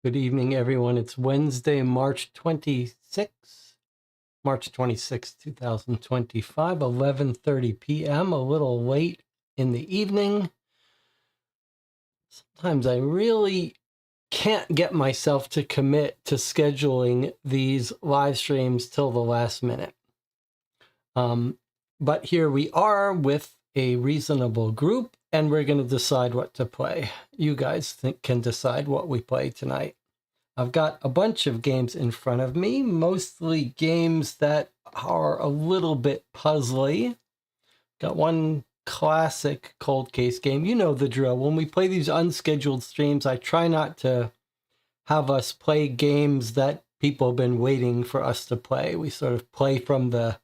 Good evening, everyone. It's Wednesday, March 26th, 2025, 11:30 p.m., a little late in the evening. Sometimes I really can't get myself to commit to scheduling these live streams till the last minute. But here we are with a reasonable group, and we're going to decide what to play. You guys can decide what we play tonight. I've got a bunch of games in front of me, mostly games that are a little bit puzzly. Got one classic cold case game. You know the drill. When we play these unscheduled streams, I try not to have us play games that people have been waiting for us to play. We sort of play from the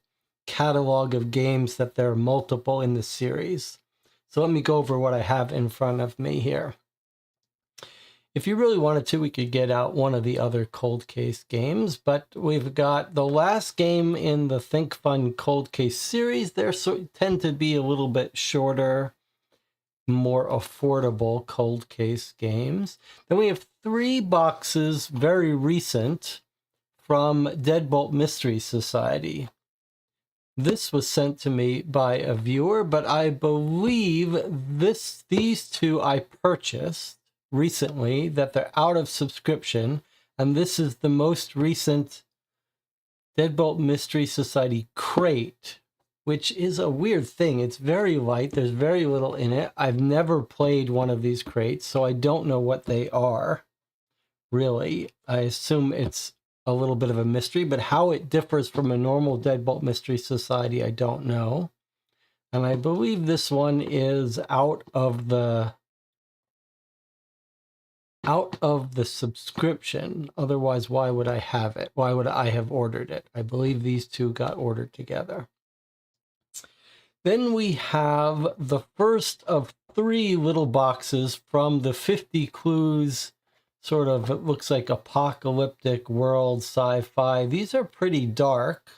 catalog of games that there are multiple in the series. So let me go over what I have in front of me here. If you really wanted to, we could get out one of the other cold case games, but we've got the last game in the Think Fun cold case series. They tend to be a little bit shorter, more affordable cold case games. Then we have 3 boxes, very recent, from Deadbolt Mystery Society. This was sent to me by a viewer, but I believe these 2 I purchased recently, that they're out of subscription, and this is the most recent Deadbolt Mystery Society crate, which is a weird thing. It's very light. There's very little in it. I've never played one of these crates, so I don't know what they are, really. I assume it's a little bit of a mystery, but how it differs from a normal Deadbolt Mystery Society, I don't know. And I believe this one is out of the subscription. Otherwise, why would I have it? Why would I have ordered it? I believe these 2 got ordered together. Then we have the first of 3 little boxes from the 50 Clues sort of, it looks like apocalyptic world sci-fi. These are pretty dark.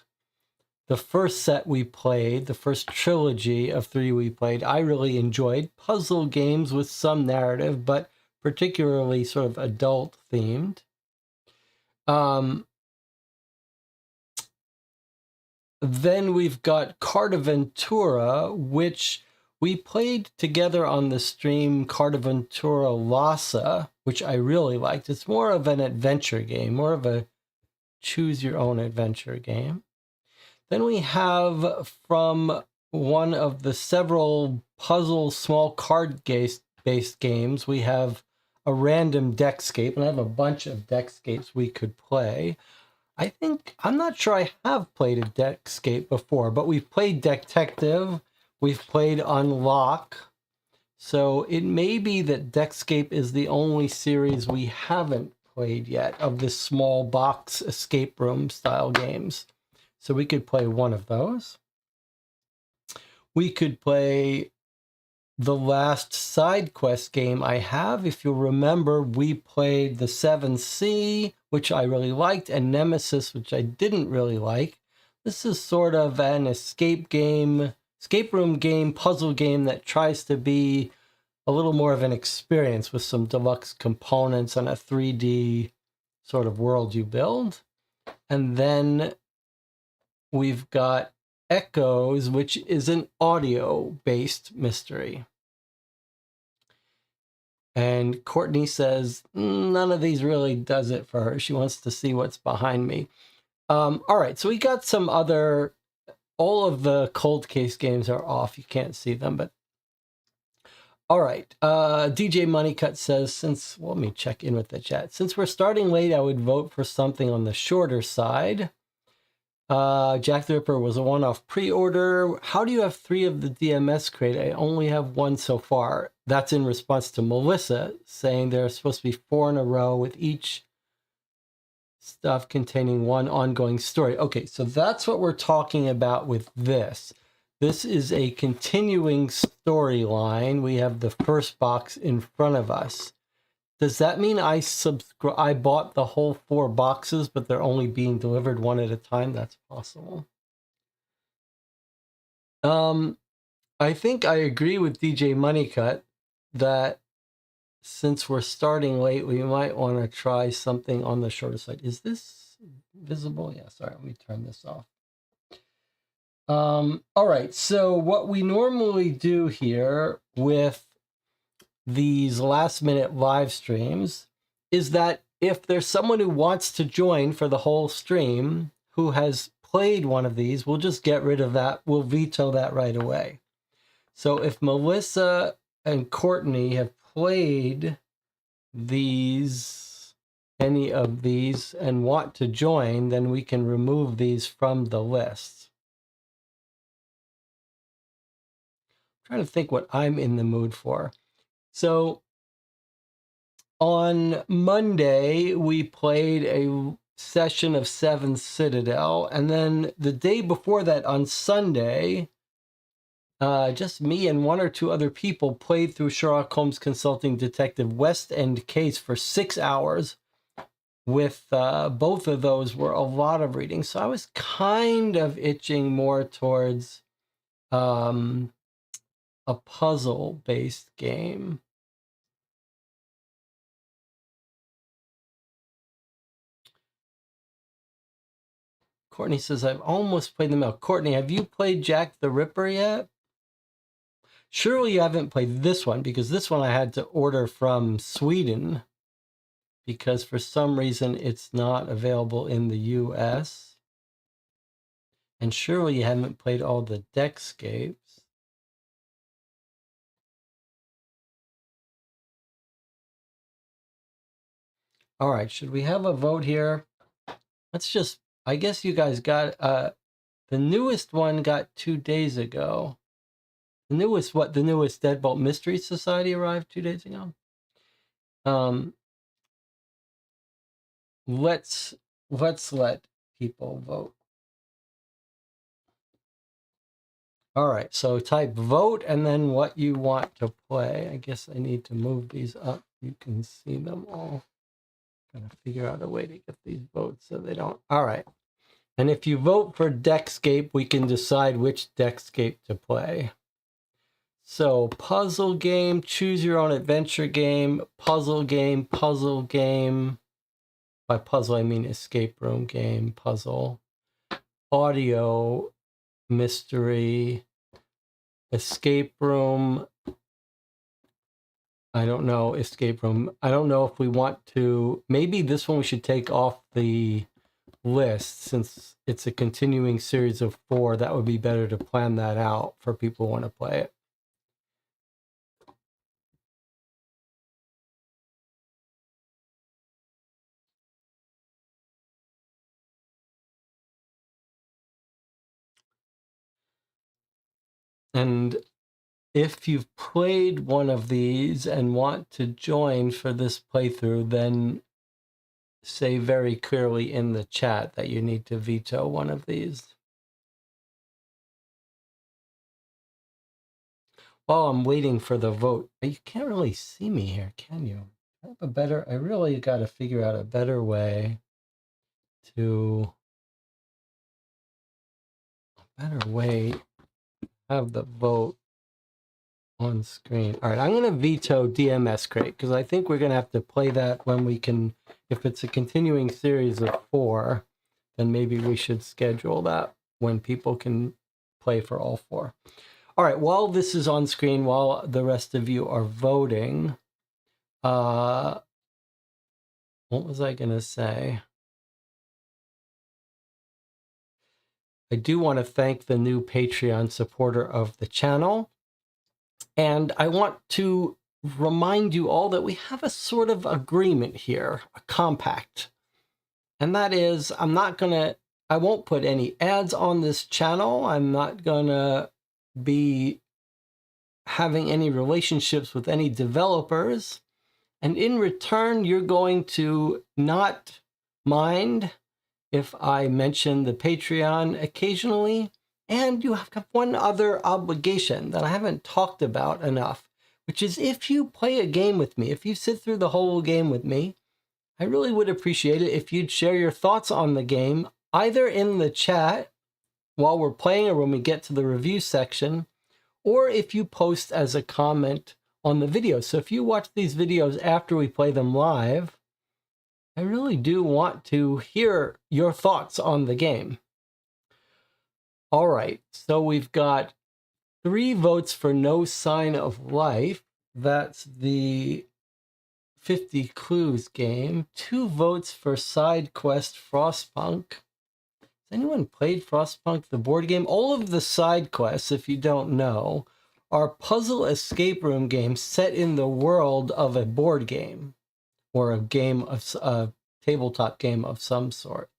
The first set we played, the first trilogy of 3 we played, I really enjoyed. Puzzle games with some narrative, but particularly sort of adult themed. Then we've got Cartaventura, which we played together on the stream, Cartaventura Lhasa, which I really liked. It's more of an adventure game, more of a choose your own adventure game. Then we have from one of the several puzzle small card-based games, we have a random deckscape, and I have a bunch of deckscapes we could play. I'm not sure I have played a deckscape before, but we've played Detective, we've played Unlock, so it may be that Deckscape is the only series we haven't played yet of this small box escape room style games. So we could play one of those. We could play the last side quest game I have. If you remember, we played the 7C, which I really liked, and Nemesis, which I didn't really like. This is sort of an escape room game, puzzle game that tries to be a little more of an experience with some deluxe components and a 3D sort of world you build. And then we've got Echoes, which is an audio-based mystery. And Courtney says, none of these really does it for her. She wants to see what's behind me. All right, so we got some other, all of the cold case games are off. You can't see them, but all right. DJ Moneycut says, let me check in with the chat. Since we're starting late, I would vote for something on the shorter side. Jack the Ripper was a one-off pre-order. How do you have 3 of the DMS crate? I only have 1 so far. That's in response to Melissa saying there are supposed to be 4 in a row with each stuff containing 1 ongoing story. Okay, so that's what we're talking about with this. This is a continuing storyline. We have the first box in front of us. Does that mean I bought the whole 4 boxes, but they're only being delivered one at a time? That's possible. I think I agree with DJ Moneycut that since we're starting late, we might want to try something on the shorter side. Is this visible? Yeah, sorry, let me turn this off. All right, so what we normally do here with these last minute live streams is that if there's someone who wants to join for the whole stream who has played one of these, we'll just get rid of that. We'll veto that right away. So if Melissa and Courtney have played any of these and want to join, then we can remove these from the list. I'm trying to think what I'm in the mood for. So on Monday, we played a session of 7 Citadel, and then the day before that, on Sunday, just me and 1 or 2 other people played through Sherlock Holmes Consulting Detective West End Case for 6 hours. With both of those were a lot of reading, so I was kind of itching more towards a puzzle-based game. Courtney says, I've almost played them out. Courtney, have you played Jack the Ripper yet? Surely you haven't played this one, because this one I had to order from Sweden because for some reason it's not available in the US. And surely you haven't played all the Deckscapes. All right, should we have a vote here? Let's just, I guess you guys got, the newest one got 2 days ago. The newest Deadbolt Mystery Society arrived 2 days ago. Let's let people vote. All right, so type vote and then what you want to play. I guess I need to move these up. You can see them all. Gotta figure out a way to get these votes so they don't. All right. And if you vote for Deckscape, we can decide which Deckscape to play. So puzzle game, choose your own adventure game, puzzle game, puzzle game. By puzzle, I mean escape room game, puzzle, audio, mystery, escape room. I don't know, escape room. I don't know if we want to, maybe this one we should take off the list since it's a continuing series of 4. That would be better to plan that out for people who want to play it. And if you've played one of these and want to join for this playthrough, then say very clearly in the chat that you need to veto one of these. While I'm waiting for the vote, you can't really see me here, can you? I really got to figure out a better way to have the vote on screen. All right, I'm going to veto DMS Crate because I think we're going to have to play that when we can. If it's a continuing series of 4, then maybe we should schedule that when people can play for all 4. All right, while this is on screen, while the rest of you are voting, what was I going to say? I do want to thank the new Patreon supporter of the channel. And I want to remind you all that we have a sort of agreement here, a compact. And that is, I won't put any ads on this channel. I'm not going to be having any relationships with any developers. And in return, you're going to not mind if I mention the Patreon occasionally. And you have one other obligation that I haven't talked about enough, which is if you play a game with me, if you sit through the whole game with me, I really would appreciate it if you'd share your thoughts on the game, either in the chat while we're playing or when we get to the review section, or if you post as a comment on the video. So if you watch these videos after we play them live, I really do want to hear your thoughts on the game. All right, so we've got 3 votes for No Sign of Life. That's the 50 Clues game. 2 votes for Side Quest Frostpunk. Has anyone played Frostpunk, the board game? All of the side quests, if you don't know, are puzzle escape room games set in the world of a board game or a game of a tabletop game of some sort.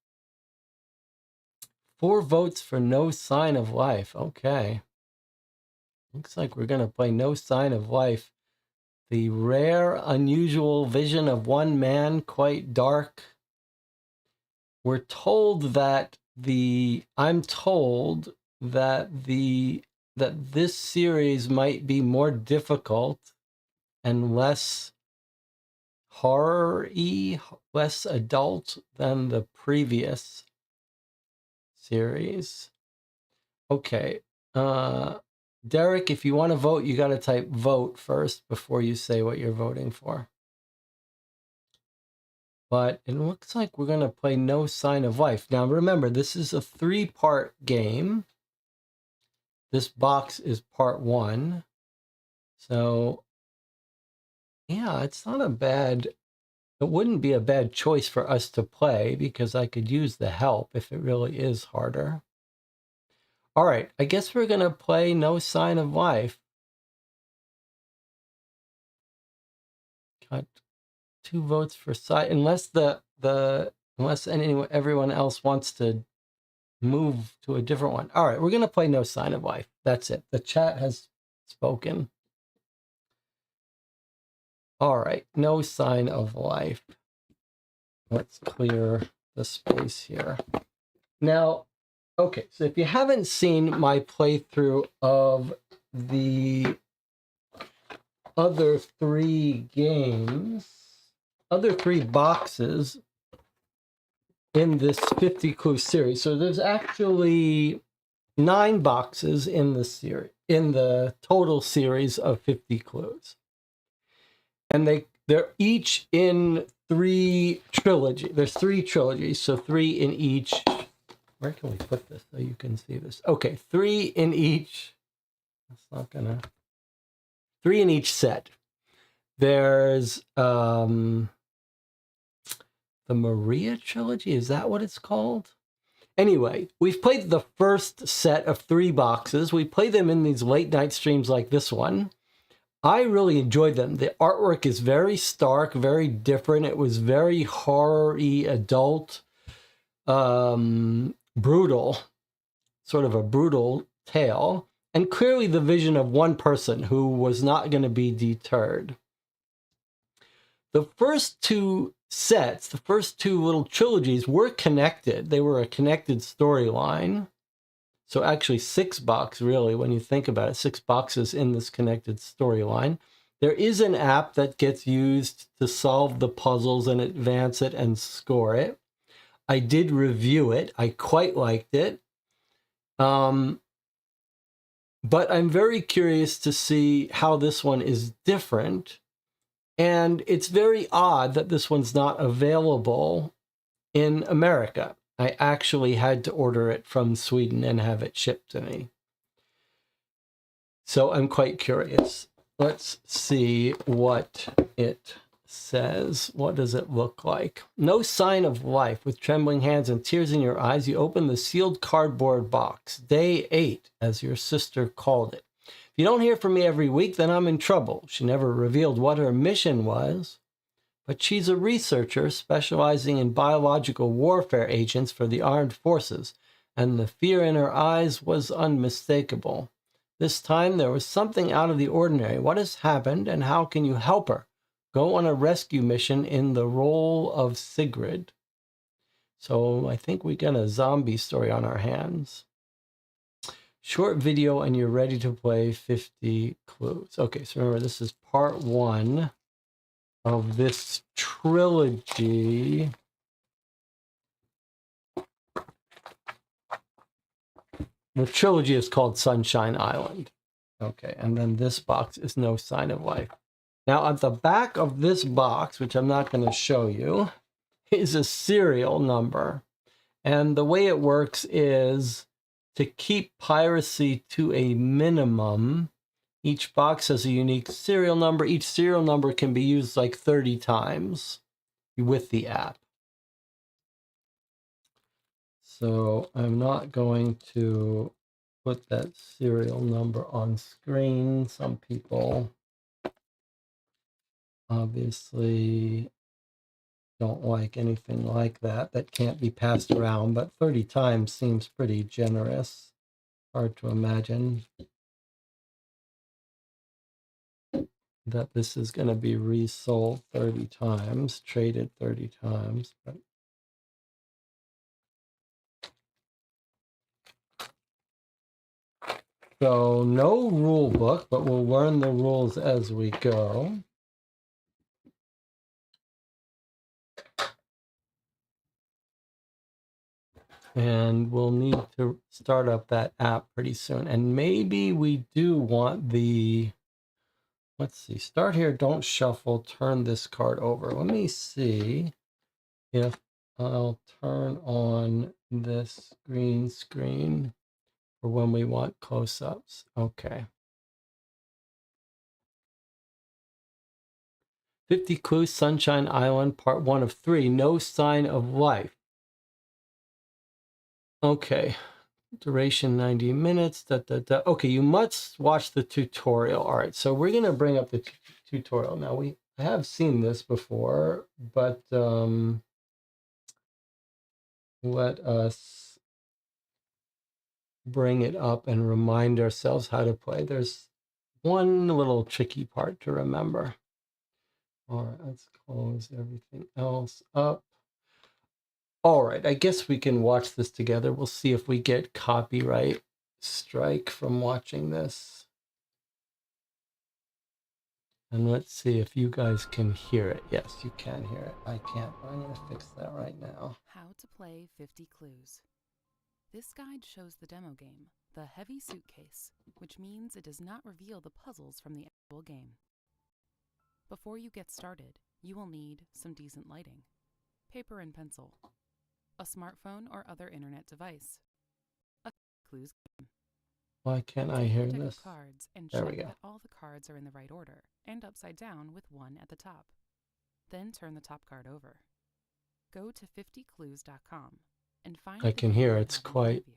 4 votes for No Sign of Life. Okay. Looks like we're going to play No Sign of Life. The rare, unusual vision of one man, quite dark. We're told that I'm told that this series might be more difficult and less horror-y, less adult than the previous series. Okay. Derek, if you want to vote, you got to type vote first before you say what you're voting for. But it looks like we're going to play No Sign of Life. Now, remember, this is a 3-part game. This box is part 1. So, yeah, it's not a bad... It wouldn't be a bad choice for us to play because I could use the help if it really is harder. All right, I guess we're going to play No Sign of Life. Got 2 votes for side, unless everyone else wants to move to a different one. All right, we're going to play No Sign of Life. That's it. The chat has spoken. All right, No Sign of Life. Let's clear the space here. Now, okay, so if you haven't seen my playthrough of the other 3 games, other 3 boxes in this 50 clue series. So there's actually 9 boxes in the series, in the total series of 50 clues. And they're each in 3 trilogy. There's 3 trilogies, so 3 in each. Where can we put this so you can see this? Okay, 3 in each. That's not gonna. 3 in each set. There's the Maria trilogy. Is that what it's called? Anyway, we've played the first set of 3 boxes. We play them in these late night streams like this one. I really enjoyed them. The artwork is very stark, very different. It was very horror-y, adult, brutal, sort of a brutal tale, and clearly the vision of one person who was not going to be deterred. The first 2 sets, the first 2 little trilogies were connected. They were a connected storyline. So actually 6 boxes, really, when you think about it, 6 boxes in this connected storyline. There is an app that gets used to solve the puzzles and advance it and score it. I did review it. I quite liked it. But I'm very curious to see how this one is different. And it's very odd that this one's not available in America. I actually had to order it from Sweden and have it shipped to me. So I'm quite curious. Let's see what it says. What does it look like? No sign of life. With trembling hands and tears in your eyes, you open the sealed cardboard box. Day 8, as your sister called it. If you don't hear from me every week, then I'm in trouble. She never revealed what her mission was. But she's a researcher specializing in biological warfare agents for the armed forces, and the fear in her eyes was unmistakable. This time there was something out of the ordinary. What has happened, and how can you help her? Go on a rescue mission in the role of Sigrid. So I think we got a zombie story on our hands. Short video, and you're ready to play 50 clues. Okay, so remember, this is part 1 of this trilogy. The trilogy is called Sunshine Island. Okay, and then this box is No Sign of Life. Now, at the back of this box, which I'm not going to show you, is a serial number. And the way it works is to keep piracy to a minimum. Each box has a unique serial number. Each serial number can be used like 30 times with the app. So I'm not going to put that serial number on screen. Some people obviously don't like anything like that. That can't be passed around, but 30 times seems pretty generous. Hard to imagine that this is going to be resold 30 times, traded 30 times. But so no rule book, but we'll learn the rules as we go. And we'll need to start up that app pretty soon. And maybe we do want the, let's see, start here, don't shuffle, turn this card over. Let me see if I'll turn on this green screen for when we want close-ups. Okay. 50 Clues, Sunshine Island, part 1 of 3, No Sign of Life. Okay. Duration 90 minutes. Okay, you must watch the tutorial. All right, so we're going to bring up the tutorial. Now, I have seen this before, but let us bring it up and remind ourselves how to play. There's one little tricky part to remember. All right, let's close everything else up. All right, I guess we can watch this together. We'll see if we get copyright strike from watching this. And let's see if you guys can hear it. Yes, you can hear it. I can't, but I'm going to fix that right now. How to play 50 clues. This guide shows the demo game, the heavy suitcase, which means it does not reveal the puzzles from the actual game. Before you get started, you will need some decent lighting, paper and pencil, a smartphone or other internet device, a clues game. Why can't I Take hear your deck this? of cards and There we check go. that all the cards are in the right order and upside down with one at the top. Then turn the top card over. Go to 50clues.com and find I the can game hear you it's have in front quite of you.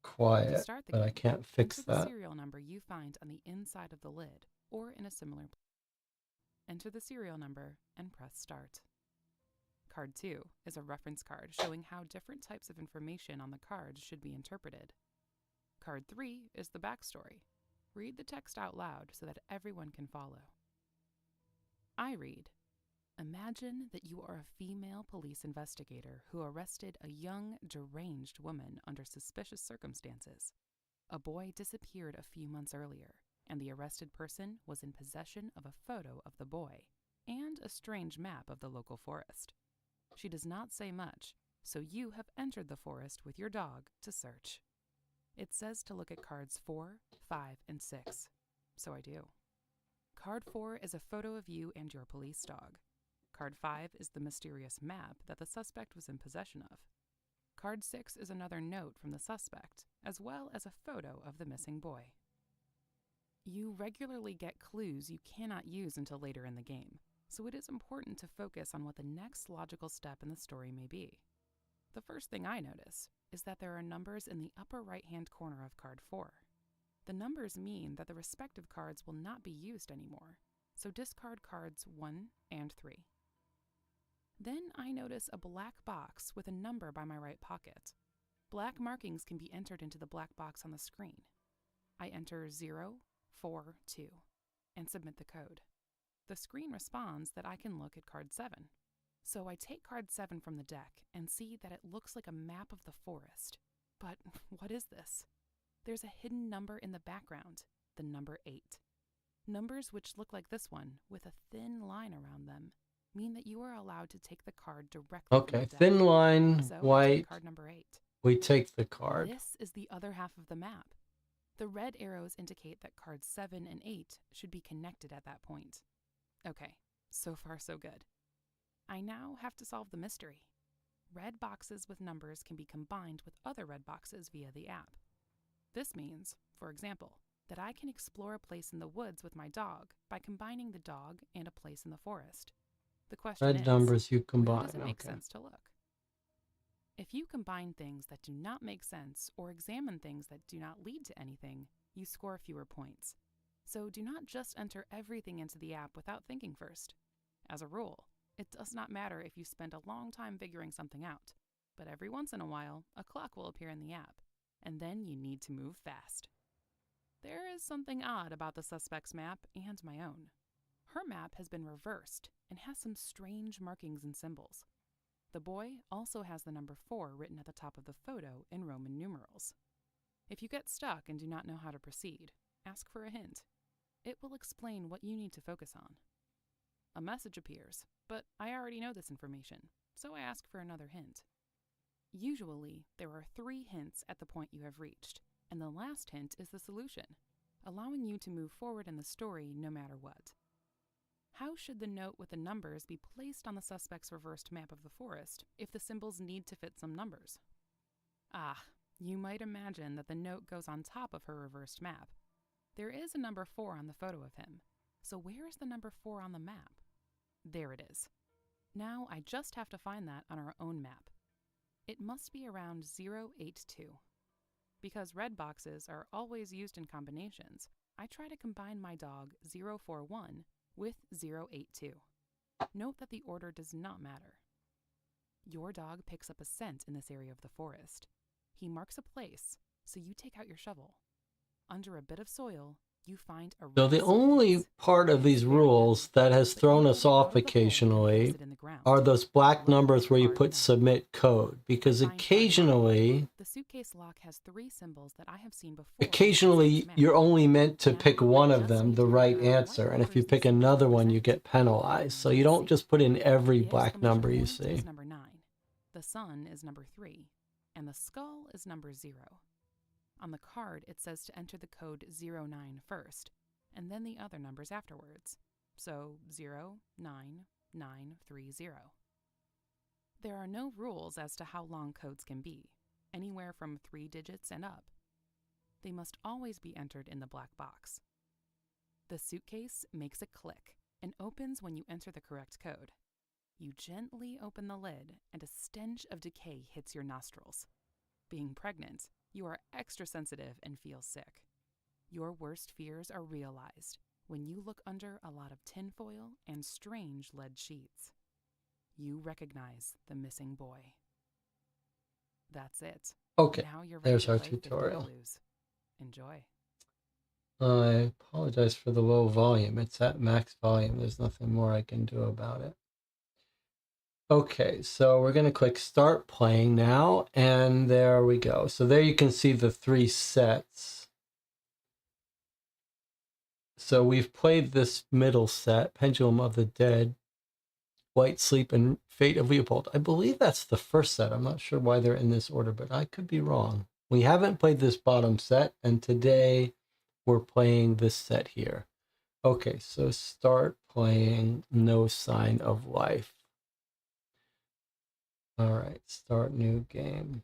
To quiet, start the but I game, can't fix enter the that. serial number you find on the inside of the lid or in a similar place. Enter the serial number and press start. Card 2 is a reference card showing how different types of information on the cards should be interpreted. Card 3 is the backstory. Read the text out loud so that everyone can follow. I read, imagine that you are a female police investigator who arrested a young, deranged woman under suspicious circumstances. A boy disappeared a few months earlier, and the arrested person was in possession of a photo of the boy and a strange map of the local forest. She does not say much, so you have entered the forest with your dog to search. It says to look at cards 4, 5, and 6, so I do. Card 4 is a photo of you and your police dog. Card 5 is the mysterious map that the suspect was in possession of. Card 6 is another note from the suspect, as well as a photo of the missing boy. You regularly get clues you cannot use until later in the game, so it is important to focus on what the next logical step in the story may be. The first thing I notice is that there are numbers in the upper right-hand corner of card 4. The numbers mean that the respective cards will not be used anymore, so discard cards 1 and 3. Then I notice a black box with a number by my right pocket. Black markings can be entered into the black box on the screen. I enter 042 and submit the code. The screen responds that I can look at card 7. So I take card 7 from the deck and see that it looks like a map of the forest. But what is this? There's a hidden number in the background, the number 8. Numbers which look like this one, with a thin line around them, mean that you are allowed to take the card directly from the deck. Thin line, So I white. take card number 8. We take the card. This is the other half of the map. The red arrows indicate that cards 7 and 8 should be connected at that point. Okay, so far so good. I now have to solve the mystery. Red boxes with numbers can be combined with other red boxes via the app. This means, for example, that I can explore a place in the woods with my dog by combining the dog and a place in the forest. The question is, Red numbers you where combine. does it make sense to look? If you combine things that do not make sense or examine things that do not lead to anything, you score fewer points. So do not just enter everything into the app without thinking first. As a rule, it does not matter if you spend a long time figuring something out, but every once in a while, a clock will appear in the app, and then you need to move fast. There is something odd about the suspect's map and my own. Her map has been reversed and has some strange markings and symbols. The boy also has the number 4 written at the top of the photo in Roman numerals. If you get stuck and do not know how to proceed, ask for a hint. It will explain what you need to focus on. A message appears, but I already know this information, so I ask for another hint. Usually, there are 3 hints at the point you have reached, and the last hint is the solution, allowing you to move forward in the story no matter what. How should the note with the numbers be placed on the suspect's reversed map of the forest if the symbols need to fit some numbers? You might imagine that the note goes on top of her reversed map. There is a number 4 on the photo of him, so where is the number 4 on the map? There it is. Now I just have to find that on our own map. It must be around 082. Because red boxes are always used in combinations, I try to combine my dog 041 with 082. Note that the order does not matter. Your dog picks up a scent in this area of the forest. He marks a place, so you take out your shovel. Under a bit of soil, You find a So red the only suitcase. part of It's these very rules heavy, that has but you thrown pull us it out off of the hole and place occasionally it in the ground. are those black Look numbers at where you card put 1. submit code, because Find card 1. occasionally The suitcase lock has 3 symbols that I have seen before on occasionally Essex you're map. only meant to Now, pick I one of just them, need the to right figure out what answer, and if you numbers pick these symbols another one you represent. get penalized. So you Let's don't see. just put in every The black exclamation number you point see. is number 9. The sun is number 3. And the skull is number 0. On the card, it says to enter the code 09 first, and then the other numbers afterwards. So 09930. There are no rules as to how long codes can be, anywhere from 3 digits and up. They must always be entered in the black box. The suitcase makes a click and opens when you enter the correct code. You gently open the lid, and a stench of decay hits your nostrils. Being pregnant, you are extra sensitive and feel sick. Your worst fears are realized when you look under a lot of tinfoil and strange lead sheets. You recognize the missing boy. That's it. Okay, Now you're ready there's to our play 50 tutorial. Clues. Enjoy. I apologize for the low volume. It's at max volume. There's nothing more I can do about it. Okay, so we're going to click start playing now, and there we go. So there you can see the 3 sets. So we've played this middle set, Pendulum of the Dead, White Sleep, and Fate of Leopold. I believe that's the first set. I'm not sure why they're in this order, but I could be wrong. We haven't played this bottom set, and today we're playing this set here. Okay, so start playing No Sign of Life. All right, start new game.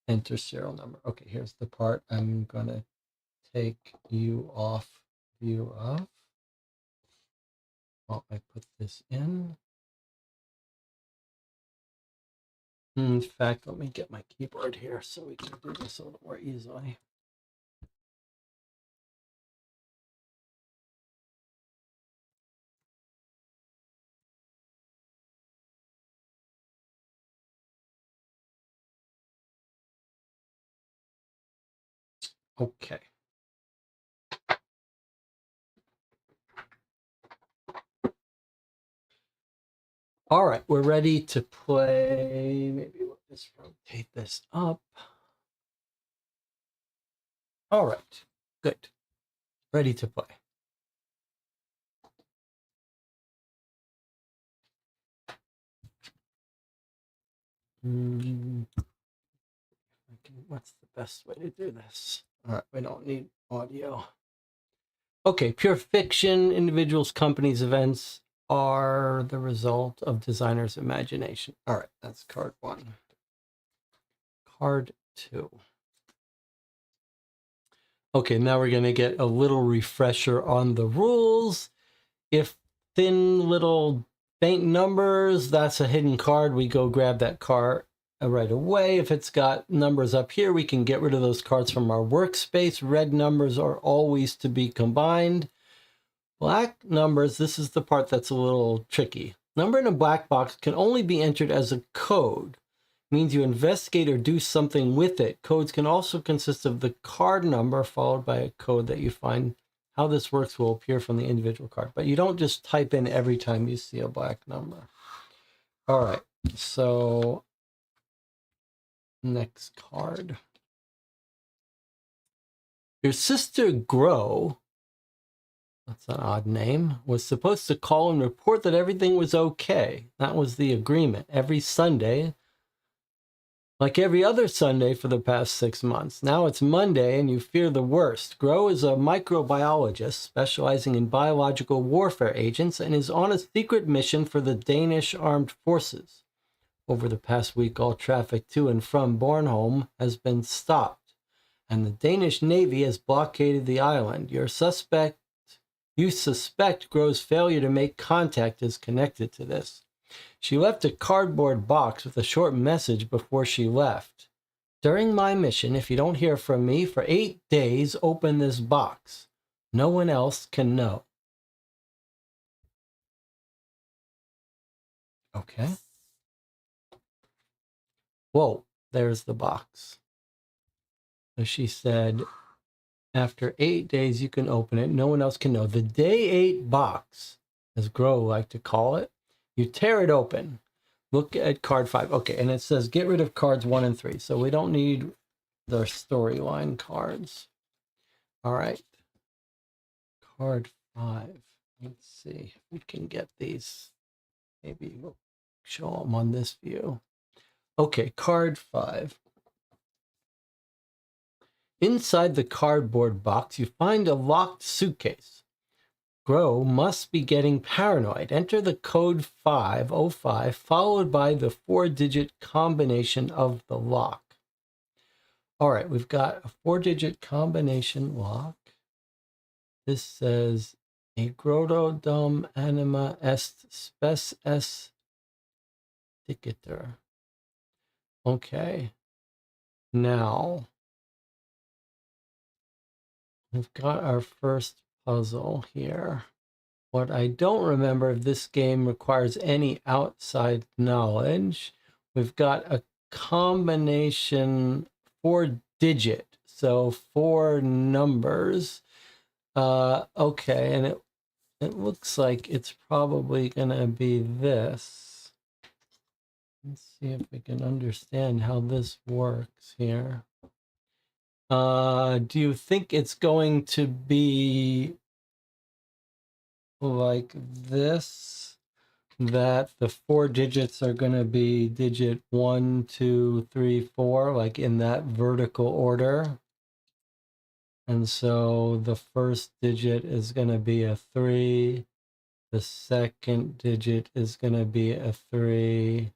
Enter serial number. Okay, here's the part I'm going to take you off view of. While I put this in. In fact, let me get my keyboard here so we can do this a little more easily. Okay. All right, we're ready to play. Maybe we'll just rotate this up. All right, good. Ready to play. What's the best way to do this? All right, we don't need audio. Okay, pure fiction, individuals, companies, events are the result of designers' imagination. All right, that's card 1. Card 2. Okay, now we're going to get a little refresher on the rules. If thin little faint numbers, that's a hidden card. We go grab that card right away. If it's got numbers up here, we can get rid of those cards from our workspace. Red numbers are always to be combined. Black numbers, this is the part that's a little tricky. Number in a black box can only be entered as a code. It means you investigate or do something with it. Codes can also consist of the card number followed by a code that you find. How this works will appear from the individual card, but you don't just type in every time you see a black number. All right, so next card. Your sister Grow, that's an odd name, was supposed to call and report that everything was okay. That was the agreement. Every Sunday, like every other Sunday for the past 6 months. Now it's Monday and you fear the worst. Grow is a microbiologist specializing in biological warfare agents and is on a secret mission for the Danish armed forces. Over the past week, all traffic to and from Bornholm has been stopped, and the Danish Navy has blockaded the island. You suspect Grow's failure to make contact is connected to this. She left a cardboard box with a short message before she left. During my mission, if you don't hear from me for 8 days, open this box. No one else can know. Okay. Whoa, there's the box. So she said, After 8 days, you can open it. No one else can know. The day 8 box, as Grow like to call it, you tear it open. Look at card 5. Okay, and it says get rid of cards 1 and 3. So we don't need the storyline cards. All right. Card 5. Let's see if we can get these. Maybe we'll show them on this view. Okay, card 5. Inside the cardboard box, you find a locked suitcase. Grow must be getting paranoid. Enter the code 505, followed by the 4-digit combination of the lock. All right, we've got a 4-digit combination lock. This says a grotodum anima est spes est diciter. Okay. Now, we've got our first puzzle here. What I don't remember if this game requires any outside knowledge. We've got a combination 4-digit, so 4 numbers. Okay, and it looks like it's probably gonna be this. Let's see if we can understand how this works here. Do you think it's going to be like this, that the 4 digits are going to be digit 1, 2, 3, 4, like in that vertical order? And so the first digit is going to be a 3, the second digit is going to be a 3,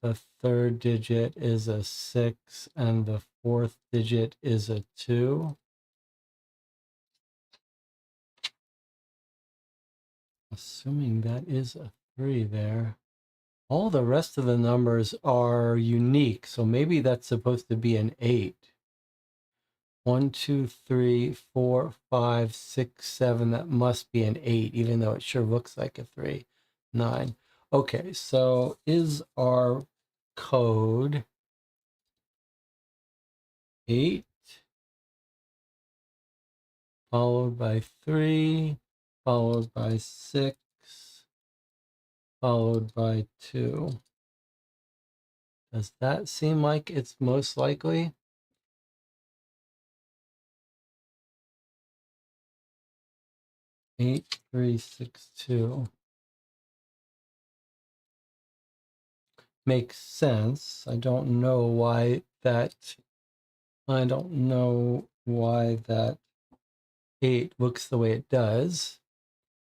the third digit is a 6, and the fourth digit is a 2. Assuming that is a 3 there. All the rest of the numbers are unique, so maybe that's supposed to be an 8. 1, 2, 3, 4, 5, 6, 7. That must be an 8, even though it sure looks like a 3. 9. Okay, so is our code 8 followed by 3 followed by 6 followed by 2? Does that seem like it's most likely? 8, 3, 6, 2. Makes sense. I don't know why that 8 looks the way it does.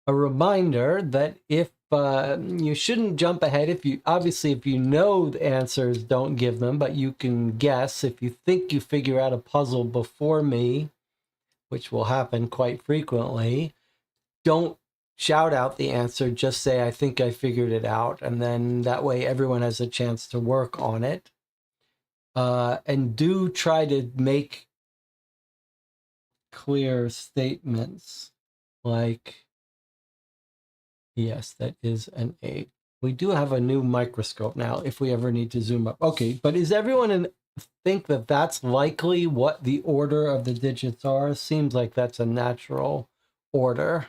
A reminder that if you shouldn't jump ahead, if you know the answers, don't give them, but you can guess. If you think you figure out a puzzle before me, which will happen quite frequently, don't shout out the answer, just say, I think I figured it out. And then that way everyone has a chance to work on it. And do try to make clear statements like, yes, that is an 8. We do have a new microscope now if we ever need to zoom up. Okay, but is everyone think that that's likely what the order of the digits are? Seems like that's a natural order.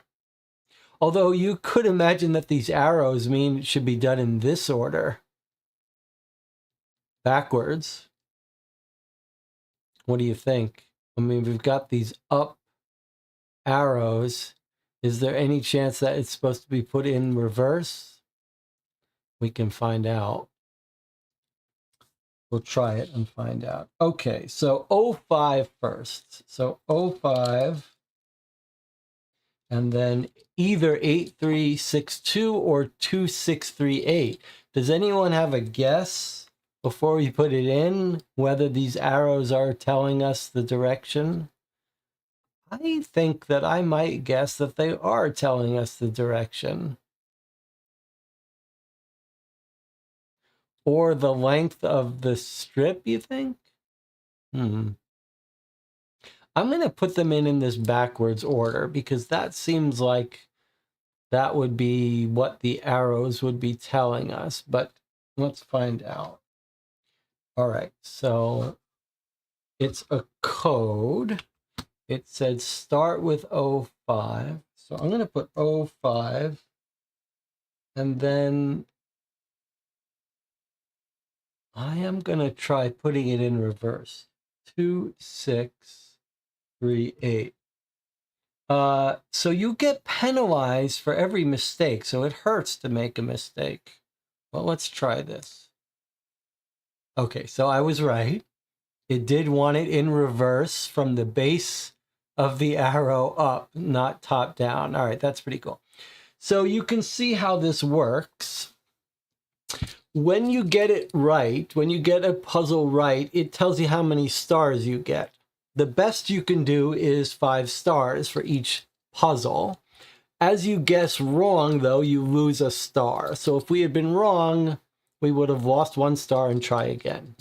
Although you could imagine that these arrows mean it should be done in this order. Backwards. What do you think? I mean, we've got these up arrows. Is there any chance that it's supposed to be put in reverse? We can find out. We'll try it and find out. Okay, so 05 first. So 05. And then either 8362 or 2638. Does anyone have a guess before we put it in whether these arrows are telling us the direction? I think that I might guess that they are telling us the direction. Or the length of the strip, you think? I'm going to put them in this backwards order because that seems like that would be what the arrows would be telling us. But let's find out. All right, so it's a code. it said start with 05. So I'm going to put 05, and then I am going to try putting it in reverse. 2638. So you get penalized for every mistake, so it hurts to make a mistake. Well, let's try this. Okay, so I was right. It did want it in reverse from the base of the arrow up, not top down. All right, that's pretty cool. So you can see how this works. When you get it right, when you get a puzzle right, it tells you how many stars you get. The best you can do is 5 stars for each puzzle. As you guess wrong, though, you lose a star. So if we had been wrong, we would have lost 1 star and try again.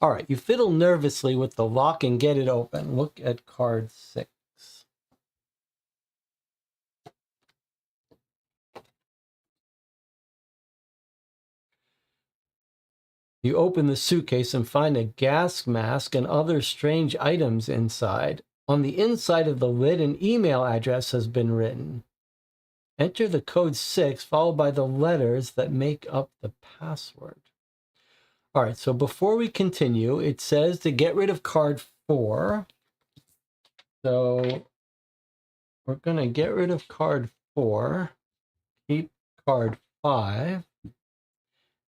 All right, you fiddle nervously with the lock and get it open. Look at card 6. You open the suitcase and find a gas mask and other strange items inside. On the inside of the lid, an email address has been written. Enter the code 6 followed by the letters that make up the password. All right, so before we continue, it says to get rid of card 4. So we're going to get rid of card 4, keep card 5,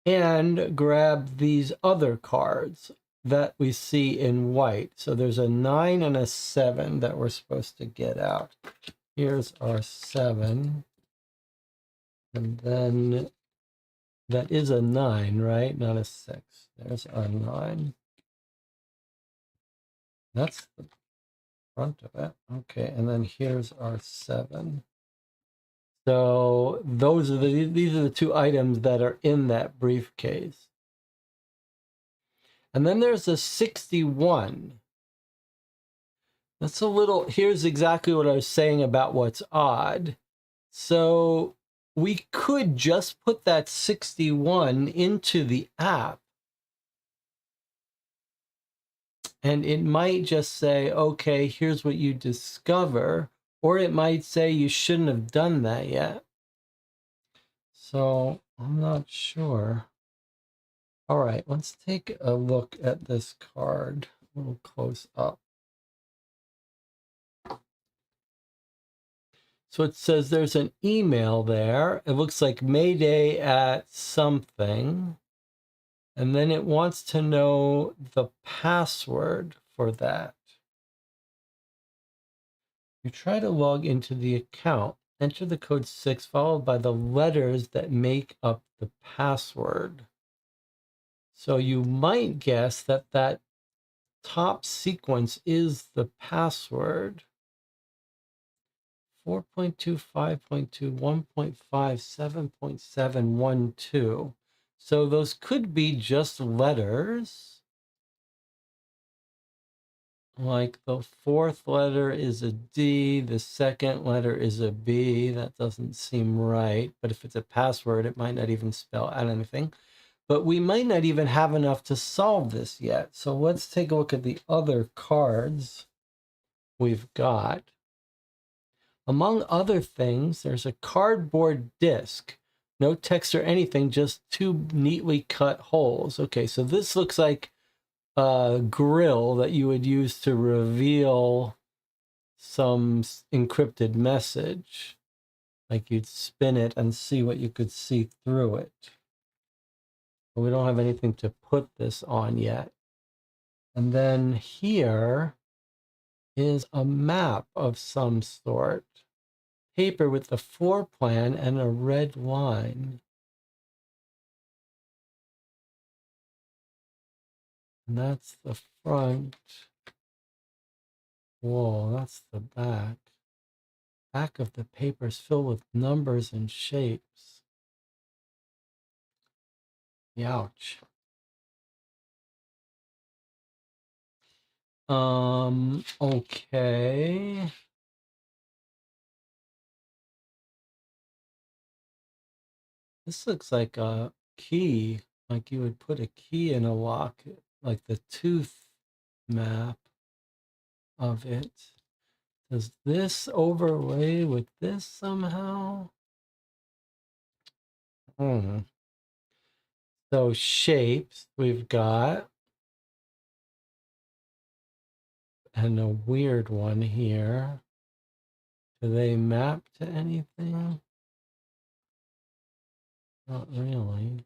and grab these other cards that we see in white. So there's a 9 and a 7 that we're supposed to get out. Here's our 7. And then that is a 9, right? Not a 6. There's our 9. That's the front of it. Okay, and then here's our 7. So these are the 2 items that are in that briefcase. And then there's a 61. That's a little, here's exactly what I was saying about what's odd. So we could just put that 61 into the app, and it might just say, okay, here's what you discover, or it might say you shouldn't have done that yet. So I'm not sure. All right, let's take a look at this card a little close up. So it says there's an email there. It looks like Mayday at something. And then it wants to know the password for that. You try to log into the account. Enter the code 6 followed by the letters that make up the password. So you might guess that that top sequence is the password. 4.2, 5.2, 1.5, 7.712. So those could be just letters. Like the 4th letter is a D, the 2nd letter is a B. That doesn't seem right. But if it's a password, it might not even spell out anything. But we might not even have enough to solve this yet. So let's take a look at the other cards we've got. Among other things, there's a cardboard disc. No text or anything, just 2 neatly cut holes. Okay, so this looks like a grill that you would use to reveal some encrypted message. Like you'd spin it and see what you could see through it. But we don't have anything to put this on yet. And then here is a map of some sort. Paper with the floor plan and a red line. And that's the front. Whoa, that's the back. Back of the paper is filled with numbers and shapes. Ouch. Okay. This looks like a key, like you would put a key in a lock, like the tooth map of it. Does this overlay with this somehow? So shapes we've got. And a weird one here. Do they map to anything? Not really.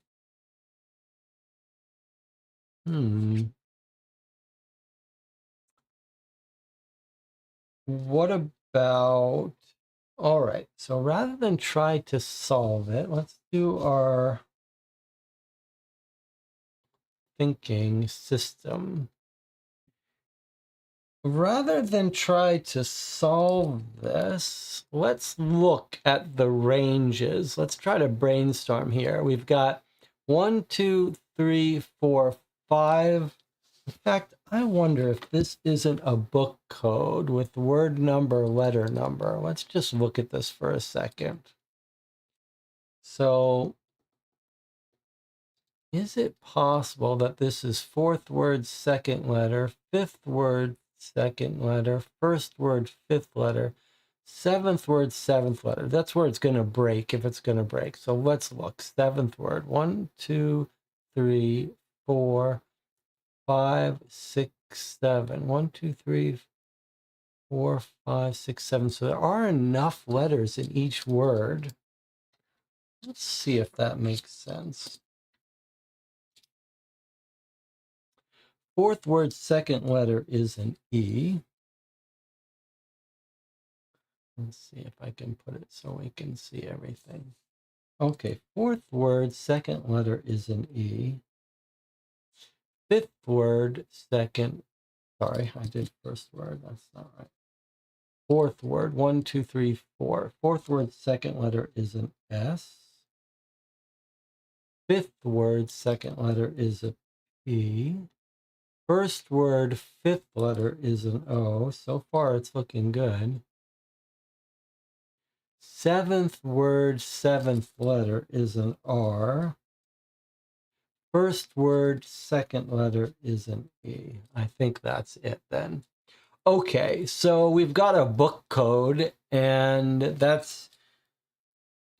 What about... All right, so rather than try to solve it, let's do our thinking system. Rather than try to solve this, let's look at the ranges. Let's try to brainstorm here. We've got 1, 2, 3, 4, 5. In fact, I wonder if this isn't a book code with word number, letter number. Let's just look at this for a second. So, is it possible that this is fourth word, second letter, fifth word, second letter, first word, fifth letter, seventh word, seventh letter? That's where it's going to break if it's going to break. So let's look. Seventh word. 1, 2, 3, 4, 5, 6, 7. 1, 2, 3, 4, 5, 6, 7. So there are enough letters in each word. Let's see if that makes sense. Fourth word, second letter is an E. Let's see if I can put it so we can see everything. Okay, fourth word, second letter is an E. Fifth word, second, sorry, I did first word, that's not right. Fourth word, 1, 2, 3, 4. Fourth word, second letter is an S. Fifth word, second letter is a P. First word, fifth letter is an O. So far, it's looking good. Seventh word, seventh letter is an R. First word, second letter is an E. I think that's it then. Okay, so we've got a book code, and that's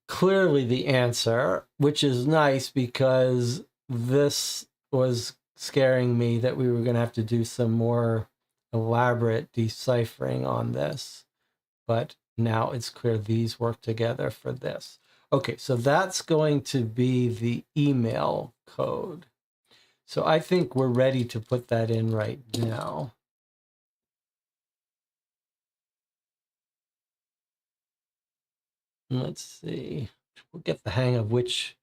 clearly the answer, which is nice because this was scaring me that we were going to have to do some more elaborate deciphering on this. But now it's clear these work together for this. Okay, so that's going to be the email code. So I think we're ready to put that in right now. Let's see. We'll get the hang of which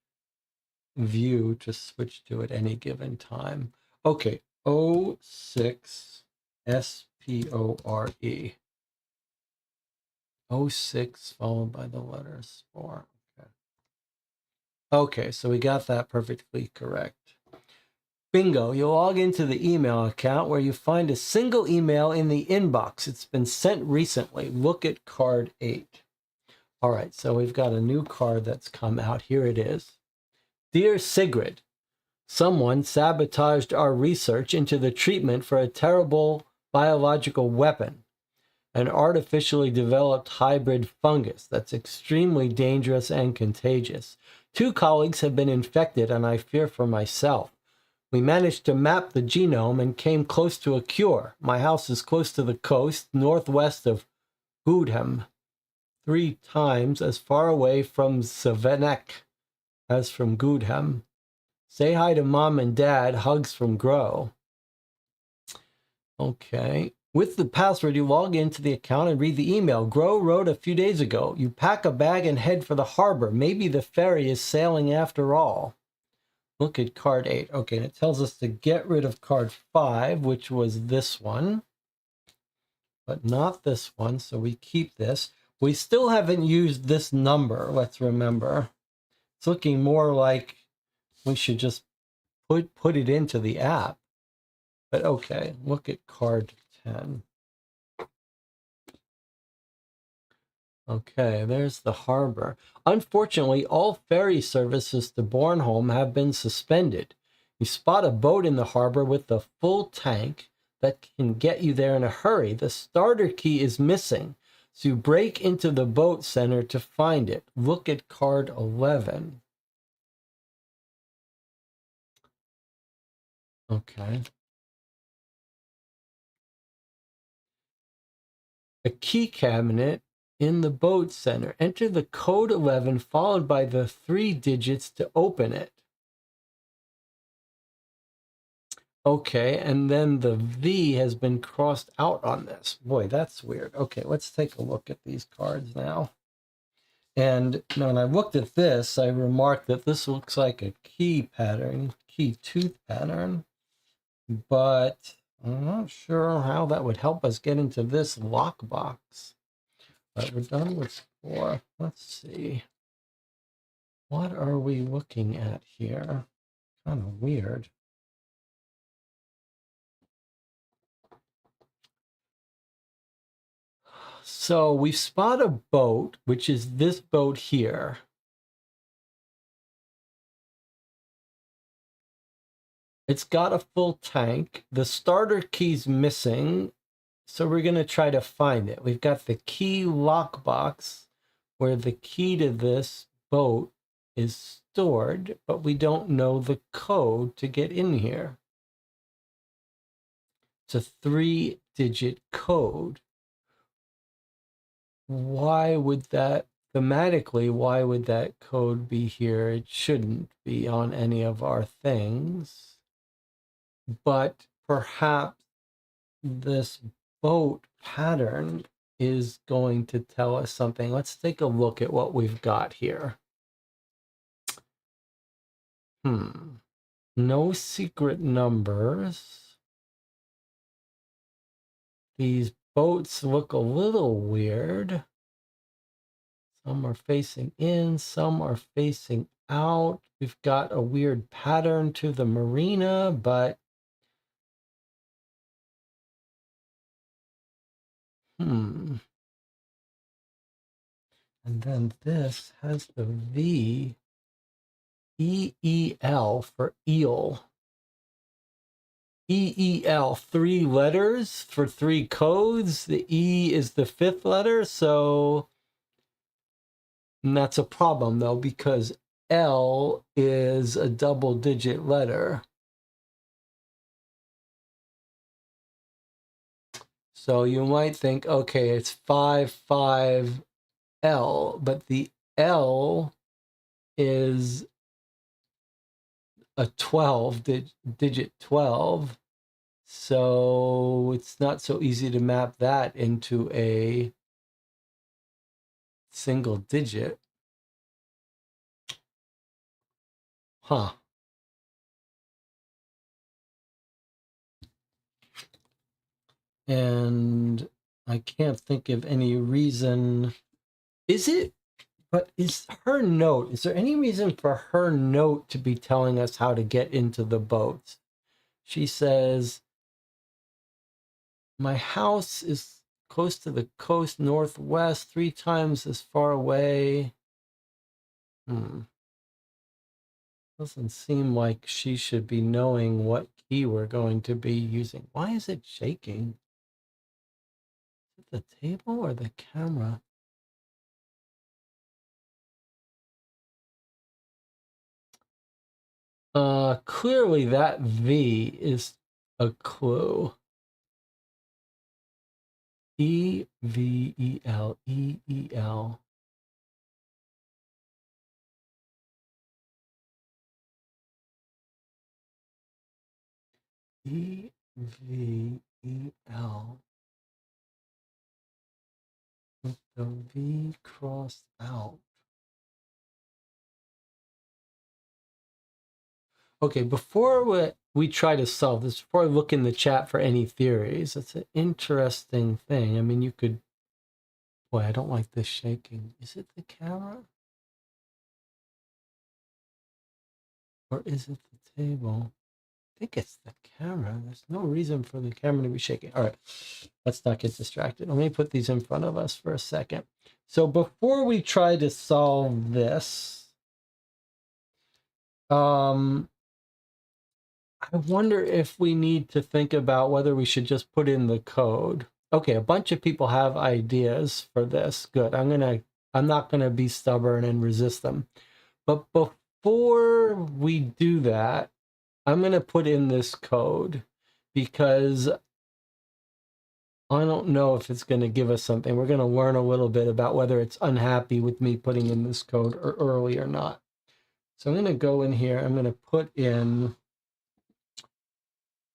view to switch to at any given time. Okay, 06 SPORE. 06 followed by the letter SPORE. Okay, so we got that perfectly correct. Bingo, you'll log into the email account where you find a single email in the inbox. It's been sent recently. Look at card 8. All right, so we've got a new card that's come out. Here it is. Dear Sigrid, someone sabotaged our research into the treatment for a terrible biological weapon, an artificially developed hybrid fungus that's extremely dangerous and contagious. 2 colleagues have been infected, and I fear for myself. We managed to map the genome and came close to a cure. My house is close to the coast, northwest of Gudhem, 3 times as far away from Savenek as from Gudhem. Say hi to Mom and Dad. Hugs from Grow. Okay. With the password, you log into the account and read the email. Grow wrote a few days ago. You pack a bag and head for the harbor. Maybe the ferry is sailing after all. Look at card 8. Okay, and it tells us to get rid of card 5, which was this one, but not this one, so we keep this. We still haven't used this number, let's remember. It's looking more like we should just put it into the app. But okay, look at card 10. Okay, there's the harbor. Unfortunately, all ferry services to Bornholm have been suspended. You spot a boat in the harbor with a full tank. that can get you there in a hurry. The starter key is missing, so you break into the boat center to find it. Look at card 11. Okay. A key cabinet in the boat center. Enter the code 11 followed by the 3 digits to open it. Okay, and then the V has been crossed out on this. Boy, that's weird. Okay, let's take a look at these cards now. And when I looked at this, I remarked that this looks like a key pattern, key tooth pattern, but I'm not sure how that would help us get into this lockbox. But we're done with 4. Let's see. What are we looking at here? Kind of weird. So we spot a boat, which is this boat here. It's got a full tank. The starter key's missing, so we're going to try to find it. We've got the key lockbox where the key to this boat is stored, but we don't know the code to get in here. It's a 3-digit code. Why would that, thematically, why would that code be here? It shouldn't be on any of our things. But perhaps this boat pattern is going to tell us something. Let's take a look at what we've got here. No secret numbers. These boats look a little weird. Some are facing in, some are facing out. We've got a weird pattern to the marina, but and then this has the V, E-E-L for eel. E-E-L, 3 letters for 3 codes. The E is the 5th letter, so and that's a problem though, because L is a double-digit letter. So you might think, okay, it's 55L, but the L is a 12, digit 12. So it's not so easy to map that into a single digit. Huh. And I can't think of any reason. Is it? But is her note, is there any reason for her note to be telling us how to get into the boat? She says, my house is close to the coast northwest, 3 times as far away. Doesn't seem like she should be knowing what key we're going to be using. Why is it shaking? Is it the table or the camera? Clearly that V is a clue. E-V-E-L, E-E-L. E-V-E-L. With the V crossed out. Okay, before we try to solve this, before I look in the chat for any theories, it's an interesting thing. I mean, you could... Boy, I don't like this shaking. Is it the camera? Or is it the table? I think it's the camera. There's no reason for the camera to be shaking. All right, let's not get distracted. Let me put these in front of us for a second. So before we try to solve this, I wonder if we need to think about whether we should just put in the code. Okay, a bunch of people have ideas for this. Good. I'm not gonna be stubborn and resist them. But before we do that, I'm gonna put in this code because I don't know if it's gonna give us something. We're gonna learn a little bit about whether it's unhappy with me putting in this code early or not. So I'm gonna go in here, I'm gonna put in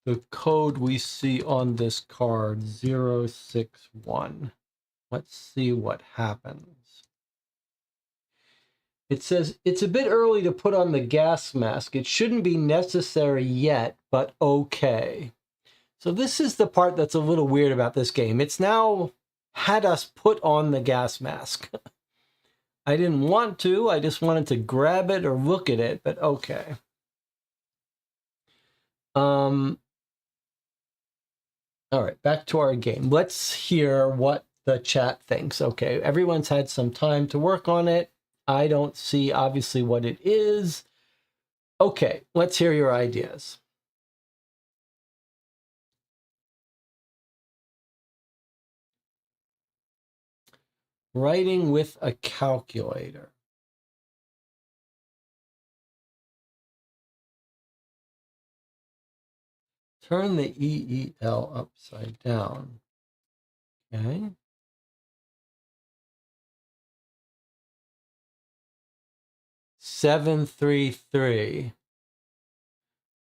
the code we see on this card, 061. Let's see what happens. It says, it's a bit early to put on the gas mask. It shouldn't be necessary yet, but okay. So this is the part that's a little weird about this game. It's now had us put on the gas mask. I didn't want to, I just wanted to grab it or look at it, but okay. All right, back to our game. Let's hear what the chat thinks. Okay, everyone's had some time to work on it. I don't see obviously what it is. Okay, let's hear your ideas. Writing with a calculator. Turn the EEL upside down. Okay. Seven, 3, 3.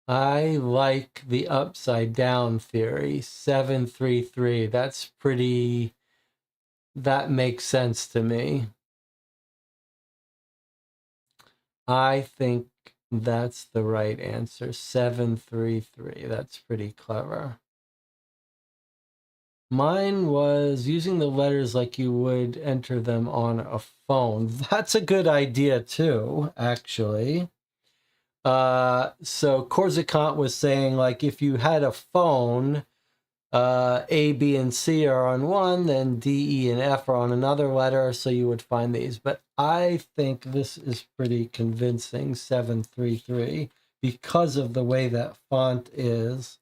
I like the upside down theory. 7, 3, 3. That's pretty, that makes sense to me. I think that's the right answer. 7, 3, 3. That's pretty clever. Mine was using the letters like you would enter them on a phone. That's a good idea too, actually. So Corsicant was saying, like, if you had a phone, A, B, and C are on one, then D, E, and F are on another letter, so you would find these. But I think this is pretty convincing, 733, because of the way that font is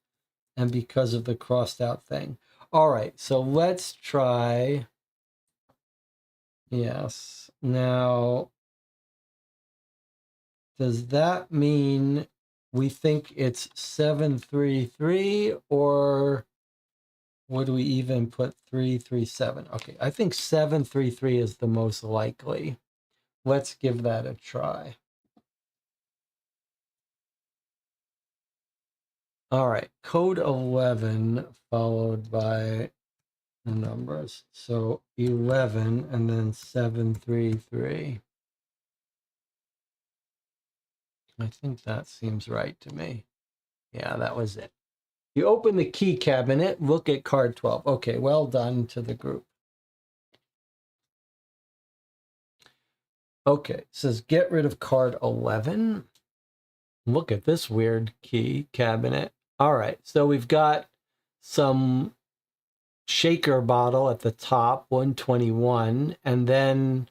and because of the crossed out thing. All right, so let's try. Yes. Now, does that mean we think it's 733, or would we even put 337? Okay, I think 733 is the most likely. Let's give that a try. All right, code 11 followed by the numbers. So 11 and then 733. I think that seems right to me. Yeah, that was it. You open the key cabinet, look at card 12. Okay, well done to the group. Okay, it says get rid of card 11. Look at this weird key cabinet. All right, so we've got some shaker bottle at the top, 121, and then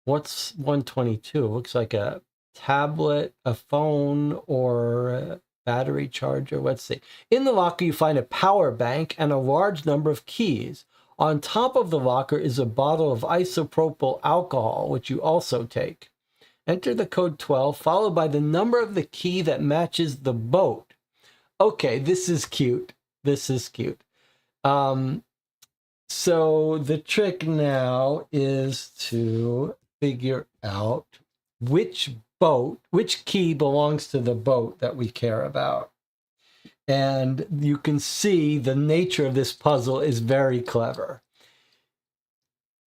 what's 122? Looks like a tablet, a phone, or a battery charger. Let's see. In the locker, you find a power bank and a large number of keys. On top of the locker is a bottle of isopropyl alcohol, which you also take. Enter the code 12, followed by the number of the key that matches the boat. Okay, this is cute. This is cute. So the trick now is to figure out which key belongs to the boat that we care about. And you can see the nature of this puzzle is very clever.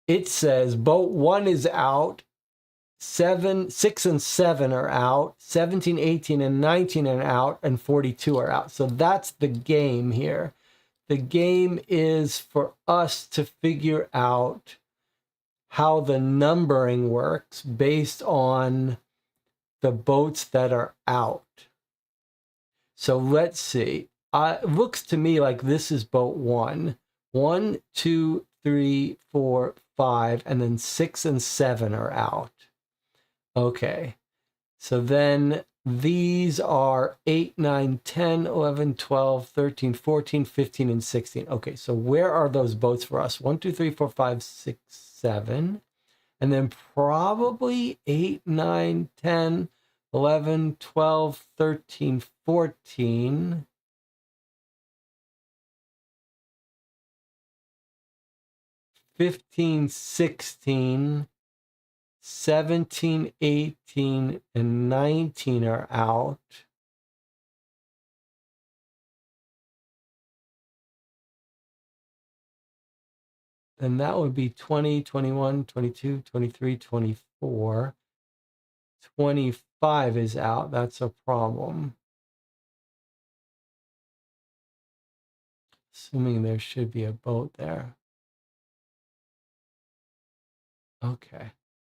It says boat 1 is out, 7, 6, and 7 are out, 17, 18, and 19 are out, and 42 are out. So that's the game here. The game is for us to figure out how the numbering works based on the boats that are out. So let's see. It looks to me like this is boat 1. 1, 2, 3, 4, 5, and then 6 and 7 are out. Okay. So then These are 8, 9, 10, 11, 12, 13, 14, 15, and 16. Okay, so where are those boats for us? 1, 2, 3, 4, 5, 6, 7. And then probably 8, 9, 10, 11, 12, 13, 14. 15, 16, 17, 18, and 19 are out. And that would be 20, 21, 22, 23, 24. 25 is out. That's a problem. Assuming there should be a boat there. Okay.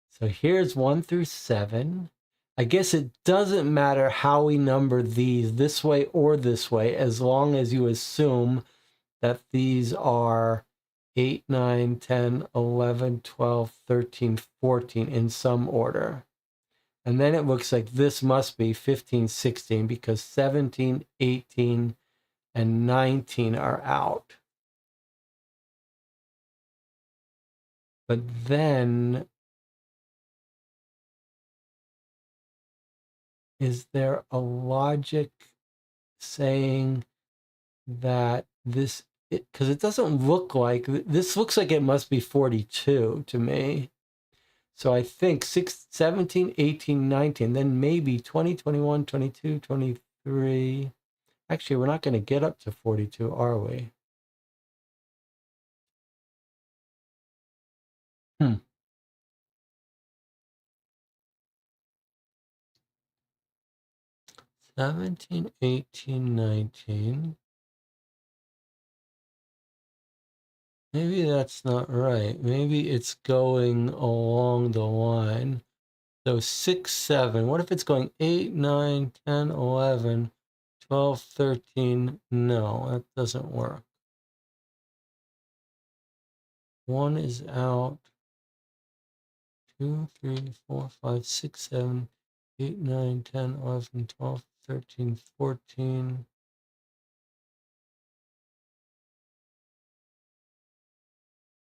So here's 1 through 7. I guess it doesn't matter how we number these, this way or this way, as long as you assume that these are 8, 9, 10, 11, 12, 13, 14 in some order. And then it looks like this must be 15, 16 because 17, 18, and 19 are out. But then, is there a logic saying that this, because it doesn't look like, this looks like it must be 42 to me. So I think 17, 18, 19, then maybe 20, 21, 22, 23. Actually, we're not going to get up to 42, are we? 17, 18, 19. Maybe that's not right. Maybe it's going along the line. So 6, 7. What if it's going 8, 9, 10, 11, 12, 13? No, that doesn't work. 1 is out. 2, 3, 4, 5, 6, 7, 8, 9, 10, 11, 12, 13, 14.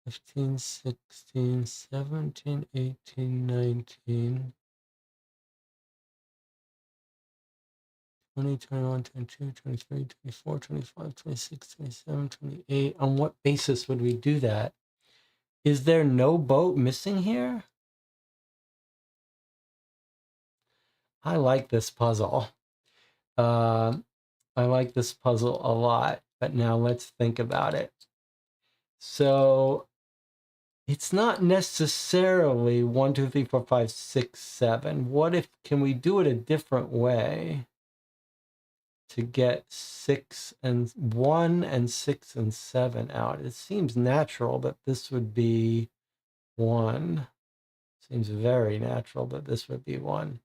15, 16, 17, 18, 19. 20, 21, 22, 23, 24, 25, 26, 27, 28. On what basis would we do that? Is there no boat missing here? I like this puzzle. I like this puzzle a lot, but now let's think about it. So it's not necessarily 1, 2, 3, 4, 5, 6, 7. What if, can we do it a different way to get 6 and 1 and 6 and 7 out? It seems natural that this would be 1. Seems very natural that this would be 1.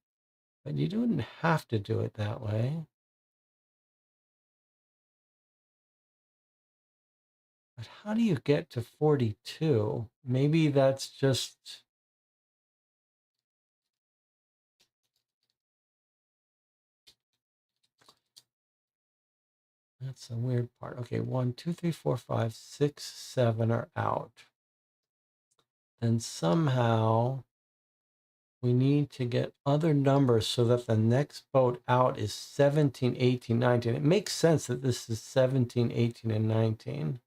But you don't have to do it that way. But how do you get to 42? Maybe that's just... That's the weird part. Okay, 1, 2, 3, 4, 5, 6, 7 are out. And somehow we need to get other numbers so that the next boat out is 17, 18, 19. It makes sense that this is 17, 18, and 19.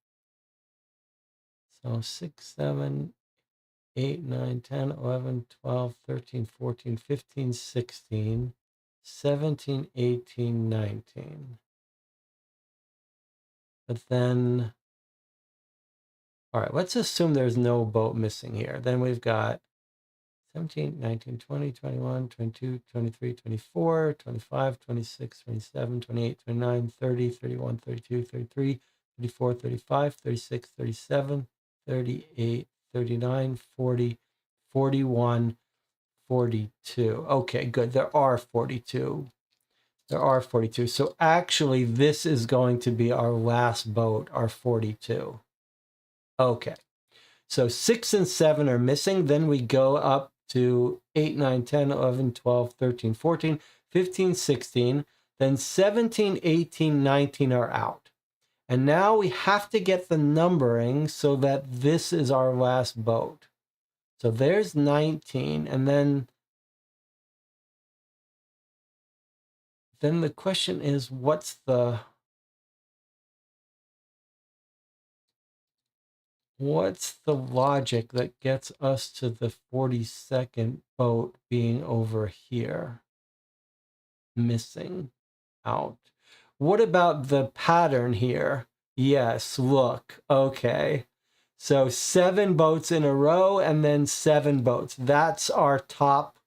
So 6, 7, 8, 9, 10, 11, 12, 13, 14, 15, 16, 17, 18, 19. But then, all right, let's assume there's no boat missing here. Then we've got 17, 19, 20, 21, 22, 23, 24, 25, 26, 27, 28, 29, 30, 31, 32, 33, 34, 35, 36, 37, 38, 39, 40, 41, 42. Okay, good. There are 42. There are 42. So actually, this is going to be our last boat, our 42. Okay. So 6 and 7 are missing. Then we go up to 8, 9, 10, 11, 12, 13, 14, 15, 16. Then 17, 18, 19 are out. And now we have to get the numbering so that this is our last boat. So there's 19. And then the question is, what's the logic that gets us to the 42nd boat being over here? Missing out. What about the pattern here? Yes, look, okay. So 7 boats in a row and then 7 boats. That's our top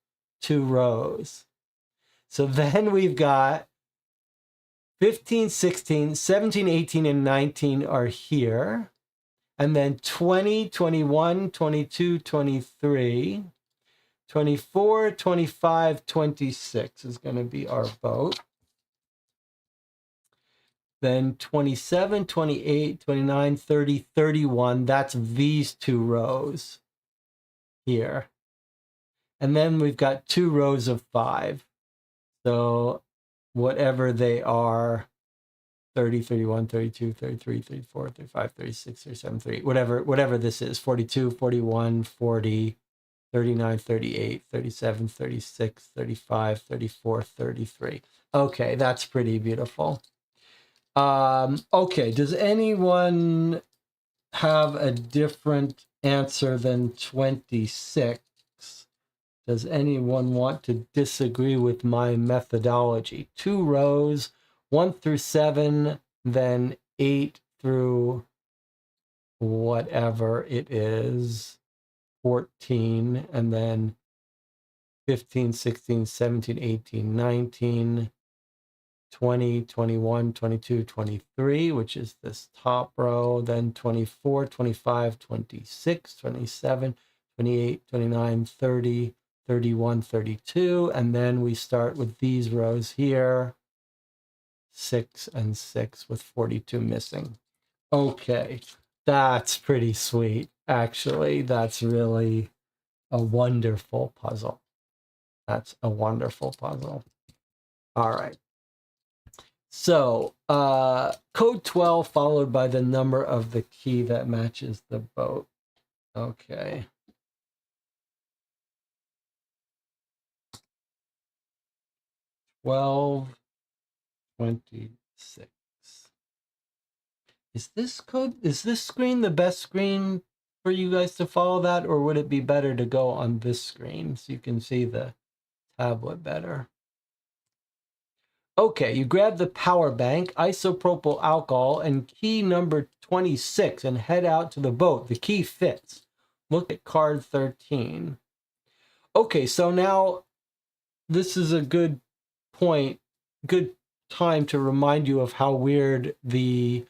2 rows. So then we've got 15, 16, 17, 18, and 19 are here. And then 20, 21, 22, 23, 24, 25, 26 is going to be our boat. Then 27, 28, 29, 30, 31. That's these 2 rows here. And then we've got 2 rows of 5. So whatever they are, 30, 31, 32, 33, 34, 35, 36, 37, 38, whatever this is, 42, 41, 40, 39, 38, 37, 36, 35, 34, 33. Okay, that's pretty beautiful. Okay, does anyone have a different answer than 26? Does anyone want to disagree with my methodology? 2 rows, 1 through 7, then 8 through whatever it is, 14, and then 15, 16, 17, 18, 19, 20, 21, 22, 23, which is this top row, then 24, 25, 26, 27, 28, 29, 30, 31, 32, and then we start with these rows here, 6 and 6 with 42 missing. Okay, that's pretty sweet. Actually, that's really a wonderful puzzle. That's a wonderful puzzle. All right. So, code 12 followed by the number of the key that matches the boat. Okay. $12.26. Is this screen the best screen for you guys to follow that, or would it be better to go on this screen so you can see the tablet better? Okay, you grab the power bank, isopropyl alcohol, and key number 26 and head out to the boat. The key fits. Look at card 13. Okay, so now this is a good point, good time to remind you of how weird the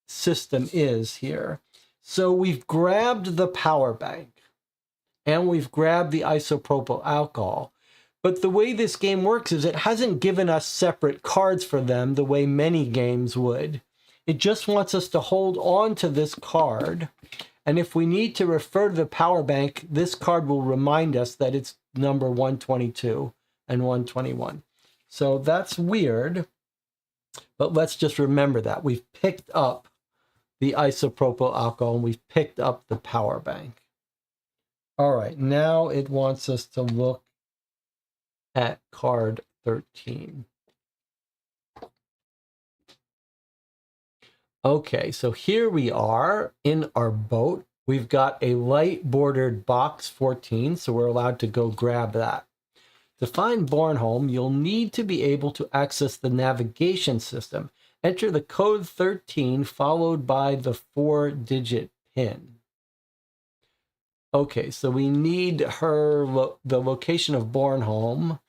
system is here. So we've grabbed the power bank and we've grabbed the isopropyl alcohol. But the way this game works is it hasn't given us separate cards for them the way many games would. It just wants us to hold on to this card. And if we need to refer to the power bank, this card will remind us that it's number 122 and 121. So that's weird. But let's just remember that. We've picked up the isopropyl alcohol and we've picked up the power bank. All right, now it wants us to look at card 13. Okay, so here we are in our boat. We've got a light bordered box 14, so we're allowed to go grab that. To find Bornholm, you'll need to be able to access the navigation system. Enter the code 13 followed by the 4-digit PIN. Okay, so we need the location of Bornholm,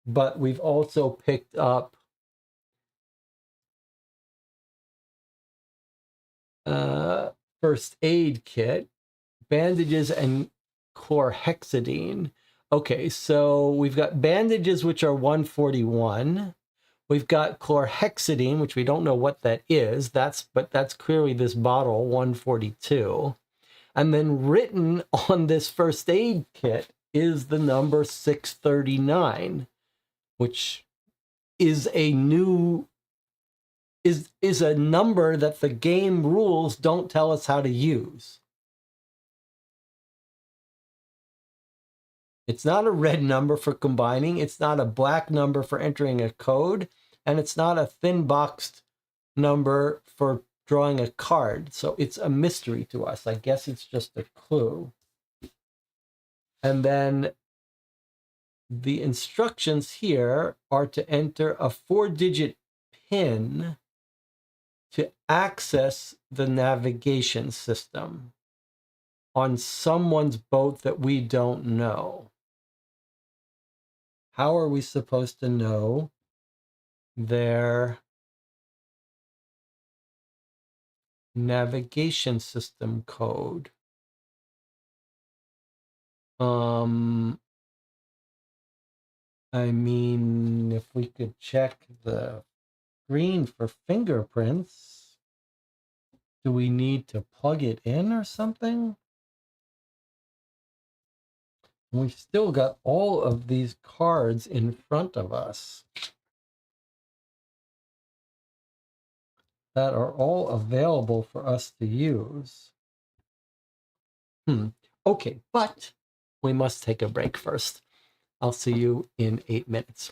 but we've also picked up first aid kit, bandages, and chlorhexidine. Okay, so we've got bandages, which are 141. We've got chlorhexidine, which we don't know what that is. But that's clearly this bottle, 142. And then written on this first aid kit is the number 639, which is a new is a number that the game rules don't tell us how to use. It's not a red number for combining, it's not a black number for entering a code, and it's not a thin boxed number for drawing a card. So it's a mystery to us. I guess it's just a clue. And then the instructions here are to enter a 4-digit PIN to access the navigation system on someone's boat that we don't know. How are we supposed to know their navigation system code? I mean, if we could check the screen for fingerprints, do we need to plug it in or something? We've still got all of these cards in front of us that are all available for us to use. Okay, but we must take a break first. I'll see you in 8 minutes.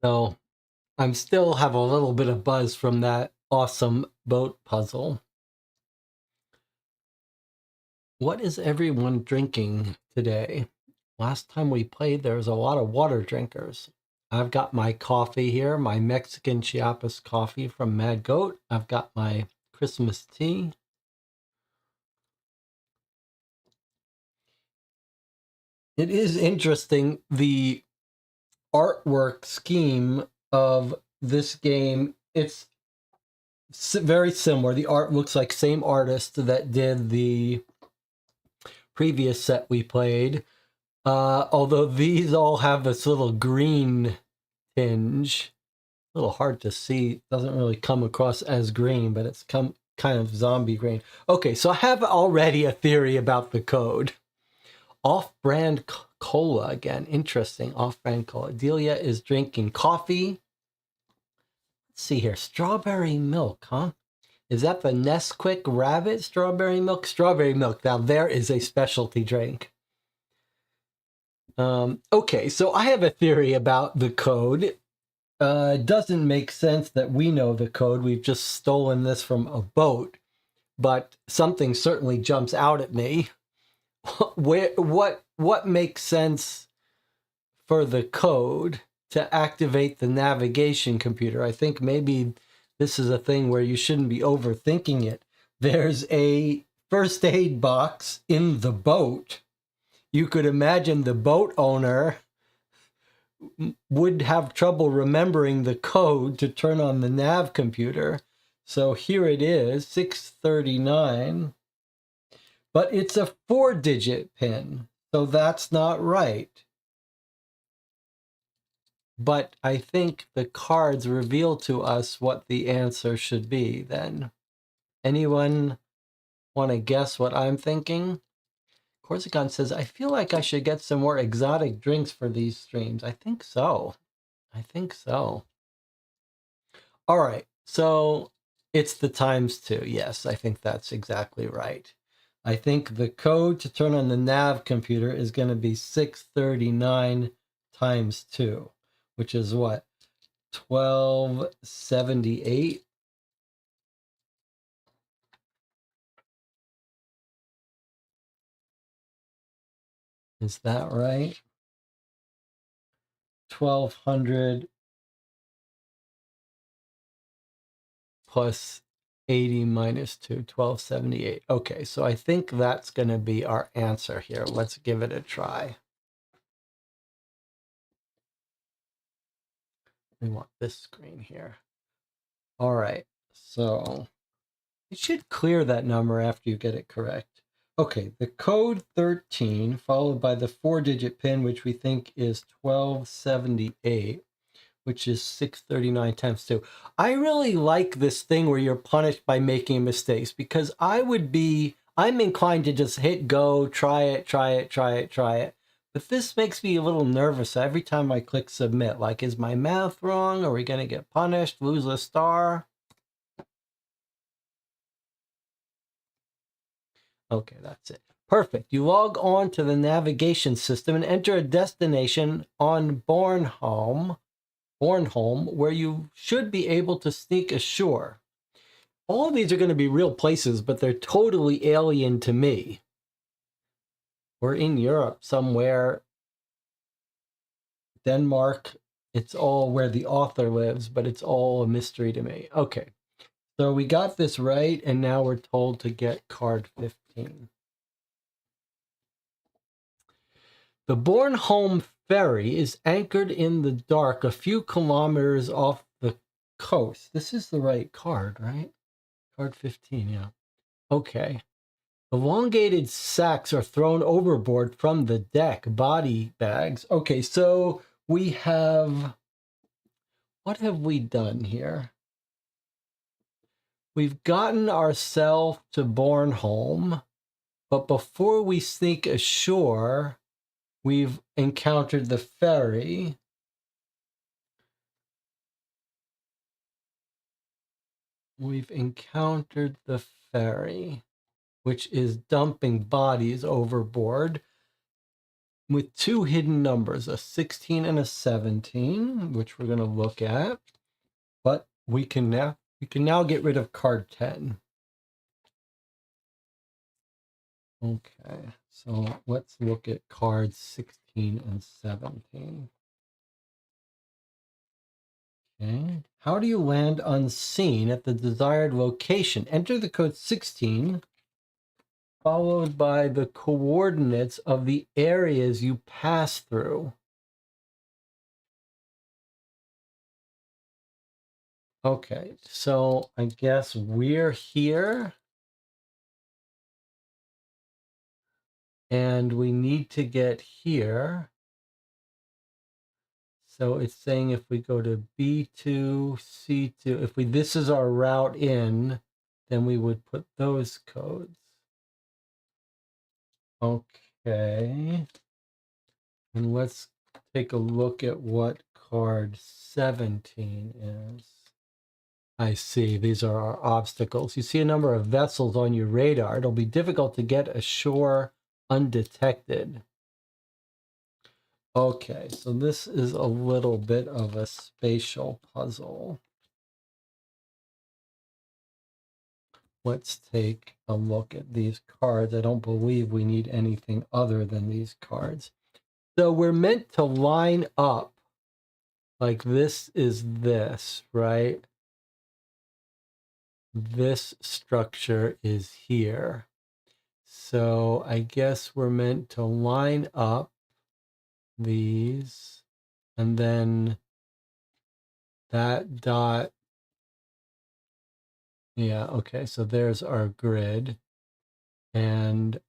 So I'm still have a little bit of buzz from that awesome boat puzzle. What is everyone drinking today? Last time we played, there was a lot of water drinkers. I've got my coffee here, my Mexican Chiapas coffee from Mad Goat. I've got my Christmas tea. It is interesting, the artwork scheme of this game. It's very similar. The art looks like same artist that did the previous set we played. Although these all have this little green tinge. A little hard to see. Doesn't really come across as green, but it's kind of zombie green. Okay, so I have already a theory about the code. Off-brand cola again. Interesting. Off-brand cola. Delia is drinking coffee. Let's see here. Strawberry milk, huh? Is that the Nesquik Rabbit strawberry milk? Strawberry milk. Now there is a specialty drink. Okay, so I have a theory about the code. It doesn't make sense that we know the code. We've just stolen this from a boat, but something certainly jumps out at me. What makes sense for the code to activate the navigation computer? I think maybe this is a thing where you shouldn't be overthinking it. There's a first aid box in the boat. You could imagine the boat owner would have trouble remembering the code to turn on the nav computer. So here it is, 639. But it's a 4-digit pin, so that's not right. But I think the cards reveal to us what the answer should be then. Anyone want to guess what I'm thinking? Corsican says, I feel like I should get some more exotic drinks for these streams. I think so. I think so. All right, so it's the ×2. Yes, I think that's exactly right. I think the code to turn on the nav computer is going to be 639 times 2, which is what? 1278? Is that right? 1200 plus 80 minus 2, 1278. Okay, so I think that's going to be our answer here. Let's give it a try. We want this screen here. All right, so it should clear that number after you get it correct. Okay, the code 13 followed by the 4-digit pin, which we think is 1278, which is 639 times 2. I really like this thing where you're punished by making mistakes, because I'm inclined to just hit go, try it. But this makes me a little nervous every time I click submit. Like, is my math wrong? Are we going to get punished, lose a star? Okay, that's it. Perfect. You log on to the navigation system and enter a destination on Bornholm, where you should be able to sneak ashore. All of these are going to be real places, but they're totally alien to me. We're in Europe somewhere. Denmark. It's all where the author lives, but it's all a mystery to me. Okay, so we got this right, and now we're told to get card 15. The Bornholm ferry is anchored in the dark a few kilometers off the coast. This is the right card, right? Card 15, yeah. Okay. Elongated sacks are thrown overboard from the deck, body bags. Okay, so we have... What have we done here? We've gotten ourselves to Bornholm, but before we sneak ashore, we've encountered the ferry. We've encountered the ferry, which is dumping bodies overboard with 2 hidden numbers, a 16 and a 17, which we're going to look at. But we can now get rid of card 10. Okay, so let's look at cards 16 and 17. Okay. How do you land unseen at the desired location? Enter the code 16 followed by the coordinates of the areas you pass through. Okay, so I guess we're here. And we need to get here. So it's saying if we go to B2, C2, if we this is our route in, then we would put those codes. Okay. And let's take a look at what card 17 is. I see. These are our obstacles. You see a number of vessels on your radar. It'll be difficult to get ashore undetected. Okay, so this is a little bit of a spatial puzzle. Let's take a look at these cards. I don't believe we need anything other than these cards. So we're meant to line up like this is this, right? This structure is here. So I guess we're meant to line up these, and then that dot. Yeah, okay, so there's our grid. And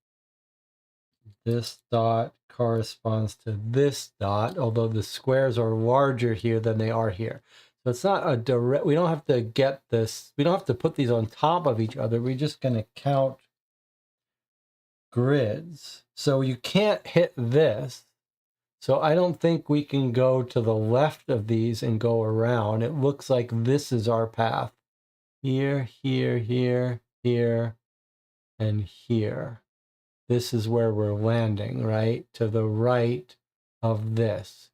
this dot corresponds to this dot, although the squares are larger here than they are here. So it's not a direct, we don't have to get this, we don't have to put these on top of each other. We're just going to count grids. So you can't hit this. So I don't think we can go to the left of these and go around. It looks like this is our path. Here, here, here, here, and here. This is where we're landing, right? To the right of this.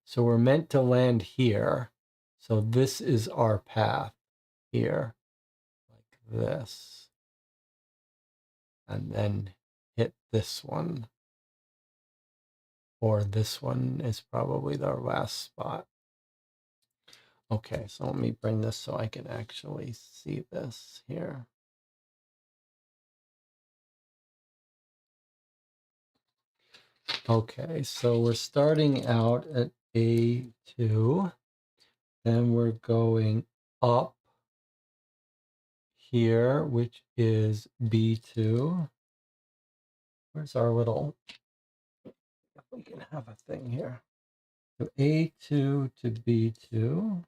So we're meant to land here. So this is our path here, like this. And then hit this one. Or this one is probably our last spot. Okay, so let me bring this so I can actually see this here. Okay, so we're starting out at A2, then we're going up here, which is B2. Where's our little, if we can have a thing here. So A2 to B2.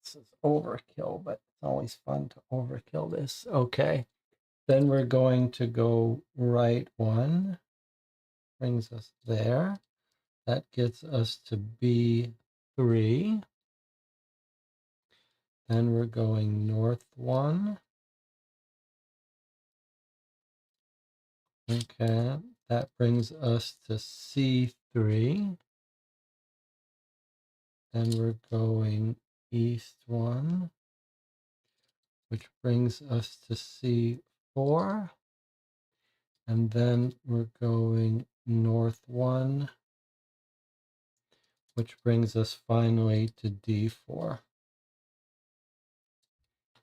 This is overkill, but it's always fun to overkill this. Okay, then we're going to go right one. Brings us there. That gets us to B3. Then we're going north one. Okay, that brings us to C3. Then we're going east one, which brings us to C4. And then we're going north one, which brings us finally to D4.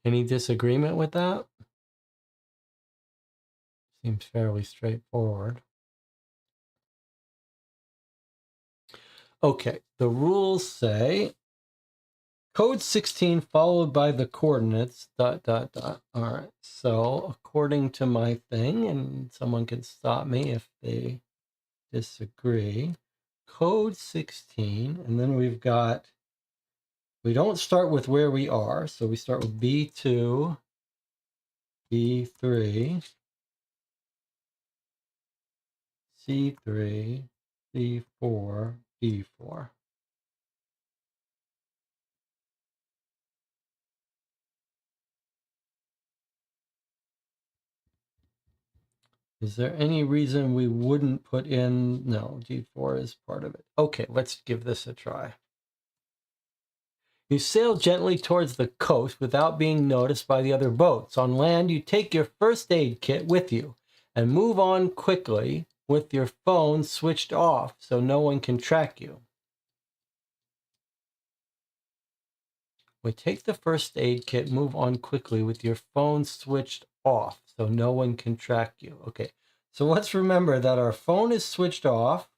Any disagreement with that? Seems fairly straightforward. Okay, the rules say code 16 followed by the coordinates, ... All right, so according to my thing, and someone can stop me if they disagree, code 16, and then we've got, we don't start with where we are, so we start with B2, B3, C3, C4, D4. Is there any reason we wouldn't put in, no, D4 is part of it. Okay, let's give this a try. You sail gently towards the coast without being noticed by the other boats. On land, you take your first aid kit with you and move on quickly with your phone switched off so no one can track you. We take the first aid kit, move on quickly with your phone switched off so no one can track you. Okay, so let's remember that our phone is switched off.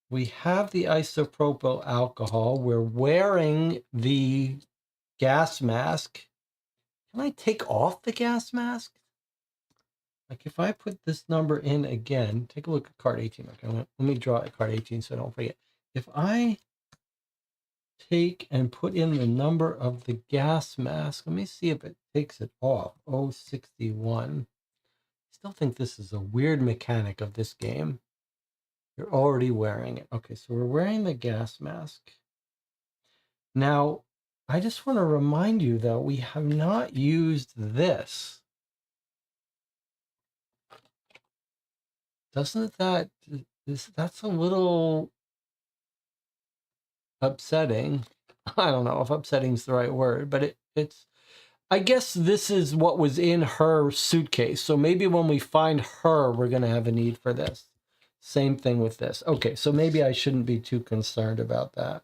We have the isopropyl alcohol. We're wearing the gas mask. Can I take off the gas mask? Like if I put this number in again, take a look at card 18. Okay, let me draw at card 18 so I don't forget. If I take and put in the number of the gas mask, let me see if it takes it off. 061. Still think this is a weird mechanic of this game. You're already wearing it. Okay, so we're wearing the gas mask. Now, I just want to remind you that we have not used this. Doesn't that's a little upsetting. I don't know if upsetting is the right word, but it's, I guess this is what was in her suitcase. So maybe when we find her, we're going to have a need for this. Same thing with this. Okay, so maybe I shouldn't be too concerned about that.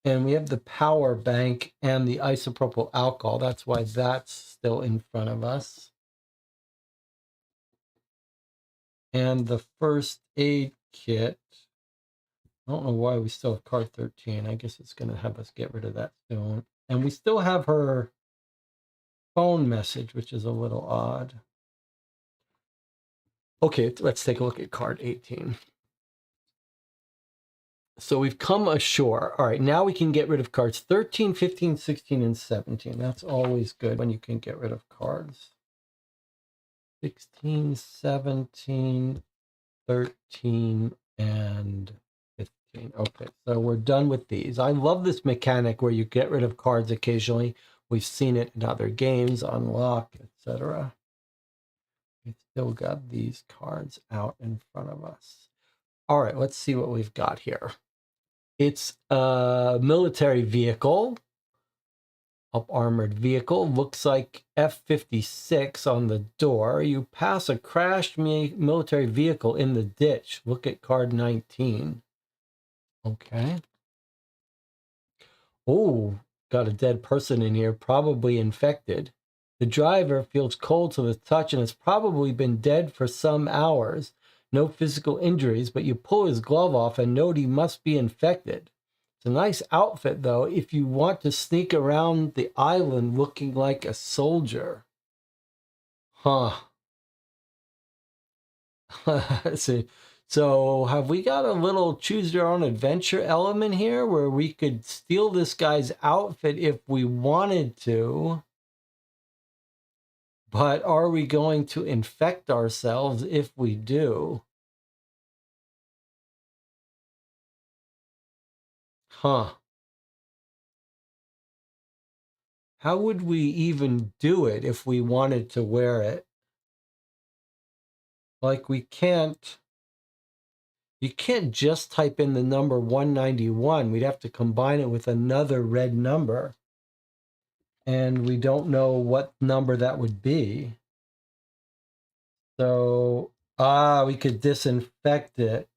And we have the power bank and the isopropyl alcohol. That's why that's still in front of us. And the first aid kit. I don't know why we still have card 13. I guess it's going to have us get rid of that soon. And we still have her phone message, which is a little odd. Okay, let's take a look at card 18. So we've come ashore. All right, now we can get rid of cards 13, 15, 16, and 17. That's always good when you can get rid of cards. 16, 17, 13, and 15. Okay, so we're done with these. I love this mechanic where you get rid of cards occasionally. We've seen it in other games, Unlock, etc. We've still got these cards out in front of us. All right, let's see what we've got here. It's a military vehicle, up-armored vehicle. Looks like F-56 on the door. You pass a crashed military vehicle in the ditch. Look at card 19. Okay. Oh, got a dead person in here, probably infected. The driver feels cold to the touch and has probably been dead for some hours. No physical injuries, but you pull his glove off and note he must be infected. It's a nice outfit, though, if you want to sneak around the island looking like a soldier. Huh. Let's see. So have we got a little choose your own adventure element here where we could steal this guy's outfit if we wanted to? But are we going to infect ourselves if we do? Huh. How would we even do it if we wanted to wear it? Like you can't just type in the number 191. We'd have to combine it with another red number. And we don't know what number that would be. So, we could disinfect it.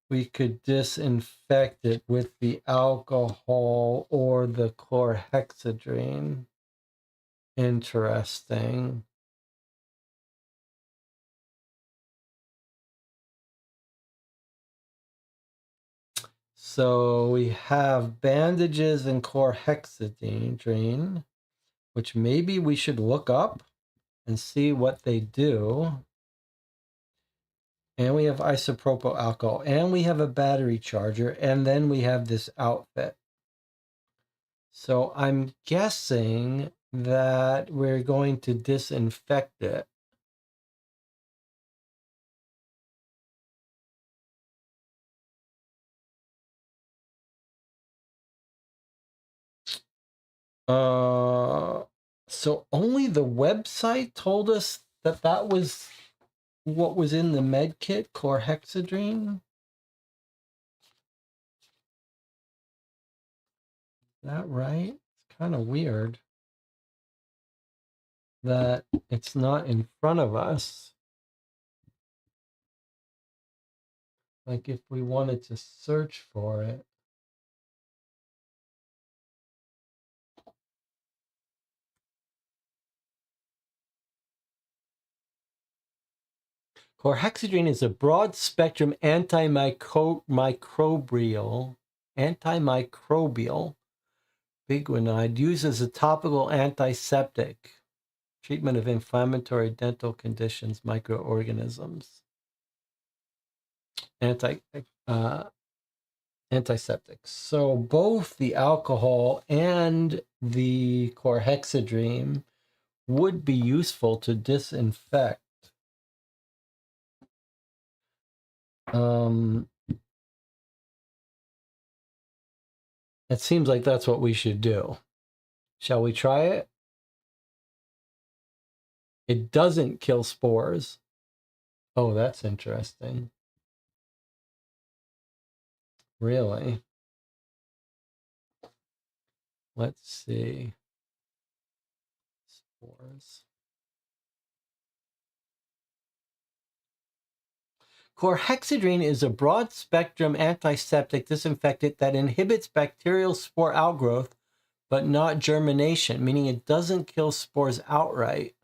We could disinfect it with the alcohol or the chlorhexidrine. Interesting. So we have bandages and chlorhexidrine, which maybe we should look up and see what they do. And we have isopropyl alcohol, and we have a battery charger, and then we have this outfit. So I'm guessing that we're going to disinfect it. So only the website told us that that was what was in the med kit, chlorhexidrine. Is that right? It's kind of weird that it's not in front of us. Like if we wanted to search for it. Chlorhexidrine is a broad-spectrum antimicrobial biguanide used as a topical antiseptic, treatment of inflammatory dental conditions, microorganisms, uh, antiseptics. So both the alcohol and the chlorhexidrine would be useful to disinfect. It seems like that's what we should do. Shall we try it? It doesn't kill spores. Oh, that's interesting. Really? Let's see. Spores. Chlorhexidrine is a broad-spectrum antiseptic disinfectant that inhibits bacterial spore outgrowth, but not germination, meaning it doesn't kill spores outright,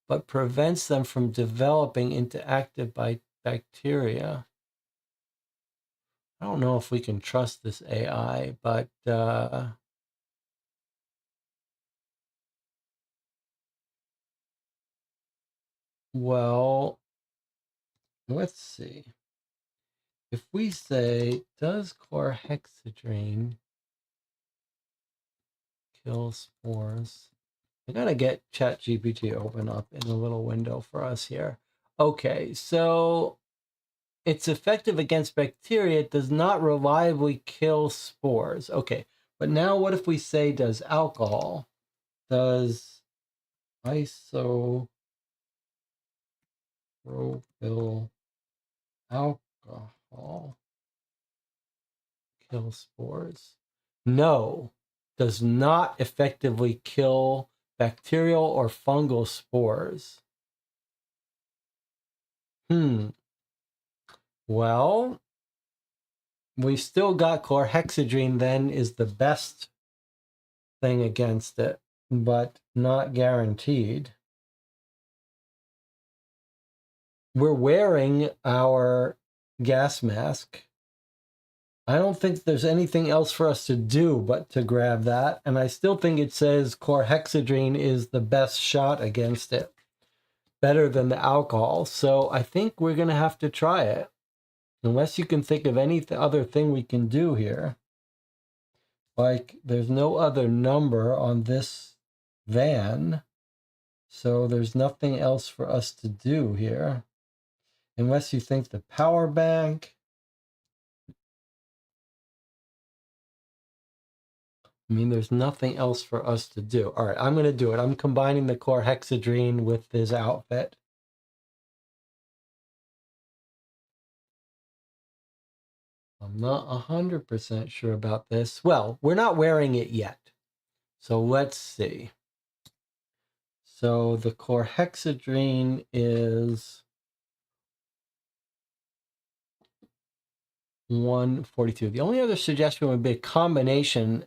but prevents them from developing into active bacteria. I don't know if we can trust this AI, but well, let's see. If we say, does chlorhexidrine kill spores? I gotta get ChatGPT open up in a little window for us here. Okay, so it's effective against bacteria. It does not reliably kill spores. Okay, but now what if we say, does alcohol? Does isopropyl alcohol kill spores? No, does not effectively kill bacterial or fungal spores. Well, we still got chlorhexidrine then is the best thing against it, but not guaranteed. We're wearing our gas mask. I don't think there's anything else for us to do but to grab that. And I still think it says chlorhexidrine is the best shot against it, better than the alcohol. So I think we're going to have to try it. Unless you can think of any other thing we can do here. Like, there's no other number on this van, so there's nothing else for us to do here. Unless you think the power bank. I mean, there's nothing else for us to do. All right, I'm going to do it. I'm combining the chlorhexidrine with this outfit. I'm not 100% sure about this. Well, we're not wearing it yet. So let's see. So the chlorhexidrine is 142. The only other suggestion would be a combination.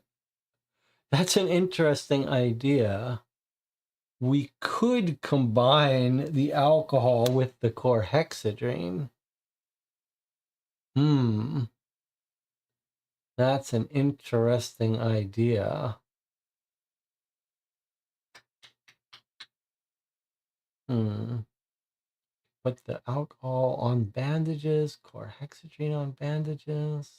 That's an interesting idea. We could combine the alcohol with the chlorhexidrine. That's an interesting idea. Put the alcohol on bandages, chlorhexidrine on bandages.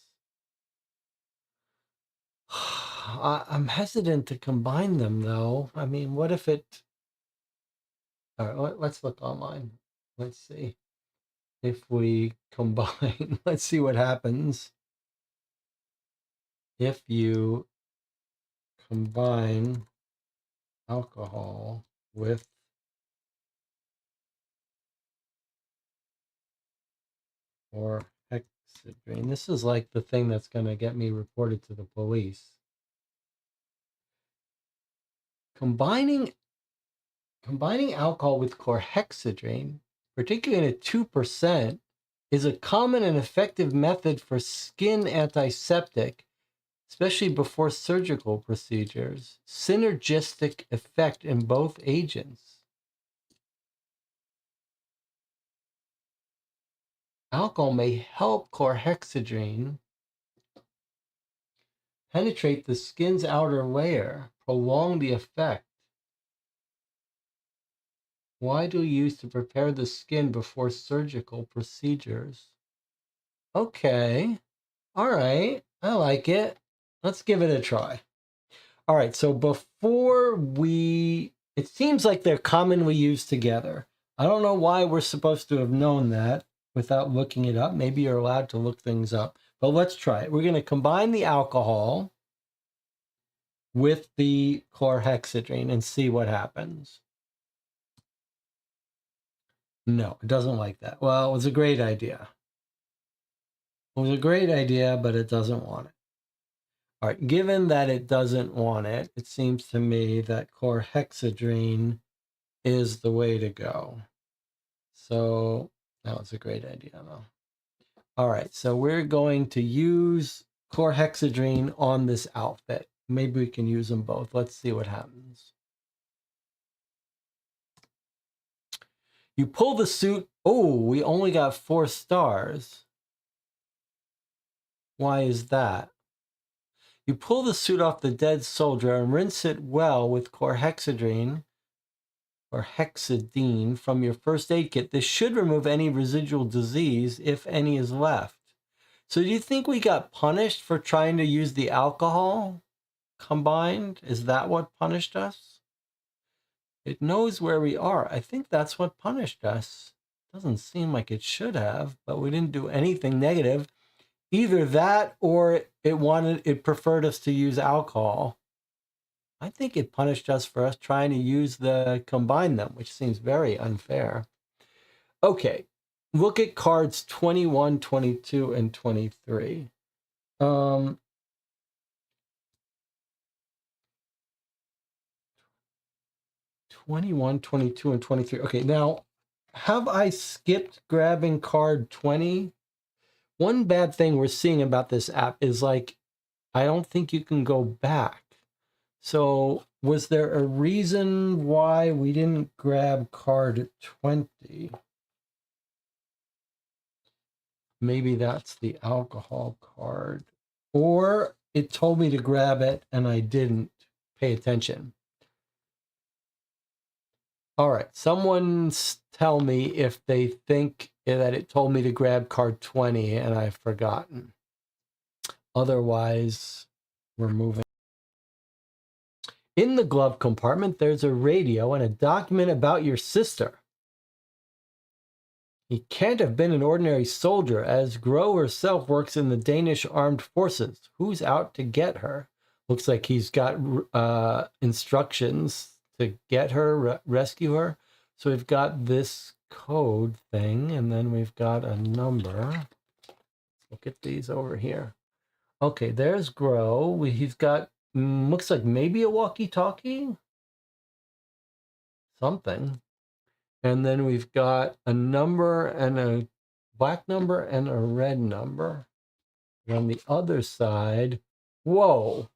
I'm hesitant to combine them, though. I mean, what if it... All right, let's look online. Let's see if we combine. Let's see what happens if you combine alcohol with chlorhexidrine. This is like the thing that's going to get me reported to the police. Combining alcohol with chlorhexidrine, particularly in a 2%, is a common and effective method for skin antiseptic, especially before surgical procedures. Synergistic effect in both agents. Alcohol may help chlorhexidrine penetrate the skin's outer layer, prolong the effect. Why do you use to prepare the skin before surgical procedures? Okay. All right. I like it. Let's give it a try. All right. So it seems like they're commonly used together. I don't know why we're supposed to have known that without looking it up. Maybe you're allowed to look things up, but let's try it. We're going to combine the alcohol with the chlorhexidrine and see what happens. No, it doesn't like that. Well, it was a great idea. It was a great idea, but it doesn't want it. All right, given that it doesn't want it, it seems to me that chlorhexidrine is the way to go. So that was a great idea, though. All right, so we're going to use chlorhexidrine on this outfit. Maybe we can use them both. Let's see what happens. You pull the suit. Oh, we only got 4 stars. Why is that? You pull the suit off the dead soldier and rinse it well with chlorhexidrine or hexidine from your first aid kit. This should remove any residual disease, if any is left. So do you think we got punished for trying to use the alcohol combined? Is that what punished us? It knows where we are. I think that's what punished us. Doesn't seem like it should have, but we didn't do anything negative. Either that or it preferred us to use alcohol. I think it punished us for us trying to combine them, which seems very unfair. Okay, look at cards 21, 22, and 23. 21, 22, and 23. Okay, now, have I skipped grabbing card 20? One bad thing we're seeing about this app is like, I don't think you can go back. So was there a reason why we didn't grab card 20? Maybe that's the alcohol card. Or it told me to grab it and I didn't pay attention. All right, someone tell me if they think that it told me to grab card 20 and I've forgotten. Otherwise, we're moving. In the glove compartment, there's a radio and a document about your sister. He can't have been an ordinary soldier, as Gro herself works in the Danish armed forces. Who's out to get her? Looks like he's got instructions to get her, rescue her. So we've got this code thing, and then we've got a number. Look at these over here. Okay, there's Gro. He's got, looks like maybe a walkie-talkie? Something. And then we've got a number and a black number and a red number. And on the other side, whoa,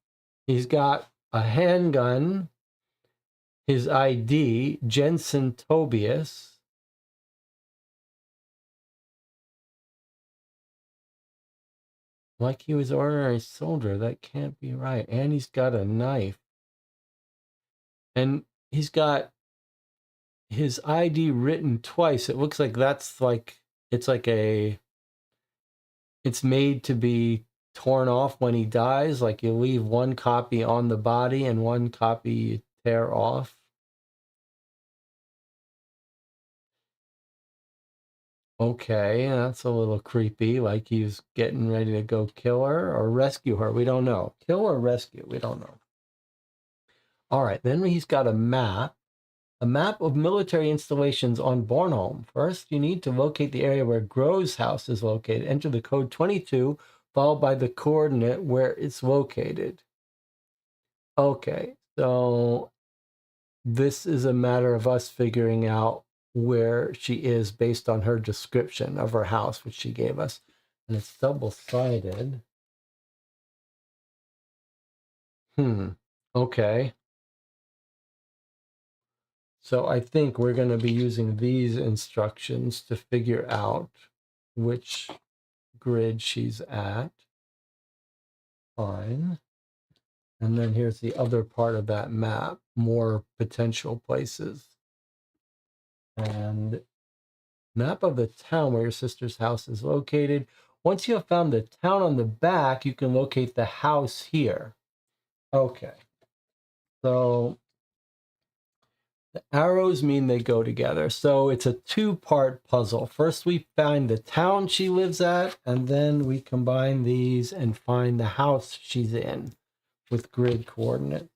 he's got a handgun, his ID, Jensen Tobias. Like he was an ordinary soldier. That can't be right. And he's got a knife. And he's got his ID written twice. It looks like it's made to be torn off when he dies. Like you leave one copy on the body and one copy you tear off. Okay, that's a little creepy. Like he's getting ready to go kill her or rescue her. We don't know. Kill or rescue, we don't know. All right, then he's got a map. A map of military installations on Bornholm. First, you need to locate the area where Gro's house is located. Enter the code 22, followed by the coordinate where it's located. Okay, so this is a matter of us figuring out where she is based on her description of her house, which she gave us. And it's double-sided. Okay. So I think we're going to be using these instructions to figure out which grid she's at. Fine. And then here's the other part of that map, more potential places. And map of the town where your sister's house is located. Once you have found the town on the back, you can locate the house here. Okay. So the arrows mean they go together. So it's a two-part puzzle. First, we find the town she lives at, and then we combine these and find the house she's in with grid coordinates.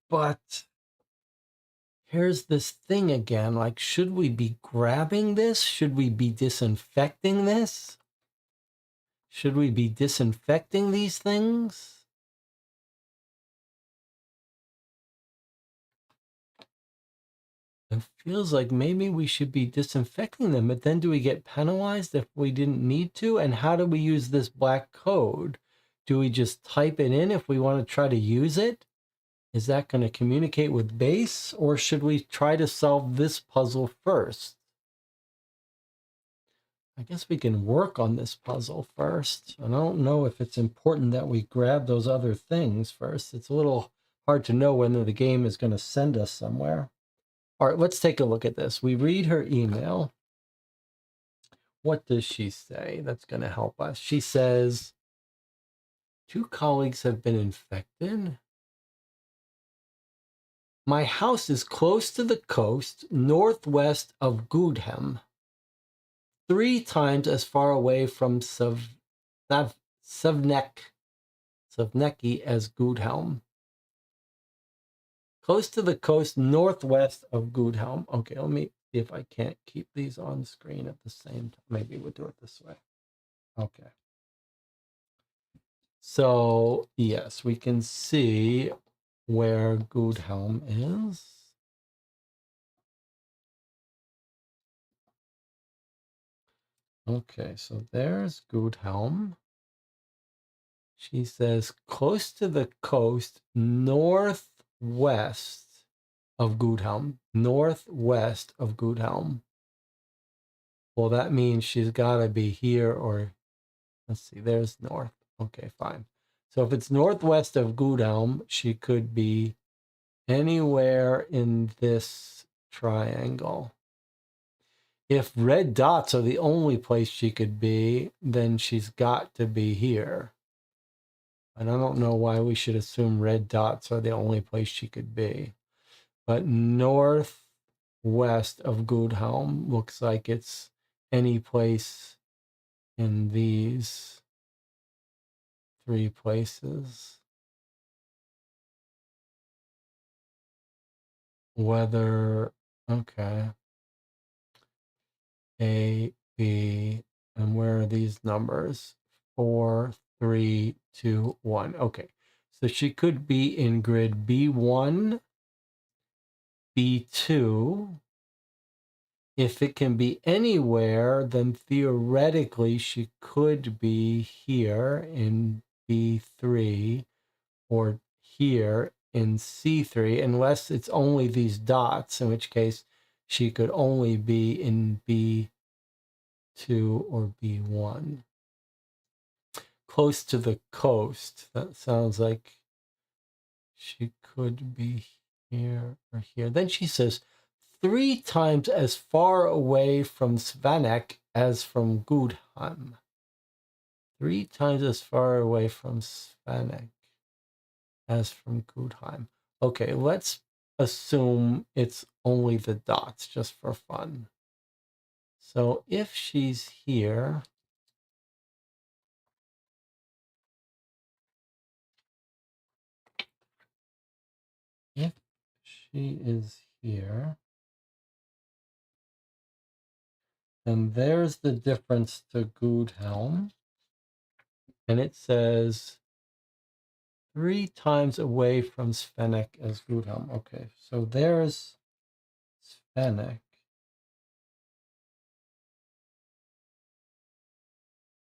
But here's this thing again. Like, should we be grabbing this? Should we be disinfecting this? Should we be disinfecting these things? It feels like maybe we should be disinfecting them, but then do we get penalized if we didn't need to? And how do we use this black code? Do we just type it in if we want to try to use it? Is that going to communicate with base, or should we try to solve this puzzle first? I guess we can work on this puzzle first. I don't know if it's important that we grab those other things first. It's a little hard to know when the game is going to send us somewhere. All right, let's take a look at this. We read her email. What does she say that's going to help us? She says, 2 colleagues have been infected. My house is close to the coast, northwest of Gudhem, 3 times as far away from Savnecki as Gudhelm. Close to the coast, northwest of Gudhelm. Okay, let me see if I can't keep these on screen at the same time. Maybe we'll do it this way. Okay. So, yes, we can see where Gudhelm is. Okay, so there's Gudhelm. She says close to the coast, northwest of Gudhelm. Northwest of Gudhelm. Well, that means she's got to be here or, let's see, there's north. Okay, fine. So if it's northwest of Gudhelm, she could be anywhere in this triangle. If red dots are the only place she could be, then she's got to be here. And I don't know why we should assume red dots are the only place she could be. But northwest of Gudhelm looks like it's any place in these 3 places. Whether, okay. A, B, and where are these numbers? 4, 3, 2, 1. Okay, so she could be in grid B1, B2. If it can be anywhere, then theoretically she could be here in B3 or here in C3, unless it's only these dots, in which case she could only be in B2 or B1. Close to the coast. That sounds like she could be here or here. Then she says 3 times as far away from Svanek as from Gudheim. 3 times as far away from Svanek as from Gudheim. Okay, let's assume it's only the dots just for fun. So if she's here, if she is here. And there's the difference to Gudhelm. And it says 3 times away from Svenek as Gudhelm. Okay, so there's Svenek.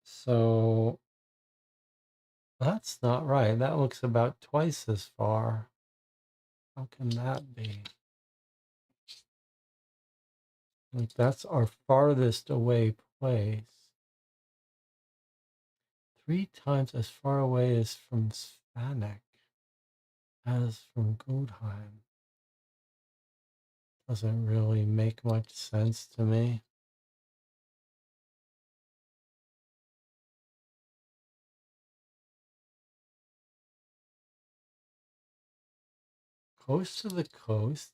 So that's not right. That looks about twice as far. How can that be? Like that's our farthest away place. 3 times as far away as from Spanek as from Gudheim. Doesn't really make much sense to me. Close to the coast,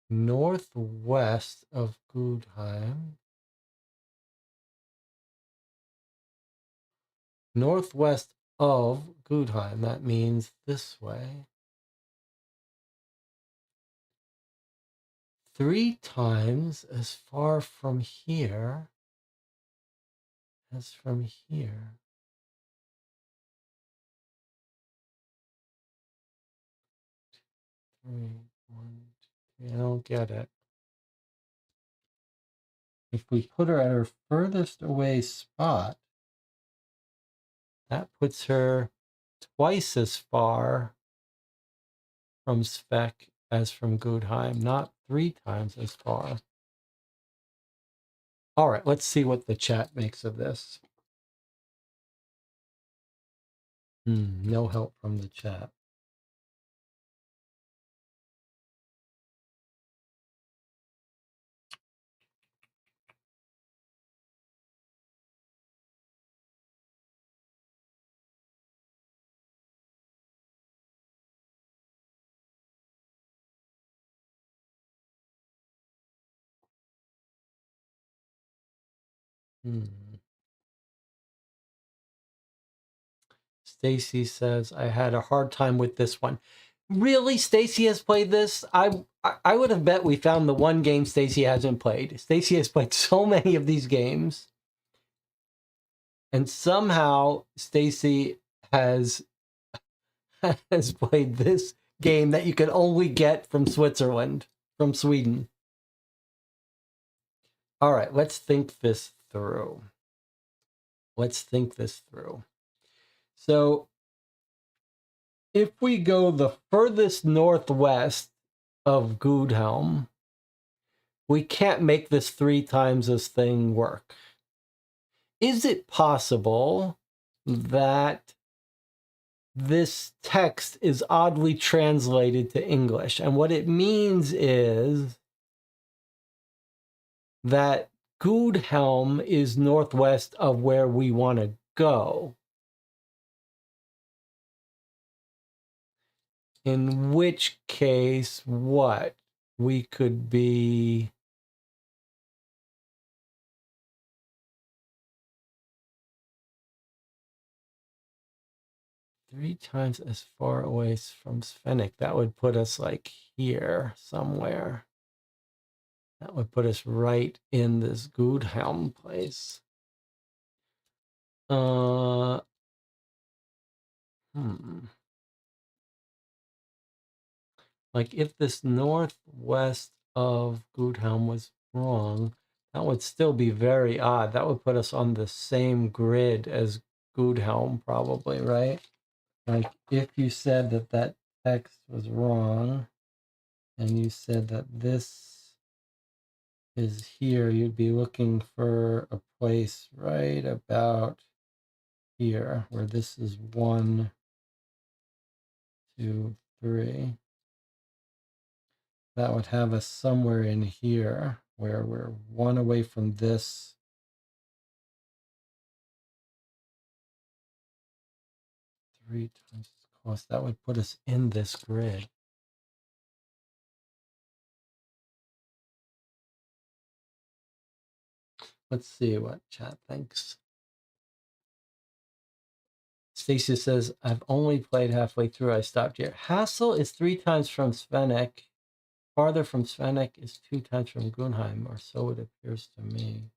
northwest of Gudheim. Northwest of Gudheim, that means this way. 3 times as far from here as from here. 3, 1, 2, 3. I don't get it. If we put her at her furthest away spot, that puts her twice as far from Spec as from Gudheim, not 3 times as far. All right, let's see what the chat makes of this. No help from the chat. Stacy says, I had a hard time with this one. Really? Stacy has played this? I would have bet we found the one game Stacy hasn't played. Stacy has played so many of these games. And somehow Stacy has played this game that you can only get from Switzerland, from Sweden. All right, let's think this through. So if we go the furthest northwest of Gudhelm, we can't make this 3 times this thing work. Is it possible that this text is oddly translated to English? And what it means is that Gudhelm is northwest of where we want to go. In which case, what? We could be... three times as far away from Svenik. That would put us like here somewhere. That would put us right in this Gudhelm place. Like if this northwest of Gudhelm was wrong, that would still be very odd. That would put us on the same grid as Gudhelm probably, right? Like if you said that that text was wrong and you said that this is here, you'd be looking for a place right about here where this is 1, 2, 3. That would have us somewhere in here where we're 1 away from this. 3 times as close. That would put us in this grid. Let's see what chat thinks. Stacy says, I've only played halfway through. I stopped here. Hassel is 3 times from Svenek. farther from Svenek is 2 times from Gunheim, or so it appears to me.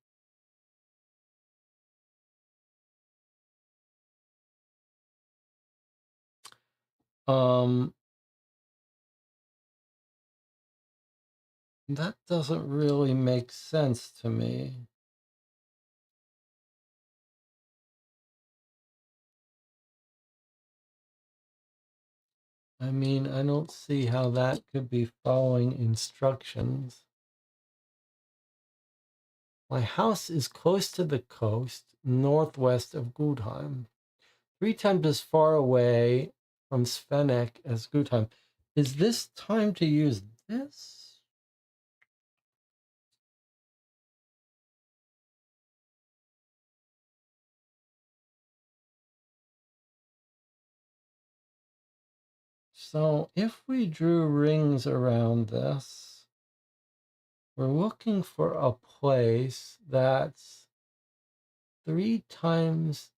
That doesn't really make sense to me. I mean, I don't see how that could be following instructions. My house is close to the coast, northwest of Gudheim, 3 times as far away from Svenek as Gudheim. Is this time to use this? So if we drew rings around this, we're looking for a place that's 3 times.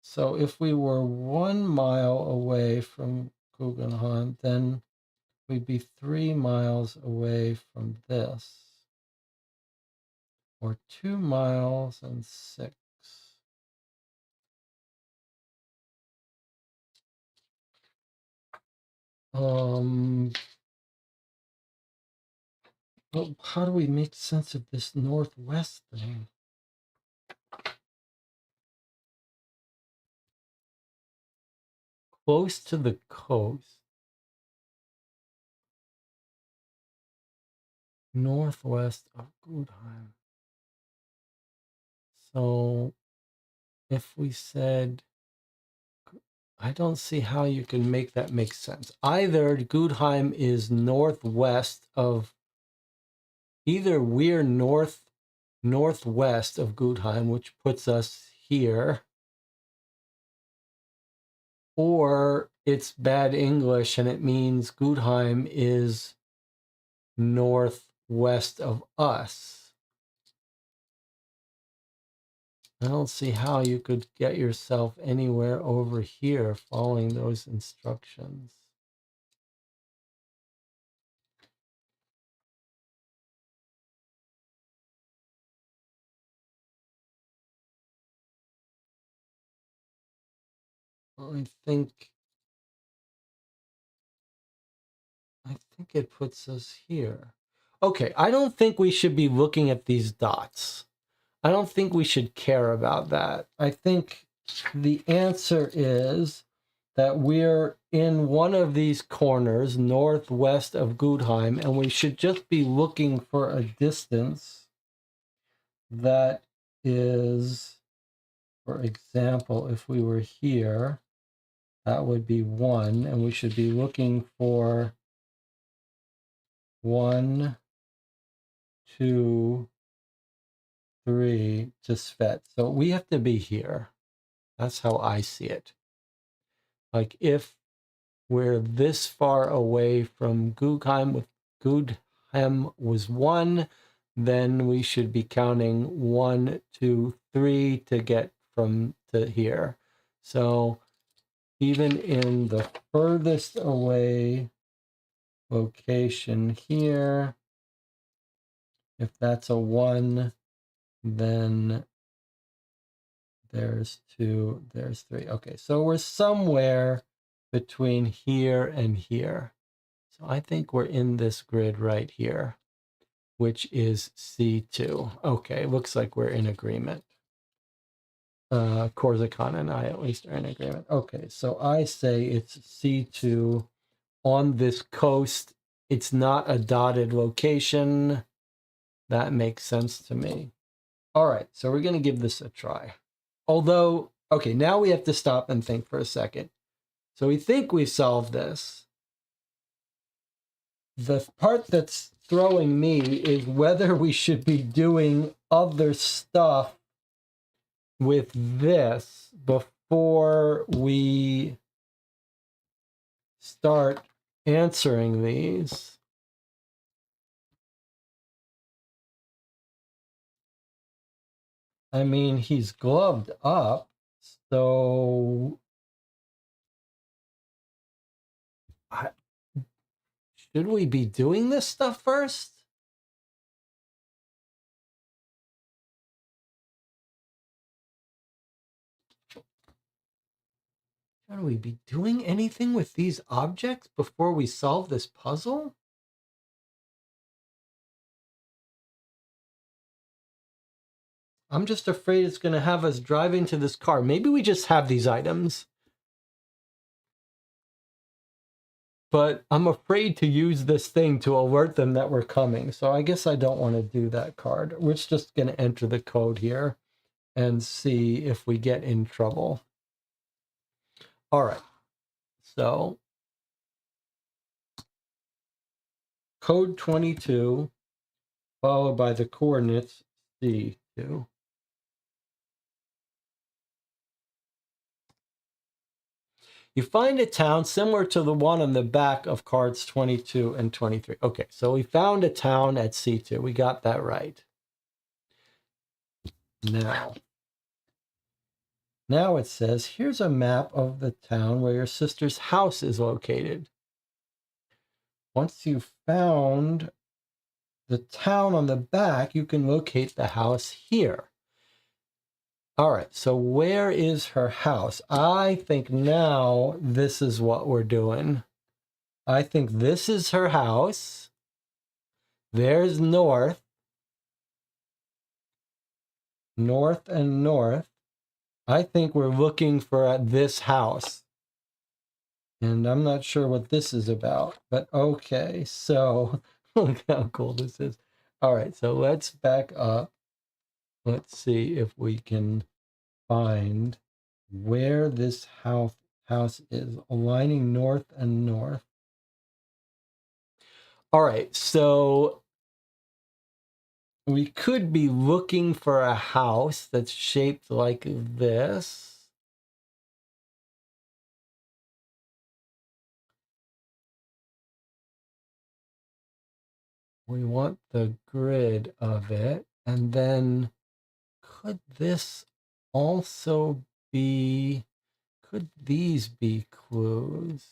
So if we were 1 mile away from Guggenheim, then we'd be 3 miles away from this, or 2 miles and 6. Well, how do we make sense of this northwest thing? Close to the coast. Northwest of Gudheim. So if we said, I don't see how you can make that make sense. Either Gudheim is northwest of, either we're northwest of Gudheim, which puts us here, or it's bad English and it means Gudheim is northwest of us. I don't see how you could get yourself anywhere over here following those instructions. I think it puts us here. Okay, I don't think we should be looking at these dots. I don't think we should care about that. I think the answer is that we're in one of these corners northwest of Gudheim, and we should just be looking for a distance that is, for example, if we were here, that would be 1, and we should be looking for 1, 2, 3 to Svet. So we have to be here. That's how I see it. Like if we're this far away from Gugheim, with Gudheim was 1, then we should be counting 1, 2, 3 to get from to here. So even in the furthest away location here, if that's a 1, then there's 2, there's 3. Okay, so we're somewhere between here and here. So I think we're in this grid right here, which is C2. Okay, looks like we're in agreement. Corsican and I at least are in agreement. Okay, so I say it's C2 on this coast. It's not a dotted location. That makes sense to me. All right, so we're going to give this a try. Although, okay, now we have to stop and think for a second. So we think we've solved this. The part that's throwing me is whether we should be doing other stuff with this before we start answering these. I mean, he's gloved up, so Should we be doing this stuff first? Should we be doing anything with these objects before we solve this puzzle? I'm just afraid it's going to have us drive into this car. Maybe we just have these items. But I'm afraid to use this thing to alert them that we're coming. So I guess I don't want to do that card. We're just going to enter the code here and see if we get in trouble. All right. So code 22 followed by the coordinates C2. You find a town similar to the one on the back of cards 22 and 23. Okay, so we found a town at C2. We got that right. Now it says, here's a map of the town where your sister's house is located. Once you've found the town on the back, you can locate the house here. All right, so where is her house? I think now this is what we're doing. I think this is her house. There's north. North and north. I think we're looking for this house. And I'm not sure what this is about, but okay. So look how cool this is. All right, so let's back up. Let's see if we can find where this house is, aligning north and north. All right, so we could be looking for a house that's shaped like this. We want the grid of it. And then could this also be, could these be clues?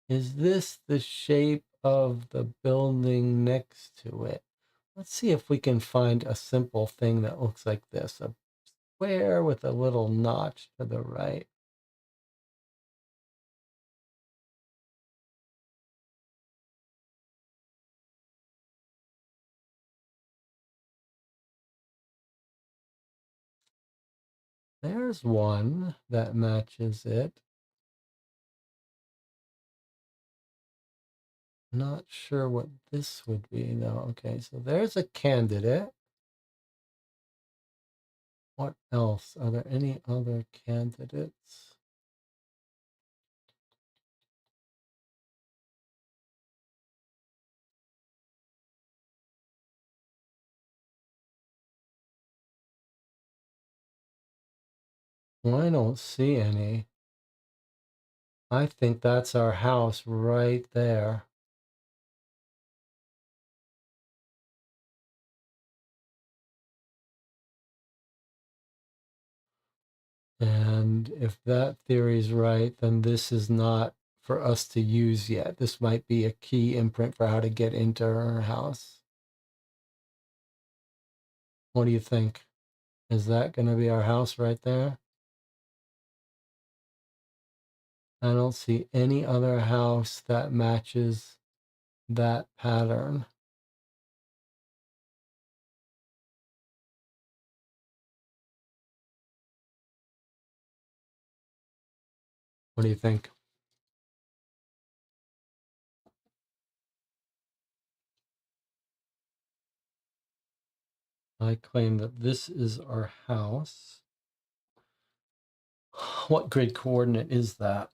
Is this the shape of the building next to it? Let's see if we can find a simple thing that looks like this. A square with a little notch to the right. There's one that matches it. Not sure what this would be though. Okay, so there's a candidate. What else? Are there any other candidates? Well, I don't see any. I think that's our house right there. And if that theory is right, then this is not for us to use yet. This might be a key imprint for how to get into her house. What do you think? Is that going to be our house right there? I don't see any other house that matches that pattern. What do you think? I claim that this is our house. What grid coordinate is that?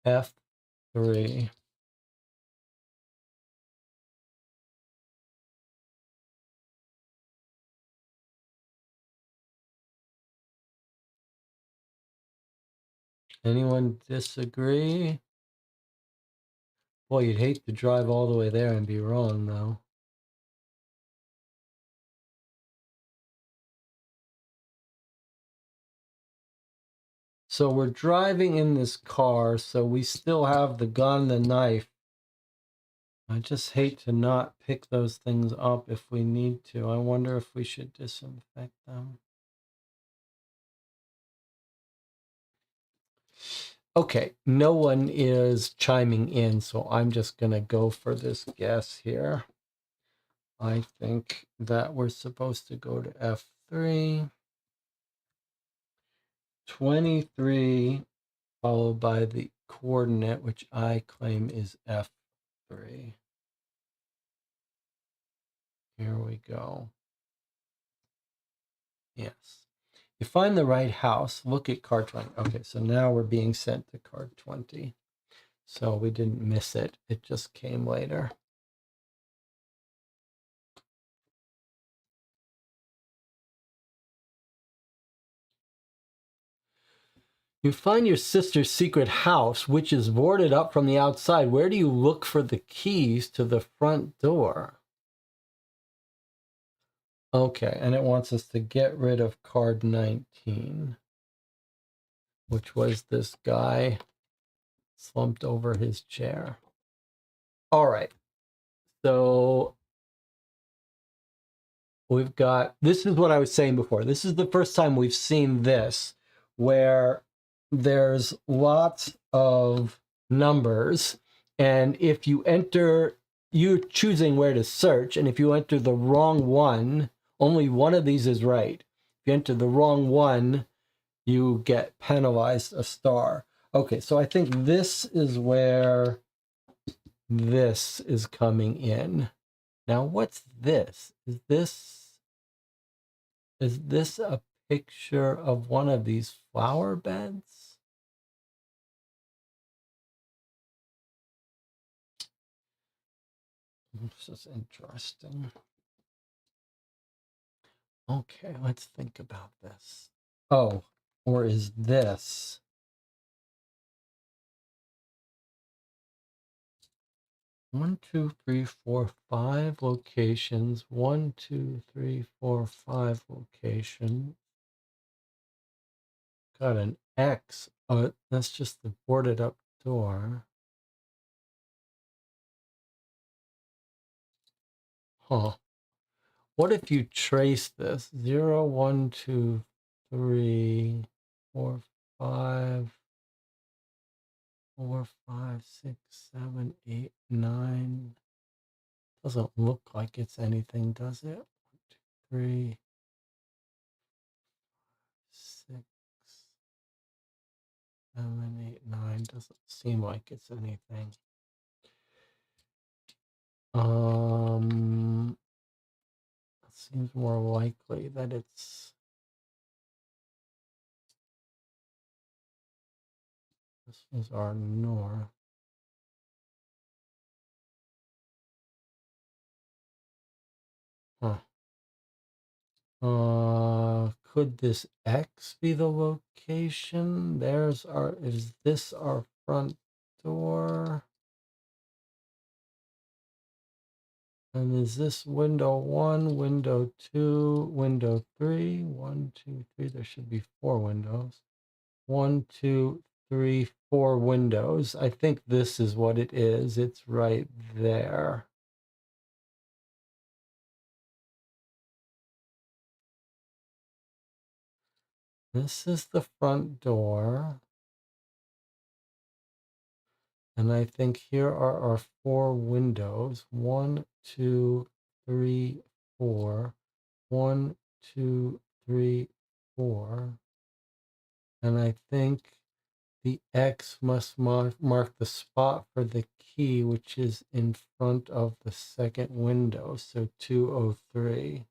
F3. Anyone disagree? Boy, you'd hate to drive all the way there and be wrong, though. So we're driving in this car, so we still have the gun, the knife. I just hate to not pick those things up if we need to. I wonder if we should disinfect them. Okay, no one is chiming in, so I'm just going to go for this guess here. I think that we're supposed to go to F3. 23 followed by the coordinate, which I claim is F3. Here we go. Yes. You find the right house, look at card 20. Okay, so now we're being sent to card 20. So we didn't miss it. It just came later. You find your sister's secret house, which is boarded up from the outside. Where do you look for the keys to the front door? Okay, and it wants us to get rid of card 19, which was this guy slumped over his chair. All right, so we've got, this is what I was saying before. This is the first time we've seen this, where there's lots of numbers, and if you enter, you're choosing where to search, and if you enter the wrong one, only one of these is right. If you enter the wrong one, you get penalized a star. Okay, so I think this is where this is coming in. Now, what's this? Is this a picture of one of these flower beds? This is interesting. Okay, let's think about this. Oh, or is this? One, two, three, four, five locations. 1, 2, 3, 4, 5 locations. Got an X. Oh, that's just the boarded up door. Huh. What if you trace this? 0, 1, 2, 3, 4, 5, 4, 5, 6, 7, 8, 9. Doesn't look like it's anything, does it? 1, 2, 3, 6, 7, 8, 9. Doesn't seem like it's anything. It seems more likely that it's this is our north. Huh. Could this X be the location? Is this our front door? And is this window 1, window 2, window 3? 1, 2, 3. There should be 4 windows. 1, 2, 3, 4 windows. I think this is what it is. It's right there. This is the front door. And I think here are our 4 windows. 1, 2, 3, 4. 1, 2, 3, 4. And I think the X must mark the spot for the key, which is in front of the second window. So 203.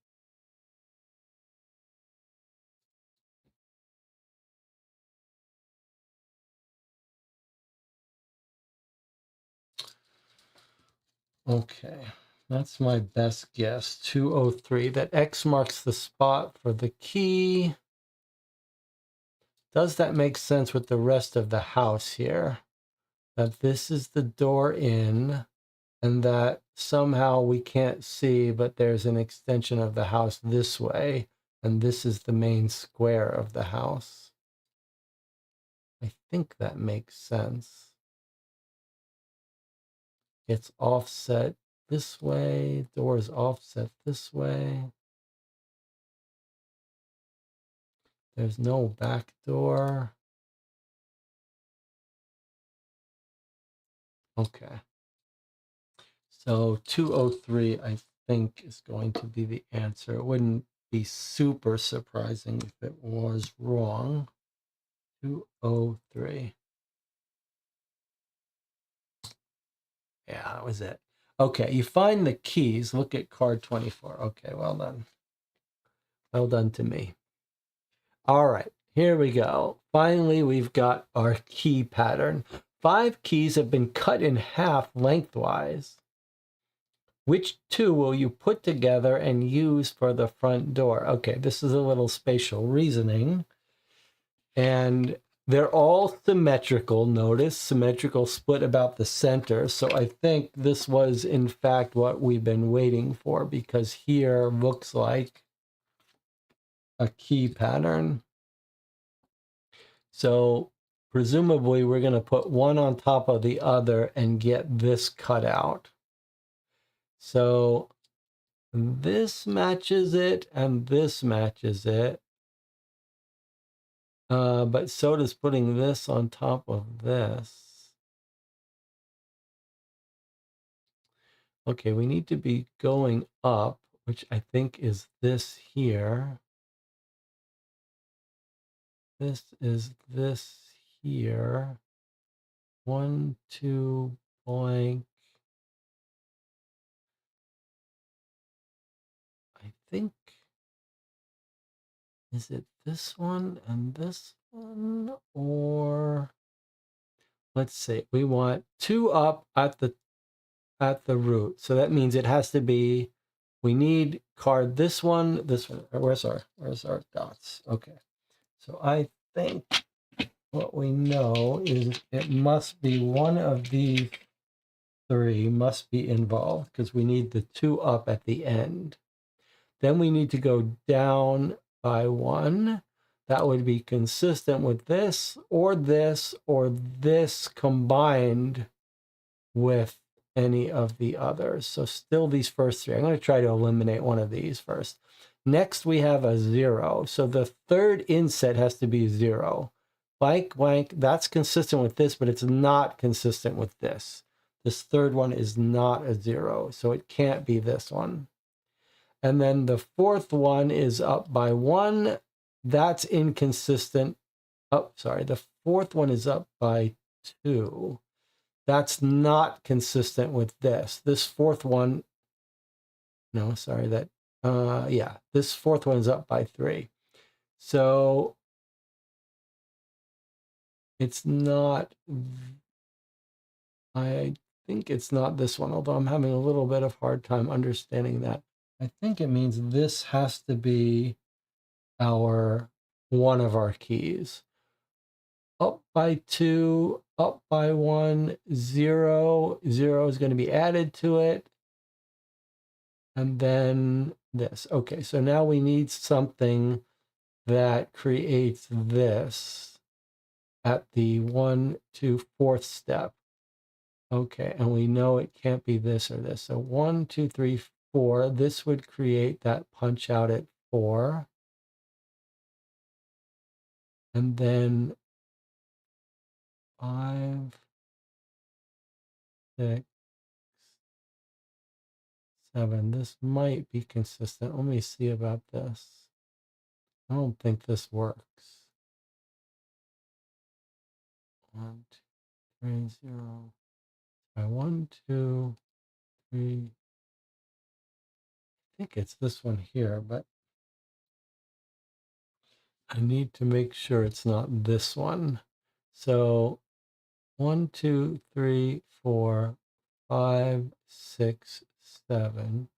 Okay, that's my best guess. 203. That X marks the spot for the key. Does that make sense with the rest of the house here? That this is the door in, and that somehow we can't see, but there's an extension of the house this way, and this is the main square of the house. I think that makes sense. It's offset this way, door is offset this way. There's no back door. Okay. So 203, I think, is going to be the answer. It wouldn't be super surprising if it was wrong. 203. Yeah, that was it. Okay, you find the keys. Look at card 24. Okay, well done. Well done to me. All right, here we go. Finally, we've got our key pattern. 5 keys have been cut in half lengthwise. Which 2 will you put together and use for the front door? Okay, this is a little spatial reasoning. And they're all symmetrical. Notice symmetrical split about the center. So I think this was in fact what we've been waiting for, because here looks like a key pattern. So presumably we're going to put one on top of the other and get this cut out. So this matches it and this matches it. But so does putting this on top of this. Okay, we need to be going up, which I think is this here. This is this here. 1, 2, blank. I think, is it this one and this one? Or let's see, we want 2 up at the root. So that means it has to be, we need card this one. Where's our dots? Okay. So I think what we know is it must be one of these 3 must be involved, because we need the 2 up at the end. Then we need to go down by 1. That would be consistent with this or this combined with any of the others. So still these first 3. I'm going to try to eliminate one of these first. Next, we have a 0. So the third inset has to be 0. Blank, blank, that's consistent with this, but it's not consistent with this. This third one is not a 0, so it can't be this one. And then the fourth one is up by 1. That's inconsistent. Oh, sorry. The fourth one is up by 2. That's not consistent with this. This fourth one, no, sorry, yeah, this fourth one is up by 3. So it's not, I think it's not this one, although I'm having a little bit of hard time understanding that. I think it means this has to be one of our keys. Up by 2, up by 1, 0. 0 is going to be added to it. And then this. Okay, so now we need something that creates this at the 1, 2, 4th step. Okay, and we know it can't be this or this. So 1, 2, 3, 4. This would create that punch out at 4. And then 5, 6, 7. This might be consistent. Let me see about this. I don't think this works. 1, 2, 3, 0. 1, 2, 3. I think it's this one here, but I need to make sure it's not this one. So 1, 2, 3, 4, 5, 6, 7.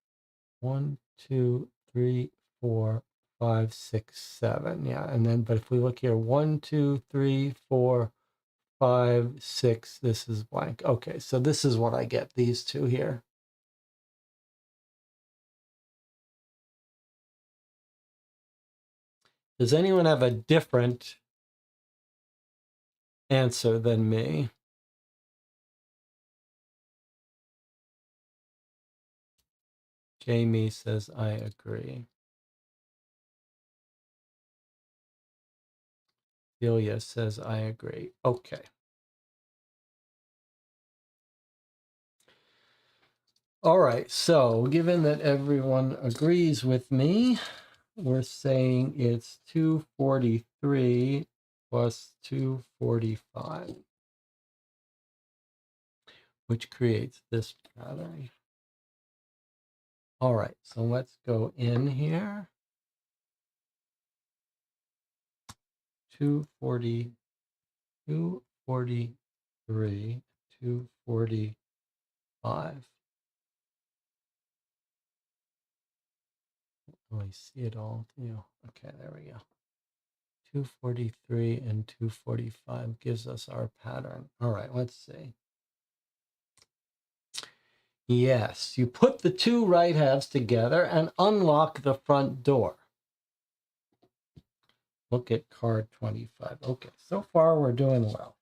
1, 2, 3, 4, 5, 6, 7. Yeah, and then, but if we look here, 1, 2, 3, 4, 5, 6, this is blank. Okay, so this is what I get, these 2 here. Does anyone have a different answer than me. Jamie says, I agree. Celia says, I agree. Okay. All right. So given that everyone agrees with me, we're saying it's 243 plus 245, which creates this pattern. All right. So let's go in here. 240, 243, 245. Oh, I see it all. Okay, there we go. 243 and 245 gives us our pattern. All right, let's see. Yes, you put the two right halves together and unlock the front door. Look at card 25. Okay, so far we're doing well.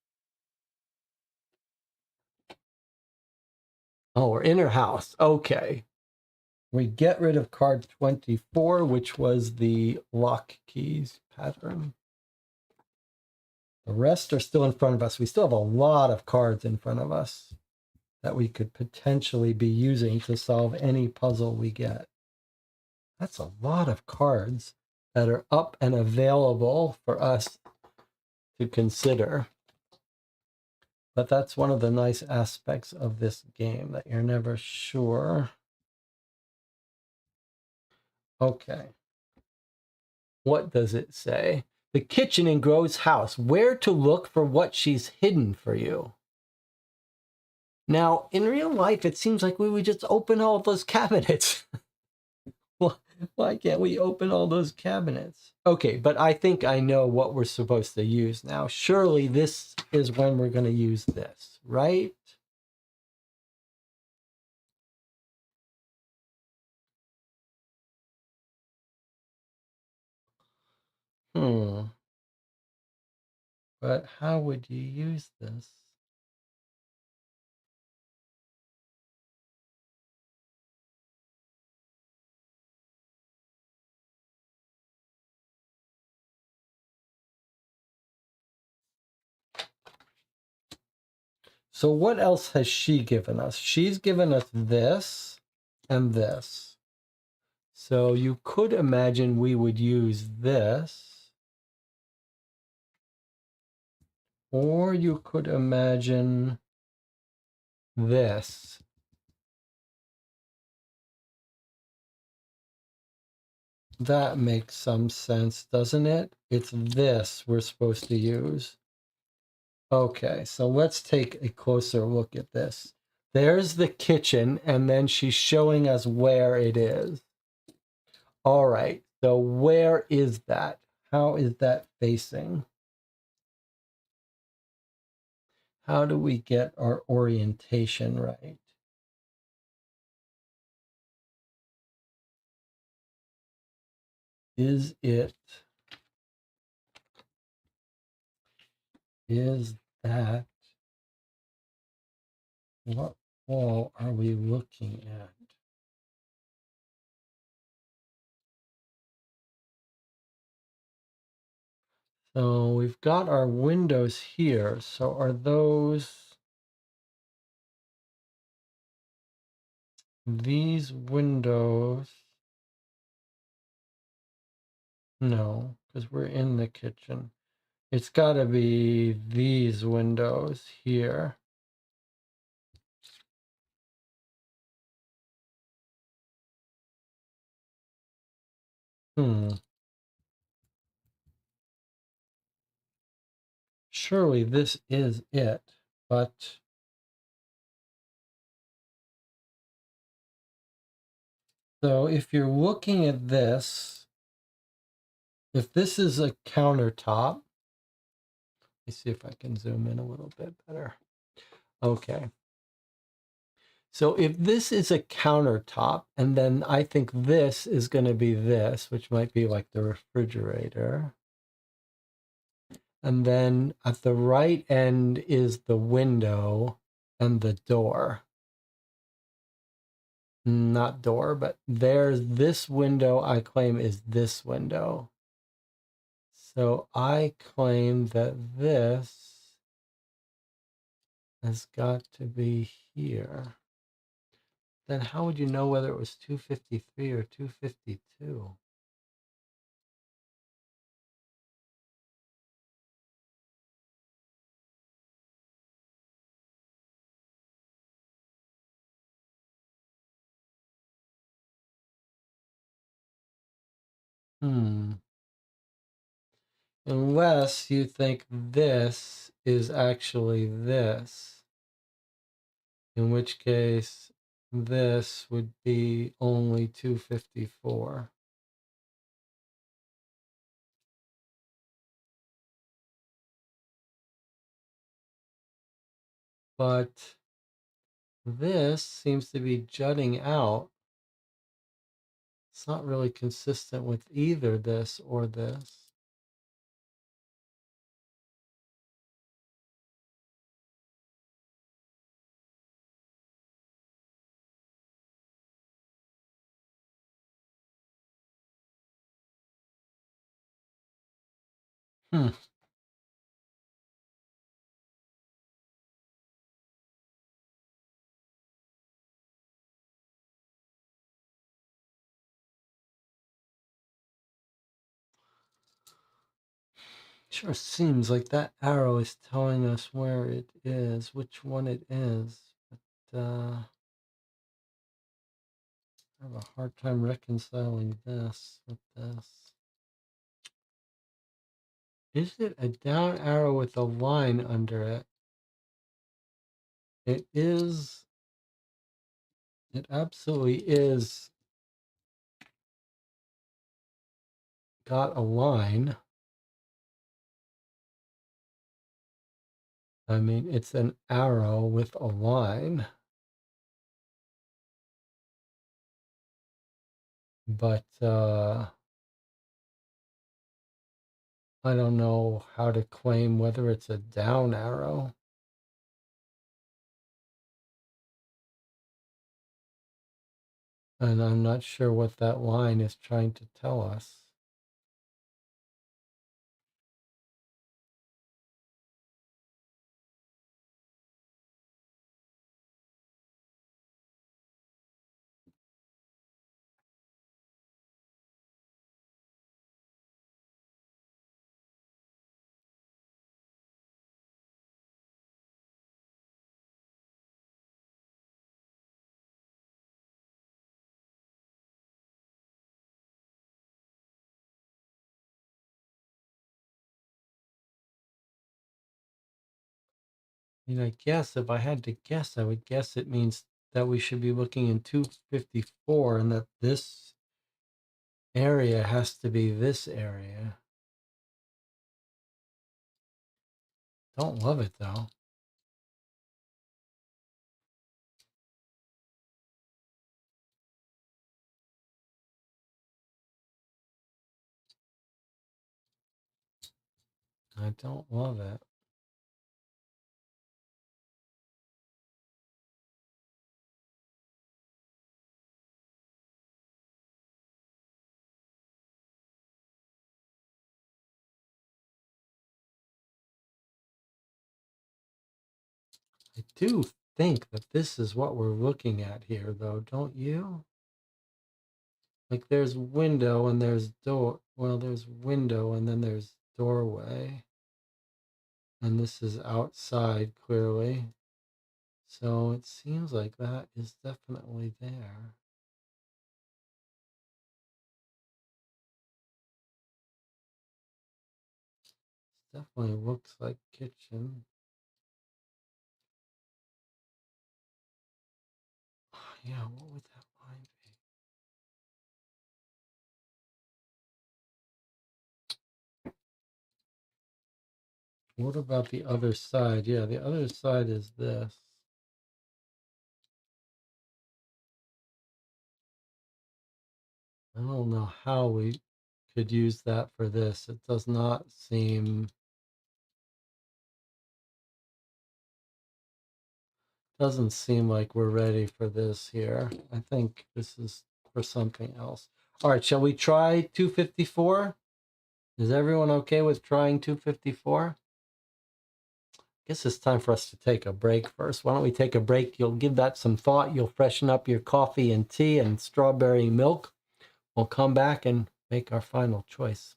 Oh, we're in her house. Okay. We get rid of card 24, which was the lock keys pattern. The rest are still in front of us. We still have a lot of cards in front of us that we could potentially be using to solve any puzzle we get. That's a lot of cards that are up and available for us to consider. But that's one of the nice aspects of this game, that you're never sure. Okay. What does it say? The kitchen in Grove's house. Where to look for what she's hidden for you. Now, in real life, it seems like we would just open all those cabinets. Why can't we open all those cabinets? Okay, but I think I know what we're supposed to use now. Surely this is when we're going to use this, right? But how would you use this? So what else has she given us? She's given us this and this. So you could imagine we would use this. Or you could imagine this. That makes some sense, doesn't it? It's this we're supposed to use. Okay, so let's take a closer look at this. There's the kitchen, and then she's showing us where it is. All right, so where is that? How is that facing? How do we get our orientation right? Is that, what wall are we looking at? So we've got our windows here. So are those these windows? No, because we're in the kitchen. It's got to be these windows here. Surely this is it, but so if you're looking at this, if this is a countertop, let me see if I can zoom in a little bit better. Okay. So if this is a countertop, and then I think this is going to be this, which might be like the refrigerator. And then at the right end is the window and the door. Not door, but there's this window I claim is this window. So I claim that this has got to be here. Then how would you know whether it was 253 or 252? Unless you think this is actually this, in which case this would be only 254. But this seems to be jutting out. It's not really consistent with either this or this. Hmm. Sure seems like that arrow is telling us where it is, which one it is. But I have a hard time reconciling this with this. Is it a down arrow with a line under it? It is. It absolutely is got a line. I mean, it's an arrow with a line. But I don't know how to claim whether it's a down arrow. And I'm not sure what that line is trying to tell us. I mean, I guess if I had to guess, I would guess it means that we should be looking in 254 and that this area has to be this area. Don't love it though. I don't love it. I do think that this is what we're looking at here, though, don't you? Like there's window and there's door. Well, there's window and then there's doorway. And this is outside clearly. So it seems like that is definitely there. Definitely looks like kitchen. Yeah, what would that line be? What about the other side? Yeah, the other side is this. I don't know how we could use that for this. It does not seem Doesn't seem like we're ready for this here. I think this is for something else. All right, shall we try 254? Is everyone okay with trying 254? Guess it's time for us to take a break first. Why don't we take a break? You'll give that some thought. You'll freshen up your coffee and tea and strawberry milk. We'll come back and make our final choice.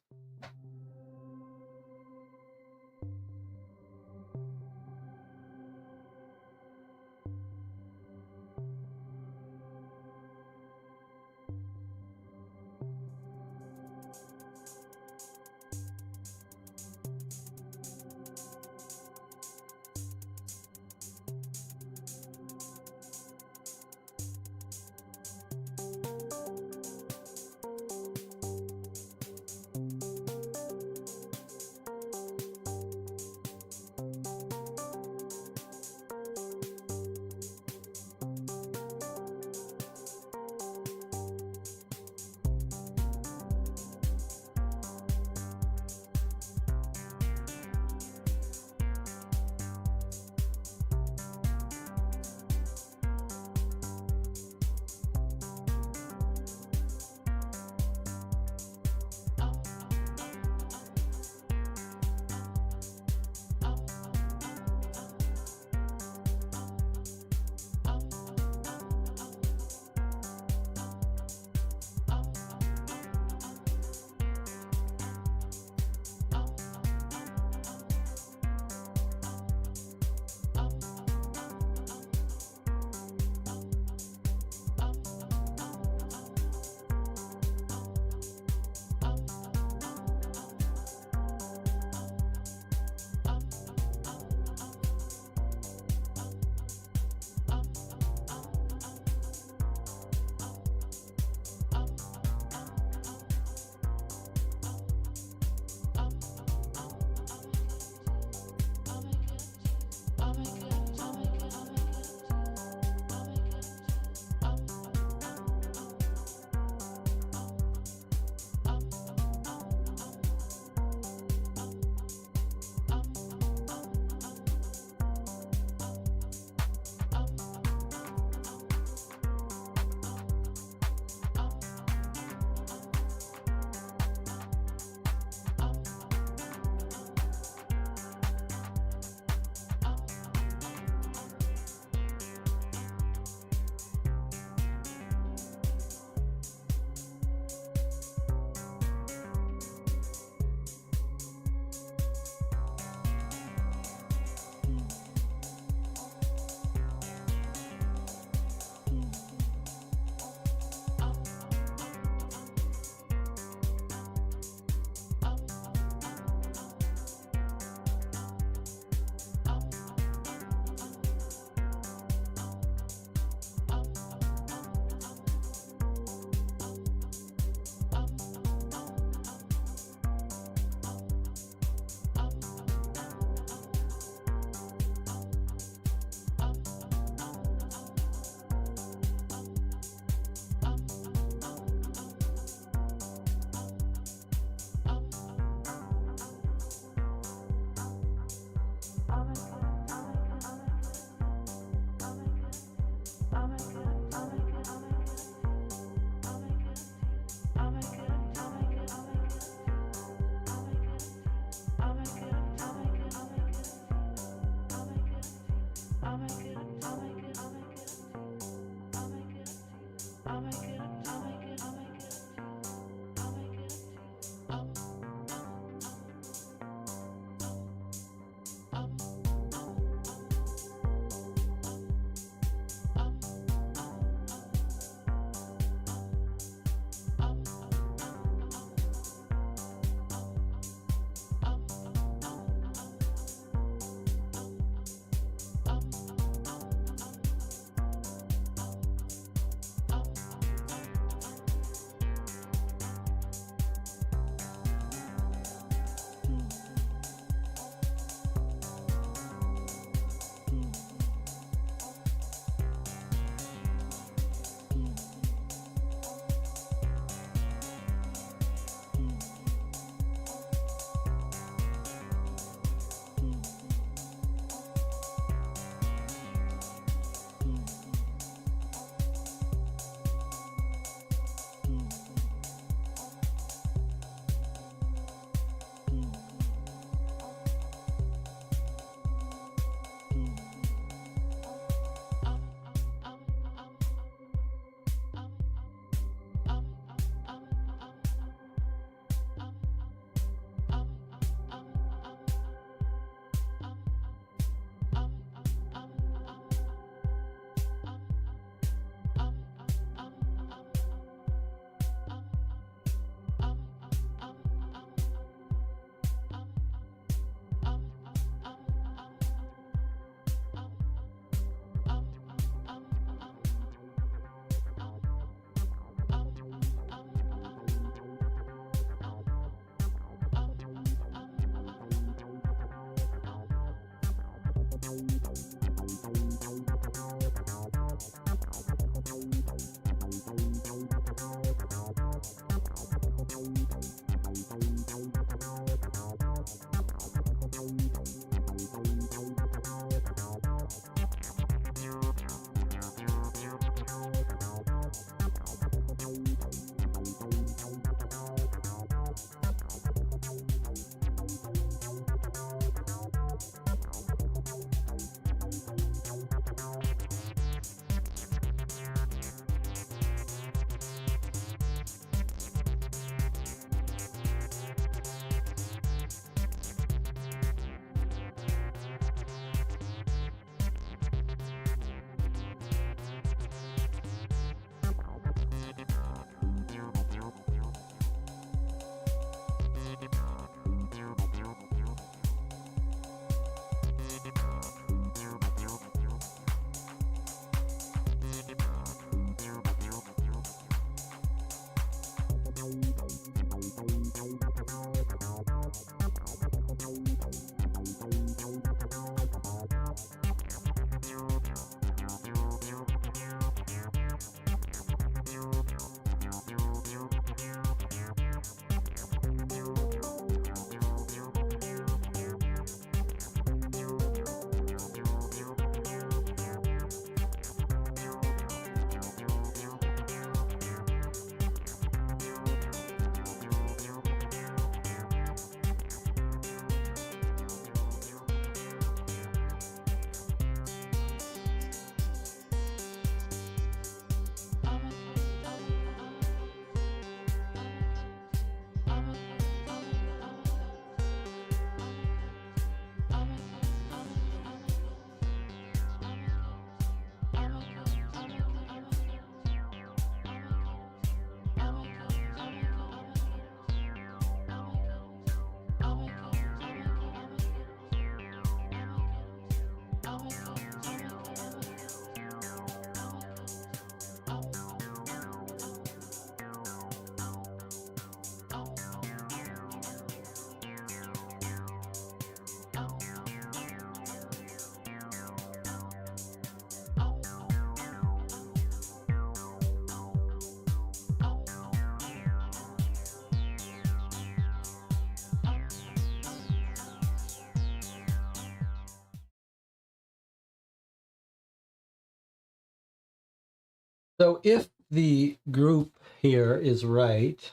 So if the group here is right,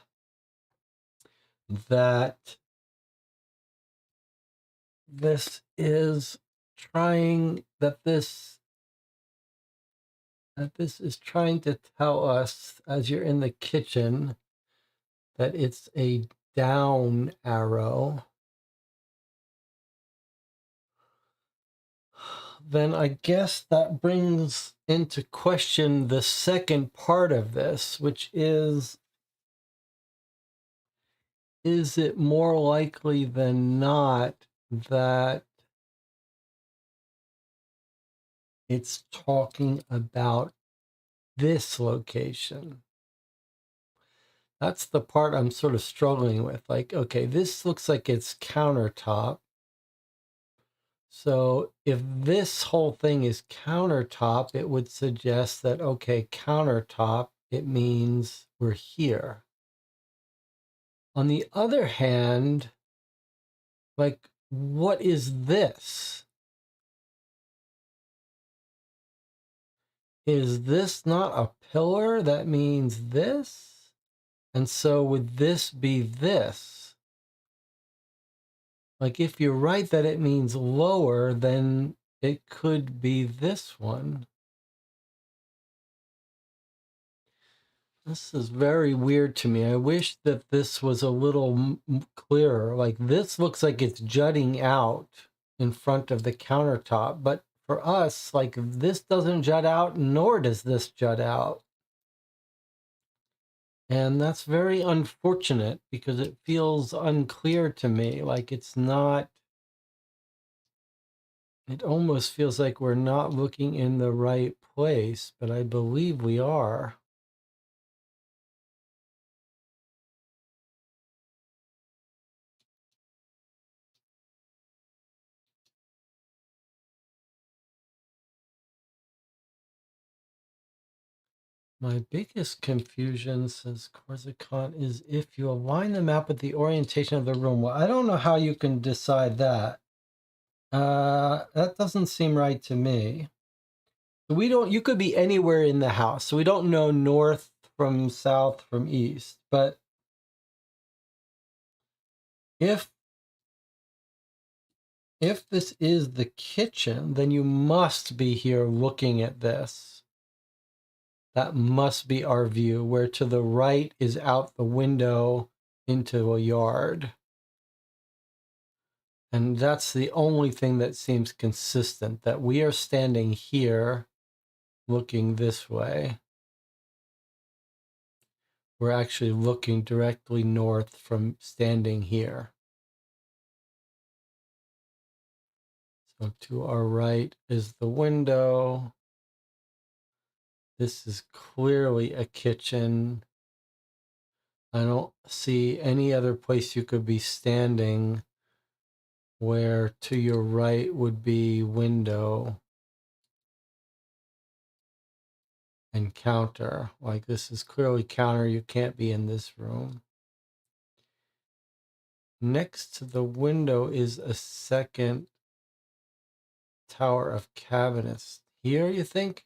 that this is trying, that this is trying to tell us, as you're in the kitchen, that it's a down arrow, then I guess that brings into question the second part of this, which is it more likely than not that it's talking about this location? That's the part I'm sort of struggling with. Like, okay, this looks like it's countertop. So if this whole thing is countertop, it would suggest that, okay, countertop, it means we're here. On the other hand, like, what is this? Is this not a pillar? That means this? And so would this be this? Like, if you're right that it means lower, then it could be this one. This is very weird to me. I wish that this was a little clearer. Like, this looks like it's jutting out in front of the countertop, but for us, like, this doesn't jut out, nor does this jut out. And that's very unfortunate because it feels unclear to me. Like, it's not, it almost feels like we're not looking in the right place, but I believe we are. My biggest confusion, says Corsican, is if you align the map with the orientation of the room. Well, I don't know how you can decide that. That doesn't seem right to me. We don't, you could be anywhere in the house. So we don't know north from south from east. But if this is the kitchen, then you must be here looking at this. That must be our view, where to the right is out the window into a yard. And that's the only thing that seems consistent, that we are standing here looking this way. We're actually looking directly north from standing here. So to our right is the window. This is clearly a kitchen. I don't see any other place you could be standing where to your right would be window and counter. Like, this is clearly counter. You can't be in this room. Next to the window is a second tower of cabinets. Here, you think?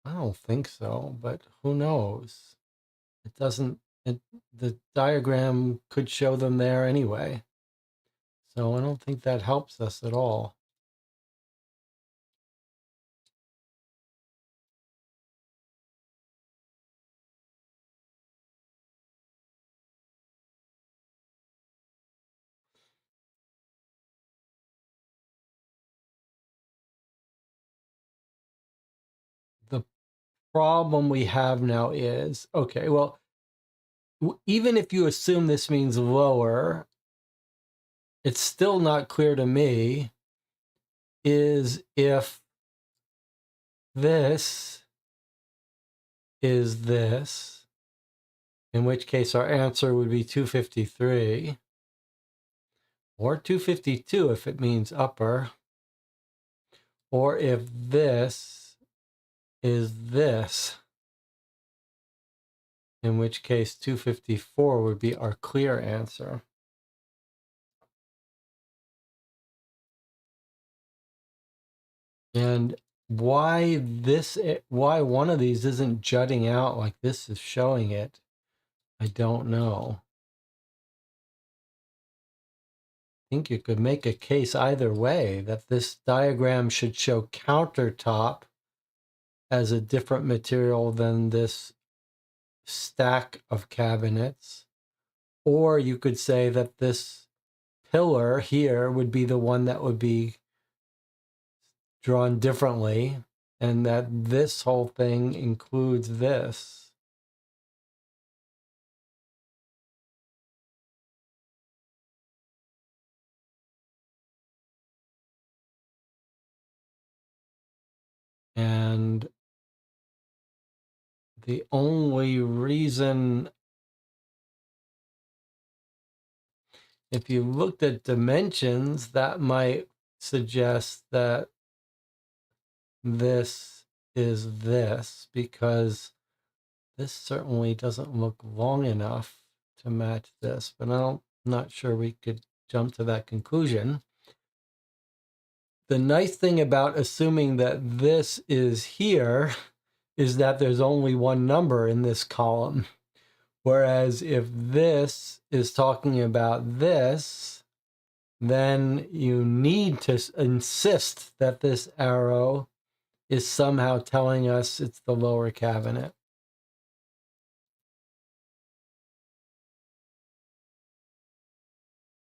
I don't think so, but who knows? It doesn't, the diagram could show them there anyway. So I don't think that helps us at all. The problem we have now is, okay, well, even if you assume this means lower, it's still not clear to me is if this is this, in which case our answer would be 253, or 252 if it means upper, or if this is this, in which case 254 would be our clear answer. And why why one of these isn't jutting out like this is showing it, I don't know. I think you could make a case either way, that this diagram should show countertop as a different material than this stack of cabinets. Or you could say that this pillar here would be the one that would be drawn differently, and that this whole thing includes this. And the only reason, if you looked at dimensions, that might suggest that this is this, because this certainly doesn't look long enough to match this, but I'm not sure we could jump to that conclusion. The nice thing about assuming that this is here is that there's only one number in this column. Whereas if this is talking about this, then you need to insist that this arrow is somehow telling us it's the lower cabinet.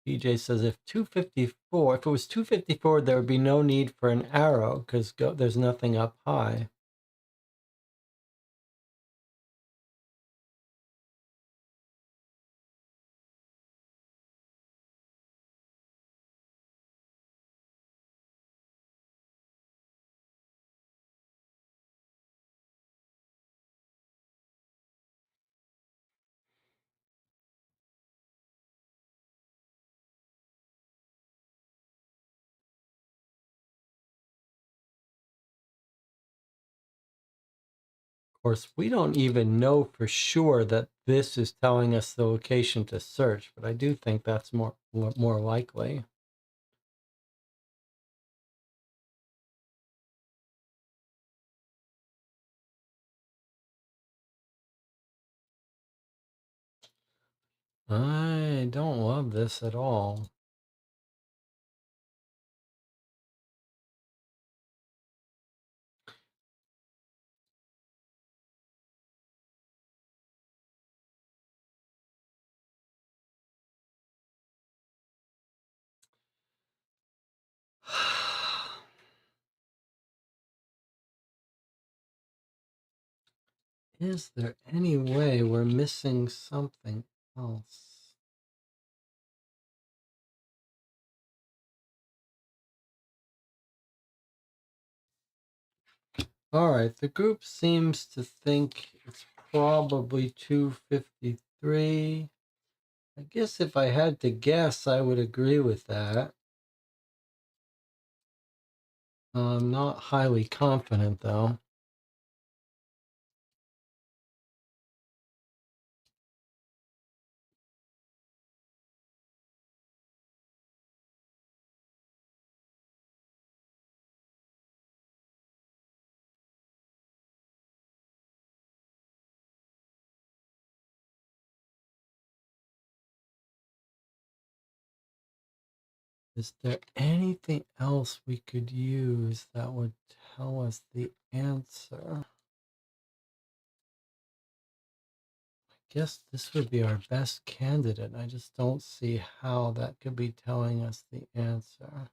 DJ says if it was 254, there would be no need for an arrow because there's nothing up high. Of course, we don't even know for sure that this is telling us the location to search, but I do think that's more likely. I don't love this at all. Is there any way we're missing something else? All right, the group seems to think it's probably 253. I guess if I had to guess, I would agree with that. I'm not highly confident, though. Is there anything else we could use that would tell us the answer? I guess this would be our best candidate. I just don't see how that could be telling us the answer.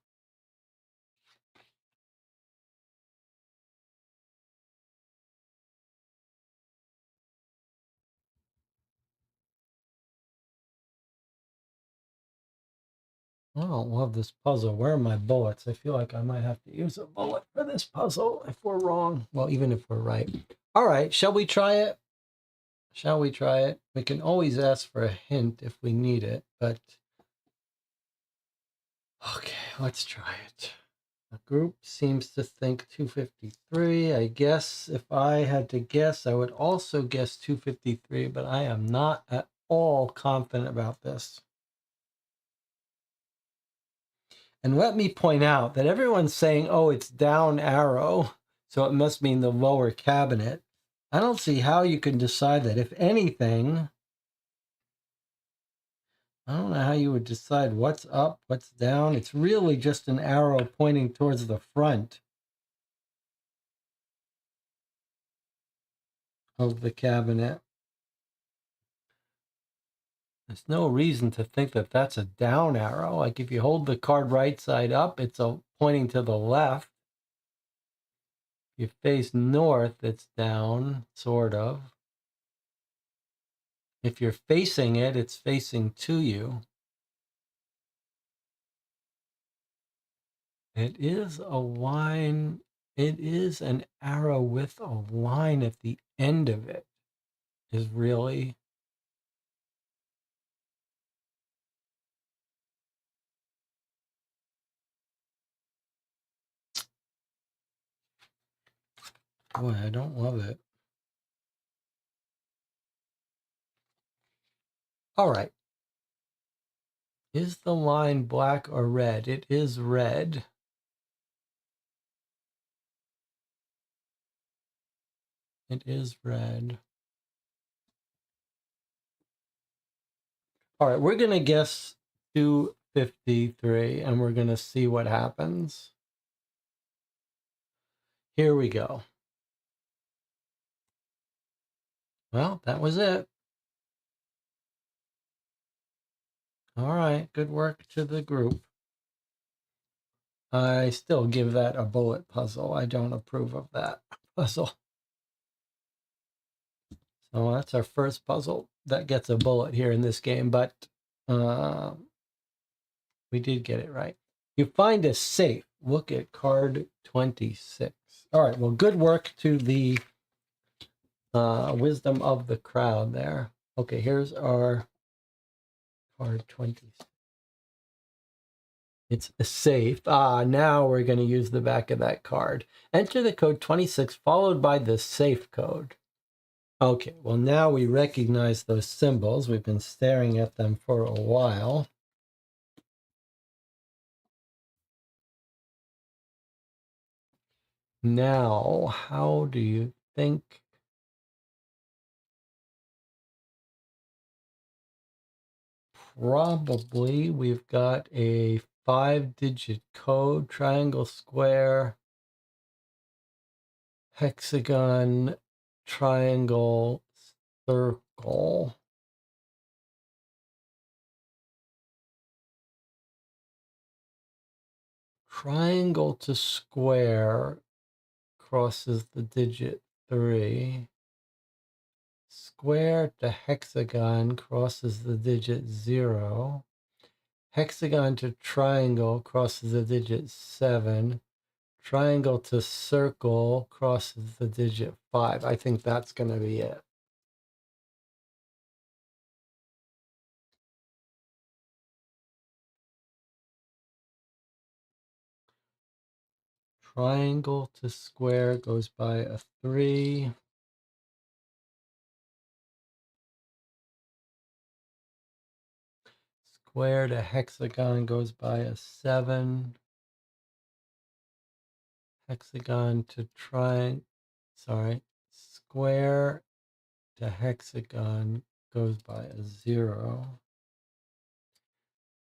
I don't love this puzzle. Where are my bullets? I feel like I might have to use a bullet for this puzzle if we're wrong. Well, even if we're right. All right, shall we try it? Shall we try it? We can always ask for a hint if we need it, but okay, let's try it. The group seems to think 253. I guess if I had to guess, I would also guess 253, but I am not at all confident about this. And let me point out that everyone's saying, oh, it's down arrow. So it must mean the lower cabinet. I don't see how you can decide that. If anything, I don't know how you would decide what's up, what's down. It's really just an arrow pointing towards the front of the cabinet. There's no reason to think that that's a down arrow. Like if you hold the card right side up, it's pointing to the left. If you face north, it's down, sort of. If you're facing it, it's facing to you. It is a line. It is an arrow with a line at the end of it. Is really. Boy, I don't love it. All right. Is the line black or red? It is red. It is red. All right, we're going to guess 253 and we're going to see what happens. Here we go. Well, that was it. All right, good work to the group. I still give that a bullet puzzle. I don't approve of that puzzle. So that's our first puzzle that gets a bullet here in this game, but we did get it right. You find a safe. Look at card 26. All right, well, good work to the wisdom of the crowd there. Okay, here's our card 26. It's a safe. Now we're going to use the back of that card. Enter the code 26 followed by the safe code. Okay, well, now we recognize those symbols. We've been staring at them for a while. Now, how do you think? Probably we've got a 5-digit code, triangle, square, hexagon, triangle, circle. Triangle to square crosses the digit 3. Square to hexagon crosses the digit 0. Hexagon to triangle crosses the digit 7. Triangle to circle crosses the digit 5. I think that's going to be it. Triangle to square goes by a 3. Square to hexagon goes by a 7. Hexagon to square to hexagon goes by a 0.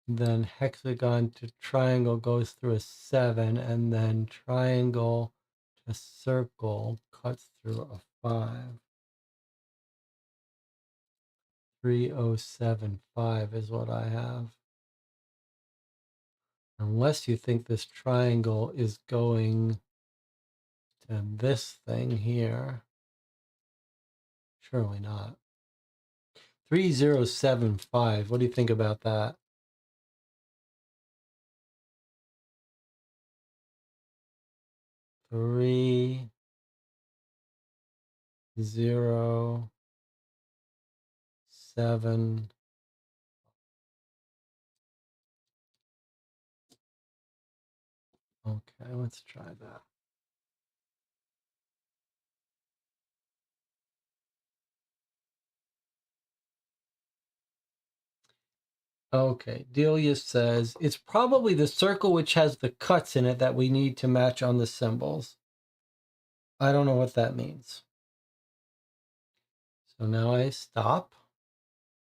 Then hexagon to triangle goes through a 7, and then triangle to circle cuts through a 5. 3075 is what I have. Unless you think this triangle is going to this thing here. Surely not. 3075. What do you think about that? Three, 0, 7. Okay, let's try that. Okay, Delia says, it's probably the circle which has the cuts in it that we need to match on the symbols. I don't know what that means. So now I stop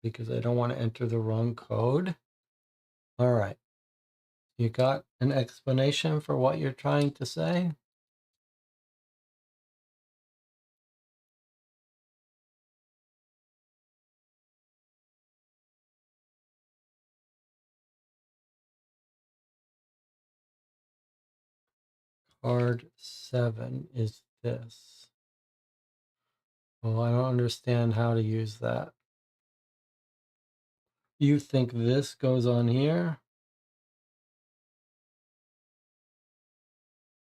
because I don't want to enter the wrong code. All right. You got an explanation for what you're trying to say? Card 7 is this. Well, I don't understand how to use that. You think this goes on here?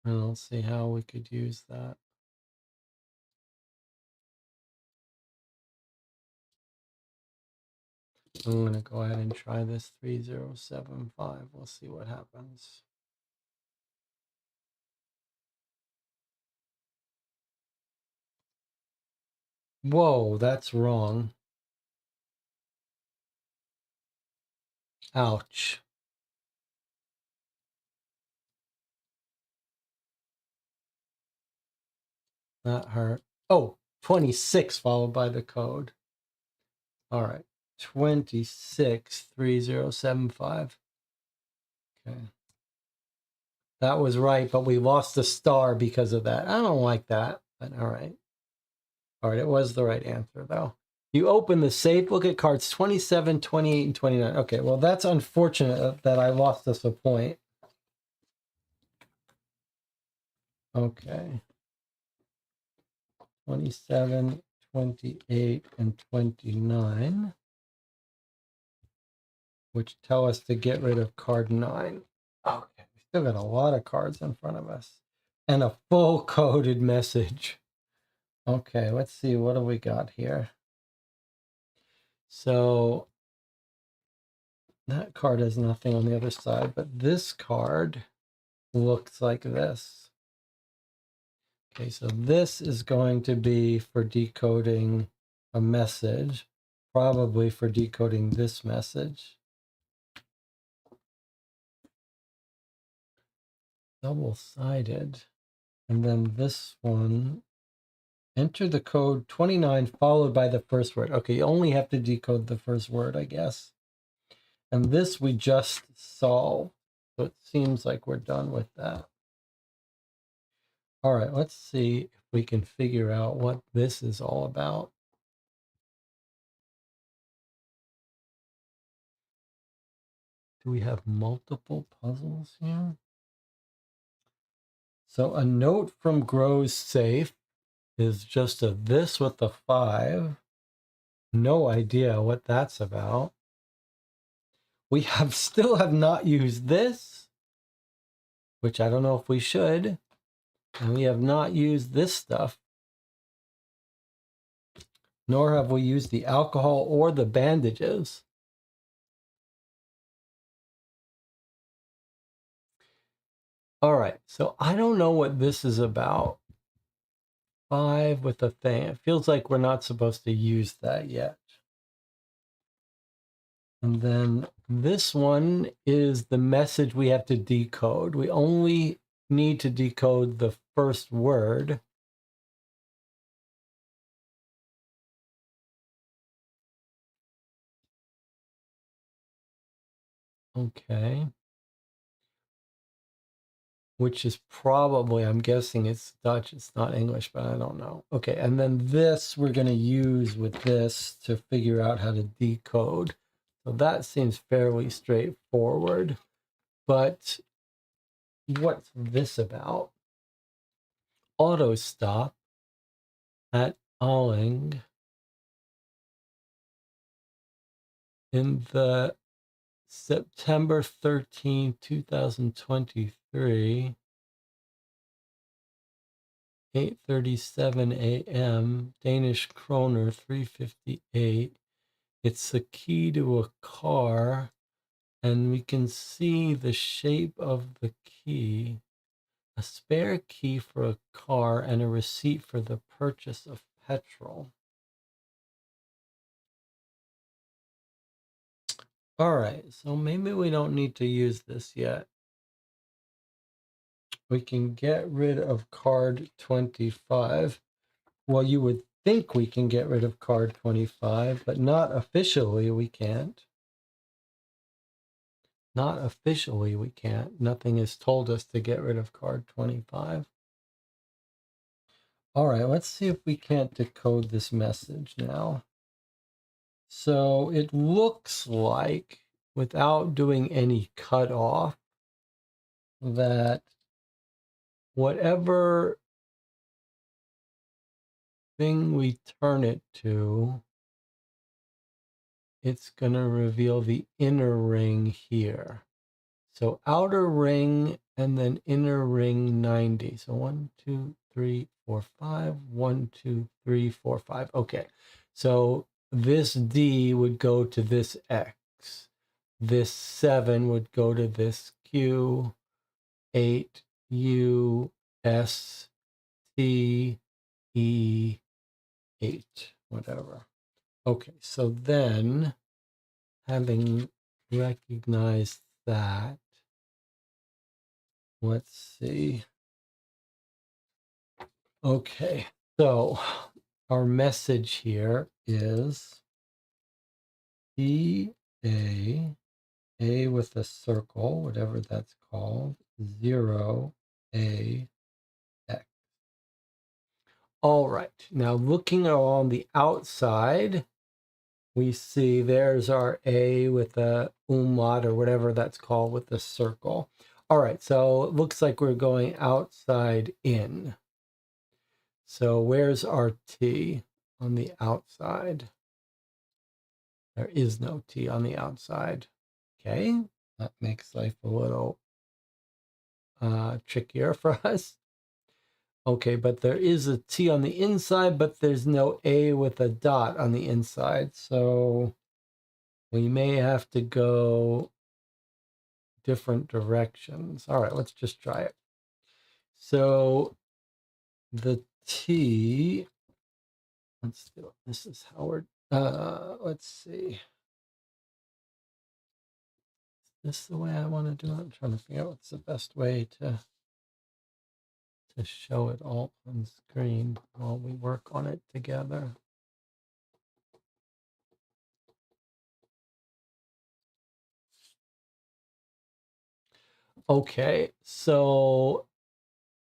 I don't see how we could use that. I'm going to go ahead and try this 3075. We'll see what happens. Whoa, that's wrong. Ouch. That hurt. Oh, 26 followed by the code. All right. 263075. Okay. That was right, but we lost a star because of that. I don't like that, but all right. All right, it was the right answer, though. You open the safe, look at cards 27, 28, and 29. Okay, well, that's unfortunate that I lost us a point. Okay. 27, 28, and 29, which tell us to get rid of card 9. Okay, we still got a lot of cards in front of us. And a full coded message. Okay, let's see, what do we got here? So that card has nothing on the other side, but this card looks like this. Okay, so this is going to be for decoding a message, probably for decoding this message. Double-sided. And then this one, enter the code 29 followed by the first word. Okay, you only have to decode the first word, I guess. And this we just solved. So it seems like we're done with that. All right, let's see if we can figure out what this is all about. Do we have multiple puzzles here? So a note from Gro's safe is just a this with a 5. No idea what that's about. We still have not used this, which I don't know if we should. And we have not used this stuff. Nor have we used the alcohol or the bandages. All right, so I don't know what this is about. 5 with a thing. It feels like we're not supposed to use that yet. And then this one is the message we have to decode. We only need to decode the first word. Okay. Which is probably, I'm guessing it's Dutch, it's not English, but I don't know. Okay, and then this we're going to use with this to figure out how to decode. So that seems fairly straightforward. But what's this about? Auto stop at Alling in the September 13, 2023, 8:37 a.m., Danish kroner 358. It's the key to a car, and we can see the shape of the key. A spare key for a car and a receipt for the purchase of petrol. All right, so maybe we don't need to use this yet. we can get rid of card 25. Well, you would think we can get rid of card 25, but not officially we can't. Not officially we can't. Nothing has told us to get rid of card 25. All right, let's see if we can't decode this message now. So it looks like, without doing any cutoff, that whatever thing we turn it to, it's going to reveal the inner ring here. So outer ring and then inner ring 90. So 1, 2, 3, 4, 5. 1, 2, 3, 4, 5. Okay. So this D would go to this X. This 7 would go to this Q. 8, U, S, T, E, 8. Whatever. Okay. So then, having recognized that, let's see. Okay, so our message here is E, A with a circle, whatever that's called, 0, A, X. All right, now looking on the outside, we see there's our A with a umlaut or whatever that's called with the circle. All right, so it looks like we're going outside in. So where's our T on the outside? There is no T on the outside. Okay, that makes life a little trickier for us. Okay, but there is a T on the inside, but there's no A with a dot on the inside. So we may have to go different directions. All right, let's just try it. So the T, let's do it. This is Howard. Let's see. Is this the way I want to do it? I'm trying to figure out what's the best way to show it all on screen while we work on it together. Okay, so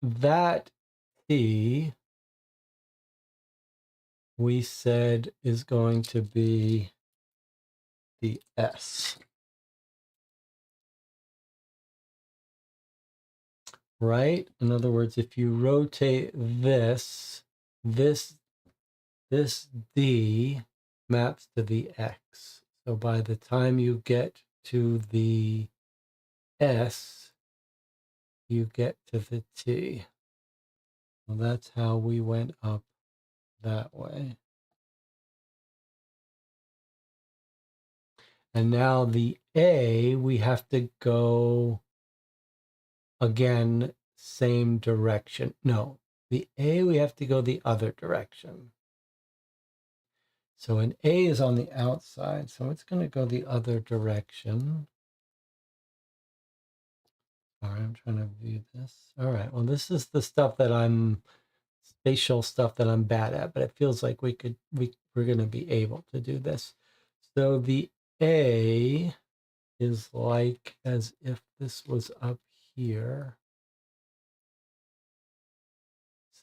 that T we said is going to be the S. Right? In other words, if you rotate this D maps to the X. So by the time you get to the S, you get to the T. Well, that's how we went up that way. And now the A, we have to go again, same direction. No, the A, we have to go the other direction. So an A is on the outside, so it's going to go the other direction. All right, I'm trying to view this. All right, well, this is the stuff that spatial stuff that I'm bad at, but it feels like we're going to be able to do this. So the A is like as if this was up here.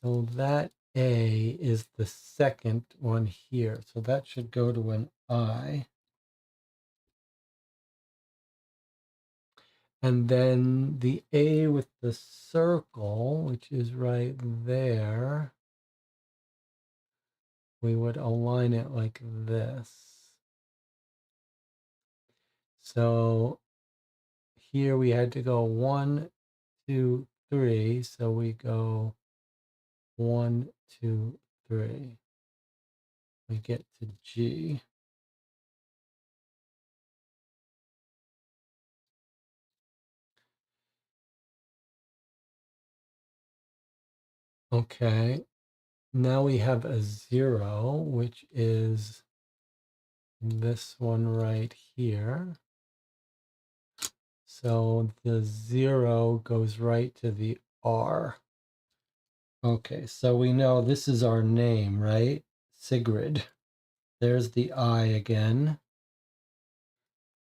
So that A is the second one here. So that should go to an I. And then the A with the circle, which is right there, we would align it like this. So here we had to go 1, 2, 3. So we go 1, 2, 3. We get to G. Okay. Now we have a 0, which is this one right here. So the 0 goes right to the R. Okay, so we know this is our name, right? Sigrid. There's the I again.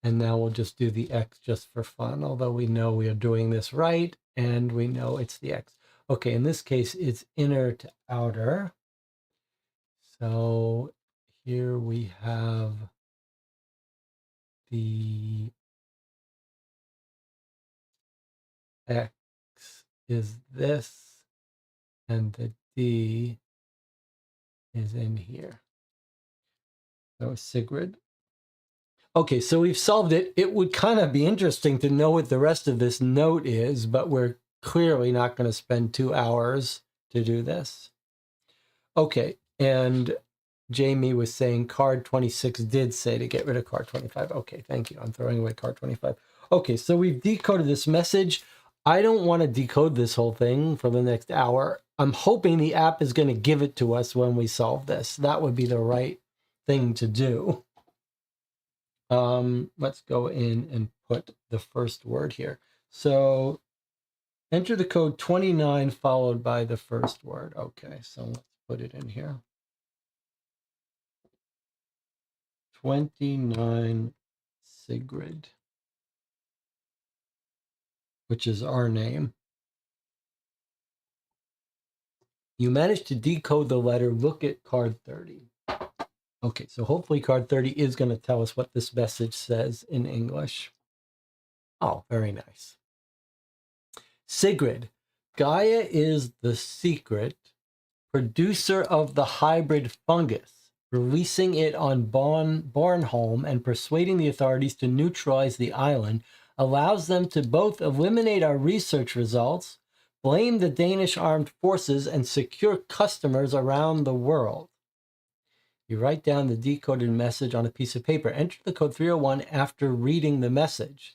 And now we'll just do the X just for fun, although we know we are doing this right, and we know it's the X. Okay, in this case, it's inner to outer. So here we have the X is this, and the D is in here. So Sigrid. Okay, so we've solved it. It would kind of be interesting to know what the rest of this note is, but we're clearly not going to spend 2 hours to do this. Okay, and Jamie was saying card 26 did say to get rid of card 25. Okay, thank you. I'm throwing away card 25. Okay, so we've decoded this message. I don't want to decode this whole thing for the next hour. I'm hoping the app is going to give it to us when we solve this. That would be the right thing to do. Let's go in and put the first word here. So enter the code 29 followed by the first word. Okay, so let's put it in here. 29 Sigrid, which is our name. You managed to decode the letter. Look at card 30. Okay, so hopefully card 30 is going to tell us what this message says in English. Oh, very nice. Sigrid, Gaia is the secret producer of the hybrid fungus, releasing it on Bornholm and persuading the authorities to neutralize the island allows them to both eliminate our research results, blame the Danish armed forces, and secure customers around the world. You write down the decoded message on a piece of paper. Enter the code 301 after reading the message.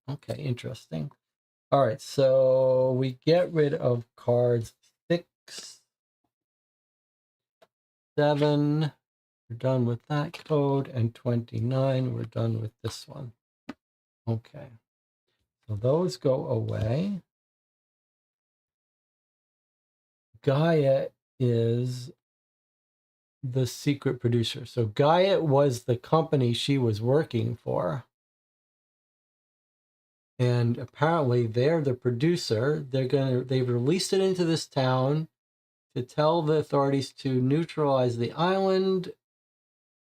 Okay, interesting. All right, so we get rid of cards 6, 7. We're done with that code. And 29, we're done with this one. Okay, so those go away. Gaia is the secret producer. So Gaia was the company she was working for. And apparently they're the producer. They've released it into this town to tell the authorities to neutralize the island,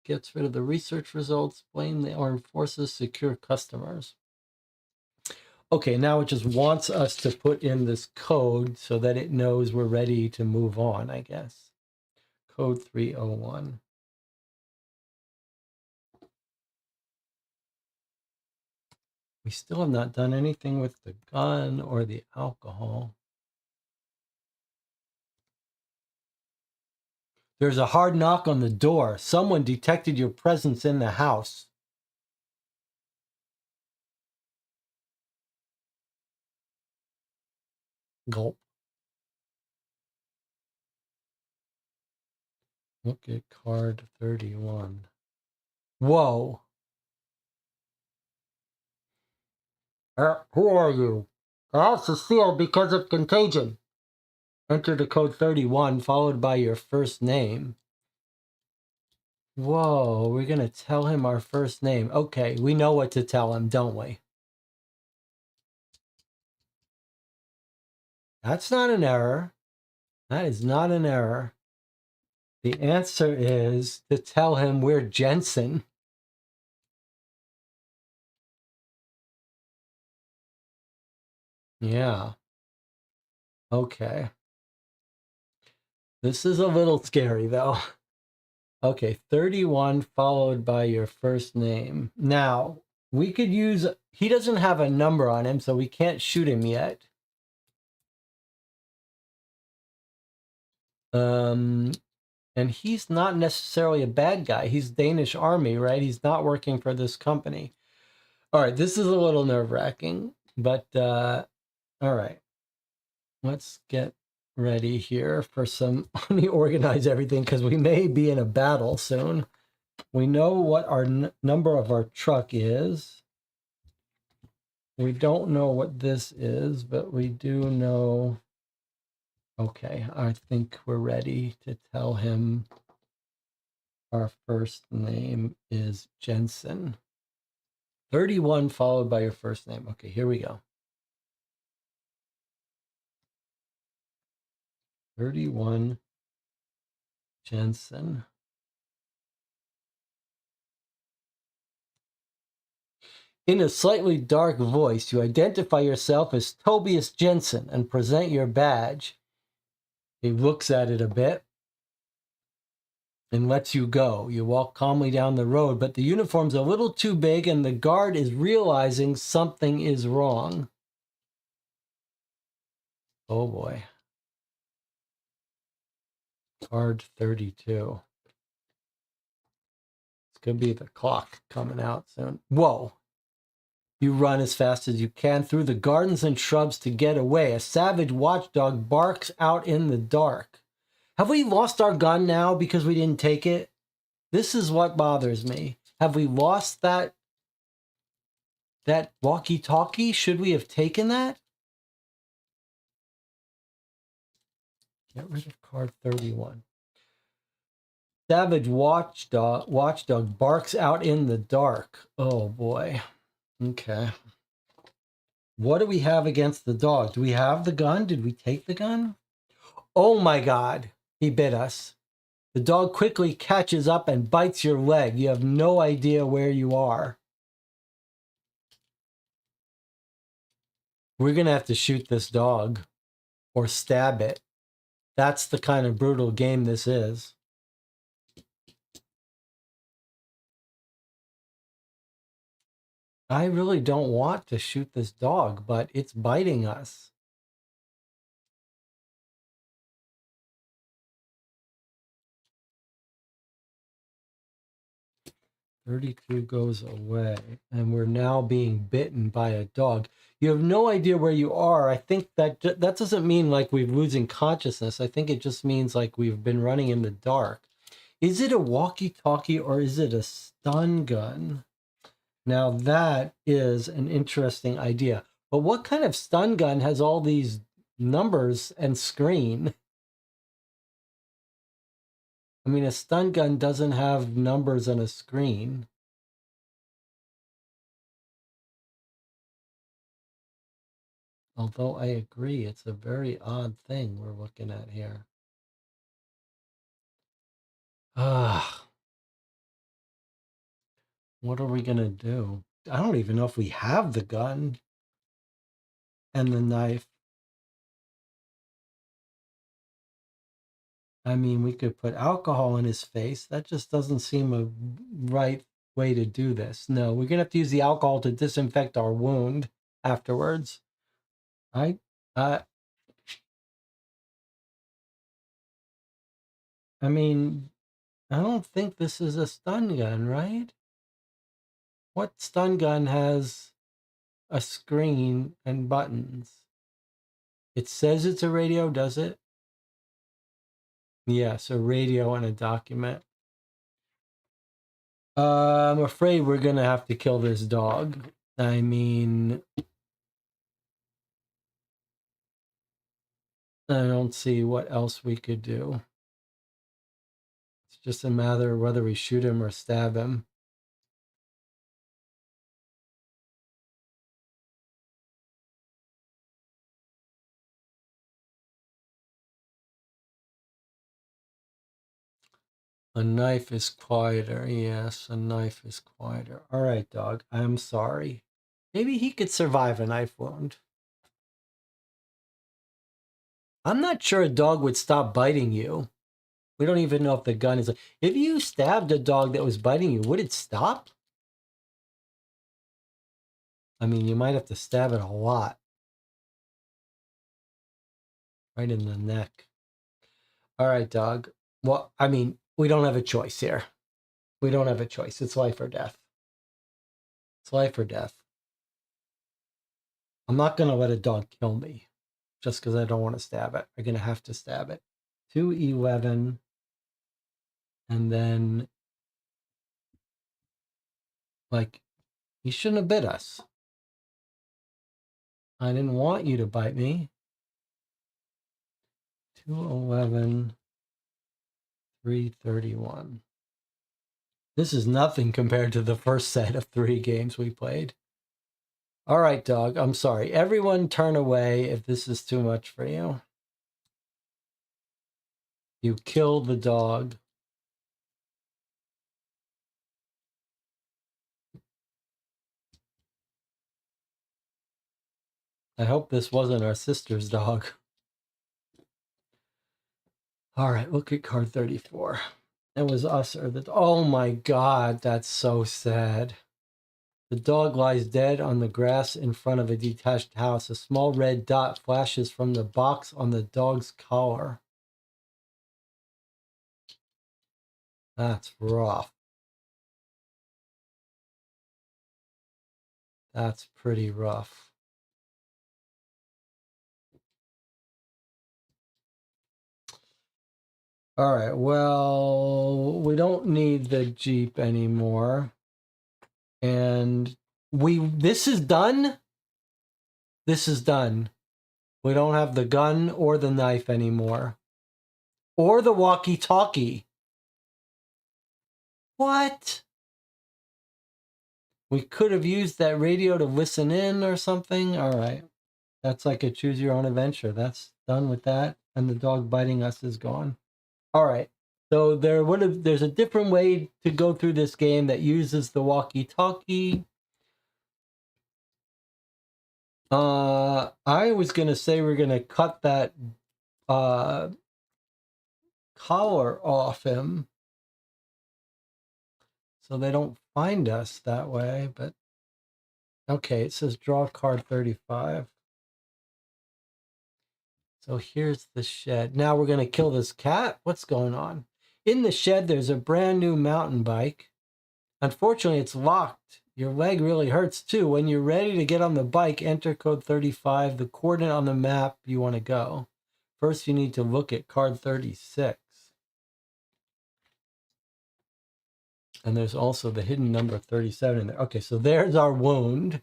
gets rid of the research results, blame the armed forces, secure customers. Okay, now it just wants us to put in this code so that it knows we're ready to move on, I guess. Code 301. We still have not done anything with the gun or the alcohol. There's a hard knock on the door. Someone detected your presence in the house. Gulp. Look at card 31. Whoa. Who are you? The house is sealed because of contagion. Enter the code 31 followed by your first name. Whoa, we're going to tell him our first name. Okay, we know what to tell him, don't we? That's not an error. That is not an error. The answer is to tell him we're Jensen. Yeah. Okay. This is a little scary, though. Okay, 31 followed by your first name. Now, we could use... He doesn't have a number on him, so we can't shoot him yet. And he's not necessarily a bad guy. He's Danish army, right? He's not working for this company. All right, this is a little nerve-wracking, but all right. Let's get ready here for some... Let me organize everything because we may be in a battle soon. We know what our number of our truck is. We don't know what this is, but we do know. Okay, I think we're ready to tell him our first name is Jensen. 31 followed by your first name. Okay, here we go. 31 Jensen. In a slightly dark voice, you identify yourself as Tobias Jensen and present your badge. He looks at it a bit and lets you go. You walk calmly down the road, but the uniform's a little too big and the guard is realizing something is wrong. Oh boy. Guard 32. It's going to be the clock coming out soon. Whoa. You run as fast as you can through the gardens and shrubs to get away. A savage watchdog barks out in the dark. Have we lost our gun now because we didn't take it? This is what bothers me. Have we lost that walkie-talkie? Should we have taken that? Get rid of card 31. Savage watchdog barks out in the dark. Oh boy. Okay. What do we have against the dog? Do we have the gun? Did we take the gun? Oh my God. He bit us. The dog quickly catches up and bites your leg. You have no idea where you are. We're going to have to shoot this dog or stab it. That's the kind of brutal game this is. I really don't want to shoot this dog, but it's biting us. "32 goes away, and we're now being bitten by a dog. You have no idea where you are. I think that doesn't mean like we're losing consciousness. I think it just means like we've been running in the dark. Is it a walkie-talkie or is it a stun gun? Now that is an interesting idea. But what kind of stun gun has all these numbers and screen? I mean, a stun gun doesn't have numbers and a screen. Although I agree, it's a very odd thing we're looking at here. Ah, what are we going to do? I don't even know if we have the gun and the knife. I mean, we could put alcohol in his face. That just doesn't seem a right way to do this. No, we're going to have to use the alcohol to disinfect our wound afterwards. I mean, I don't think this is a stun gun, right? What stun gun has a screen and buttons? It says it's a radio, does it? Yes, a radio and a document. I'm afraid we're going to have to kill this dog. I mean, I don't see what else we could do. It's just a matter of whether we shoot him or stab him. A knife is quieter. Yes, a knife is quieter. All right, dog. I'm sorry. Maybe he could survive a knife wound. I'm not sure a dog would stop biting you. We don't even know if the gun is... If you stabbed a dog that was biting you, would it stop? I mean, you might have to stab it a lot. Right in the neck. All right, dog. Well, I mean, we don't have a choice here. We don't have a choice. It's life or death. It's life or death. I'm not going to let a dog kill me just because I don't want to stab it. I'm going to have to stab it. 211. And then, like, he shouldn't have bit us. I didn't want you to bite me. 211, 331. This is nothing compared to the first set of 3 games we played. All right, dog. I'm sorry. Everyone turn away if this is too much for you. You killed the dog. I hope this wasn't our sister's dog. All right, look at card 34. It was us or the... Oh my God, that's so sad. The dog lies dead on the grass in front of a detached house. A small red dot flashes from the box on the dog's collar. That's rough. That's pretty rough. All right, well, we don't need the Jeep anymore. And this is done. This is done. We don't have the gun or the knife anymore. Or the walkie-talkie. What? We could have used that radio to listen in or something. All right. That's like a choose your own adventure. That's done with that. And the dog biting us is gone. All right. So there's a different way to go through this game that uses the walkie-talkie. I was gonna say we're gonna cut that collar off him so they don't find us that way, but okay, it says draw card 35. So here's the shed. Now we're gonna kill this cat. What's going on? In the shed, there's a brand new mountain bike. Unfortunately, it's locked. Your leg really hurts too. When you're ready to get on the bike, enter code 35, the coordinate on the map you want to go. First, you need to look at card 36. And there's also the hidden number 37 in there. Okay, so there's our wound.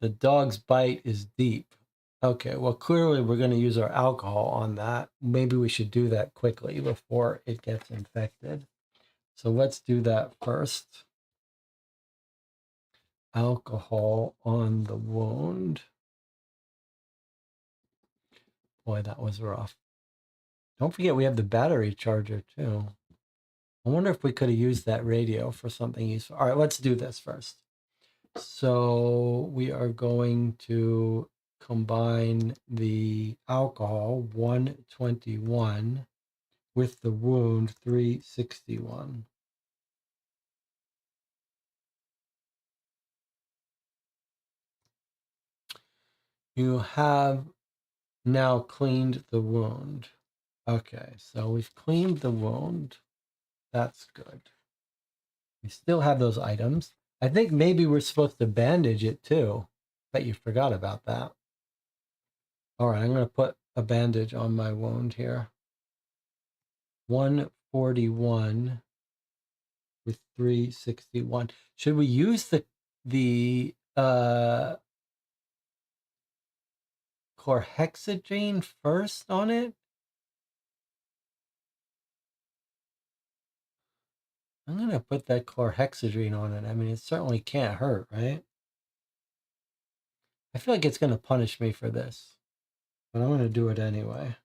The dog's bite is deep. Okay, well, clearly we're going to use our alcohol on that. Maybe we should do that quickly before it gets infected. So let's do that first. Alcohol on the wound. Boy, that was rough. Don't forget we have the battery charger too. I wonder if we could have used that radio for something useful. All right, let's do this first. So we are going to combine the alcohol 121 with the wound 361. You have now cleaned the wound. Okay, so we've cleaned the wound. That's good. We still have those items. I think maybe we're supposed to bandage it too. Bet you forgot about that. All right, I'm going to put a bandage on my wound here. 141 with 361. Should we use the chlorhexidrine first on it? I'm going to put that chlorhexidrine on it. I mean, it certainly can't hurt, right? I feel like it's going to punish me for this, but I'm going to do it anyway.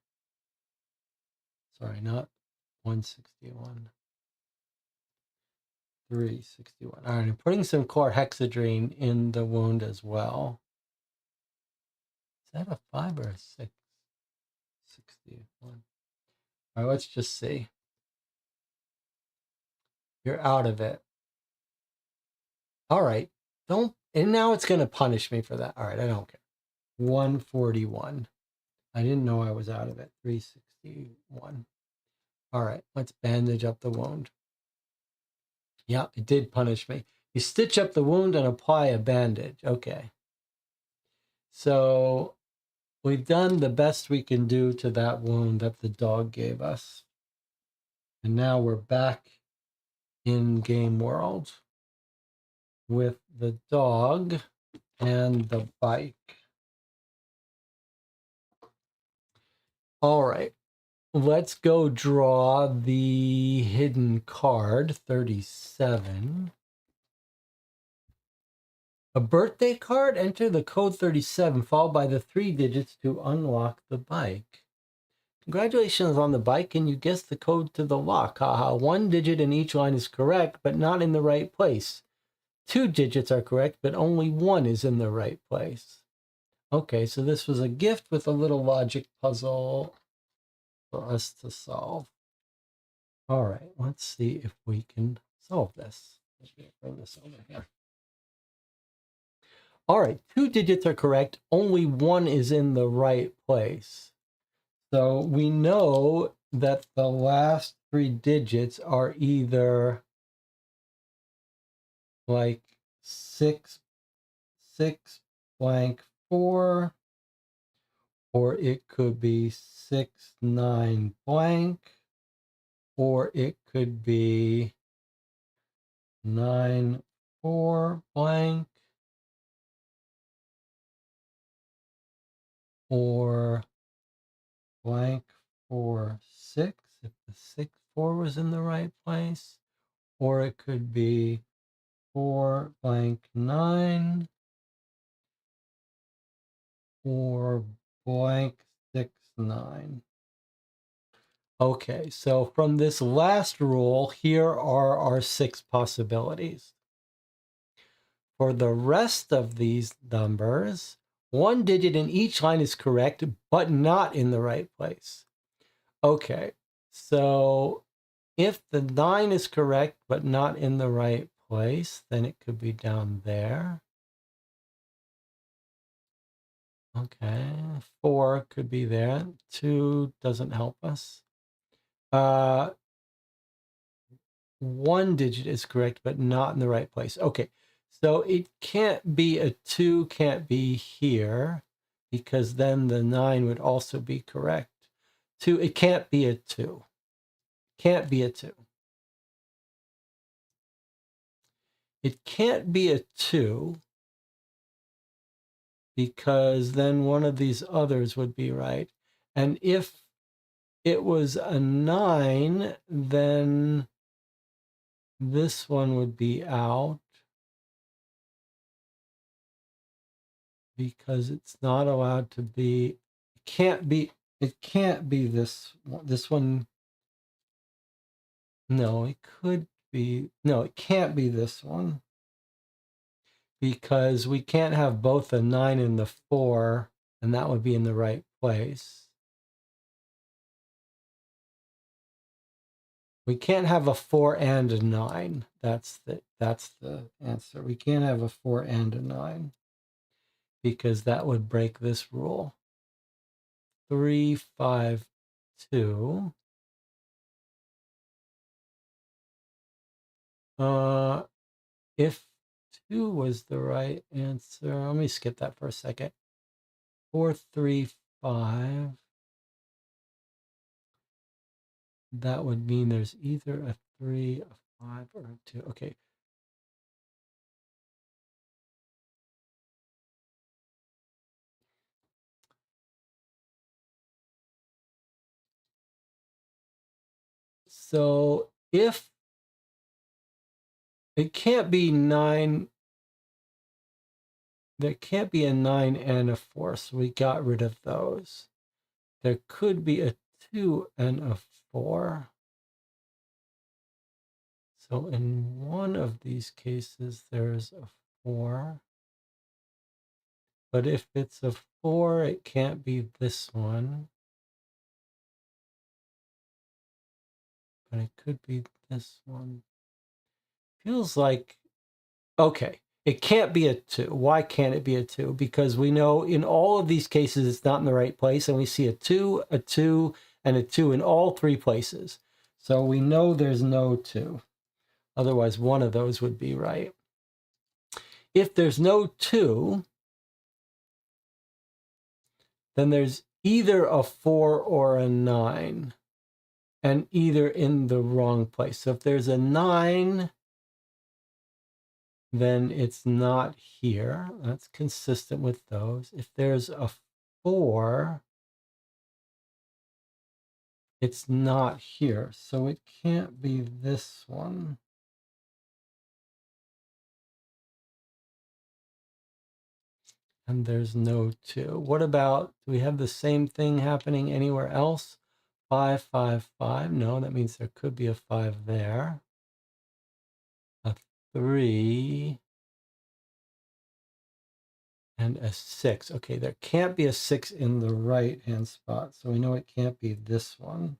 Sorry, not 161. 361. All right, I'm putting some chlorhexidrine in the wound as well. Is that a 5 or a 6? 61. All right, let's just see. You're out of it. All right. Don't, and now it's going to punish me for that. All right, I don't care. 141. I didn't know I was out of it. 361. All right, let's bandage up the wound. Yeah, it did punish me. You stitch up the wound and apply a bandage. Okay. So we've done the best we can do to that wound that the dog gave us. And now we're back in game world with the dog and the bike. All right. Let's go draw the hidden card, 37. A birthday card, enter the code 37, followed by the 3 digits to unlock the bike. Congratulations on the bike, and you guessed the code to the lock. Haha, 1 digit in each line is correct, but not in the right place. 2 digits are correct, but only 1 is in the right place. Okay, so this was a gift with a little logic puzzle for us to solve. All right, let's see if we can solve this. Let me bring this over here. All right, 2 digits are correct. Only 1 is in the right place. So we know that the last 3 digits are either like 6 blank 4, or it could be 6 9 blank, or it could be 9 4 blank, or blank 4 6 if the 6 4 was in the right place, or it could be 4 blank 9, or blank 6 9. Okay, so from this last rule, here are our 6 possibilities. For the rest of these numbers, 1 digit in each line is correct, but not in the right place. Okay, so if the 9 is correct, but not in the right place, then it could be down there. Okay, 4 could be there. 2 doesn't help us. 1 digit is correct, but not in the right place. Okay, so it can't be a 2, can't be here, because then the 9 would also be correct. 2, it can't be a 2. Can't be a 2. It can't be a 2, because then one of these others would be right. And if it was a 9, then this one would be out, because it's not allowed to be, it can't be this one. No, it could be, no, it can't be this one, because we can't have both the 9 and the 4, and that would be in the right place. We can't have a 4 and a 9. That's the answer. We can't have a 4 and a 9, because that would break this rule. 3 5 2. If 2 was the right answer, let me skip that for a second. 4 3 5. That would mean there's either a 3, a 5, or a 2. Okay. So if it can't be 9, there can't be a 9 and a 4, so we got rid of those. There could be a 2 and a 4. So in one of these cases, there's a 4. But if it's a 4, it can't be this one. But it could be this one. Feels like, okay, it can't be a 2. Why can't it be a 2? Because we know in all of these cases it's not in the right place, and we see a 2, and a 2 in all 3 places. So we know there's no 2. Otherwise, one of those would be right. If there's no 2, then there's either a 4 or a 9, and either in the wrong place. So if there's a 9, then it's not here. That's consistent with those. If there's a 4, It's not here, so it can't be this one. And there's no 2. What about, do we have the same thing happening anywhere else? 5, 5, 5. No, that means there could be a 5 there. A 3. And a 6. Okay, there can't be a 6 in the right-hand spot, so we know it can't be this one.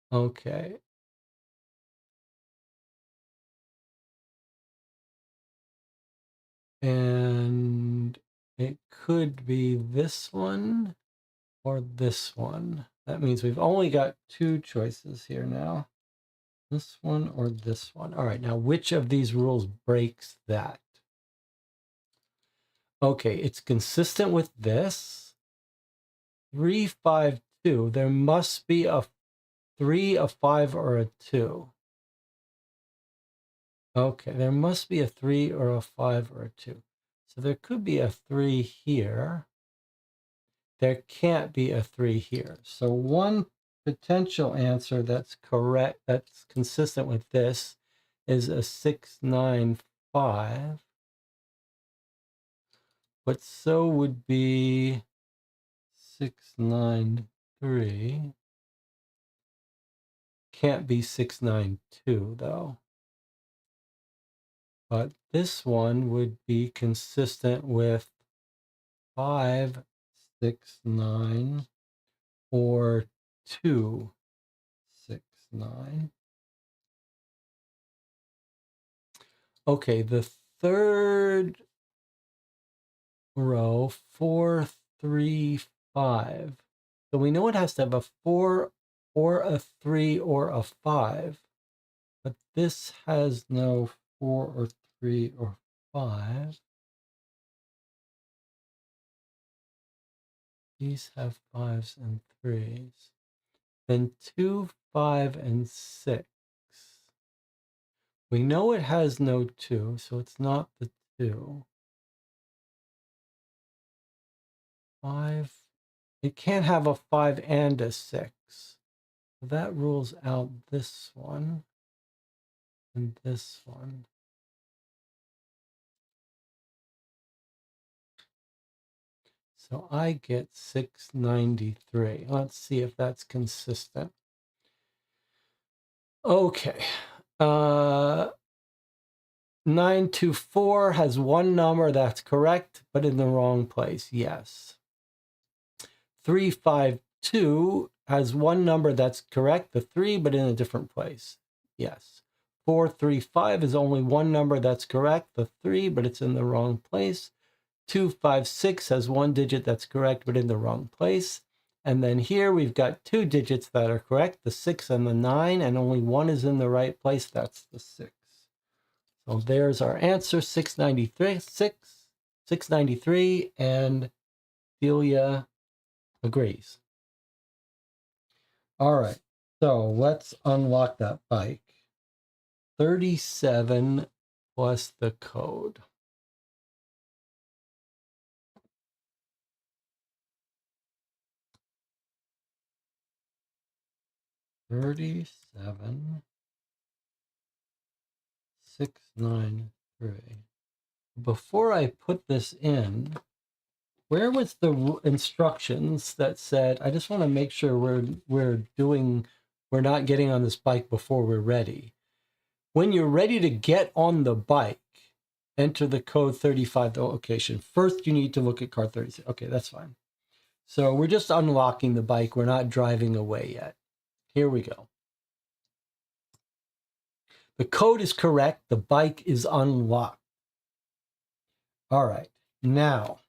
Okay. And it could be this one or this one. That means we've only got 2 choices here now. This one or this one. All right, now which of these rules breaks that? Okay, it's consistent with this. 3, 5, 2. There must be a 3, a 5, or a 2. Okay, there must be a 3 or a 5 or a 2. So there could be a 3 here. There can't be a 3 here. So one potential answer that's correct, that's consistent with this, is a 6, 9, 5. But so would be 6, 9, 3. Can't be 6, 9, 2, though. But this one would be consistent with 5, 6, 9, or 2, 6, 9. Okay, the third row, 4, 3, 5. So we know it has to have a 4 or a 3 or a 5, but this has no 4 or 3 or 5. These have 5s and 3s. Then 2, 5, and 6. We know it has no 2, so it's not the 2. 5. It can't have a 5 and a 6. That rules out this one and this one. So I get 693. Let's see if that's consistent. Okay. 924 has one number that's correct, but in the wrong place. Yes. 352 has one number that's correct, the 3, but in a different place. Yes. 435 is only one number that's correct, the 3, but it's in the wrong place. 256 has one digit that's correct, but in the wrong place. And then here we've got 2 digits that are correct, the 6 and the 9, and only one is in the right place. That's the 6. So there's our answer, 693, and Delia agrees. All right, so let's unlock that bike. 37 plus the code. $37,693. Before I put this in, where was the instructions that said, I just want to make sure we're not getting on this bike before we're ready. When you're ready to get on the bike, enter the code 35, the location. First, you need to look at car 36. Okay, that's fine. So we're just unlocking the bike. We're not driving away yet. Here we go. The code is correct. The bike is unlocked. All right, now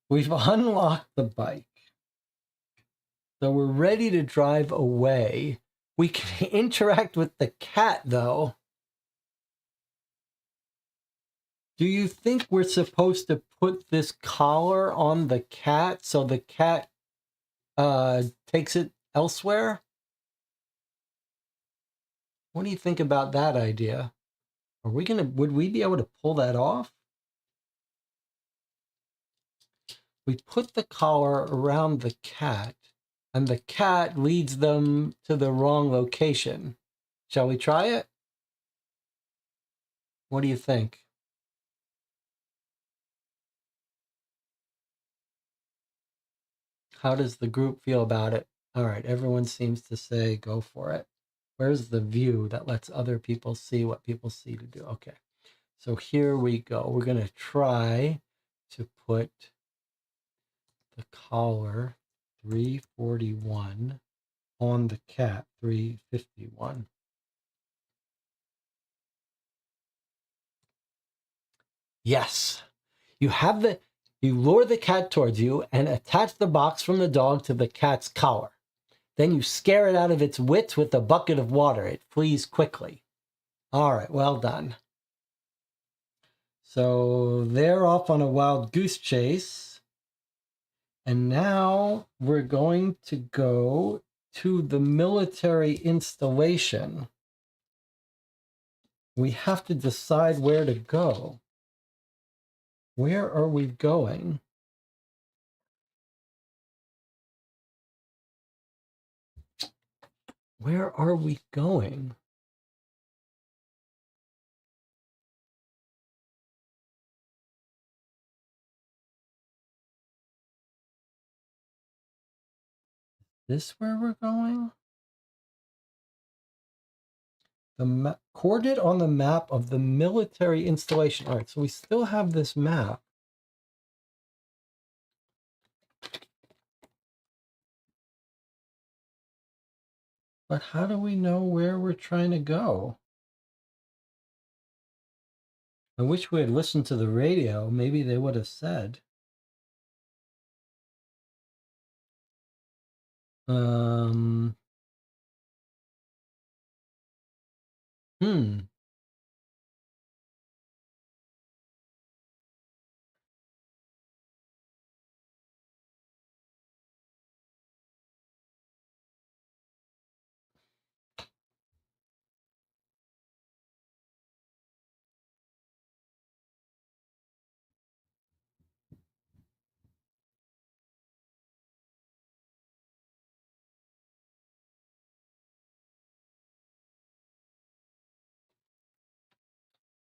we've unlocked the bike. So we're ready to drive away. We can interact with the cat, though. Do you think we're supposed to put this collar on the cat so the cat takes it elsewhere? What do you think about that idea? Would we be able to pull that off? we put the collar around the cat, and the cat leads them to the wrong location. Shall we try it? What do you think? How does the group feel about it? All right, everyone seems to say go for it. Where's the view that lets other people see what people see to do? Okay, so here we go. We're going to try to put the collar 341 on the cat 351. Yes, you lure the cat towards you and attach the box from the dog to the cat's collar. Then you scare it out of its wits with a bucket of water. It flees quickly. All right, well done. So they're off on a wild goose chase. And now we're going to go to the military installation. We have to decide where to go. Where are we going? Where are we going? This where we're going? The coordinate on the map of the military installation. All right, so we still have this map. But how do we know where we're trying to go? I wish we had listened to the radio. Maybe they would have said. Um, hmm.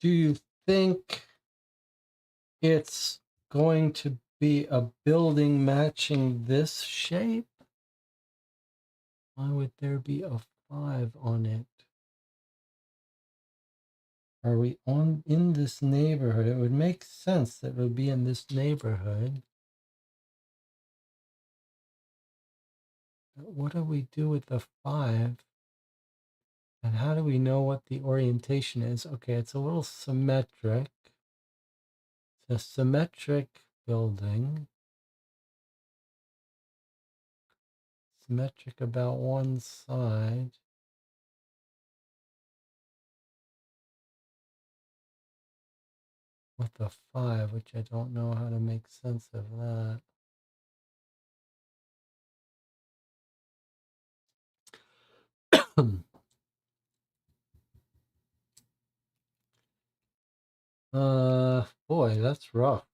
Do you think it's going to be a building matching this shape? Why would there be a 5 on it? Are we in this neighborhood? It would make sense that it would be in this neighborhood. But what do we do with the 5? And how do we know what the orientation is? Okay, it's a little symmetric. It's a symmetric building. Symmetric about one side. With the 5, which I don't know how to make sense of that. Boy, that's rough.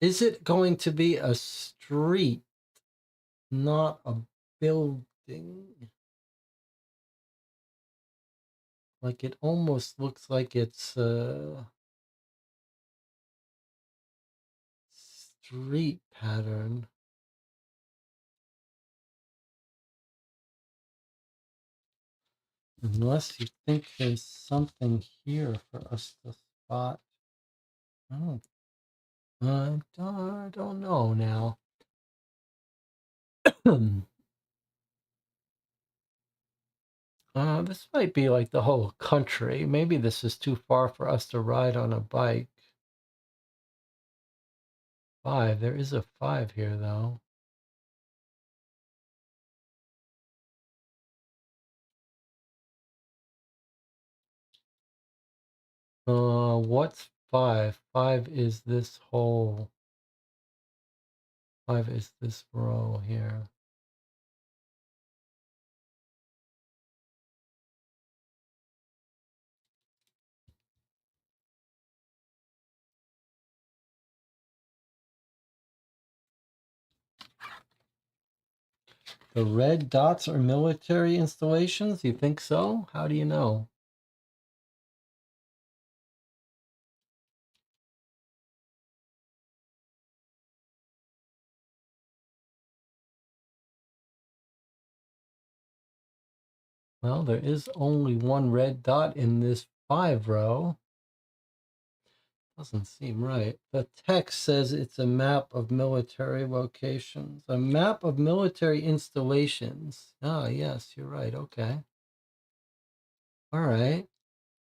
Is it going to be a street, not a building? Like it almost looks like it's a street pattern. Unless you think there's something here for us to spot. I don't know now. This might be like the whole country. Maybe this is too far for us to ride on a bike. 5. There is a 5 here, though. What's 5? 5 is this whole. 5 is this row here. The red dots are military installations? You think so? How do you know? Well, there is only one red dot in this 5 row. Doesn't seem right. The text says it's a map of military locations. A map of military installations. Ah, yes, you're right. Okay. All right.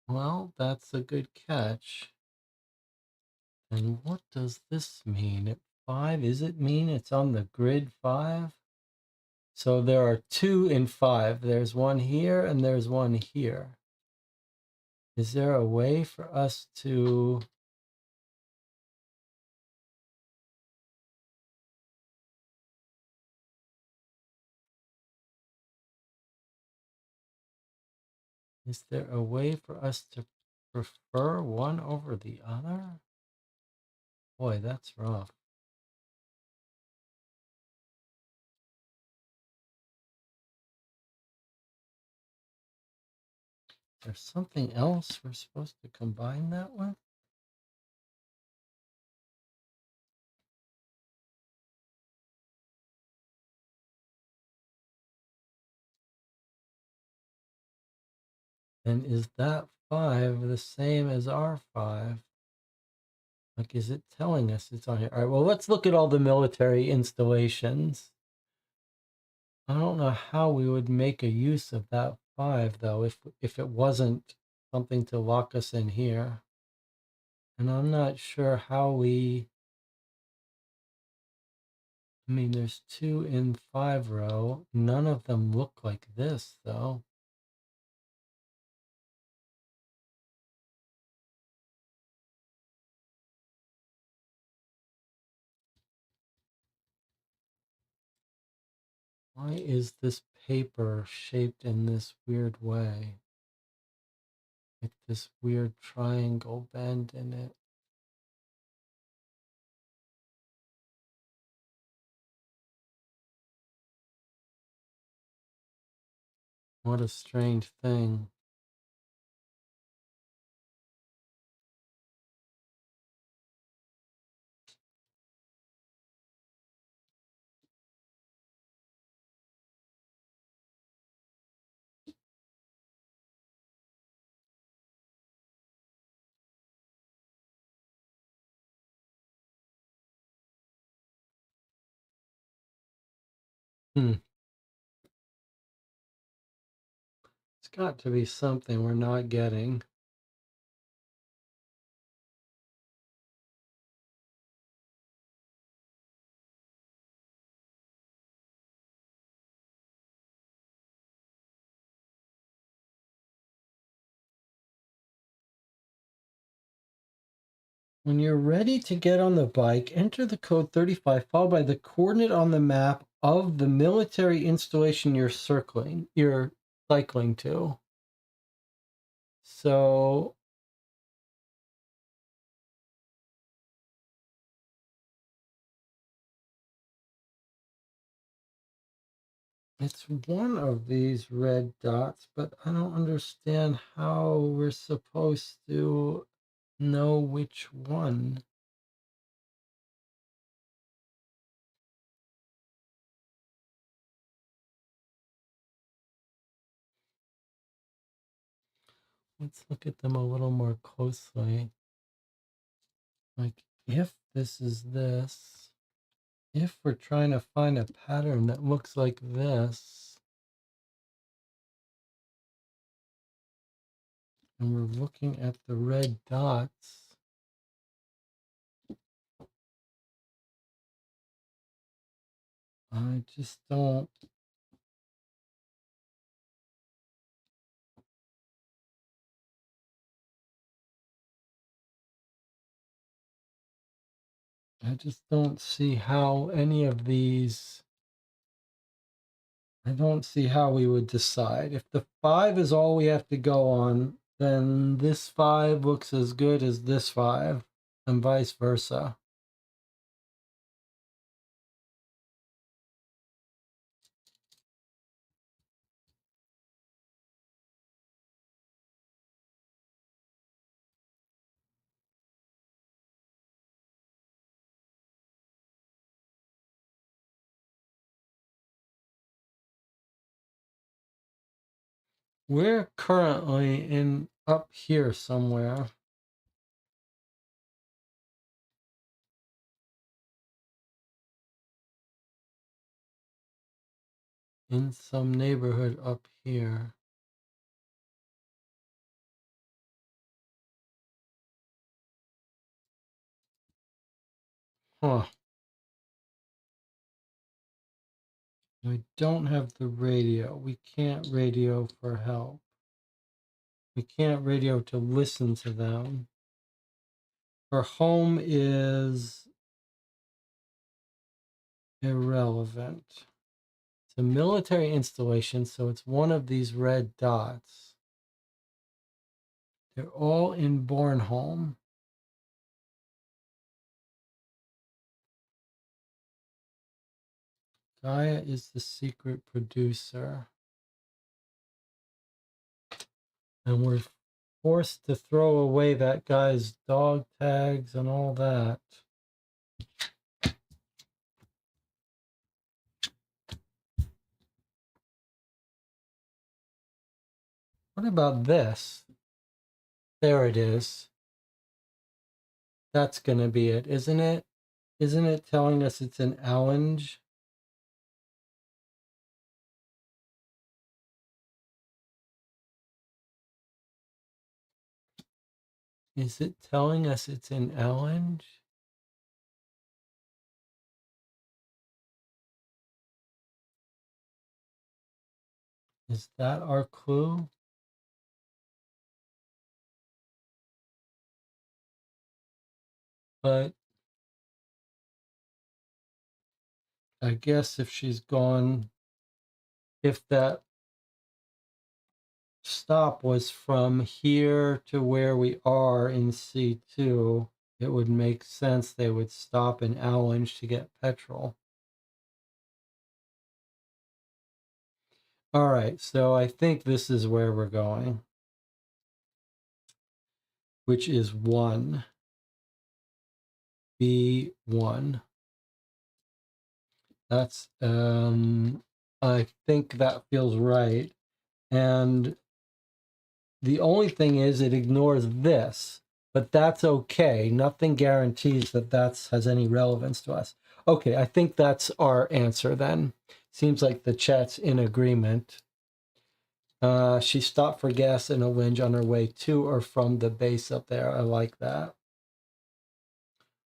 Well, that's a good catch. And what does this mean? At 5, is it mean it's on the grid 5? So there are 2 in 5. There's one here and there's one here. Is there a way for us to... Is there a way for us to prefer one over the other? Boy, that's rough. There's something else we're supposed to combine that with? And is that 5 the same as our 5? Like, is it telling us it's on here? All right, well, let's look at all the military installations. I don't know how we would make a use of that 5, though, if it wasn't something to lock us in here. And I'm not sure how we... I mean, there's 2 in 5 row. None of them look like this, though. Why is this paper shaped in this weird way? With this weird triangle bend in it. What a strange thing. It's got to be something we're not getting. When you're ready to get on the bike, enter the code 35 followed by the coordinate on the map of the military installation you're cycling to. So it's one of these red dots, but I don't understand how we're supposed to know which one. Let's look at them a little more closely. Like, if this is this, if we're trying to find a pattern that looks like this, and we're looking at the red dots, I just don't... I just don't see how any of these... I don't see how we would decide. If the 5 is all we have to go on, then this 5 looks as good as this 5, and vice versa. We're currently in up here somewhere. In some neighborhood up here. Huh. We don't have the radio. We can't radio for help. We can't radio to listen to them. Her home is irrelevant. It's a military installation, so it's one of these red dots. They're all in Bornholm. Gaia is the secret producer. And we're forced to throw away that guy's dog tags and all that. What about this? There it is. That's going to be it, isn't it? Isn't it telling us it's an Allenge? Is it telling us it's an Allenge? Is that our clue? But I guess if she's gone, if that stop was from here to where we are in C2, it would make sense they would stop in Allenge to get petrol. All right, so I think this is where we're going, which is 1. B1. That's, I think that feels right. And the only thing is it ignores this, but that's okay. Nothing guarantees that that has any relevance to us. Okay, I think that's our answer then. Seems like the chat's in agreement. She stopped for gas in a Lynch on her way to or from the base up there. I like that.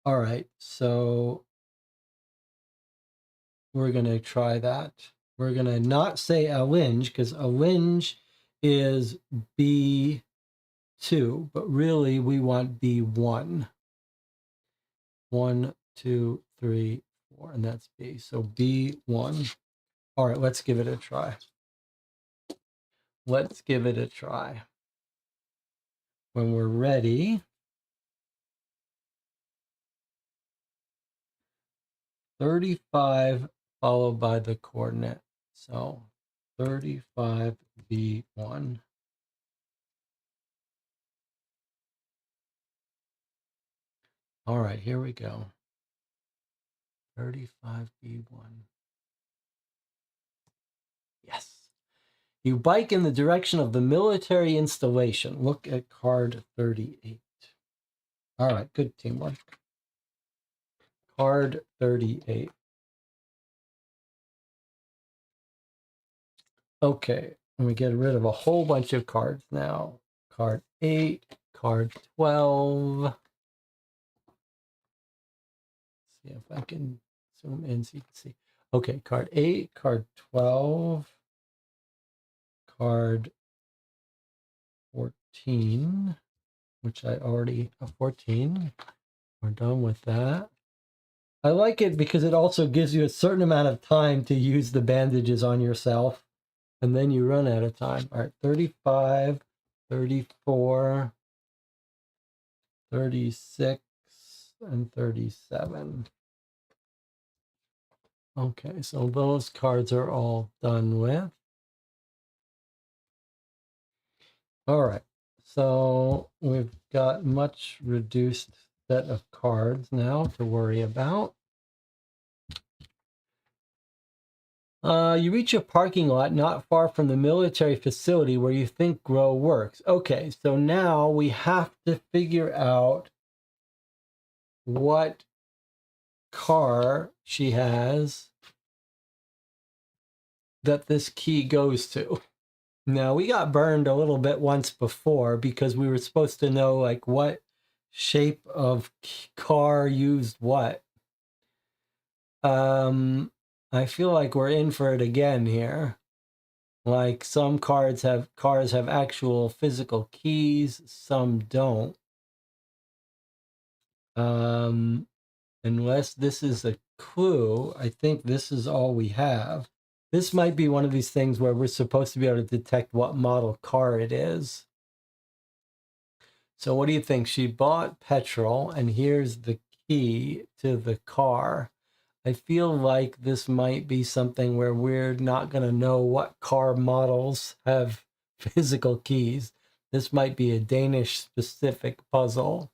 All right, so we're going to try that. We're going to not say Alinge because Alinge is B2, but really we want B1. 1, 2, 3, 4, and that's B. So B1. All right, let's give it a try. Let's give it a try. When we're ready, 35 followed by the coordinate. So 35 B1. All right, here we go. 35 B1. Yes. You bike in the direction of the military installation. Look at card 38. All right, good teamwork. Card 38. Okay, let me get rid of a whole bunch of cards now. Card 8, card 12. See if I can zoom in so you can see. Okay, card 8, card 12, card 14, which I already have 14. We're done with that. I like it because it also gives you a certain amount of time to use the bandages on yourself, and then you run out of time. All right, 35, 34, 36, and 37. Okay, so those cards are all done with. All right, so we've got much reduced set of cards now to worry about. You reach a parking lot not far from the military facility where you think grow works. Okay, so now we have to figure out what car she has that this key goes to. Now, we got burned a little bit once before because we were supposed to know like what shape of car used what. I feel like we're in for it again here. Like some cars have actual physical keys, some don't. Unless this is a clue, I think this is all we have. This might be one of these things where we're supposed to be able to detect what model car it is. So what do you think? She bought petrol, and here's the key to the car. I feel like this might be something where we're not going to know what car models have physical keys. This might be a Danish specific puzzle.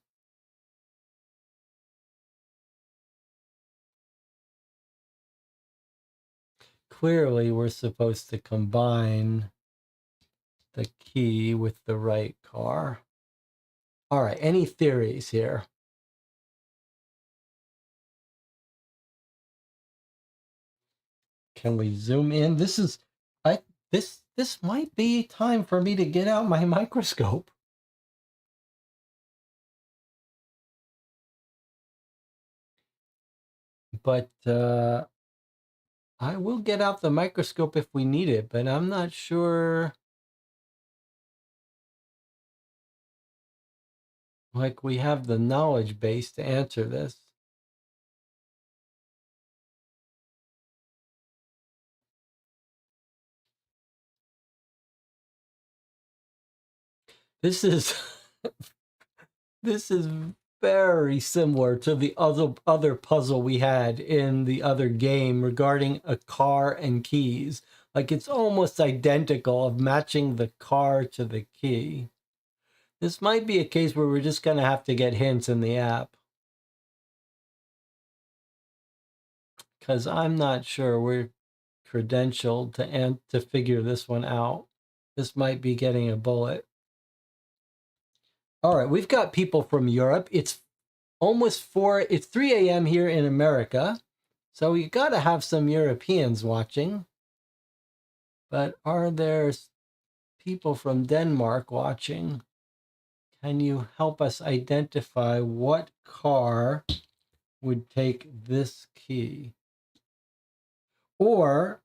Clearly, we're supposed to combine the key with the right car. All right, any theories here? Can we zoom in? This might be time for me to get out my microscope. But I will get out the microscope if we need it, but I'm not sure like we have the knowledge base to answer this. This is this is very similar to the other puzzle we had in the other game regarding a car and keys. Like it's almost identical of matching the car to the key. This might be a case where we're just going to have to get hints in the app. Because I'm not sure we're credentialed to figure this one out. This might be getting a bullet. All right, we've got people from Europe. It's it's 3 a.m. here in America. So we got to have some Europeans watching. But are there people from Denmark watching? Can you help us identify what car would take this key? Or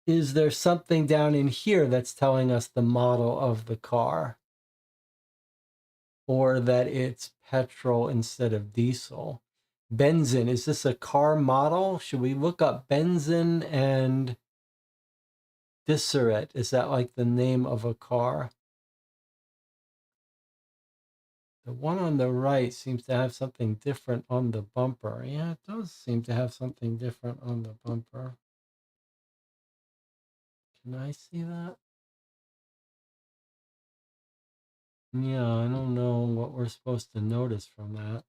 is there something down in here that's telling us the model of the car? Or that it's petrol instead of diesel? Benzin, is this a car model? Should we look up Benzin and Disseret? Is that like the name of a car? The one on the right seems to have something different on the bumper. Yeah, it does seem to have something different on the bumper. Can I see that? Yeah, I don't know what we're supposed to notice from that.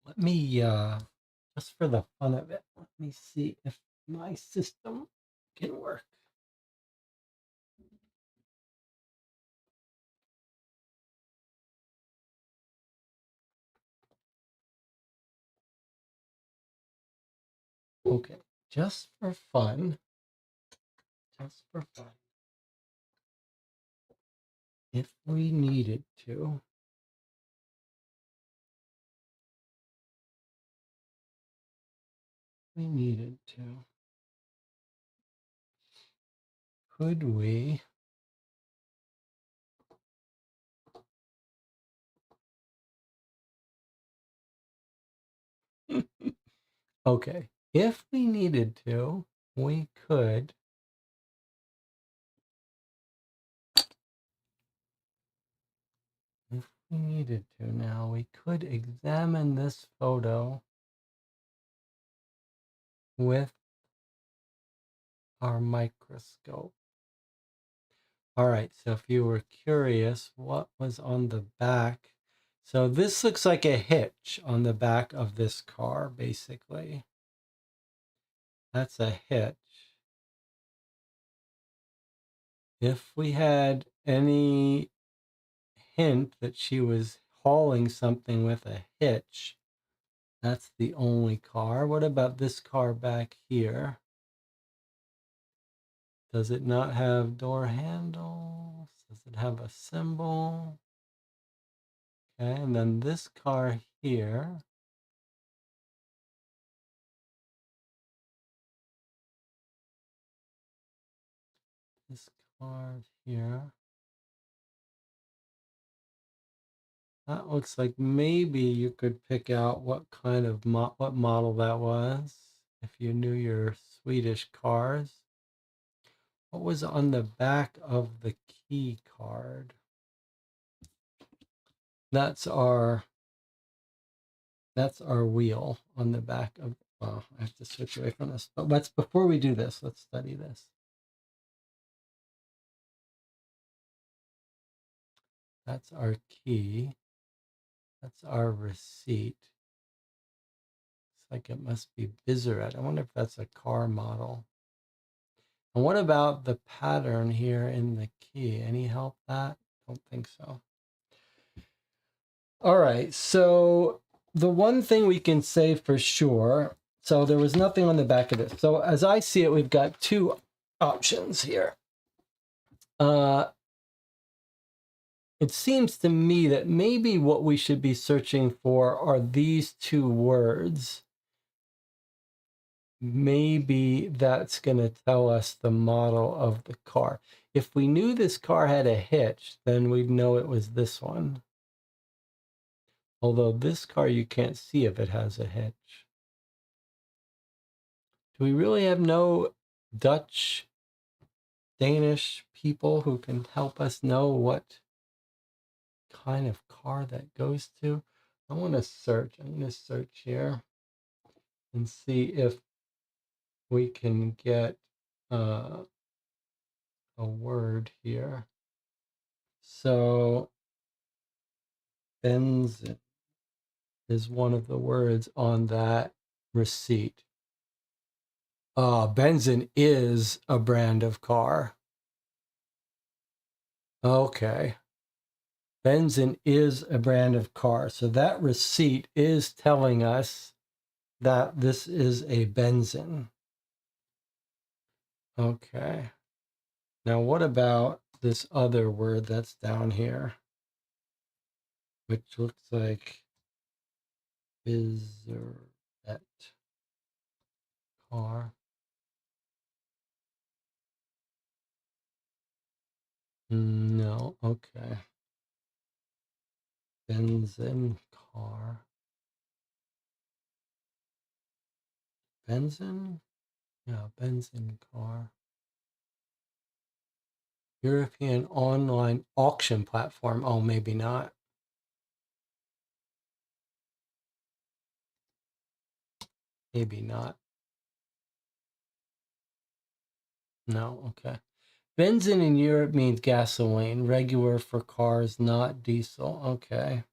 Let me, just for the fun of it, let me see if my system can work. Okay, just for fun, if we needed to, could we okay, if we needed to, we could now, we could examine this photo with our microscope. All right, so if you were curious what was on the back, so this looks like a hitch on the back of this car, basically. That's a hitch. If we had any hint that she was hauling something with a hitch, that's the only car. What about this car back here? Does it not have door handles? Does it have a symbol? Okay, and then this car here. This car here. That looks like maybe you could pick out what kind of what model that was if you knew your Swedish cars. What was on the back of the key card? That's our wheel on the back of. Well, I have to switch away from this. But before we do this, let's study this. That's our key. That's our receipt. Looks like it must be Bizarette. I wonder if that's a car model. And what about the pattern here in the key? Any help that? Don't think so. All right, so the one thing we can say for sure, so there was nothing on the back of this. So as I see it, we've got two options here. It seems to me that maybe what we should be searching for are these two words. Maybe that's going to tell us the model of the car. If we knew this car had a hitch, then we'd know it was this one. Although this car, you can't see if it has a hitch. Do we really have no Dutch, Danish people who can help us know what kind of car that goes to? I want to search. I'm going to search here and see if we can get a word here. So benzene is one of the words on that receipt. Benzene is a brand of car. Okay. Benzene is a brand of car. So that receipt is telling us that this is a Benzene. Okay. Now what about this other word that's down here, which looks like Bizarette car? No, okay. Benzene car. Benzene? Yeah, Benzene car. European online auction platform. Oh, maybe not. Maybe not. No, okay. Benzene in Europe means gasoline, regular for cars, not diesel. Okay.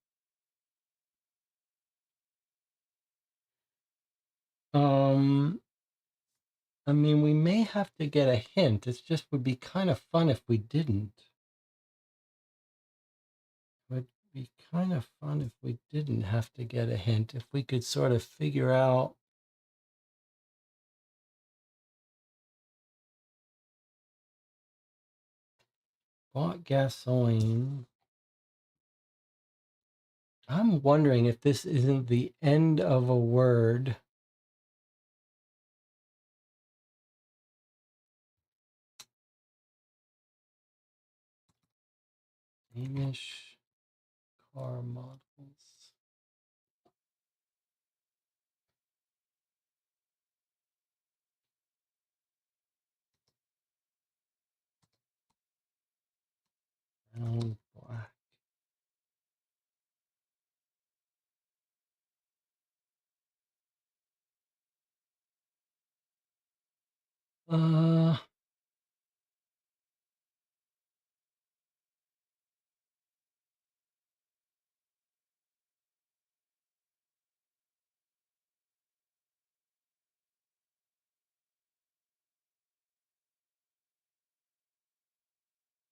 I mean, we may have to get a hint. It just would be kind of fun if we didn't. It would be kind of fun if we didn't have to get a hint. If we could sort of figure out bought gasoline. I'm wondering if this isn't the end of a word. Danish car models. Brown, black. Uh,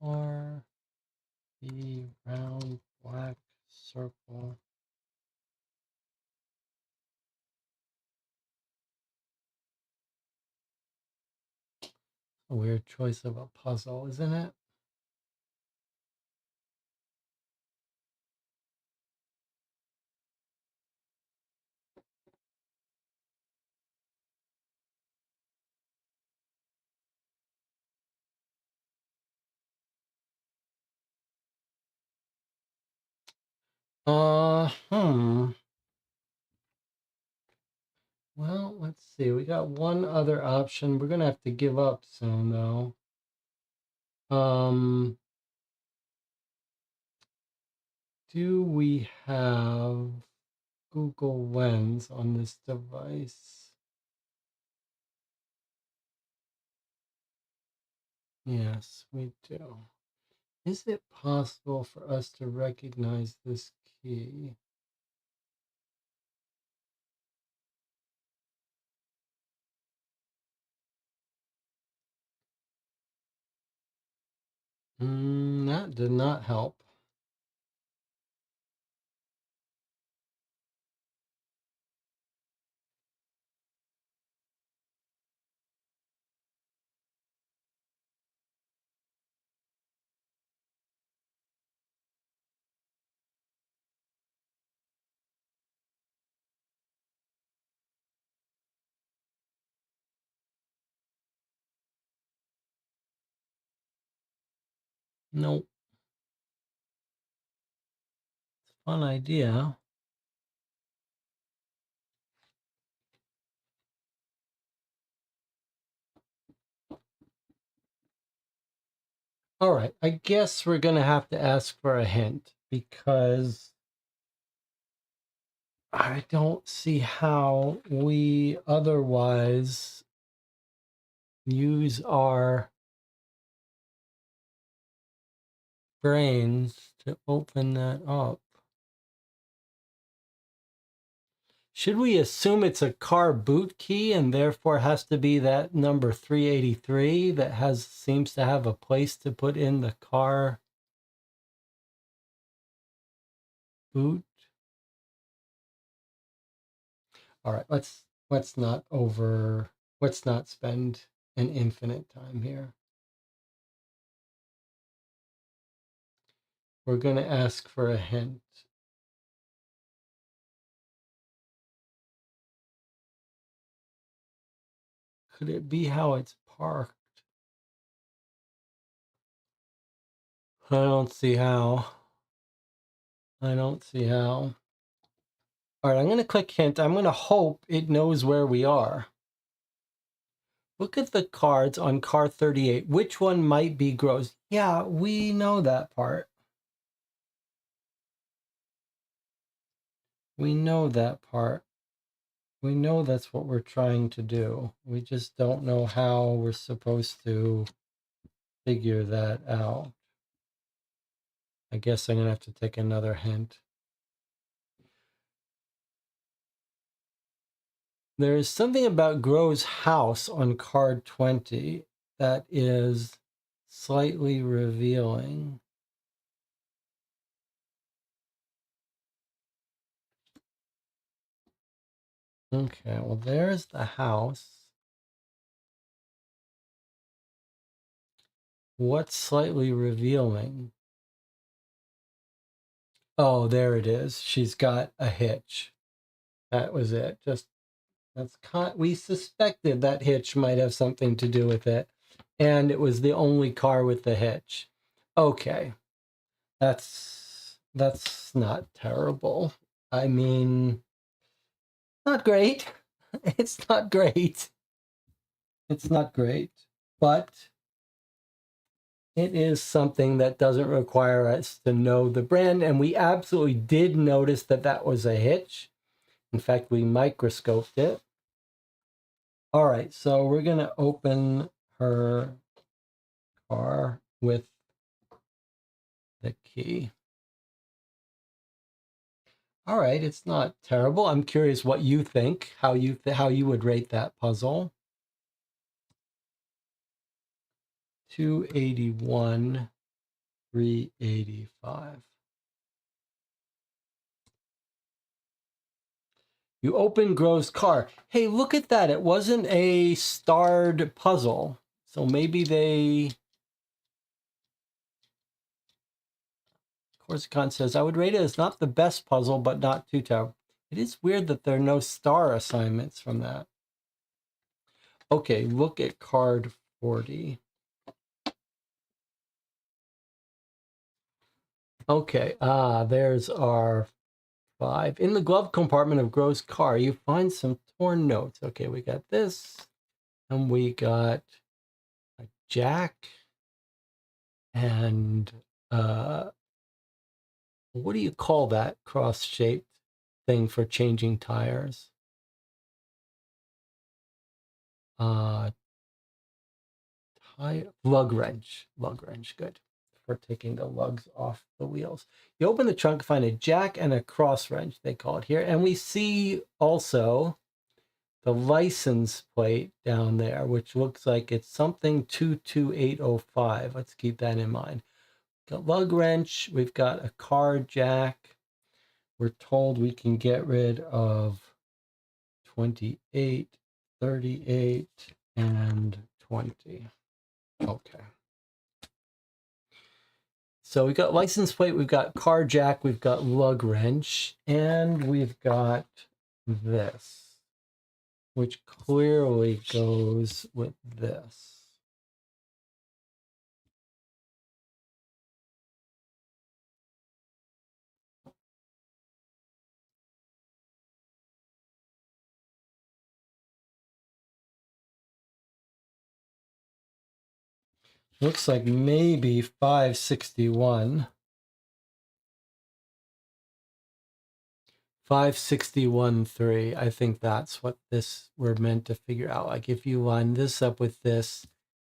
R, B, round, black, circle. A weird choice of a puzzle, isn't it? Hmm. Well, let's see. We got one other option. We're gonna have to give up soon, though. Do we have Google Lens on this device? Yes, we do. Is it possible for us to recognize this key? That did not help. Nope. Fun idea. All right, I guess we're gonna have to ask for a hint because I don't see how we otherwise use our brains to open that up. Should we assume it's a car boot key and therefore has to be that number 383 that seems to have a place to put in the car boot? All right, let's not spend an infinite time here. We're going to ask for a hint. Could it be how it's parked? I don't see how. I don't see how. All right, I'm going to click hint. I'm going to hope it knows where we are. Look at the cards on car 38. Which one might be gross? Yeah, we know that part. We know that part. We know that's what we're trying to do. We just don't know how we're supposed to figure that out. I guess I'm going to have to take another hint. There is something about Grove's house on card 20 that is slightly revealing. Okay, well, there's the house. What's slightly revealing? Oh, there it is. She's got a hitch. That was it. We suspected that hitch might have something to do with it. And it was the only car with the hitch. Okay. That's not terrible. I mean, not great. It's not great. It's not great. But it is something that doesn't require us to know the brand. And we absolutely did notice that that was a hitch. In fact, we microscoped it. All right, so we're going to open her car with the key. All right, it's not terrible. I'm curious what you think, how you would rate that puzzle. 281. 385. You open Grove's car. Hey, look at that. It wasn't a starred puzzle. So maybe they... Corsican says, I would rate it as not the best puzzle, but not too terrible. It is weird that there are no star assignments from that. Okay, look at card 40. Okay, there's our 5. In the glove compartment of Grove's car, you find some torn notes. Okay, we got this, and we got a jack, and what do you call that cross-shaped thing for changing tires? Lug wrench. Lug wrench, good. For taking the lugs off the wheels. You open the trunk, find a jack and a cross wrench, they call it here. And we see also the license plate down there, which looks like it's something 22805. Let's keep that in mind. Got lug wrench, we've got a car jack. We're told we can get rid of 28, 38, and 20. Okay. So we've got license plate, we've got car jack, we've got lug wrench, and we've got this, which clearly goes with this. Looks like maybe 561. 561.3. I think that's what this we're meant to figure out. Like if you line this up with this,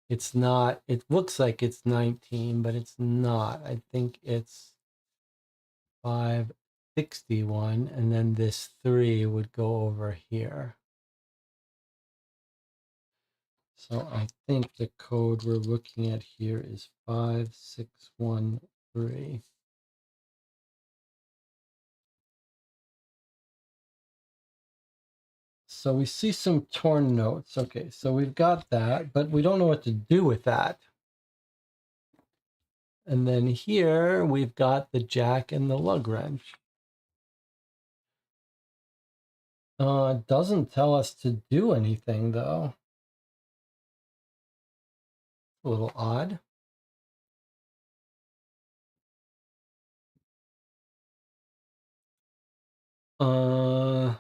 it's not, it looks like it's 19, but it's not. I think it's 561, and then this 3 would go over here. So I think the code we're looking at here is 5613. So we see some torn notes. Okay, so we've got that, but we don't know what to do with that. And then here we've got the jack and the lug wrench. It doesn't tell us to do anything though. A little odd. Hmm.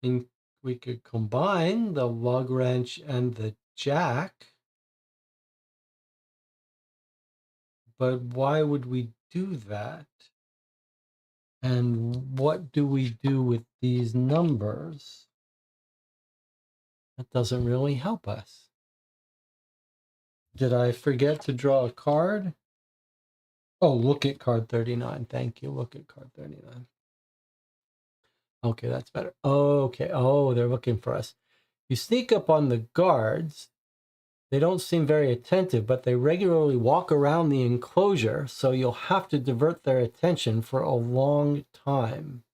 And we could combine the lug wrench and the jack. But why would we do that? And what do we do with these numbers? That doesn't really help us. Did I forget to draw a card? Oh, look at card 39. Thank you. Look at card 39. Okay, that's better. Okay. Oh, they're looking for us. You sneak up on the guards. They don't seem very attentive, but they regularly walk around the enclosure, so you'll have to divert their attention for a long time.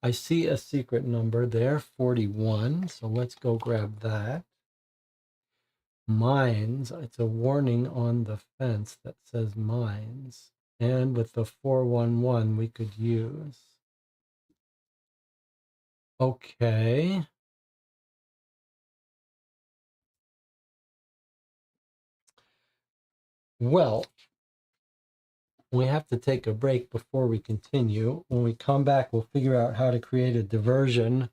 I see a secret number there, 41, so let's go grab that. Mines, it's a warning on the fence that says mines. And with the 411 we could use. Okay. Well, we have to take a break before we continue. When we come back, we'll figure out how to create a diversion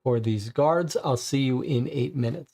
for these guards. I'll see you in 8 minutes.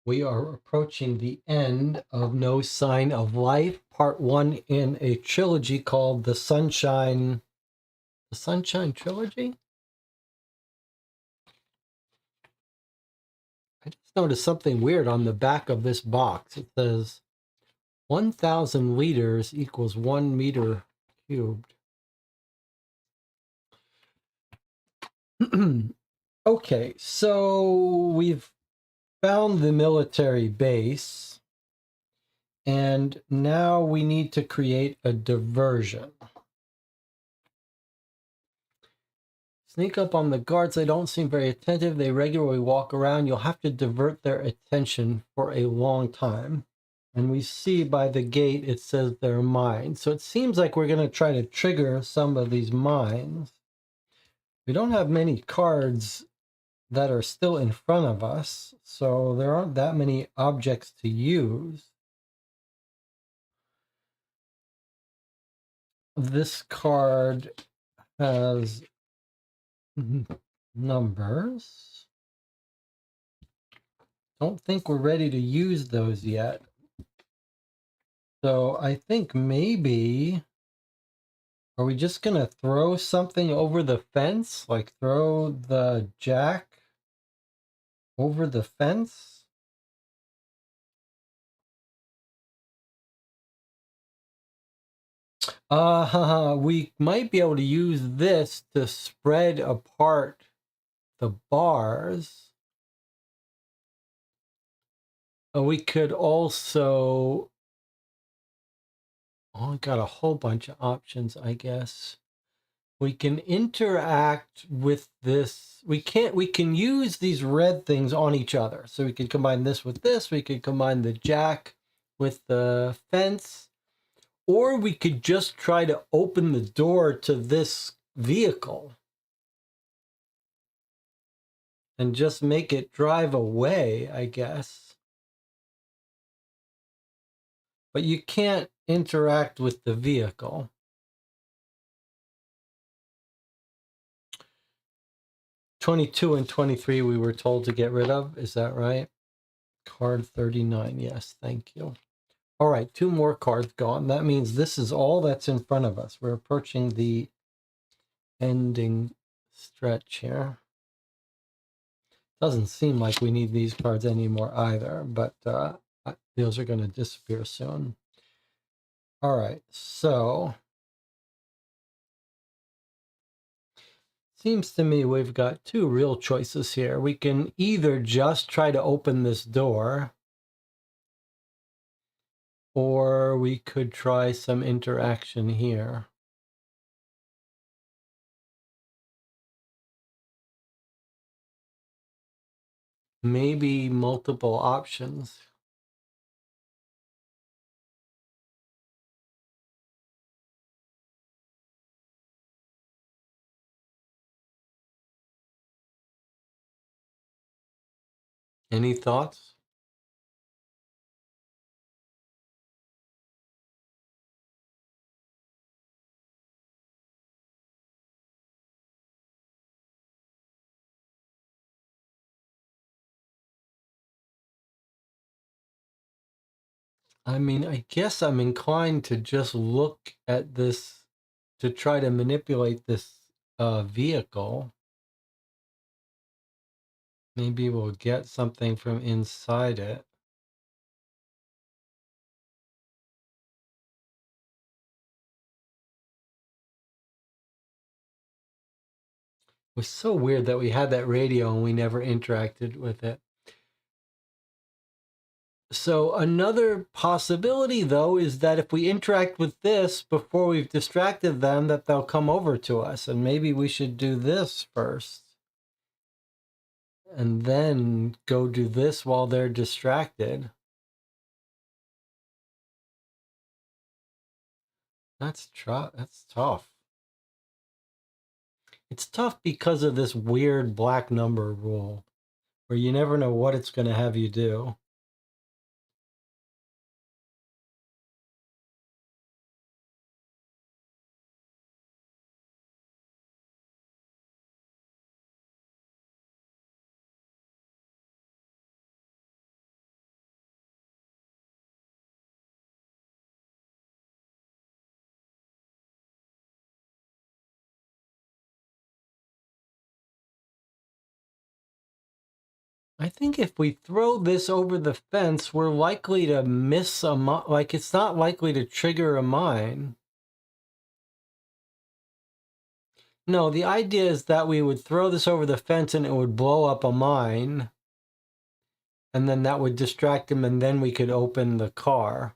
We are approaching the end of No Sign of Life, part one in a trilogy called the Sunshine Trilogy? I just noticed something weird on the back of this box. It says 1,000 liters equals 1 meter cubed. Okay, so we've found the military base, and now we need to create a diversion. Sneak up on the guards. They don't seem very attentive. They regularly walk around. You'll have to divert their attention for a long time. And we see by the gate it says they're mines. So it seems like we're going to try to trigger some of these mines. We don't have many cards that are still in front of us, so there aren't that many objects to use. This card has numbers. Don't think we're ready to use those yet. So I think maybe, are we just going to throw something over the fence? Like throw the jack over the fence? We might be able to use this to spread apart the bars. We could also, oh, I got a whole bunch of options, I guess. We can interact with this. We can use these red things on each other. So we could combine this with this. We could combine the jack with the fence. Or we could just try to open the door to this vehicle and just make it drive away, I guess. But you can't interact with the vehicle. $22 and $23 we were told to get rid of. Is that right? Card 39. Yes, thank you. All right, 2 more cards gone. That means this is all that's in front of us. We're approaching the ending stretch here. Doesn't seem like we need these cards anymore either, but those are going to disappear soon. All right, so seems to me we've got 2 real choices here. We can either just try to open this door, or we could try some interaction here. Maybe multiple options. Any thoughts? I mean, I guess I'm inclined to just look at this to try to manipulate this vehicle. Maybe we'll get something from inside it. It was so weird that we had that radio and we never interacted with it. So another possibility, though, is that if we interact with this before we've distracted them, that they'll come over to us. And maybe we should do this first. And then go do this while they're distracted. That's tough. It's tough because of this weird black number rule, where you never know what it's going to have you do. I think if we throw this over the fence, we're likely to miss a like it's not likely to trigger a mine. No, the idea is that we would throw this over the fence and it would blow up a mine. And then that would distract him, and then we could open the car.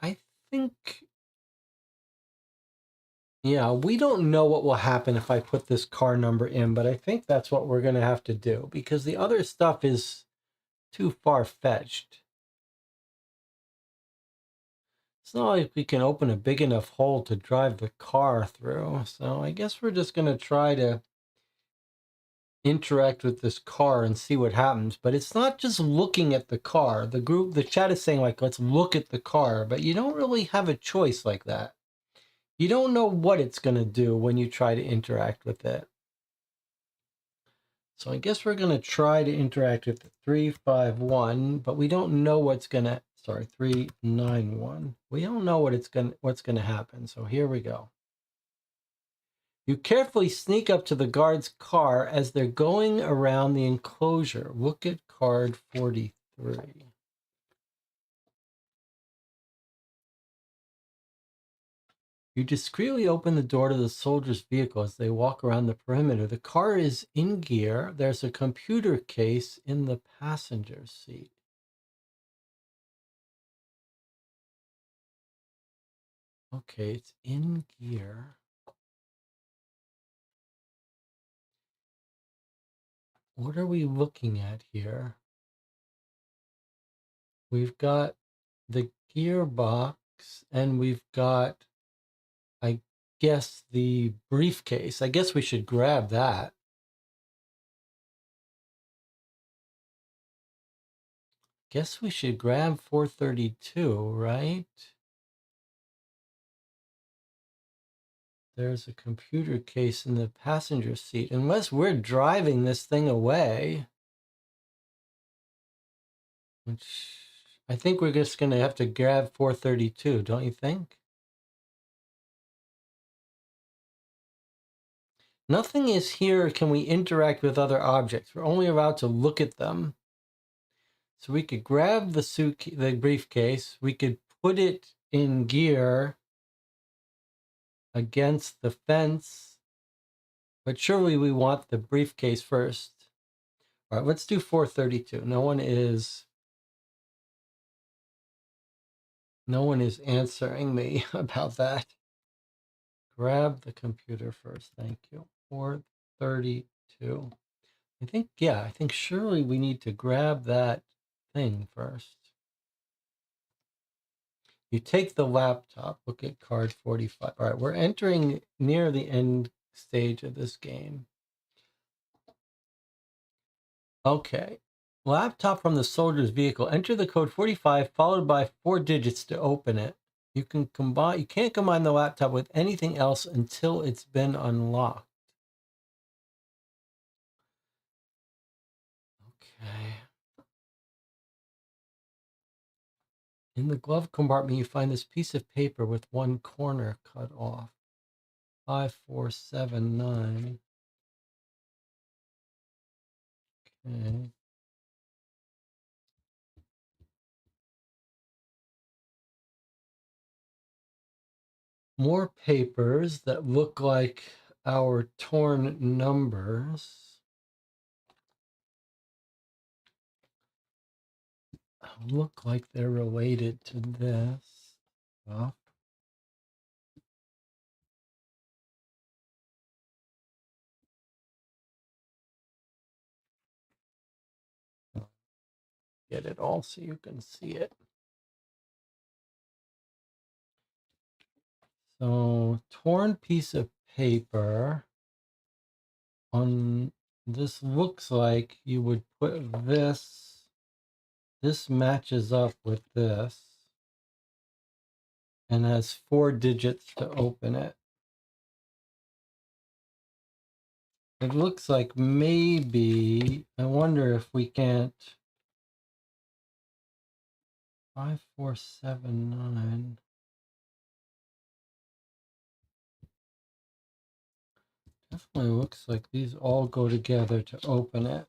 I think... Yeah, we don't know what will happen if I put this car number in, but I think that's what we're going to have to do, because the other stuff is too far-fetched. It's not like we can open a big enough hole to drive the car through, so I guess we're just going to try to interact with this car and see what happens. But it's not just looking at the car. The chat is saying, like, let's look at the car, but you don't really have a choice like that. You don't know what it's going to do when you try to interact with it. So I guess we're going to try to interact with the 351, but we don't know what's going to... Sorry, 391. We don't know what's going to happen. So here we go. You carefully sneak up to the guard's car as they're going around the enclosure. Look at card 43. You discreetly open the door to the soldier's vehicle as they walk around the perimeter. The car is in gear. There's a computer case in the passenger seat. Okay, it's in gear. What are we looking at here? We've got the gearbox and we've got, I guess, the briefcase. I guess we should grab that. Guess we should grab 432, right? There's a computer case in the passenger seat. Unless we're driving this thing away. Which I think we're just going to have to grab 432, don't you think? Nothing is here. Can we interact with other objects? We're only allowed to look at them. So we could grab the briefcase. We could put it in gear against the fence. But surely we want the briefcase first. All right, let's do 432. No one is answering me about that. Grab the computer first. Thank you. 432. I think surely we need to grab that thing first. You take the laptop. Look at card 45. All right, we're entering near the end stage of this game. Okay. Laptop from the soldier's vehicle. Enter the code 45 followed by 4 digits to open it. You can't combine the laptop with anything else until it's been unlocked. Okay. In the glove compartment, you find this piece of paper with one corner cut off. 5479. Okay. More papers that look like our torn numbers. Look like they're related to this stuff. Get it all so you can see it. So, torn piece of paper on this looks like you would put this. This matches up with this and has 4 digits to open it. It looks like maybe, I wonder if we can't. 5479. Definitely looks like these all go together to open it.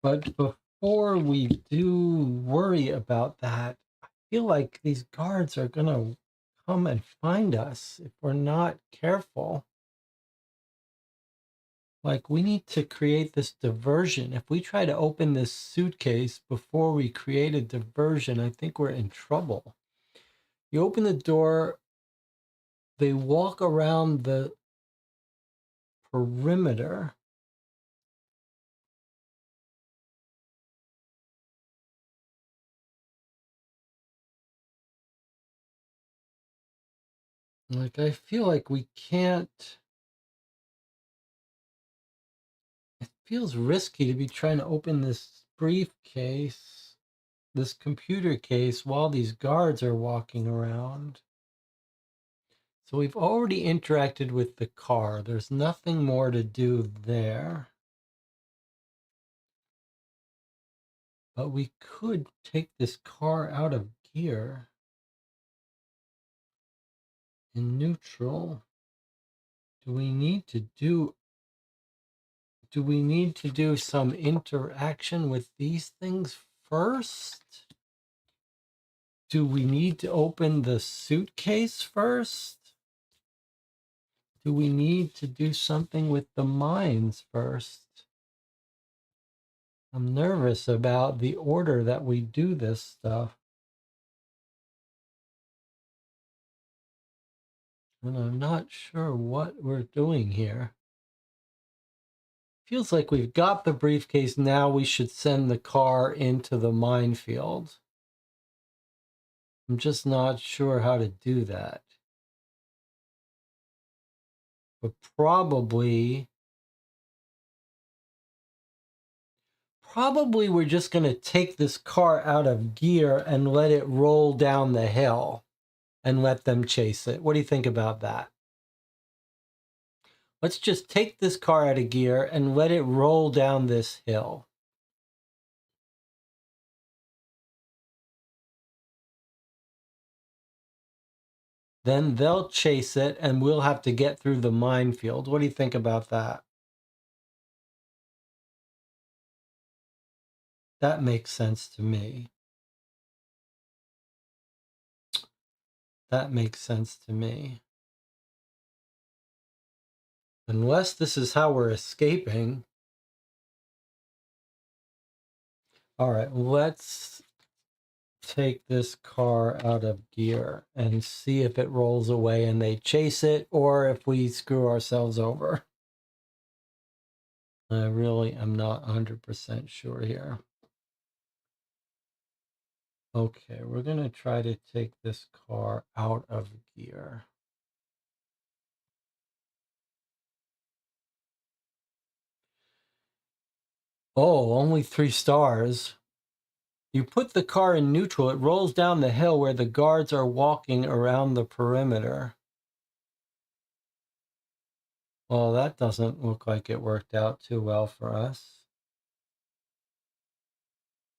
But before we do worry about that, I feel like these guards are gonna come and find us if we're not careful. Like, we need to create this diversion. If we try to open this suitcase before we create a diversion, I think we're in trouble. You open the door, they walk around the perimeter. Like, I feel like we can't. It feels risky to be trying to open this briefcase, this computer case, while these guards are walking around. So we've already interacted with the car. There's nothing more to do there. But we could take this car out of gear in neutral. Do we need to do some interaction with these things first? Do we need to open the suitcase first? Do we need to do something with the mines first? I'm nervous about the order that we do this stuff. And I'm not sure what we're doing here. Feels like we've got the briefcase. Now we should send the car into the minefield. I'm just not sure how to do that. But probably we're just going to take this car out of gear and let it roll down the hill and let them chase it. What do you think about that? Let's just take this car out of gear and let it roll down this hill. Then they'll chase it and we'll have to get through the minefield. What do you think about that? That makes sense to me. That makes sense to me. Unless this is how we're escaping. All right, let's take this car out of gear and see if it rolls away and they chase it, or if we screw ourselves over. I really am not 100% sure here. Okay, we're going to try to take this car out of gear. Oh, only 3 stars. You put the car in neutral, it rolls down the hill where the guards are walking around the perimeter. Well, that doesn't look like it worked out too well for us.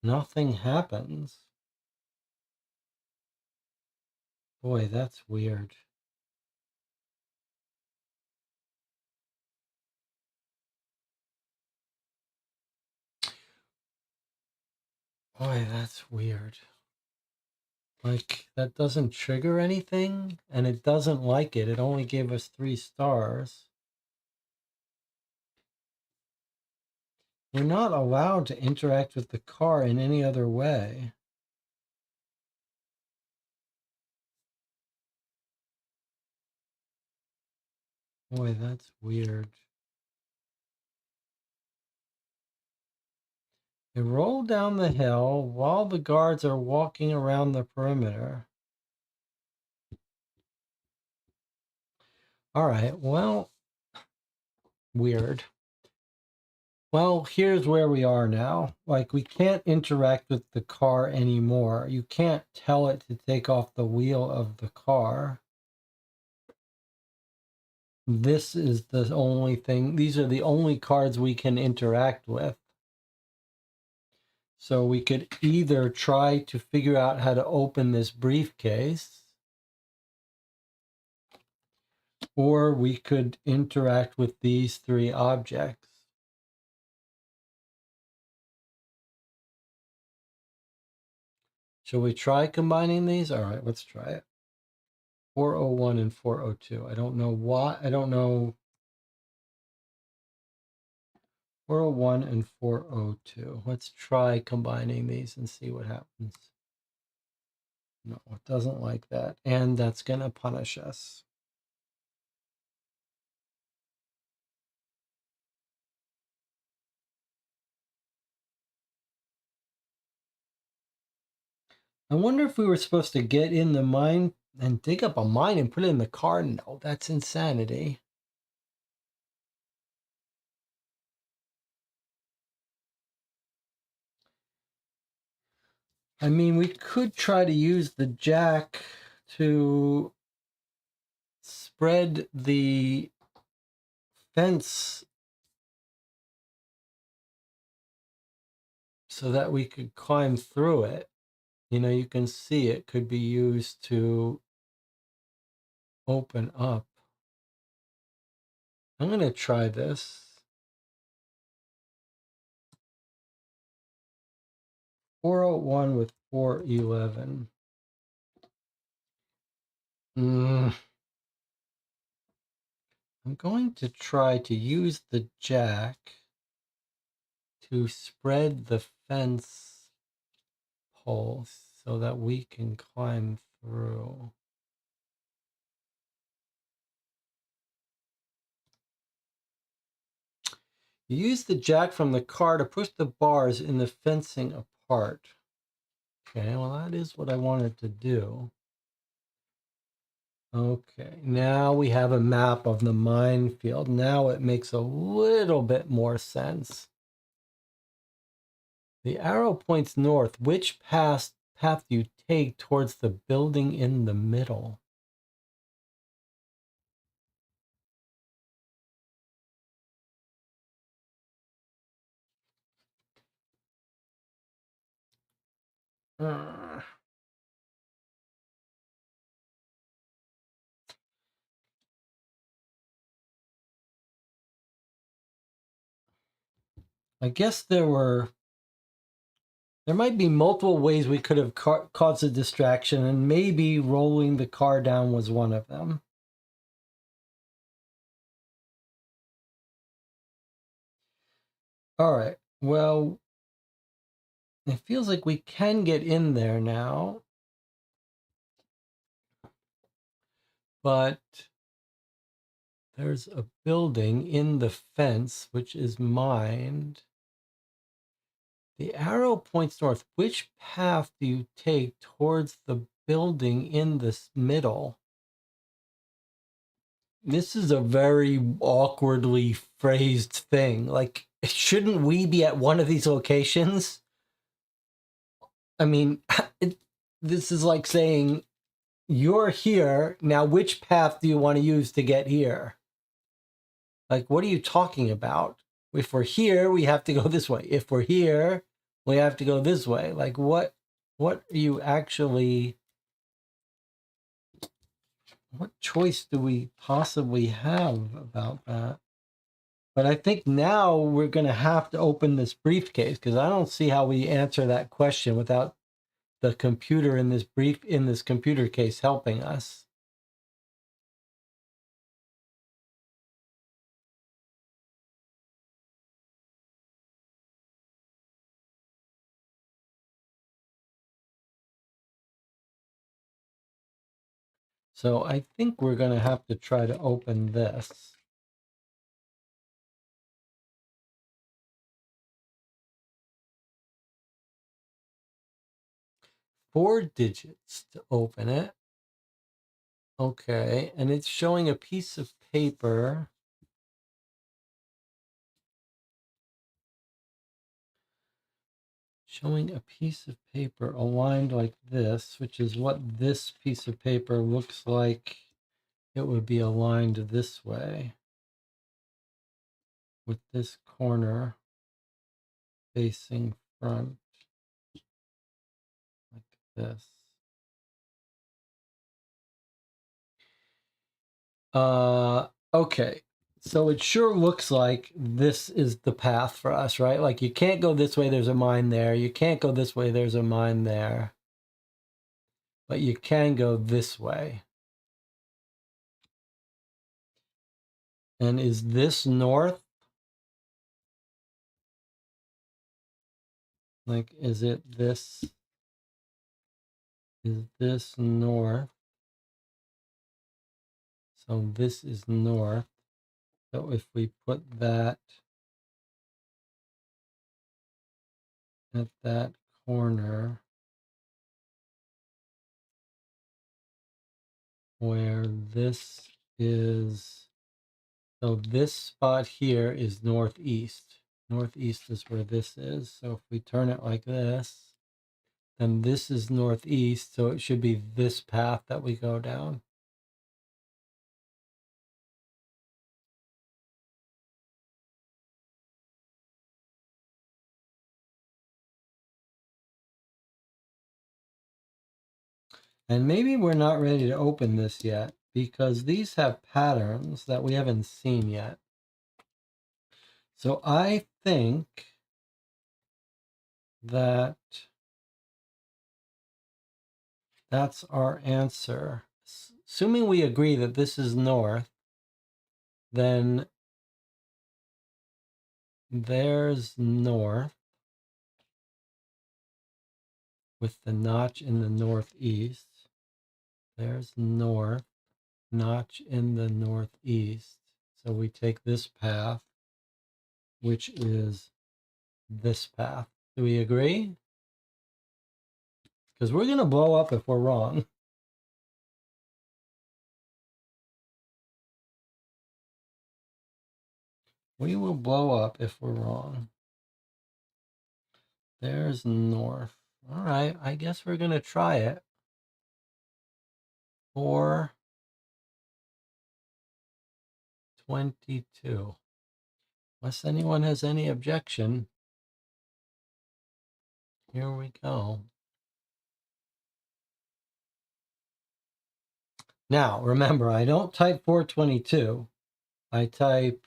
Nothing happens. Boy, that's weird. Boy, that's weird. Like, that doesn't trigger anything, and it doesn't like it. It only gave us 3 stars. We're not allowed to interact with the car in any other way. Boy, that's weird. They roll down the hill while the guards are walking around the perimeter. All right, well, weird. Well, here's where we are now. Like, we can't interact with the car anymore. You can't tell it to take off the wheel of the car. This is the only thing. These are the only cards we can interact with. So we could either try to figure out how to open this briefcase, Or we could interact with these three objects. Shall we try combining these? All right, let's try it. 401 and 402. I don't know why. I don't know. 401 and 402. Let's try combining these and see what happens. No, it doesn't like that. And that's going to punish us. I wonder if we were supposed to get in the mine and dig up a mine and put it in the car. No, that's insanity. I mean, we could try to use the jack to spread the fence so that we could climb through it. You know, you can see it could be used to open up. I'm going to try this. 401 with 411. I'm going to try to use the jack to spread the fence poles so that we can climb through. You use the jack from the car to push the bars in the fencing apart. Okay, well, that is what I wanted to do. Okay, now we have a map of the minefield. Now it makes a little bit more sense. The arrow points north. Which path do you take towards the building in the middle? I guess there might be multiple ways we could have caused a distraction, and maybe rolling the car down was one of them. All right, well, it feels like we can get in there now, but there's a building in the fence, which is mined. The arrow points north. Which path do you take towards the building in this middle? This is a very awkwardly phrased thing. Like, shouldn't we be at one of these locations? I mean, this is like saying, you're here, now which path do you want to use to get here? Like, what are you talking about? If we're here, we have to go this way. If we're here, we have to go this way. Like, what are you actually... What choice do we possibly have about that? But I think now we're going to have to open this briefcase, because I don't see how we answer that question without the computer in this computer case helping us. So I think we're going to have to try to open this. 4 digits to open it. Okay, and it's showing a piece of paper. Showing a piece of paper aligned like this, which is what this piece of paper looks like. It would be aligned this way, with this corner facing front, like this. Okay. So it sure looks like this is the path for us, right? Like you can't go this way, there's a mine there. You can't go this way, there's a mine there. But you can go this way. And is this north? Like, is it this? Is this north? So this is north. So if we put that at that corner where this is, so this spot here is northeast. Northeast is where this is. So if we turn it like this, then this is northeast. So it should be this path that we go down. And maybe we're not ready to open this yet because these have patterns that we haven't seen yet. So I think that that's our answer. Assuming we agree that this is north, then there's north with the notch in the northeast. There's north, notch in the northeast. So we take this path, which is this path. Do we agree? Because we're going to blow up if we're wrong. We will blow up if we're wrong. There's north. All right, I guess we're going to try it. 422. Unless anyone has any objection. Here we go. Now, remember, I don't type 422. I type,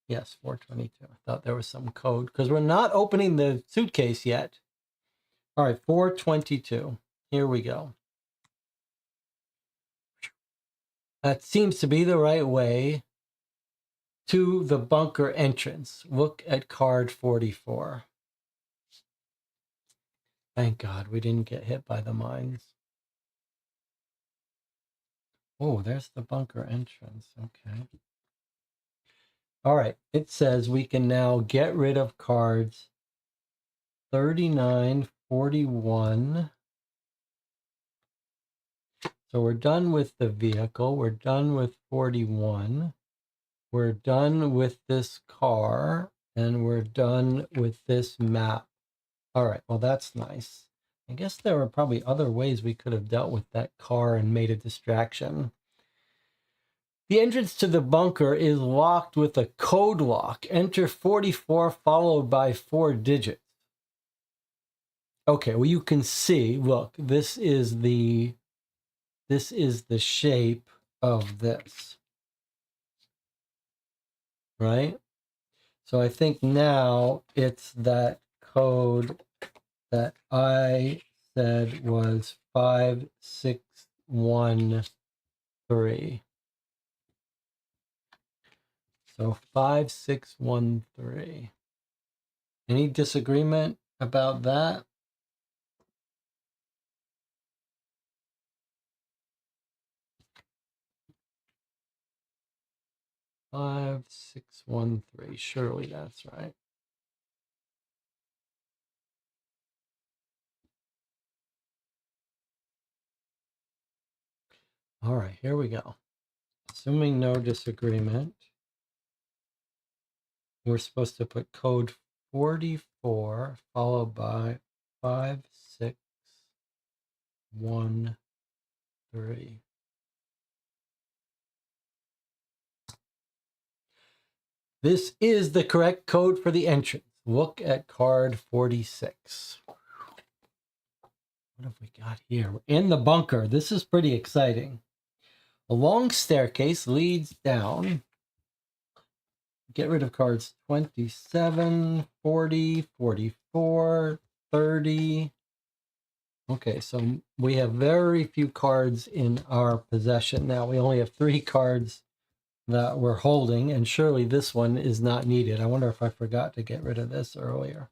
yes, 422. I thought there was some code because we're not opening the suitcase yet. All right, 422. Here we go. That seems to be the right way to the bunker entrance. Look at card 44. Thank God we didn't get hit by the mines. Oh, there's the bunker entrance. Okay. All right. It says we can now get rid of cards 39, 41. So we're done with the vehicle. We're done with 41. We're done with this car. And we're done with this map. All right. Well, that's nice. I guess there were probably other ways we could have dealt with that car and made a distraction. The entrance to the bunker is locked with a code lock. Enter 44 followed by 4 digits. Okay, well you can see, look, this is the shape of this. Right? So I think now it's that code that I said was 5613. So 5613. Any disagreement about that? 5613. Surely that's right. All right, here we go. Assuming no disagreement, we're supposed to put code 44 followed by 5613. This is the correct code for the entrance. Look at card 46. What have we got here? We're in the bunker. This is pretty exciting. A long staircase leads down. Get rid of cards 27, 40, 44, 30. Okay, so we have very few cards in our possession now. We only have 3 cards that we're holding, and surely this one is not needed. I wonder if I forgot to get rid of this earlier.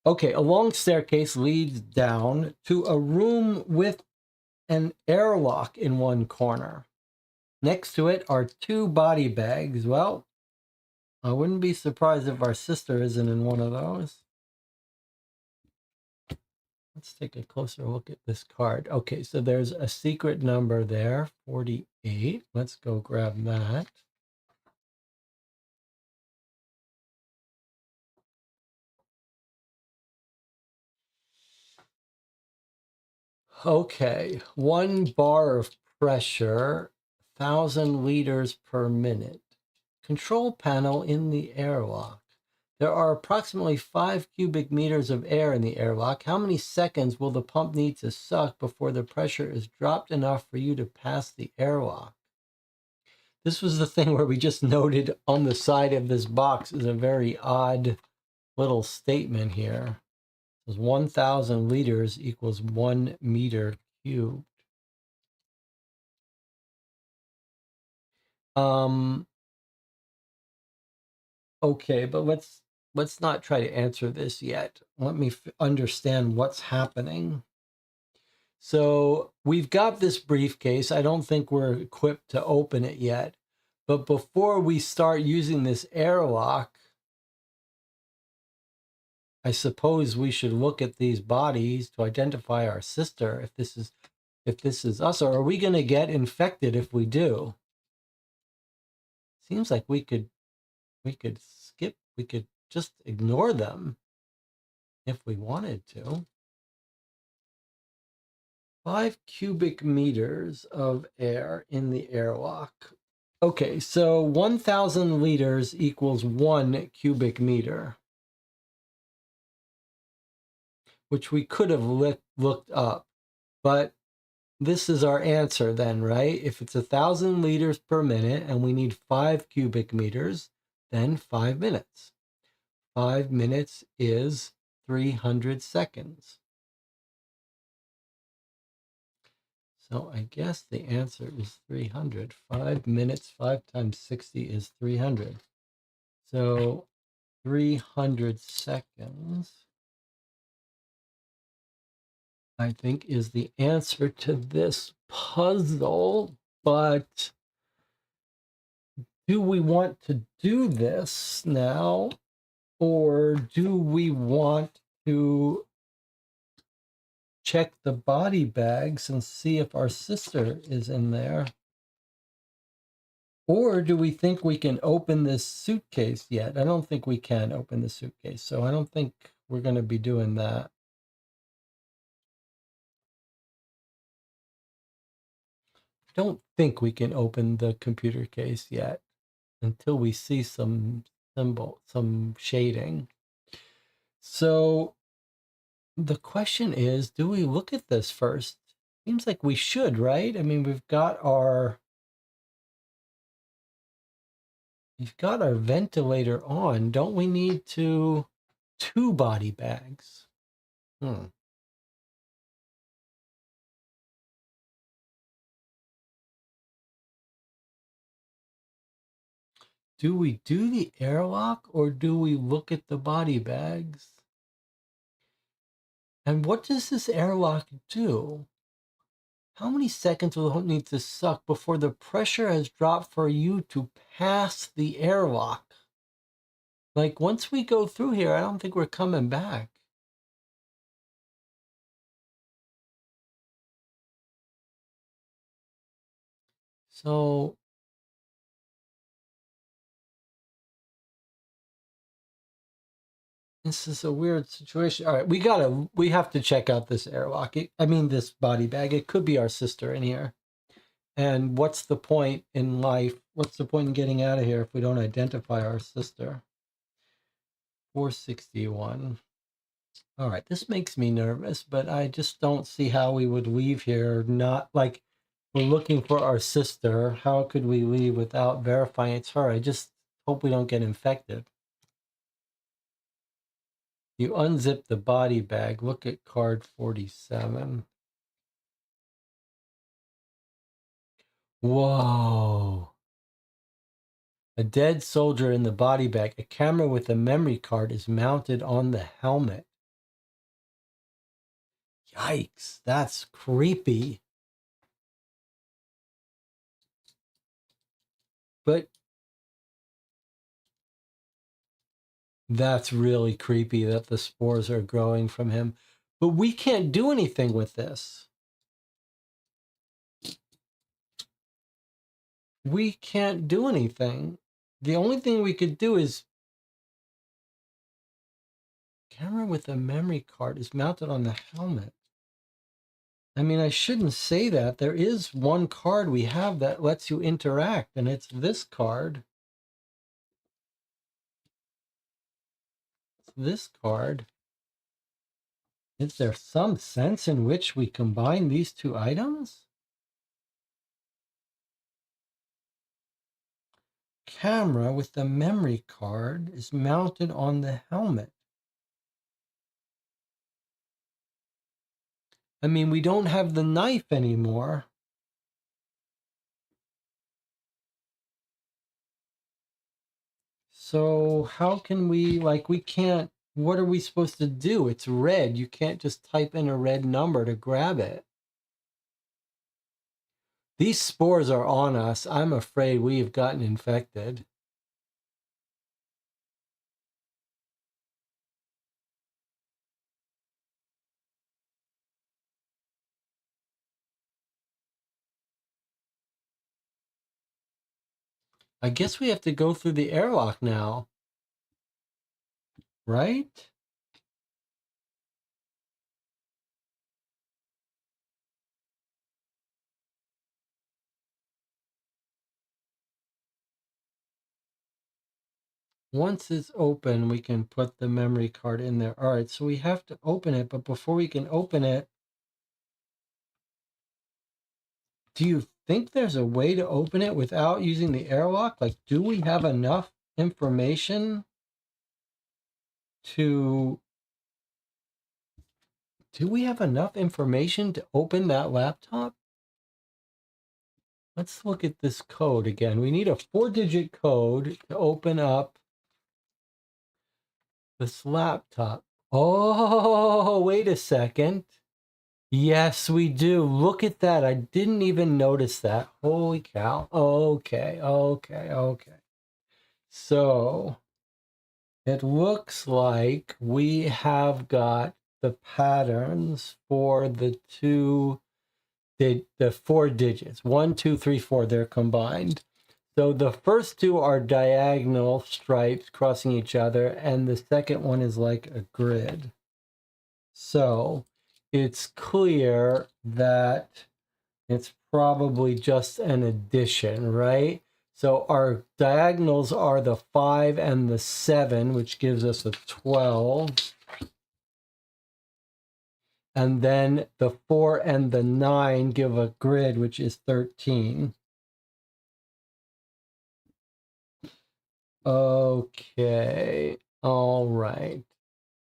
Okay, a long staircase leads down to a room with an airlock in one corner. Next to it are 2 body bags. Well, I wouldn't be surprised if our sister isn't in one of those. Let's take a closer look at this card. Okay, so there's a secret number there, 48. Let's go grab that. Okay, 1 bar of pressure, 1,000 liters per minute. Control panel in the airlock. There are approximately 5 cubic meters of air in the airlock. How many seconds will the pump need to suck before the pressure is dropped enough for you to pass the airlock? This was the thing where we just noted on the side of this box is a very odd little statement here. It says 1,000 liters equals 1 meter cubed. Okay, but let's not try to answer this yet. Let me understand what's happening. So we've got this briefcase. I don't think we're equipped to open it yet. But before we start using this airlock, I suppose we should look at these bodies to identify our sister if this is us, or are we going to get infected if we do? Seems like we could skip, we could just ignore them if we wanted to. 5 cubic meters of air in the airlock. Okay, so 1,000 liters equals 1 cubic meter, which we could have looked up, but this is our answer then, right? If it's 1,000 liters per minute and we need 5 cubic meters, then 5 minutes. 5 minutes is 300 seconds. So I guess the answer is 300. 5 minutes, 5 times 60 is 300. So 300 seconds, I think, is the answer to this puzzle. But do we want to do this now? Or do we want to check the body bags and see if our sister is in there? Or do we think we can open this suitcase yet? I don't think we can open the suitcase, so I don't think we're going to be doing that. I don't think we can open the computer case yet until we see some symbol, some shading. So the question is, do we look at this first? Seems like we should, right? I mean, we've got our ventilator on. Don't we need 2 body bags? Do we do the airlock or do we look at the body bags? And what does this airlock do? How many seconds will it need to suck before the pressure has dropped for you to pass the airlock? Like, once we go through here, I don't think we're coming back. So this is a weird situation. All right, we have to check out this airlock. This body bag. It could be our sister in here. And what's the point in life? What's the point in getting out of here if we don't identify our sister? 461. All right, this makes me nervous, but I just don't see how we would leave here not like We're looking for our sister. How could we leave without verifying it's her? I just hope we don't get infected. You unzip the body bag. Look at card 47. Whoa. A dead soldier in the body bag. A camera with a memory card is mounted on the helmet. Yikes, that's creepy. But that's really creepy that the spores are growing from him. But we can't do anything with this. We can't do anything. The only thing we could do is camera with a memory card is mounted on the helmet. I mean, I shouldn't say that. There is one card we have that lets you interact, and it's this card. It's this card. Is there some sense in which we combine these two items? Camera with the memory card is mounted on the helmet. I mean, we don't have the knife anymore. So how can we, like, we can't, what are we supposed to do? It's red. You can't just type in a red number to grab it. These spores are on us. I'm afraid we have gotten infected. I guess we have to go through the airlock now, right? Once it's open, we can put the memory card in there. All right, so we have to open it, but before we can open it, do you think there's a way to open it without using the airlock? Like, do we have enough information to... Do we have enough information to open that laptop? Let's look at this code again. We need a 4-digit code to open up this laptop. Oh, wait a second. Yes, we do. Look at that. I didn't even notice that. Holy cow. Okay. So it looks like we have got the patterns for the the 4 digits. 1, 2, 3, 4. They're combined. So the first two are diagonal stripes crossing each other, and the second one is like a grid. So it's clear that it's probably just an addition, right? So our diagonals are the 5 and the 7, which gives us a 12. And then the 4 and the 9 give a grid, which is 13. Okay. All right.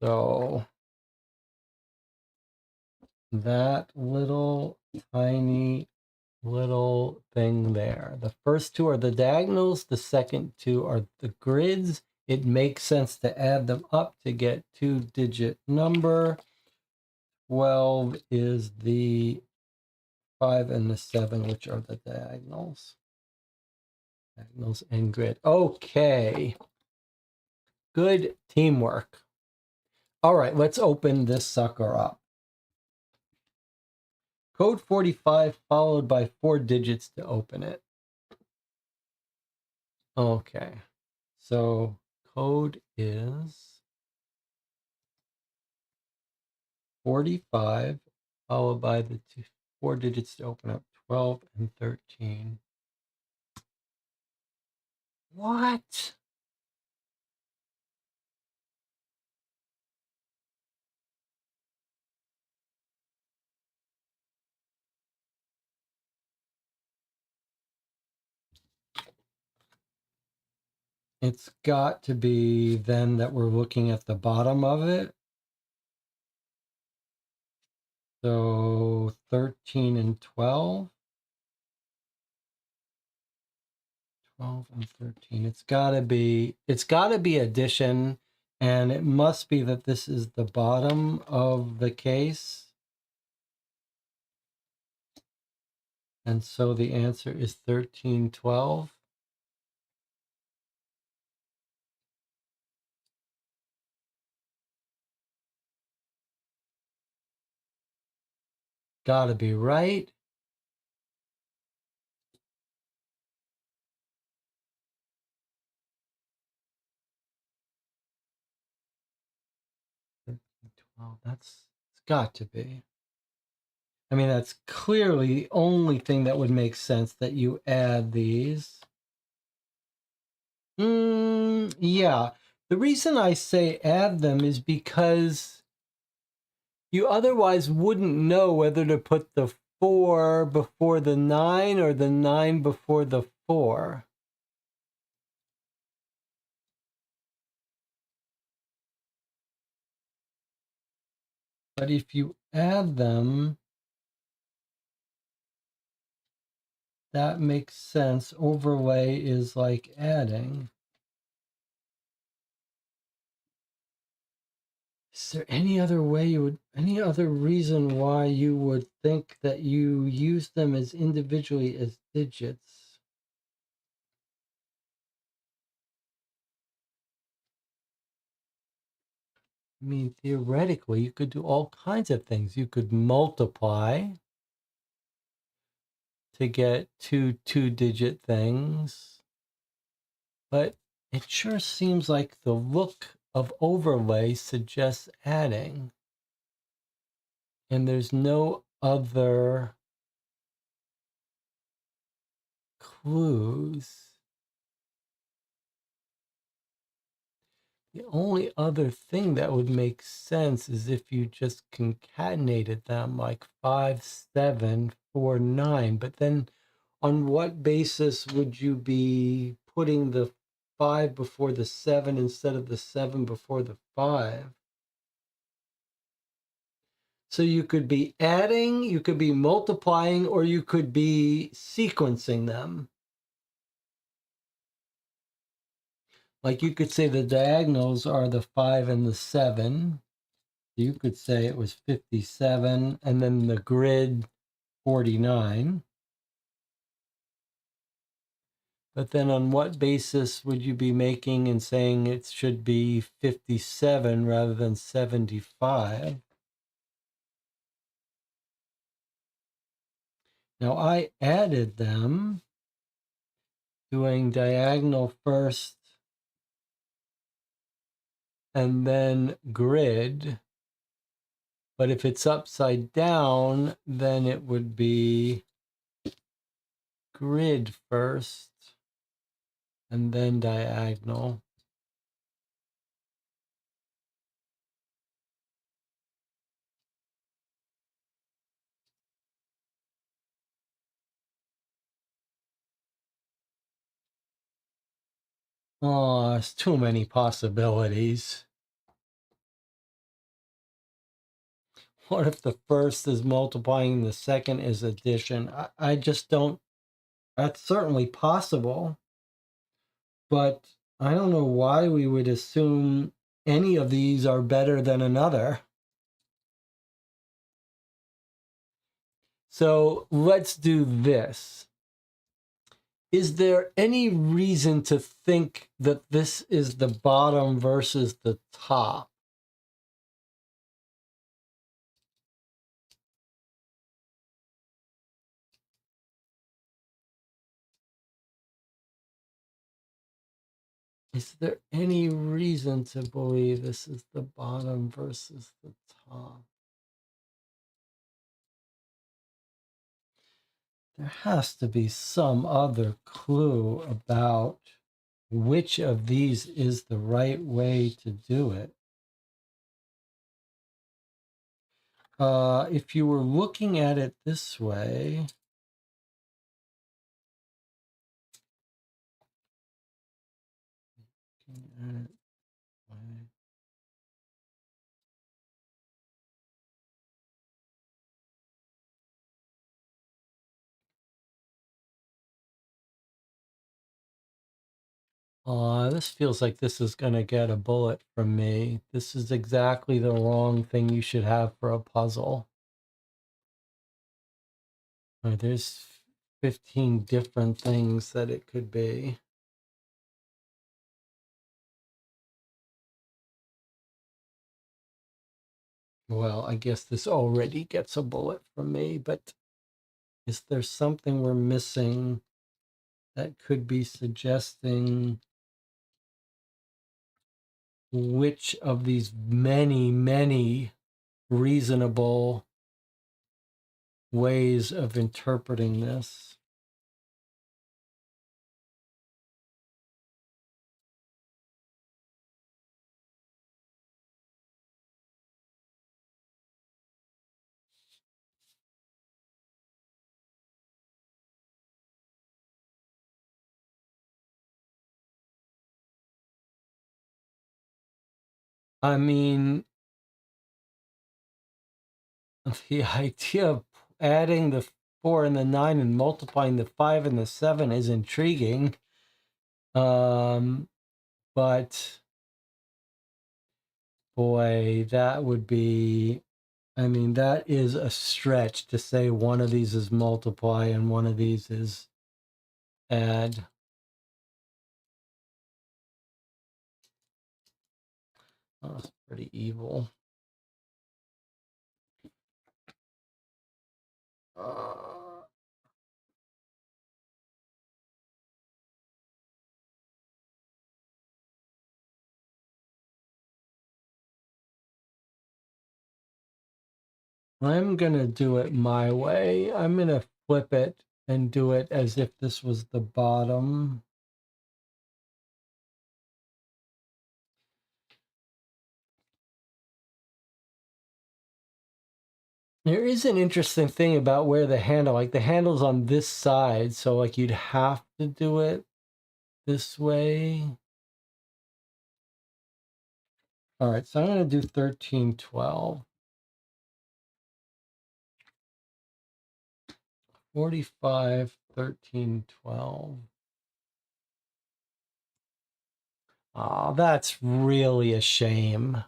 So that little tiny little thing there. The first two are the diagonals. The second two are the grids. It makes sense to add them up to get 2-digit number. 12 is the 5 and the 7, which are the diagonals. Diagonals and grid. Okay. Good teamwork. All right, let's open this sucker up. Code 45 followed by 4 digits to open it. Okay. So code is 45 followed by the 4 digits to open up 12 and 13. What? It's got to be then that we're looking at the bottom of it. So 13 and 12. 12 and 13. It's gotta be addition, and it must be that this is the bottom of the case. And so the answer is 13, 12. Gotta be right. 13, 12. It's got to be. I mean, that's clearly the only thing that would make sense that you add these. Yeah. The reason I say add them is because you otherwise wouldn't know whether to put the 4 before the 9 or the 9 before the 4. But if you add them, that makes sense. Overlay is like adding. Is there any other way any other reason why you would think that you use them as individually as digits? I mean, theoretically, you could do all kinds of things. You could multiply to get two-digit things, but it sure seems like the look of overlay suggests adding, and there's no other clues. The only other thing that would make sense is if you just concatenated them like 5, 7, 4, 9. But then on what basis would you be putting the 5 before the 7 instead of the 7 before the 5? So you could be adding, you could be multiplying, or you could be sequencing them. Like you could say the diagonals are the 5 and the 7. You could say it was 57 and then the grid 49. But then on what basis would you be making and saying it should be 57 rather than 75? Now I added them doing diagonal first and then grid. But if it's upside down, then it would be grid first and then diagonal. Oh, there's too many possibilities. What if the first is multiplying, the second is addition? I just don't, that's certainly possible, but I don't know why we would assume any of these are better than another. So let's do this. Is there any reason to think that this is the bottom versus the top? Is there any reason to believe this is the bottom versus the top? There has to be some other clue about which of these is the right way to do it. If you were looking at it this way, This feels like this is going to get a bullet from me. This is exactly the wrong thing you should have for a puzzle. There's 15 different things that it could be. Well, I guess this already gets a bullet from me, but is there something we're missing that could be suggesting which of these many, many reasonable ways of interpreting this? I mean, the idea of adding the 4 and the 9 and multiplying the 5 and the 7 is intriguing. But boy, that would be, I mean, that is a stretch to say one of these is multiply and one of these is add. Oh, that's pretty evil. I'm going to do it my way. I'm going to flip it and do it as if this was the bottom. There is an interesting thing about where the handle, like the handle's on this side, so like you'd have to do it this way. All right, so I'm going to do 13, 12. 45, 13, 12. Oh, that's really a shame.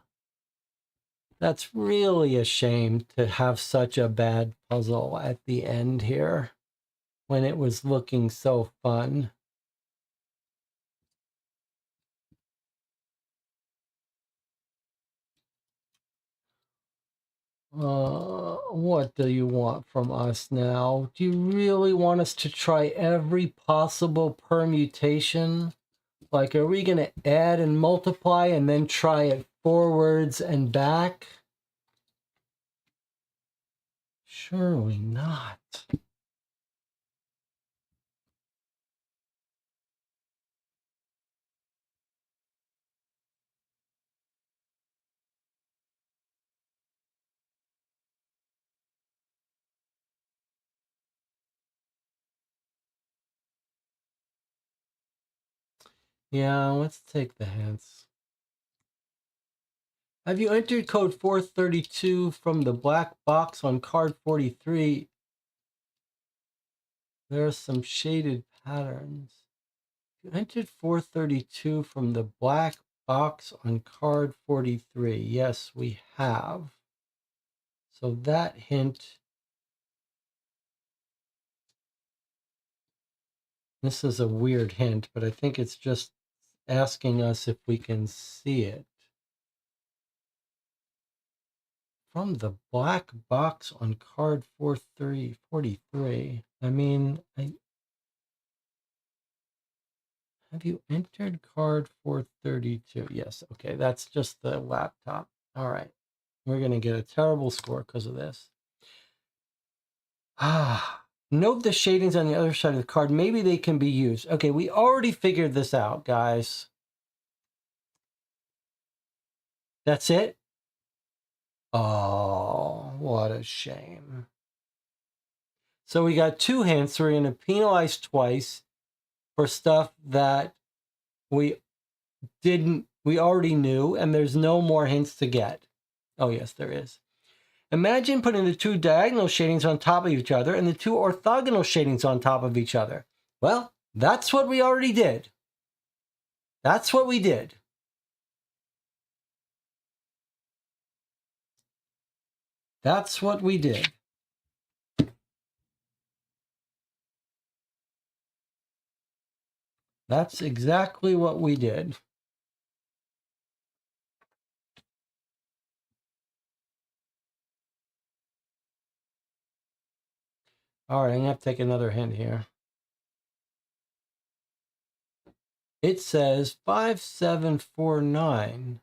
That's really a shame to have such a bad puzzle at the end here when it was looking so fun. What do you want from us now? Do you really want us to try every possible permutation? Like, are we going to add and multiply and then try it forwards and back? Surely not. Yeah, let's take the hints. Have you entered code 432 from the black box on card 43? There are some shaded patterns. You entered 432 from the black box on card 43. Yes, we have. So that hint, this is a weird hint, but I think it's just asking us if we can see it. From the black box on card 43. I mean, have you entered card 432? Yes. Okay, that's just the laptop. All right. We're going to get a terrible score because of this. Note the shadings on the other side of the card. Maybe they can be used. Okay, we already figured this out, guys. That's it? Oh, what a shame. So we got 2 hints. We're going to penalize twice for stuff that we we already knew, and there's no more hints to get. Oh, yes, there is. Imagine putting the two diagonal shadings on top of each other and the two orthogonal shadings on top of each other. Well, that's what we already did. That's what we did. That's what we did. That's exactly what we did. All right, I'm going to have to take another hint here. It says 5749.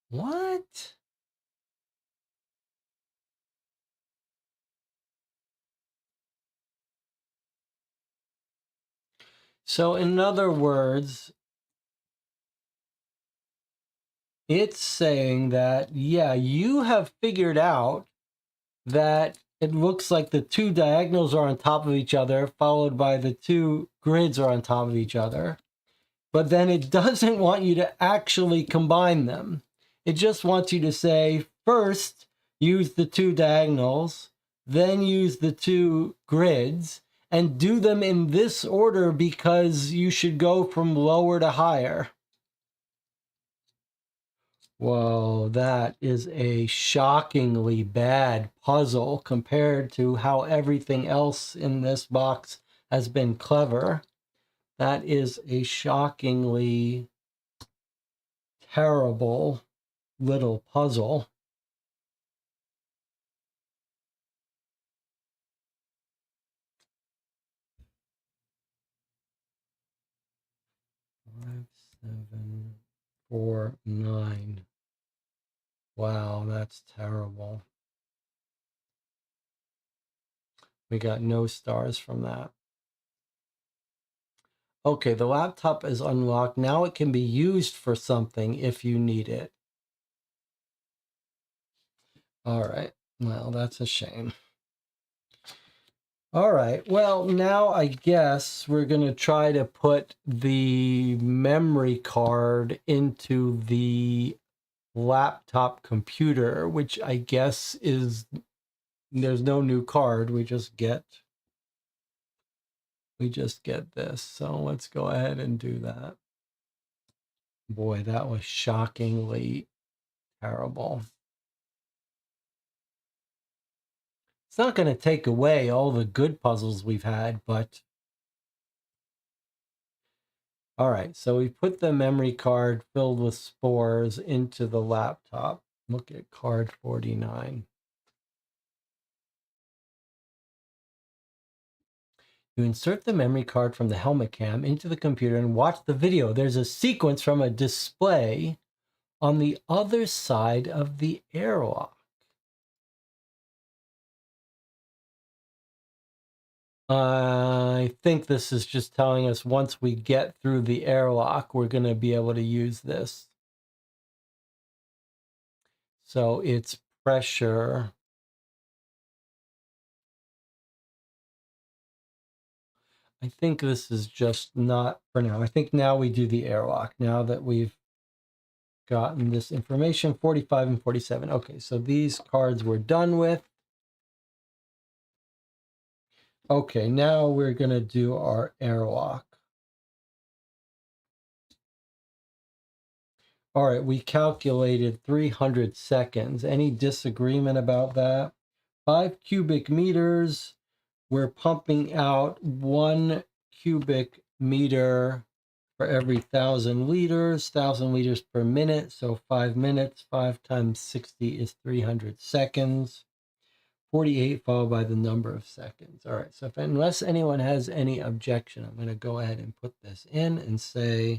What? So in other words, it's saying that, yeah, you have figured out that it looks like the two diagonals are on top of each other, followed by the two grids are on top of each other. But then it doesn't want you to actually combine them. It just wants you to say, first, use the two diagonals, then use the two grids, and do them in this order because you should go from lower to higher. Whoa, that is a shockingly bad puzzle compared to how everything else in this box has been clever. That is a shockingly terrible little puzzle. Five, 7, 4, 9. Wow, that's terrible. We got no stars from that. Okay, the laptop is unlocked. Now it can be used for something if you need it. All right. Well, that's a shame. All right. Well, now I guess we're going to try to put the memory card into the laptop computer, which I guess is, there's no new card. We just get this. So let's go ahead and do that. Boy, that was shockingly terrible. It's not going to take away all the good puzzles we've had, but all right. So we put the memory card filled with spores into the laptop. Look at card 49. You insert the memory card from the helmet cam into the computer and watch the video. There's a sequence from a display on the other side of the airlock. I think this is just telling us once we get through the airlock, we're going to be able to use this. So it's pressure. I think this is just not for now. I think now we do the airlock. Now that we've gotten this information, 45 and 47. Okay, so these cards we're done with. Okay, now we're going to do our airlock. All right, we calculated 300 seconds. Any disagreement about that? 5 cubic meters. We're pumping out 1 cubic meter for every 1,000 liters, 1,000 liters per minute. So 5 minutes, 5 times 60 is 300 seconds. 48 followed by the number of seconds. All right, so unless anyone has any objection, I'm going to go ahead and put this in and say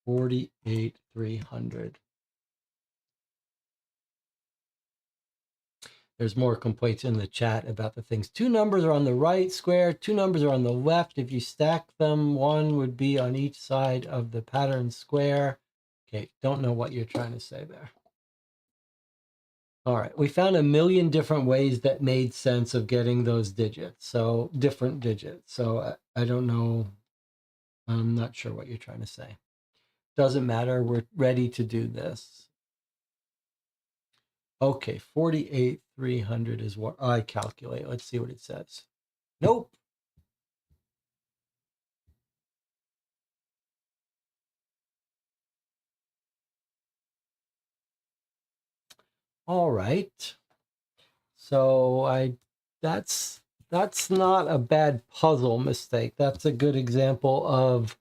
48,300. There's more complaints in the chat about the things. 2 numbers are on the right square, 2 numbers are on the left. If you stack them, 1 would be on each side of the pattern square. Okay, don't know what you're trying to say there. All right, we found a million different ways that made sense of getting those digits. So different digits. So I don't know. I'm not sure what you're trying to say. Doesn't matter. We're ready to do this. Okay, 48,300 is what I calculate. Let's see what it says. Nope. All right. So that's not a bad puzzle mistake. That's a good example of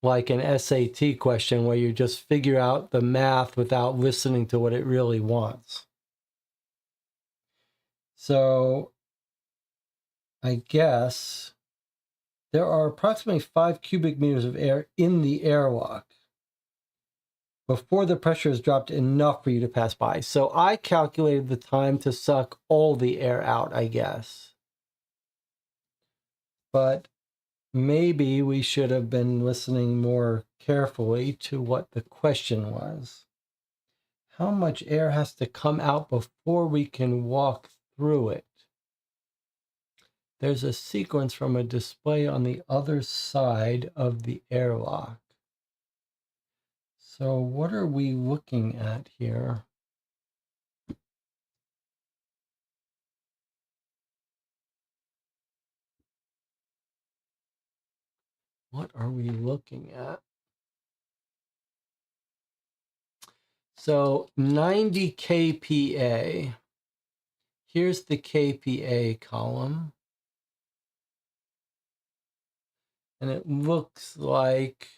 like an SAT question where you just figure out the math without listening to what it really wants. So I guess there are approximately 5 cubic meters of air in the airlock before the pressure has dropped enough for you to pass by. So I calculated the time to suck all the air out, I guess. But maybe we should have been listening more carefully to what the question was. How much air has to come out before we can walk through it? There's a sequence from a display on the other side of the airlock. So what are we looking at here? What are we looking at? So 90 kPa. Here's the kPa column. And it looks like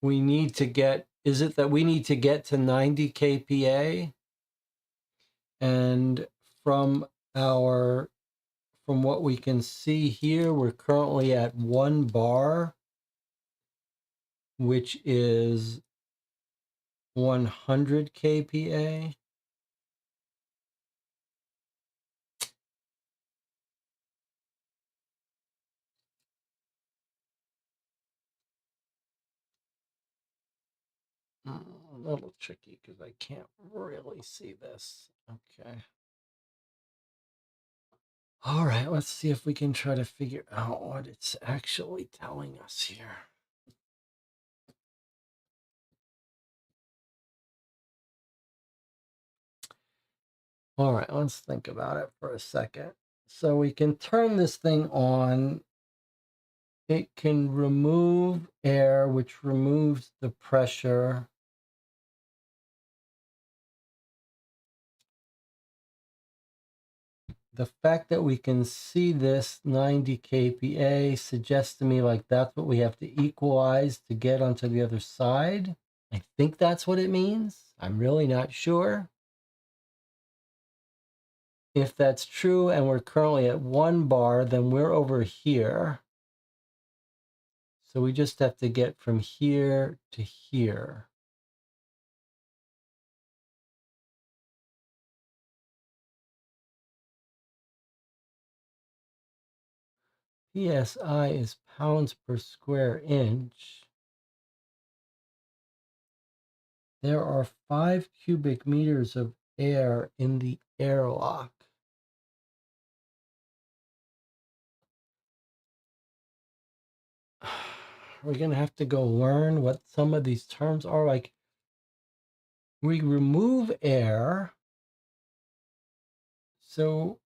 we need to get, is it that we need to get to 90 kPa? And from what we can see here, we're currently at 1 bar, which is 100 kPa. A little tricky because I can't really see this. Okay. All right, let's see if we can try to figure out what it's actually telling us here. All right, let's think about it for a second. So we can turn this thing on. It can remove air, which removes the pressure. The fact that we can see this 90 kPa suggests to me like that's what we have to equalize to get onto the other side. I think that's what it means. I'm really not sure. If that's true and we're currently at 1 bar, then we're over here. So we just have to get from here to here. PSI is pounds per square inch. There are 5 cubic meters of air in the airlock. We're going to have to go learn what some of these terms are. Like, we remove air. So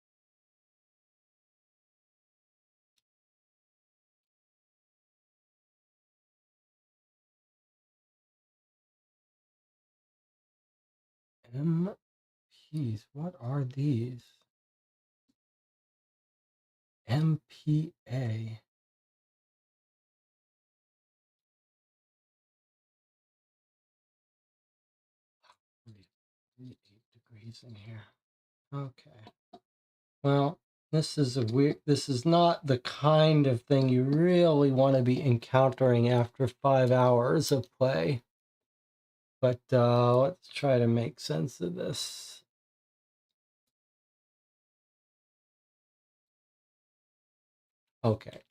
MPs, what are these? MPA. 38 degrees in here. Okay. Well, this is not the kind of thing you really want to be encountering after 5 hours of play. But let's try to make sense of this. Okay.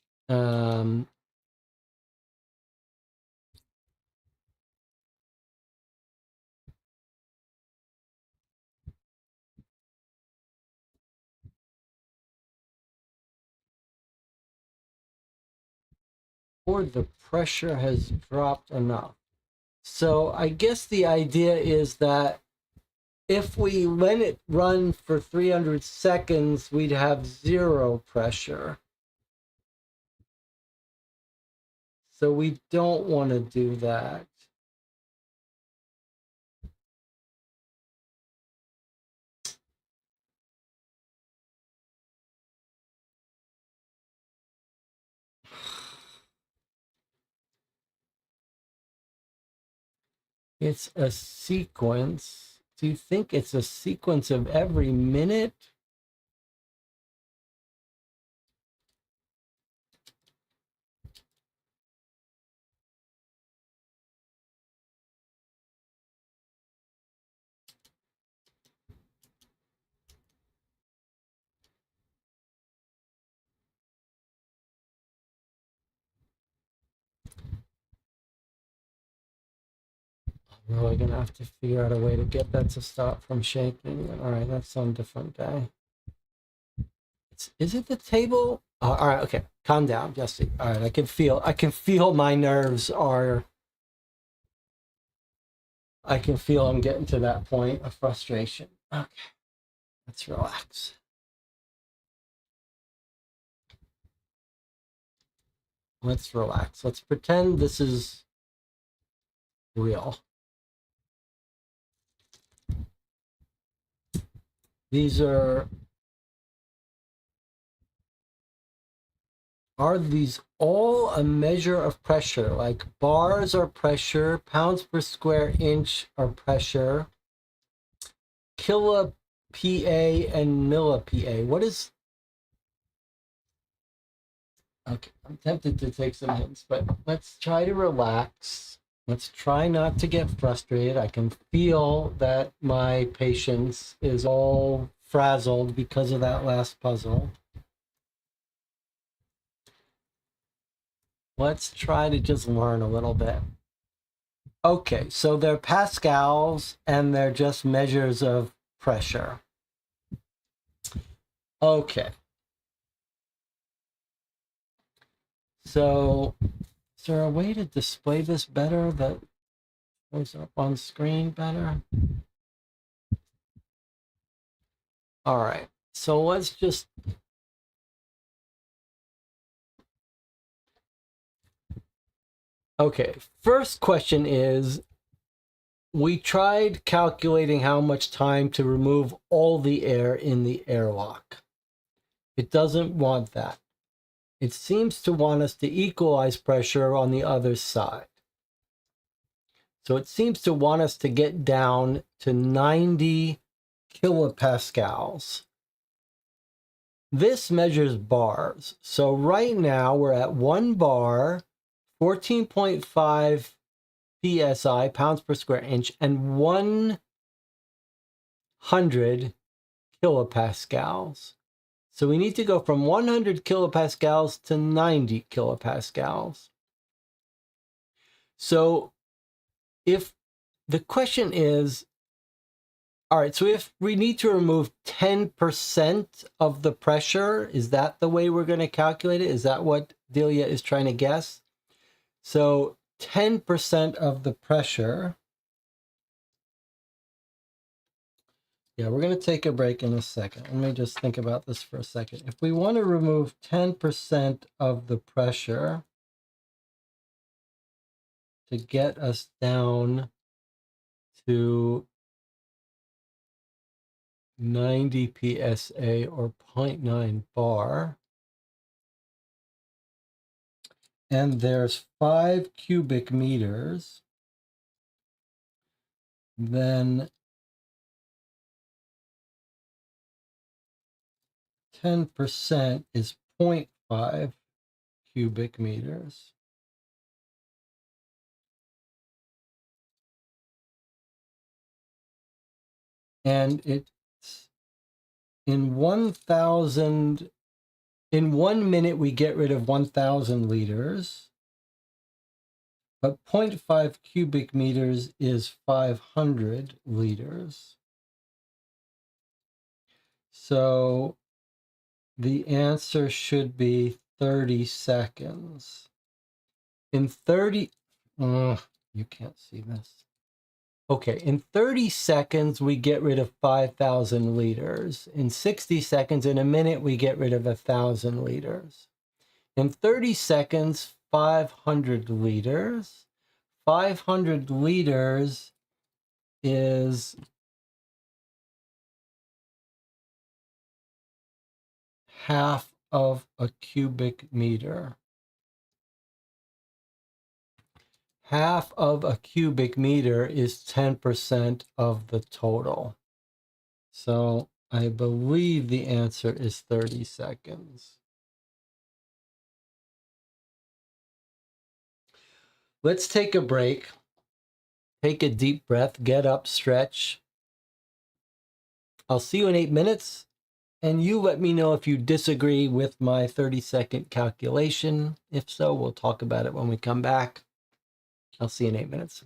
or the pressure has dropped enough. So I guess the idea is that if we let it run for 300 seconds, we'd have zero pressure. So we don't want to do that. It's a sequence. Do you think it's a sequence of every minute? I'm really gonna have to figure out a way to get that to stop from shaking. All right, that's on a different day. Is it the table? All right, okay, calm down, Jesse. All right, I can feel my nerves are. I can feel I'm getting to that point of frustration. Okay, let's relax. Let's relax. Let's pretend this is real. These are these all a measure of pressure? Like bars are pressure, pounds per square inch are pressure, kilo PA and milli PA. What is, okay, I'm tempted to take some hints, but let's try to relax. Let's try not to get frustrated. I can feel that my patience is all frazzled because of that last puzzle. Let's try to just learn a little bit. Okay, so they're pascals and they're just measures of pressure. Okay. So is there a way to display this better that shows up on screen better? All right. So let's just okay. First question is, we tried calculating how much time to remove all the air in the airlock. It doesn't want that. It seems to want us to equalize pressure on the other side. So it seems to want us to get down to 90 kilopascals. This measures bars. So right now we're at 1 bar, 14.5 psi, pounds per square inch, and 100 kilopascals. So we need to go from 100 kilopascals to 90 kilopascals. So if the question is, all right, so if we need to remove 10% of the pressure, is that the way we're going to calculate it? Is that what Delia is trying to guess? So 10% of the pressure. Yeah, we're going to take a break in a second. Let me just think about this for a second. If we want to remove 10% of the pressure to get us down to 90 psa or 0.9 bar, and there's 5 cubic meters, then 10% is 0.5 cubic meters. And it's in 1,000, in 1 minute we get rid of 1,000 liters, but 0.5 cubic meters is 500 liters. So the answer should be 30 seconds. In 30, you can't see this. Okay, in 30 seconds, we get rid of 5,000 liters. In 60 seconds, in a minute, we get rid of 1,000 liters. In 30 seconds, 500 liters. 500 liters is half of a cubic meter. Half of a cubic meter is 10% of the total. So I believe the answer is 30 seconds. Let's take a break. Take a deep breath, get up, stretch. I'll see you in 8 minutes. And you let me know if you disagree with my 30-second calculation. If so, we'll talk about it when we come back. I'll see you in 8 minutes.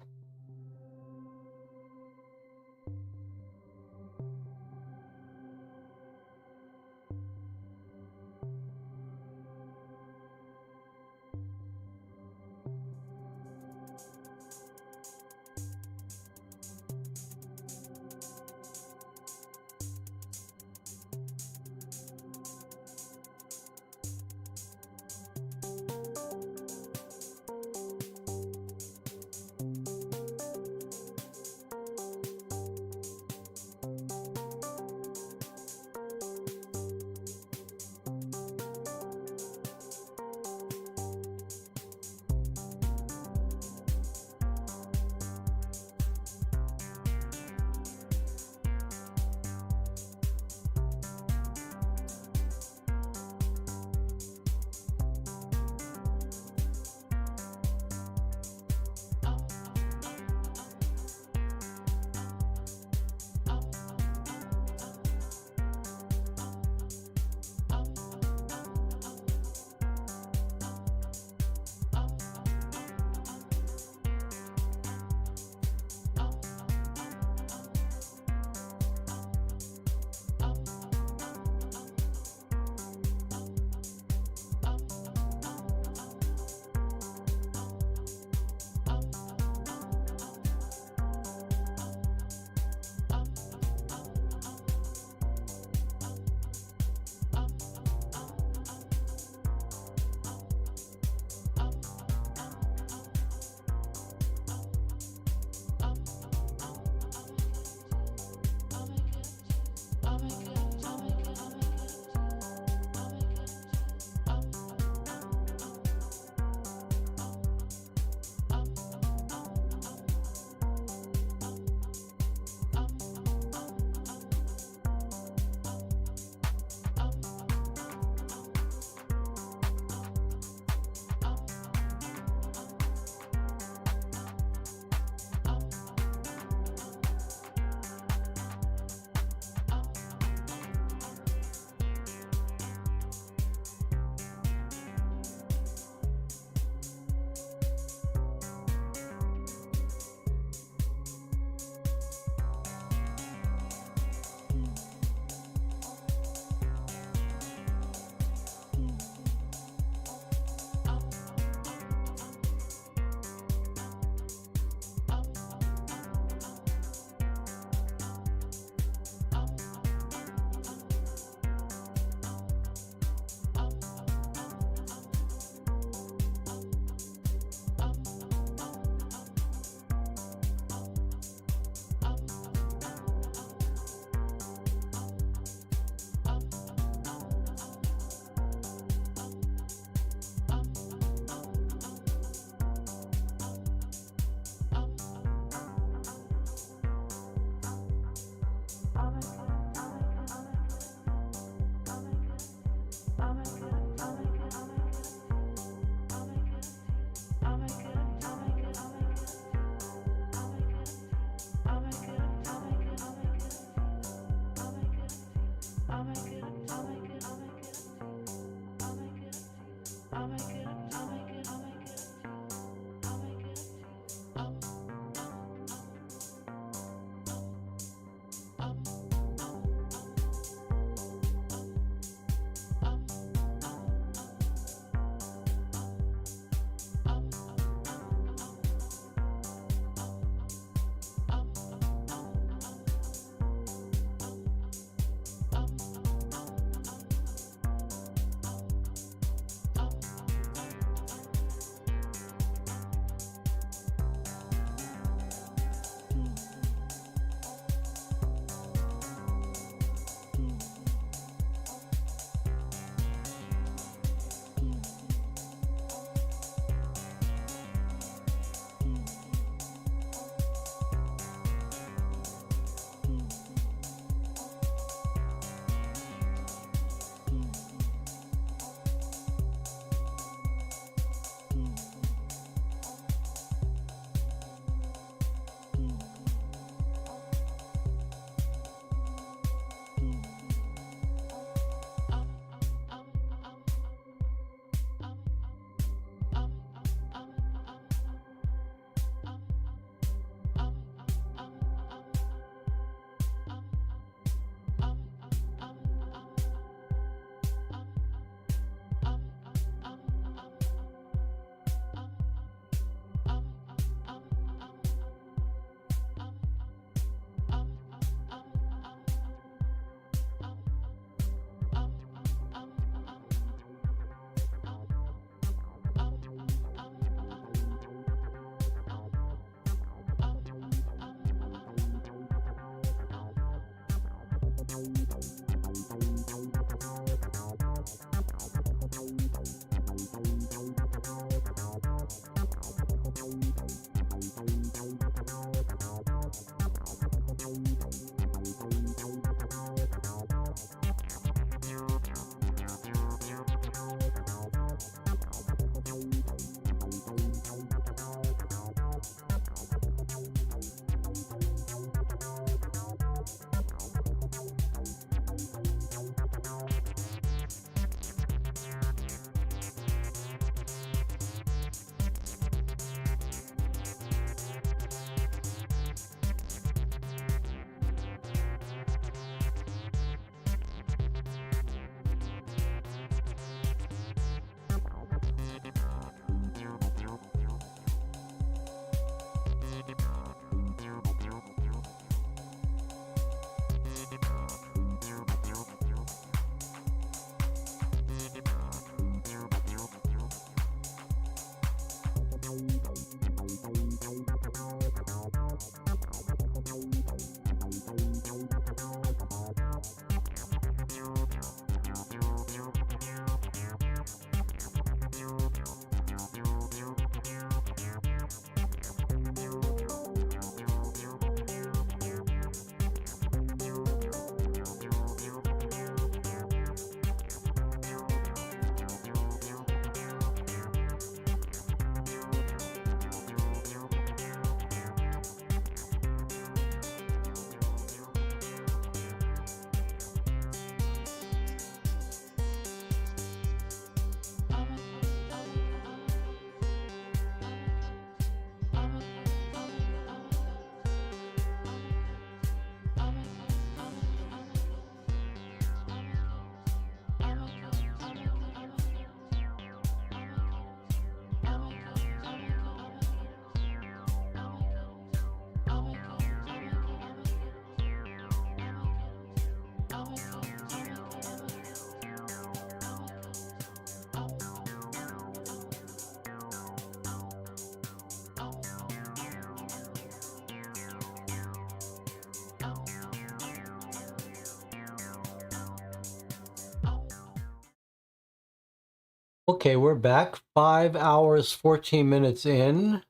Okay, we're back 5 hours, 14 minutes in.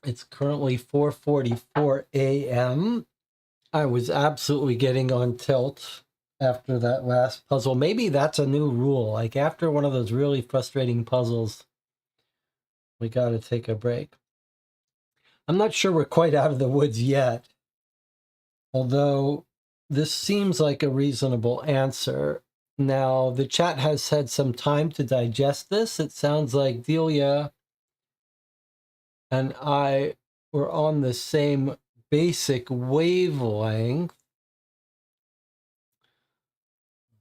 It's currently 4:44 a.m. I was absolutely getting on tilt after that last puzzle. Maybe that's a new rule. Like after one of those really frustrating puzzles, we got to take a break. I'm not sure we're quite out of the woods yet, although this seems like a reasonable answer. Now, the chat has had some time to digest this. It sounds like Delia and I were on the same basic wavelength.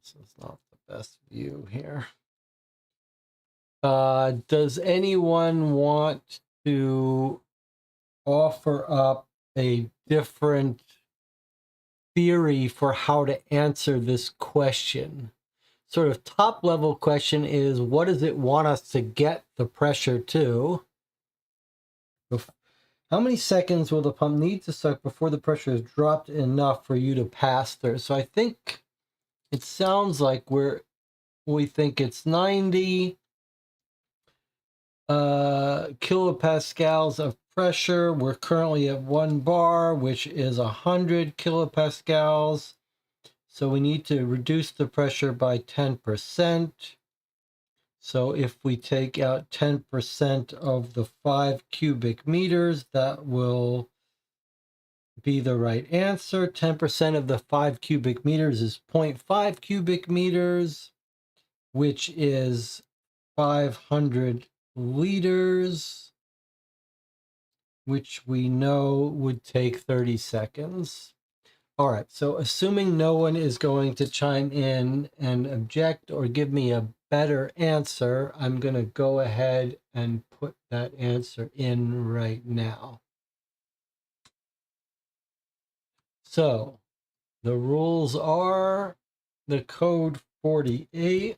This is not the best view here. Does anyone want to offer up a different theory for how to answer this question? Sort of top level question is, what does it want us to get the pressure to? How many seconds will the pump need to suck before the pressure is dropped enough for you to pass through? So I think it sounds like we think it's 90 kilopascals of pressure. We're currently at 1 bar, which is 100 kilopascals. So we need to reduce the pressure by 10%. So if we take out 10% of the 5 cubic meters, that will be the right answer. 10% of the 5 cubic meters is 0.5 cubic meters, which is 500 liters, which we know would take 30 seconds. All right, so assuming no one is going to chime in and object or give me a better answer, I'm going to go ahead and put that answer in right now. So the rules are the code 48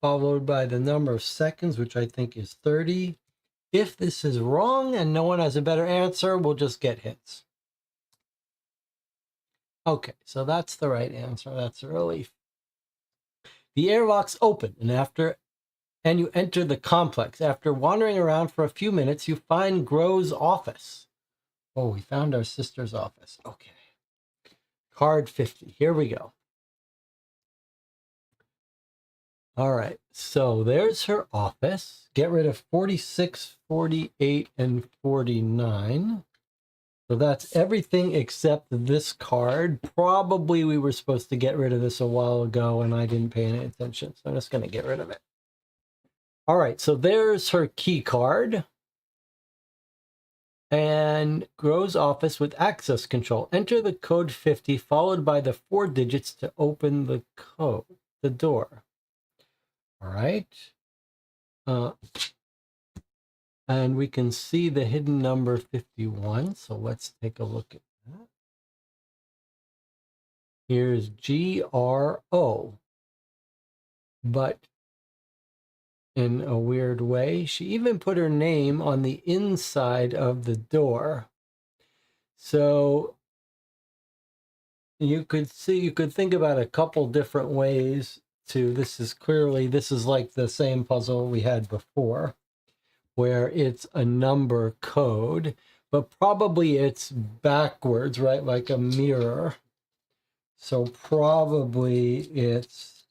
followed by the number of seconds, which I think is 30. If this is wrong and no one has a better answer, we'll just get hits. Okay, so that's the right answer. That's a relief. The airlocks open, and you enter the complex. After wandering around for a few minutes, you find Gro's office. Oh, we found our sister's office. Okay. Card 50. Here we go. All right. So there's her office. Get rid of 46, 48, and 49. So that's everything except this card. Probably we were supposed to get rid of this a while ago and I didn't pay any attention. So I'm just going to get rid of it. All right. So there's her key card. And Gro's office with access control. Enter the code 50 followed by the 4 digits to open the door. All right. And we can see the hidden number 51. So let's take a look at that. Here's GRO. But in a weird way, she even put her name on the inside of the door. So you could think about a couple different ways to, this is like the same puzzle we had before, where it's a number code, but probably it's backwards, right? Like a mirror. So probably it's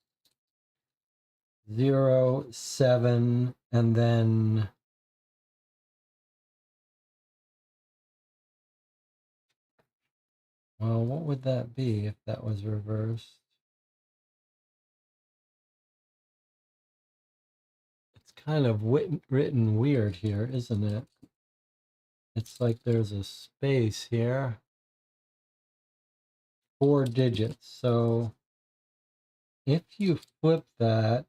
0, 7, and then well, what would that be if that was reversed? It's kind of written weird here, isn't it? It's like there's a space here. 4 digits. So if you flip that,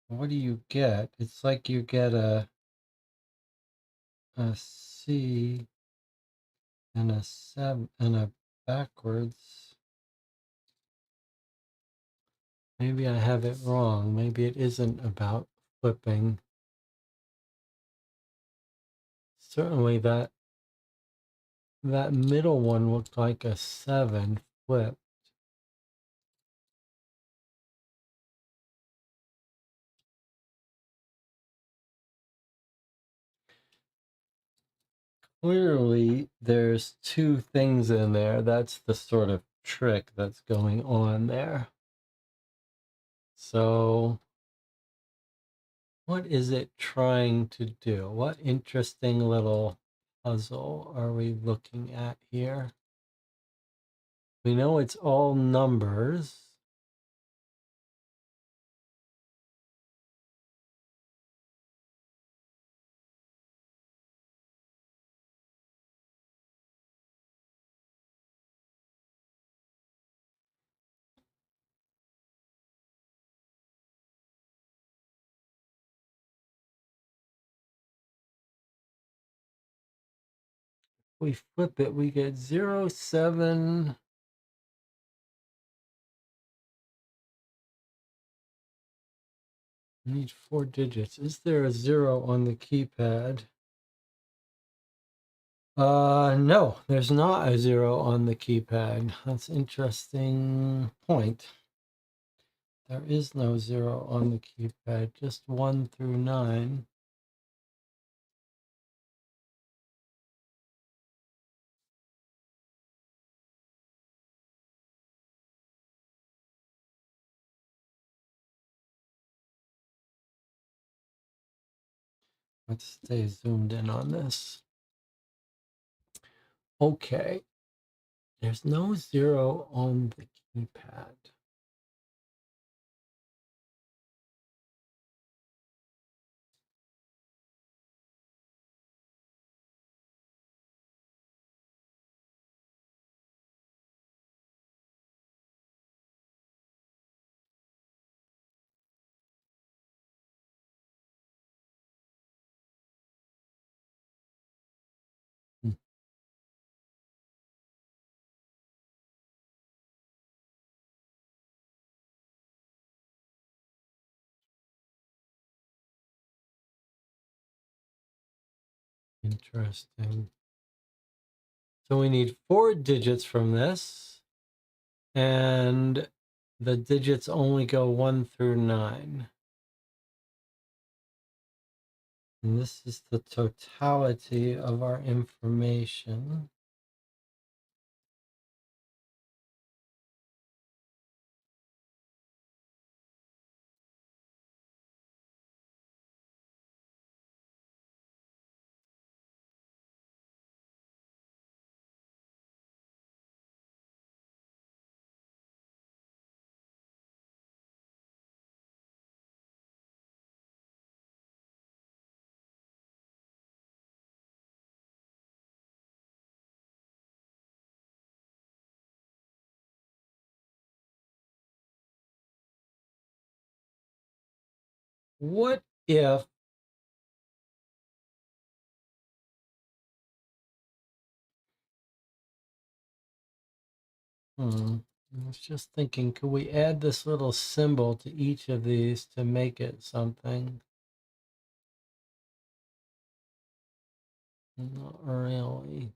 what do you get? It's like you get a C and a 7 and a backwards. Maybe I have it wrong. Maybe it isn't about flipping. Certainly that middle one looked like a 7 flip. Clearly, there's 2 things in there. That's the sort of trick that's going on there. So what is it trying to do? What interesting little puzzle are we looking at here? We know it's all numbers. We flip it, we get 0, 7. Need 4 digits. Is there a 0 on the keypad? No, there's not a 0 on the keypad. That's an interesting point. There is no 0 on the keypad, just 1 through 9. Let's stay zoomed in on this. Okay. There's no 0 on the keypad. Hmm. Interesting. So we need 4 digits from this, and the digits only go 1 through 9. And this is the totality of our information. What if I was just thinking, could we add this little symbol to each of these to make it something? Not really.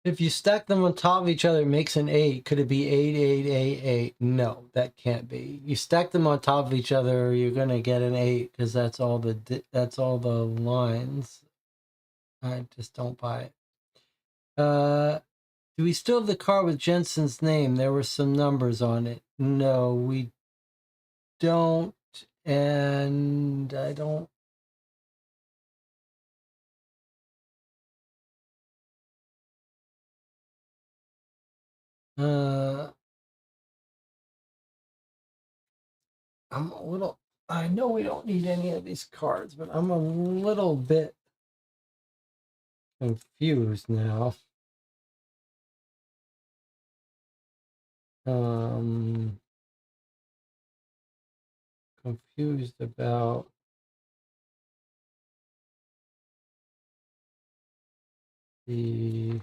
If you stack them on top of each other, it makes an 8. Could it be 8, 8, 8, 8? No, that can't be. You stack them on top of each other, you're gonna get an 8 because that's all the lines. I just don't buy it. Do we still have the card with Jensen's name? There were some numbers on it. No, we don't. And I don't. I'm a little. I know we don't need any of these cards, but I'm a little bit confused now. Confused about the.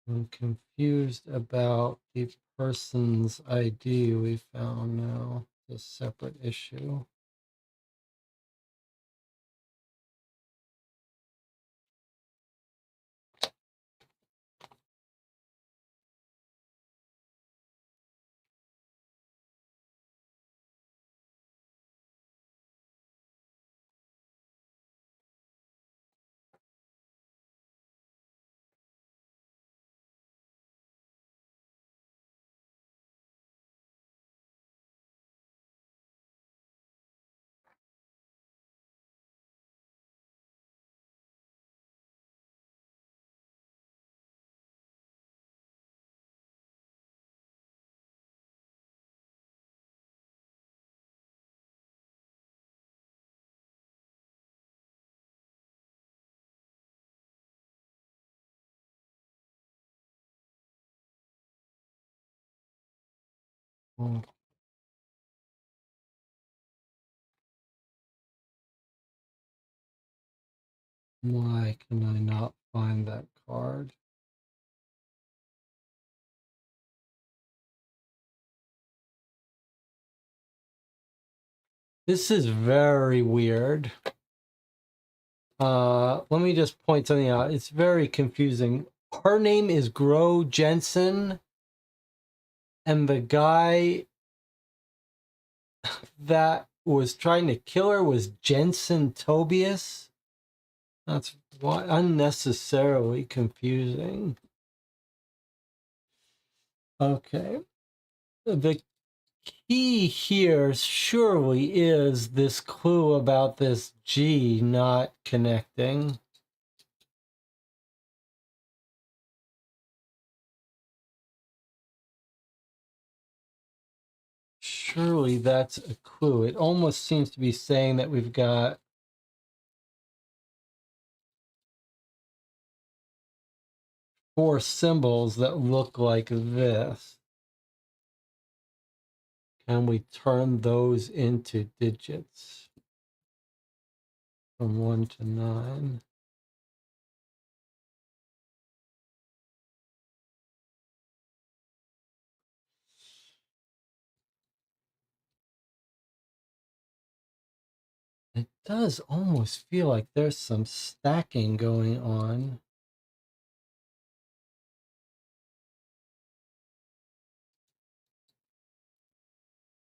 I'm confused about the person's ID we found now. It's a separate issue. Well, why can I not find that card? This is very weird. Let me just point something out. It's very confusing. Her name is Gro Jensen, and the guy that was trying to kill her was Jensen Tobias. That's unnecessarily confusing. Okay. The key here surely is this clue about this G not connecting. Surely that's a clue. It almost seems to be saying that we've got four symbols that look like this. Can we turn those into digits from 1 to 9? It does almost feel like there's some stacking going on.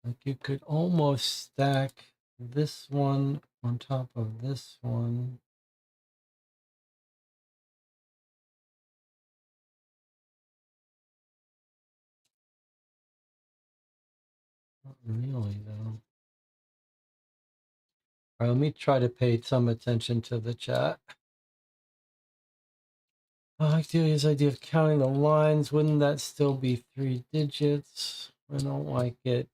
Like you could almost stack this one on top of this one. Not really, though. All right, let me try to pay some attention to the chat. I like Delia's idea of counting the lines. Wouldn't that still be 3 digits? I don't like it.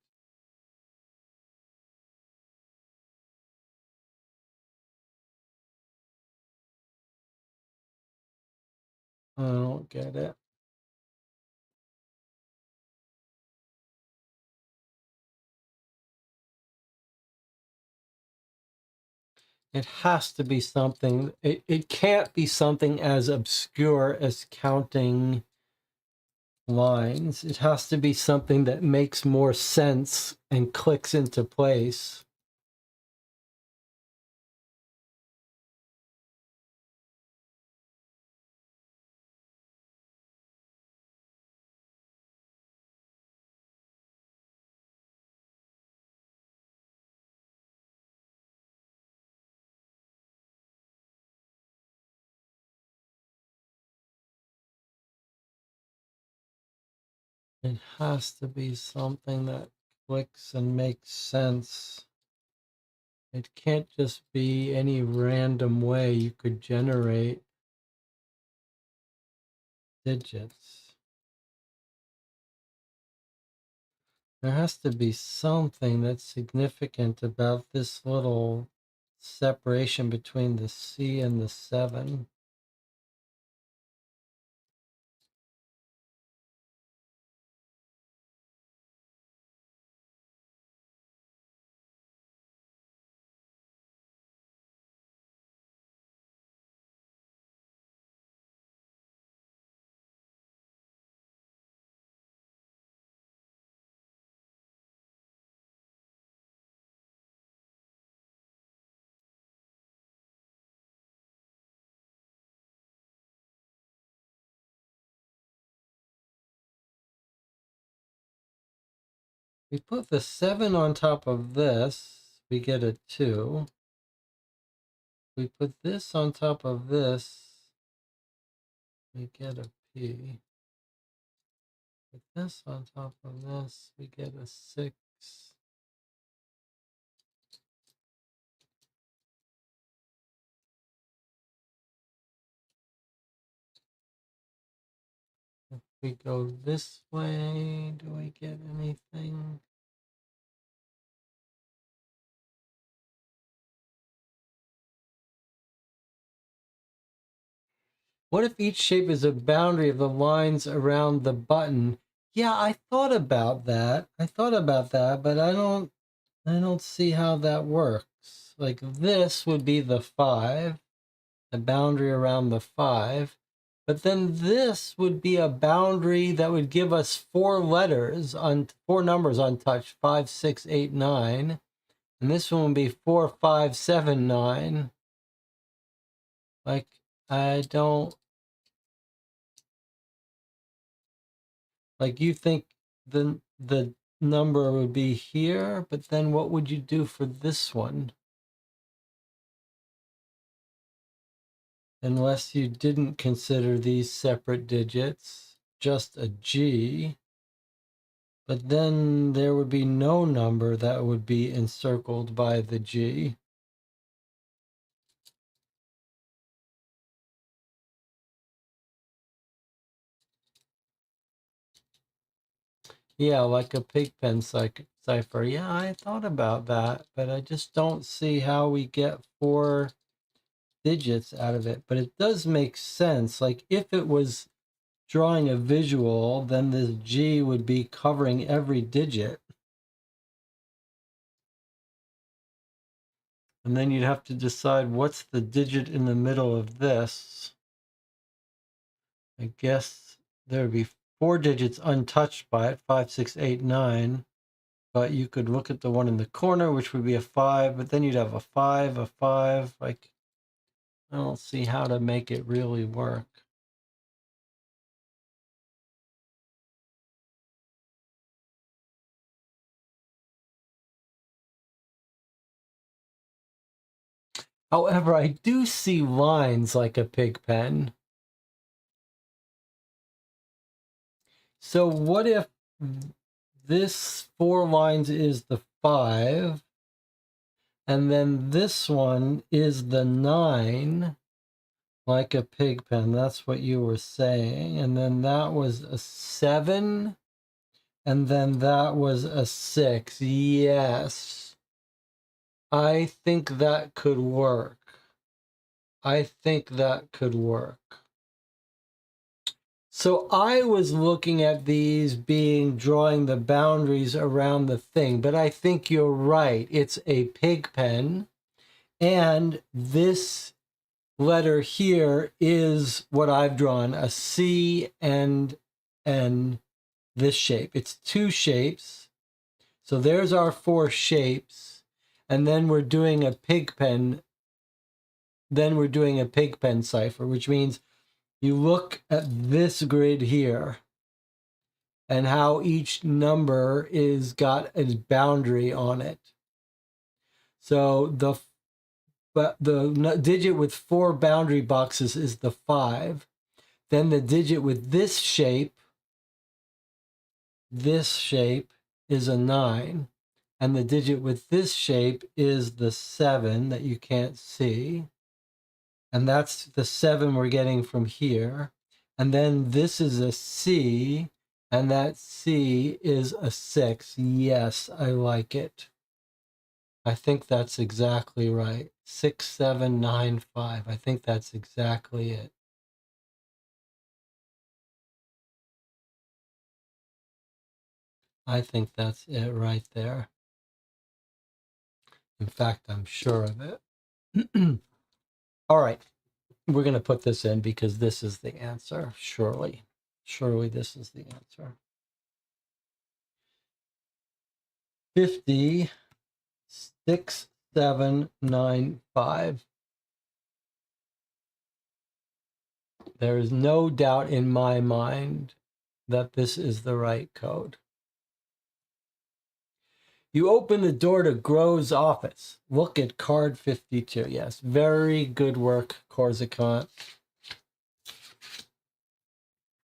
I don't get it. It has to be something. It can't be something as obscure as counting lines. It has to be something that makes more sense and clicks into place. It has to be something that clicks and makes sense. It can't just be any random way you could generate digits. There has to be something that's significant about this little separation between the C and the 7. We put the 7 on top of this, we get a 2. We put this on top of this, we get a P. Put this on top of this, we get a 6. If we go this way, do we get anything? What if each shape is a boundary of the lines around the button? Yeah, I thought about that. But I don't see how that works. Like this would be the 5, a boundary around the 5. But then this would be a boundary that would give us 4 numbers untouched, 5, 6, 8, 9. And this one would be 4, 5, 7, 9. Like, I don't, like, you think the number would be here, but then what would you do for this one? Unless you didn't consider these separate digits, just a G. But then there would be no number that would be encircled by the G. Yeah, like a pigpen cipher. Yeah, I thought about that, but I just don't see how we get 4 digits out of it. But it does make sense. Like if it was drawing a visual, then this G would be covering every digit. And then you'd have to decide what's the digit in the middle of this. I guess there would be 4 digits untouched by it, 5, 6, 8, 9. But you could look at the one in the corner, which would be a 5, but then you'd have a 5, a 5. Like, I don't see how to make it really work. However, I do see lines like a pig pen. So what if this 4 lines is the 5, and then this one is the 9, like a pig pen? That's what you were saying. And then that was a 7, and then that was a 6. Yes. I think that could work. So I was looking at these being drawing the boundaries around the thing, but I think you're right. It's a pig pen, and this letter here is what I've drawn, a C and this shape. It's 2 shapes. So there's our 4 shapes, and then we're doing a pig pen. Then we're doing a pig pen cipher, which means you look at this grid here and how each number is got a boundary on it. So the digit with 4 boundary boxes is the 5. Then the digit with this shape this shape is a 9. And the digit with this shape is the 7 that you can't see. And that's the 7 we're getting from here. And then this is a C, and that C is a 6. Yes, I like it. I think that's exactly right. 6795. I think that's exactly it. I think that's it right there. In fact, I'm sure of it. All right. We're going to put this in because this is the answer. Surely. Surely this is the answer. 506795. There is no doubt in my mind that this is the right code. You open the door to Grove's office. Look at card 52. Yes, very good work, Corsican.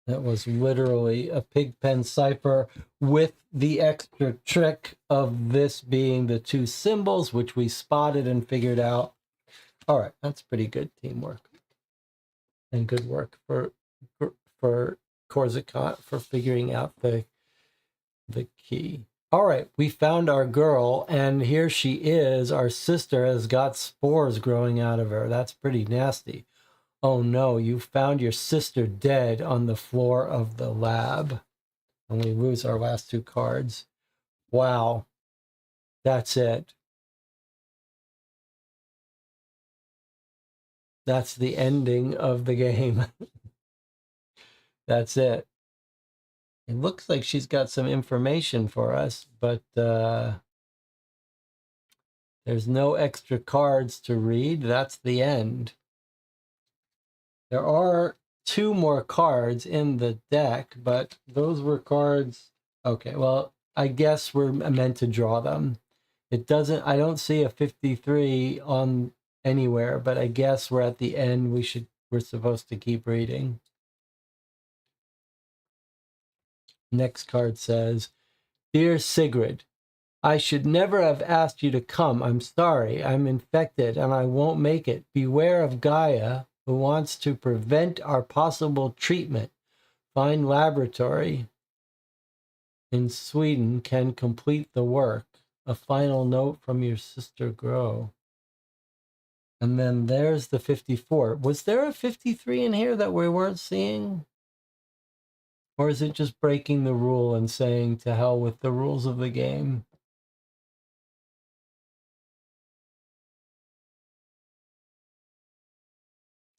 That was literally a pigpen cipher with the extra trick of this being the two symbols, which we spotted and figured out. All right, that's pretty good teamwork. And good work for Corsican for figuring out the key. All right, we found our girl, and here she is. Our sister has got spores growing out of her. That's pretty nasty. Oh no, you found your sister dead on the floor of the lab. And we lose our last two cards. Wow. That's it. That's the ending of the game. That's it. It looks like she's got some information for us, but there's no extra cards to read. That's the end. There are two more cards in the deck, but those were cards. Okay, well, I guess we're meant to draw them. It doesn't, I don't see a 53 on anywhere, but I guess we're at the end. We're supposed to keep reading. Next card says, Dear Sigrid, I should never have asked you to come. I'm sorry. I'm infected and I won't make it. Beware of Gaia, who wants to prevent our possible treatment. Find laboratory in Sweden can complete the work. A final note from your sister Grow. And then there's the 54. Was there a 53 in here that we weren't seeing? Or is it just breaking the rule and saying to hell with the rules of the game?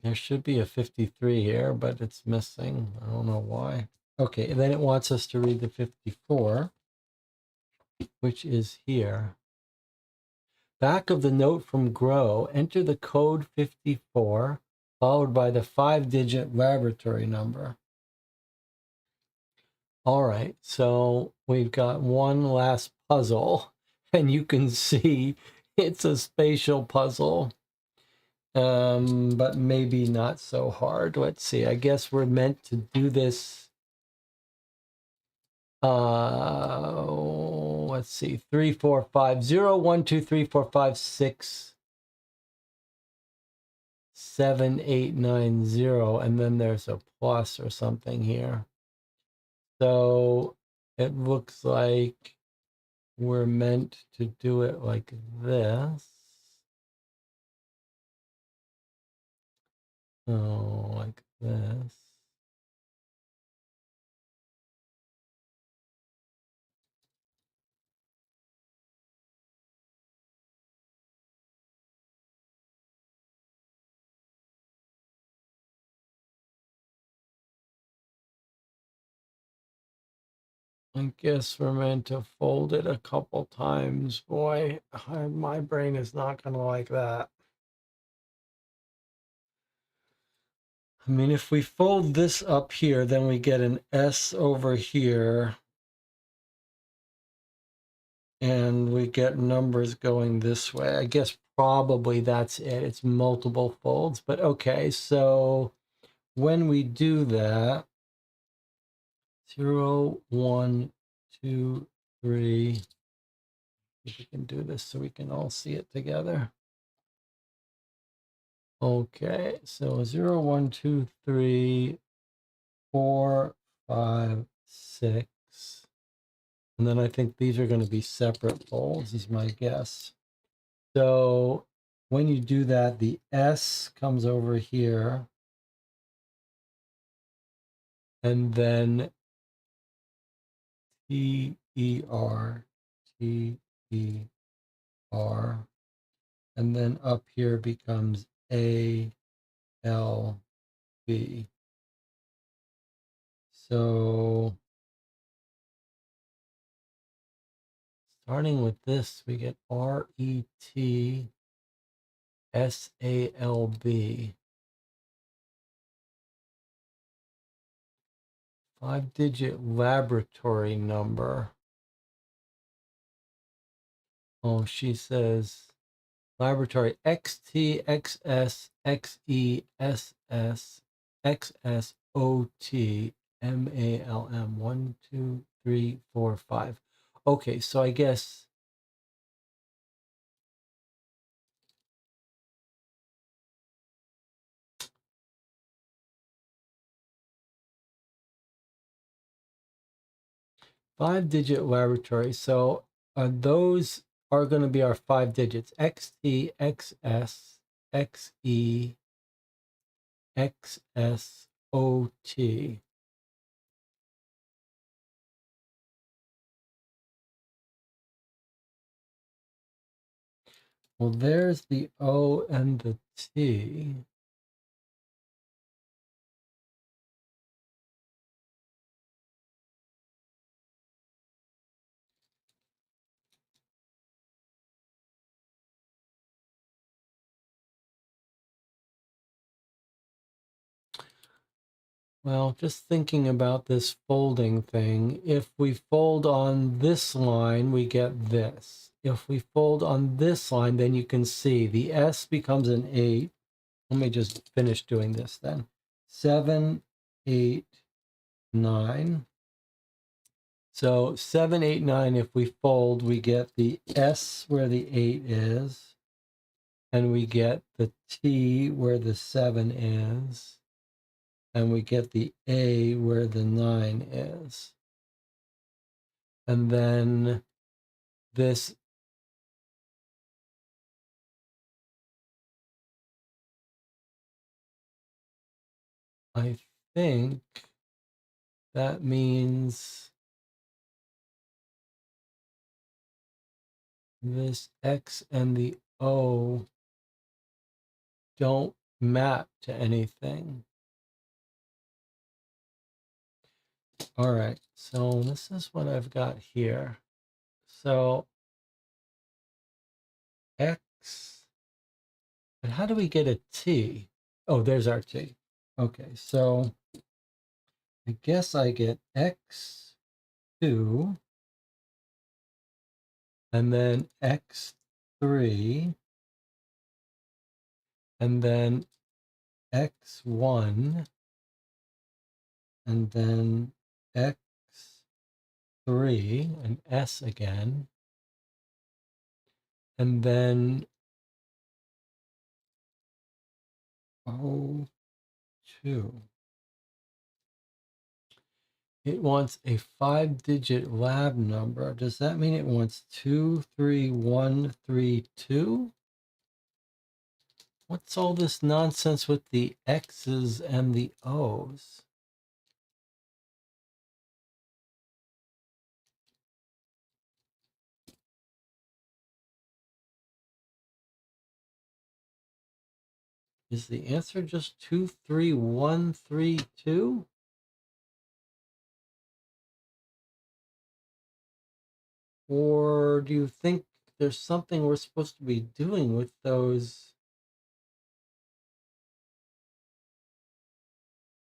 There should be a 53 here, but it's missing. I don't know why. Okay, and then it wants us to read the 54, which is here. Back of the note from Grow, enter the code 54, followed by the 5-digit laboratory number. All right, so we've got one last puzzle, and you can see it's a spatial puzzle. But maybe not so hard. Let's see. I guess we're meant to do this. Let's see. 3, 4, 5, 0, 1, 2, 3, 4, 5, 6, 7, 8, 9, 0, and then there's a plus or something here. So it looks like we're meant to do it like this. Oh, like this. I guess we're meant to fold it a couple times. Boy, my brain is not going to like that. I mean, if we fold this up here, then we get an S over here. And we get numbers going this way. I guess probably that's it. It's multiple folds. But okay, so when we do that, 0, 1, 2, 3. If we can do this so we can all see it together. Okay, so 0, 1, 2, 3, 4, 5, 6. And then I think these are going to be separate polls, is my guess. So when you do that, the S comes over here. And then T-E-R, T-E-R. And then up here becomes A-L-B. So starting with this, we get R-E-T-S-A-L-B. 5-digit laboratory number. Oh, she says laboratory XTXSXESSXSOTMALM 1, 2, 3, 4, 5. Okay, so I guess 5-digit laboratory. So those are going to be our 5 digits: XTXSXEXSOT. Well, there's the O and the T. Well, just thinking about this folding thing, if we fold on this line, we get this. If we fold on this line, then you can see the S becomes an 8. Let me just finish doing this then. 7, 8, 9. So 7, 8, 9, if we fold, we get the S where the 8 is, and we get the T where the 7 is, and we get the A where the 9 is. And then this I think that means this X and the O don't map to anything. All right, so this is what I've got here. So X, and how do we get a T? Oh, there's our T. Okay, so I guess I get X2 and then X3 and then X1 and then X3 and S again, and then O2. It wants a 5-digit lab number. Does that mean it wants 23132? What's all this nonsense with the X's and the O's? Is the answer just 23132? Or do you think there's something we're supposed to be doing with those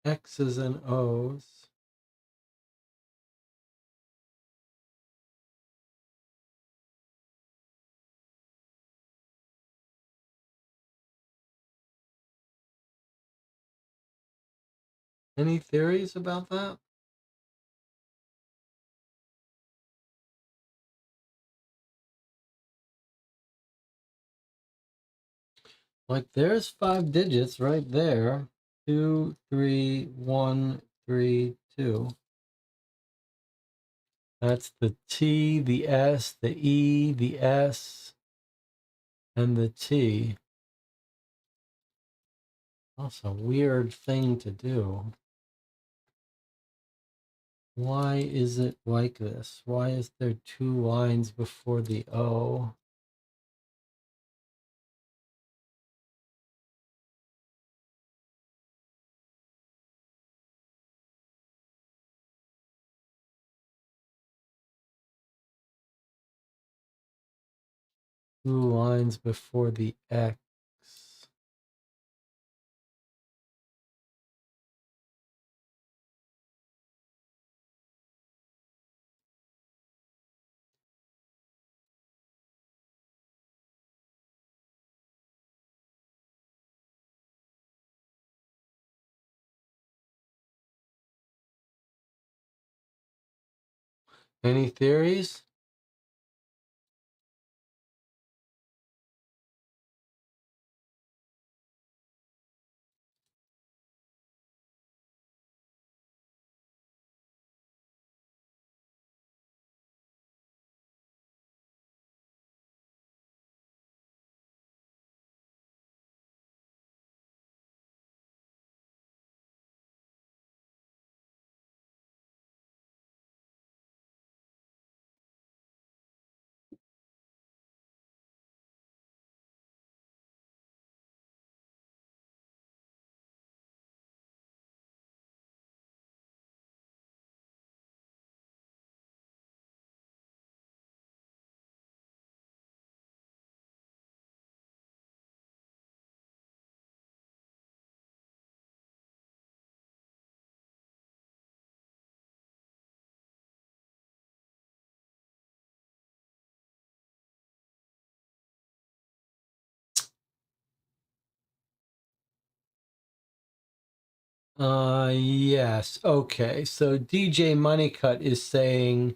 X's and O's? Any theories about that? Like there's 5 digits right there. 2, 3, 1, 3, 2. That's the T, the S, the E, the S, and the T. That's a weird thing to do. Why is it like this? Why is there 2 lines before the O? Two lines before the X. Any theories? Yes. Okay. So DJ Moneycut is saying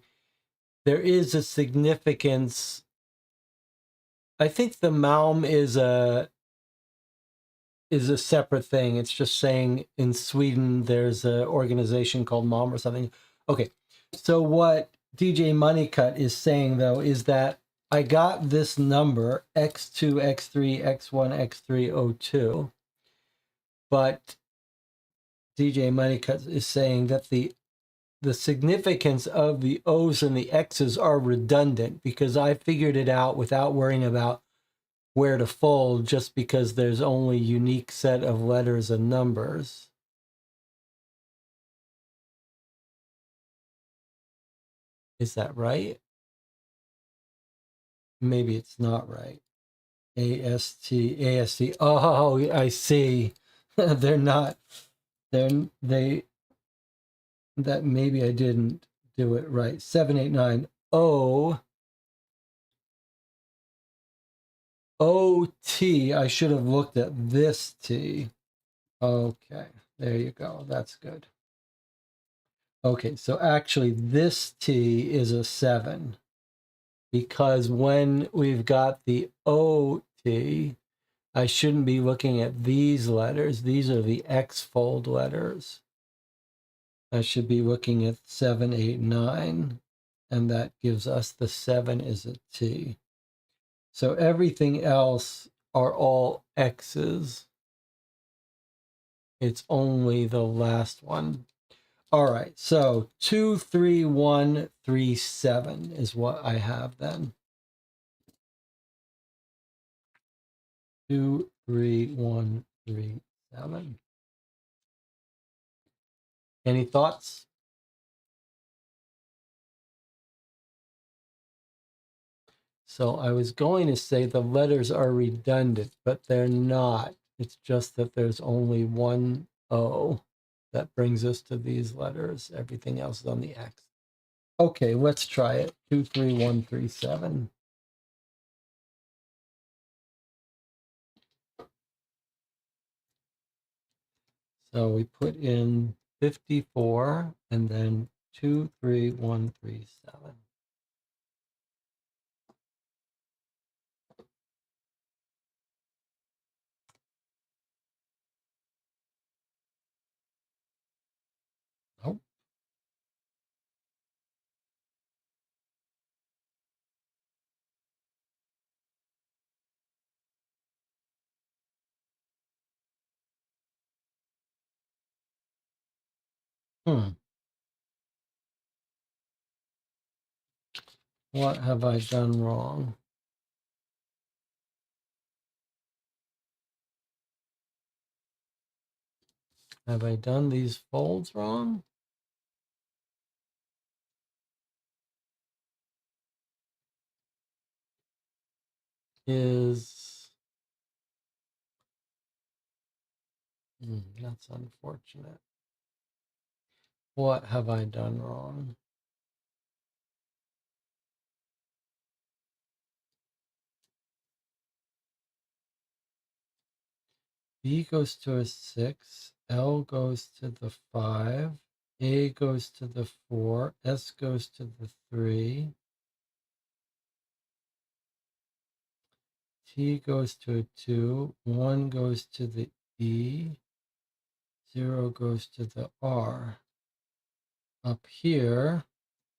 there is a significance. I think the Malm is a separate thing. It's just saying in Sweden there's an organization called Malm or something. Okay. So what DJ Moneycut is saying though is that I got this number X2, X3, X1, X302, but DJ Moneycut is saying that the significance of the O's and the X's are redundant because I figured it out without worrying about where to fold just because there's only unique set of letters and numbers. Is that right? Maybe it's not right. AST. Oh, I see. They're not. They. That maybe I didn't do it right. 789 O. OT. I should have looked at this T. Okay, there you go. That's good. Okay, so actually this T is a 7 because when we've got the OT, I shouldn't be looking at these letters. These are the X fold letters. I should be looking at 7, 8, 9, and that gives us the 7 is a T. So everything else are all X's. It's only the last one. All right, so 23137 is what I have then. 23137. Any thoughts? So I was going to say the letters are redundant, but they're not. It's just that there's only one O that brings us to these letters. Everything else is on the X. Okay, let's try it. 23137. So we put in 54 and then 23137. What have I done wrong? Have I done these folds wrong? That's unfortunate. What have I done wrong? B goes to a 6, L goes to the 5, A goes to the 4, S goes to the 3, T goes to a 2, 1 goes to the E, 0 goes to the R. Up here,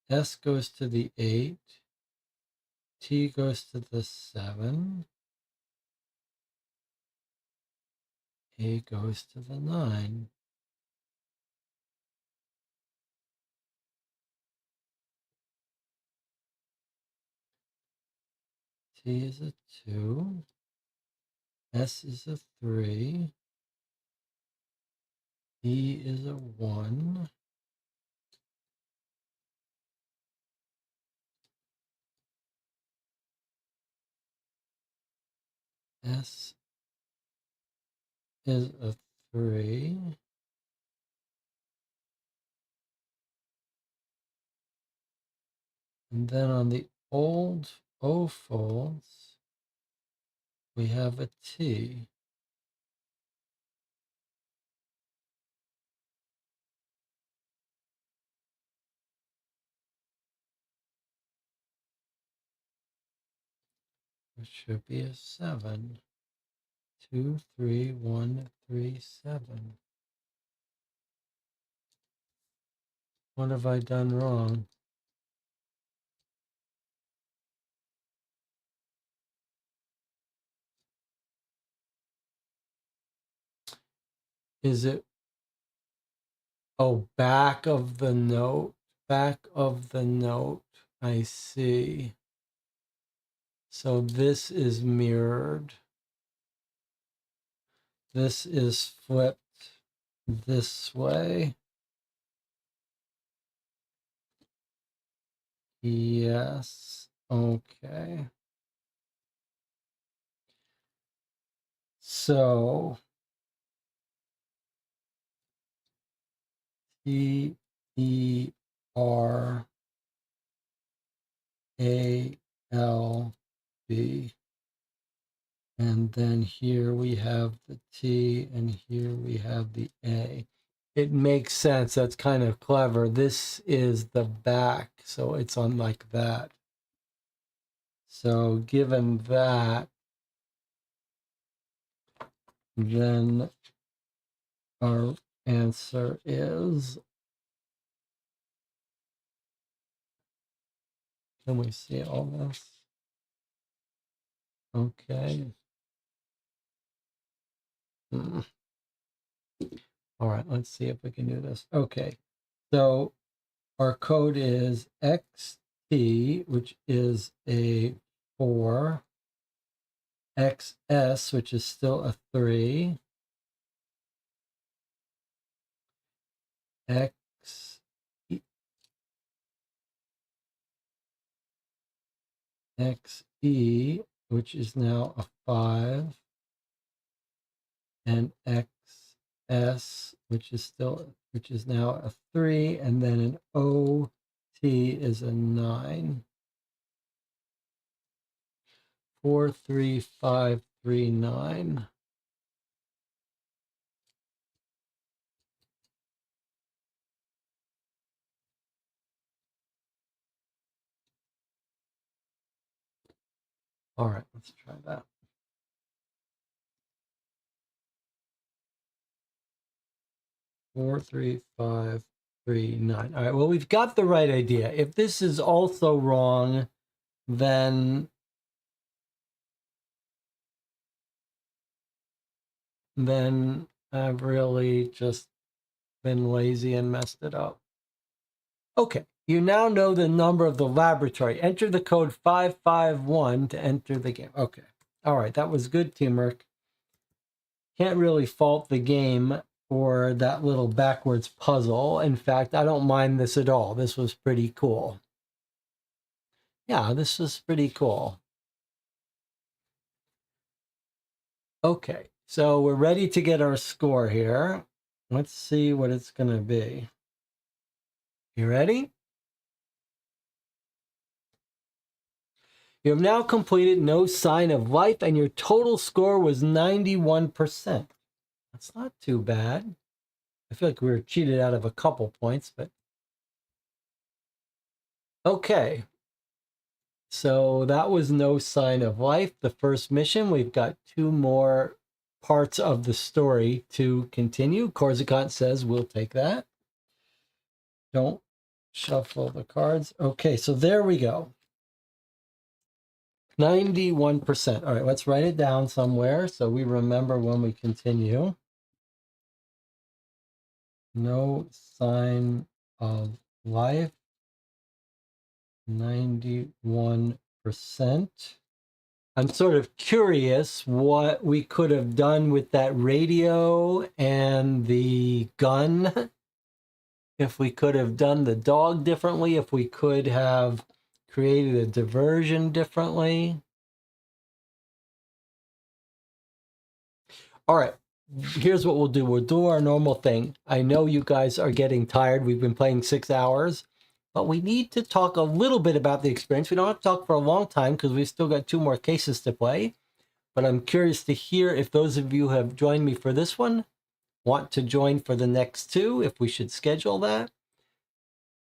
S goes to the 8, T goes to the 7, A goes to the 9. T is a 2, S is a 3, E is a 1, S is a 3, and then on the old O folds, we have a T. Which should be a 7. 2, 3, 1, 3, 7. What have I done wrong? Is it, oh, back of the note? Back of the note. I see. So this is mirrored. This is flipped this way. Yes. Okay. So T E R A L B. And then here we have the T and here we have the A. It makes sense. That's kind of clever. This is the back, so it's on like that. So given that, then our answer is, can we see all this? Okay. All right, let's see if we can do this. Okay, so our code is XT, which is a 4, XS, which is still a 3, X, XE, which is now a 5, and XS, which is now a 3, and then an OT is a 9. 4, 3, 5, 3, 9. All right, let's try that. 4, 3, 5, 3, 9. All right, well, we've got the right idea. If this is also wrong, then I've really just been lazy and messed it up. Okay, you now know the number of the laboratory. Enter the code 551 to enter the game. Okay, all right, that was good teamwork. Can't really fault the game for that little backwards puzzle. In fact, I don't mind this at all. This was pretty cool. Yeah, this was pretty cool. Okay, so we're ready to get our score here. Let's see what it's going to be. You ready? You have now completed No Sign of Life, and your total score was 91%. That's not too bad. I feel like we were cheated out of a couple points, but okay. So that was No Sign of Life, the first mission. We've got 2 more parts of the story to continue. Corsican says we'll take that. Don't shuffle the cards. Okay, so there we go. 91%. All right, let's write it down somewhere so we remember when we continue. No Sign of Life, 91%. I'm sort of curious what we could have done with that radio and the gun. If we could have done the dog differently, if we could have created a diversion differently. All right, here's what we'll do. We'll do our normal thing. I know you guys are getting tired. We've been playing 6 hours, but we need to talk a little bit about the experience. We don't have to talk for a long time because we've still got 2 more cases to play. But I'm curious to hear if those of you who have joined me for this one want to join for the next 2, if we should schedule that.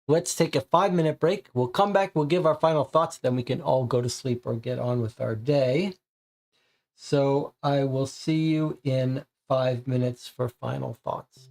Let's take a 5-minute break. We'll come back. We'll give our final thoughts. Then we can all go to sleep or get on with our day. So I will see you in 5 minutes for final thoughts.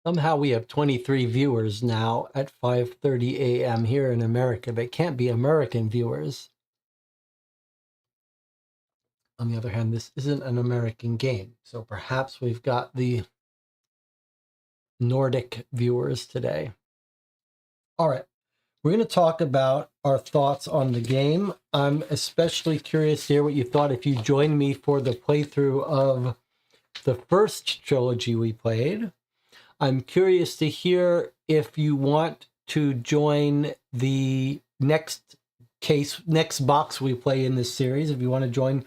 Somehow we have 23 viewers now at 5:30 a.m. here in America. They can't be American viewers. On the other hand, this isn't an American game, so perhaps we've got the Nordic viewers today. All right, we're going to talk about our thoughts on the game. I'm especially curious to hear what you thought if you joined me for the playthrough of the first trilogy we played. I'm curious to hear if you want to join the next box we play in this series, if you want to join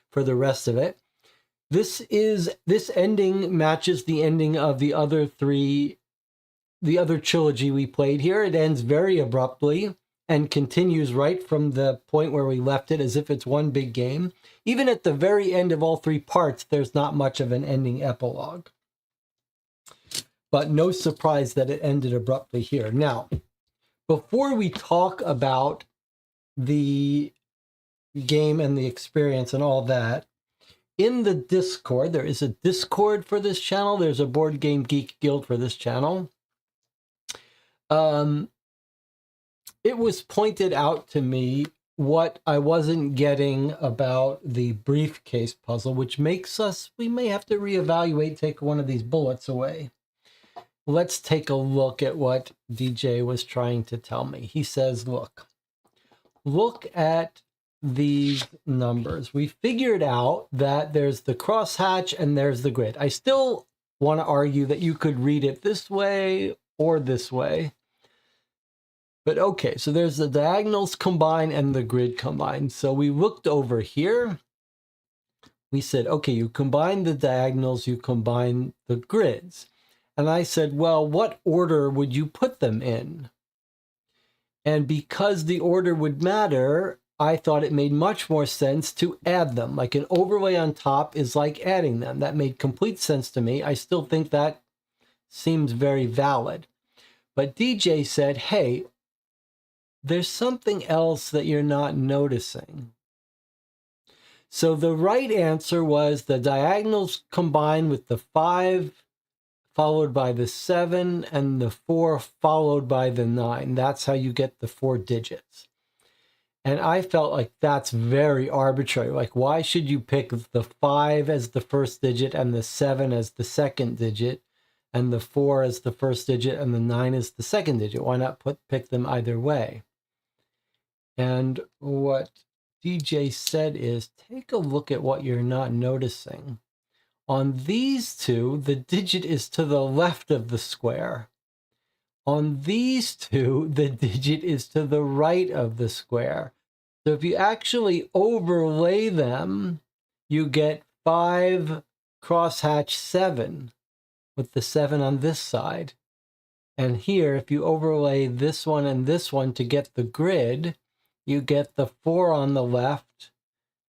for the rest of it. This ending matches the ending of the other trilogy we played here. It ends very abruptly and continues right from the point where we left it, as if it's one big game. Even at the very end of all three parts, there's not much of an ending epilogue. But no surprise that it ended abruptly here. Now, before we talk about the game and the experience and all that, in the Discord, there is a Discord for this channel. There's a Board Game Geek Guild for this channel. It was pointed out to me what I wasn't getting about the briefcase puzzle, which makes we may have to reevaluate, take one of these bullets away. Let's take a look at what DJ was trying to tell me. He says, look at these numbers. We figured out that there's the crosshatch and there's the grid. I still want to argue that you could read it this way or this way. But okay, so there's the diagonals combined and the grid combined. So we looked over here. We said, okay, you combine the diagonals, you combine the grids. And I said, well, what order would you put them in? And because the order would matter, I thought it made much more sense to add them. Like an overlay on top is like adding them. That made complete sense to me. I still think that seems very valid. But DJ said, hey, there's something else that you're not noticing. So the right answer was the diagonals combined with the 5 followed by the 7 and the 4 followed by the 9. That's how you get the 4 digits. And I felt like that's very arbitrary. Like, why should you pick the 5 as the first digit and the 7 as the second digit and the 4 as the first digit and the 9 as the second digit? Why not pick them either way? And what DJ said is, take a look at what you're not noticing. On these two, the digit is to the left of the square. On these two, the digit is to the right of the square. So if you actually overlay them, you get 5 crosshatch 7 with the 7 on this side. And here, if you overlay this one and this one to get the grid, you get the 4 on the left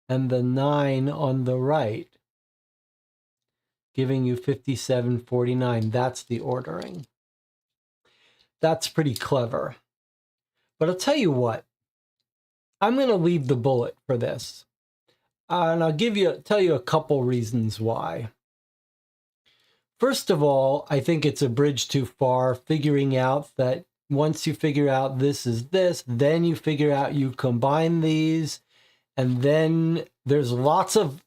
and the 9 on the right, giving you 5749. That's the ordering. That's pretty clever. But I'll tell you what, I'm going to leave the bullet for this. And I'll tell you a couple reasons why. First of all, I think it's a bridge too far, figuring out that once you figure out this is this, then you figure out you combine these, and then there's lots of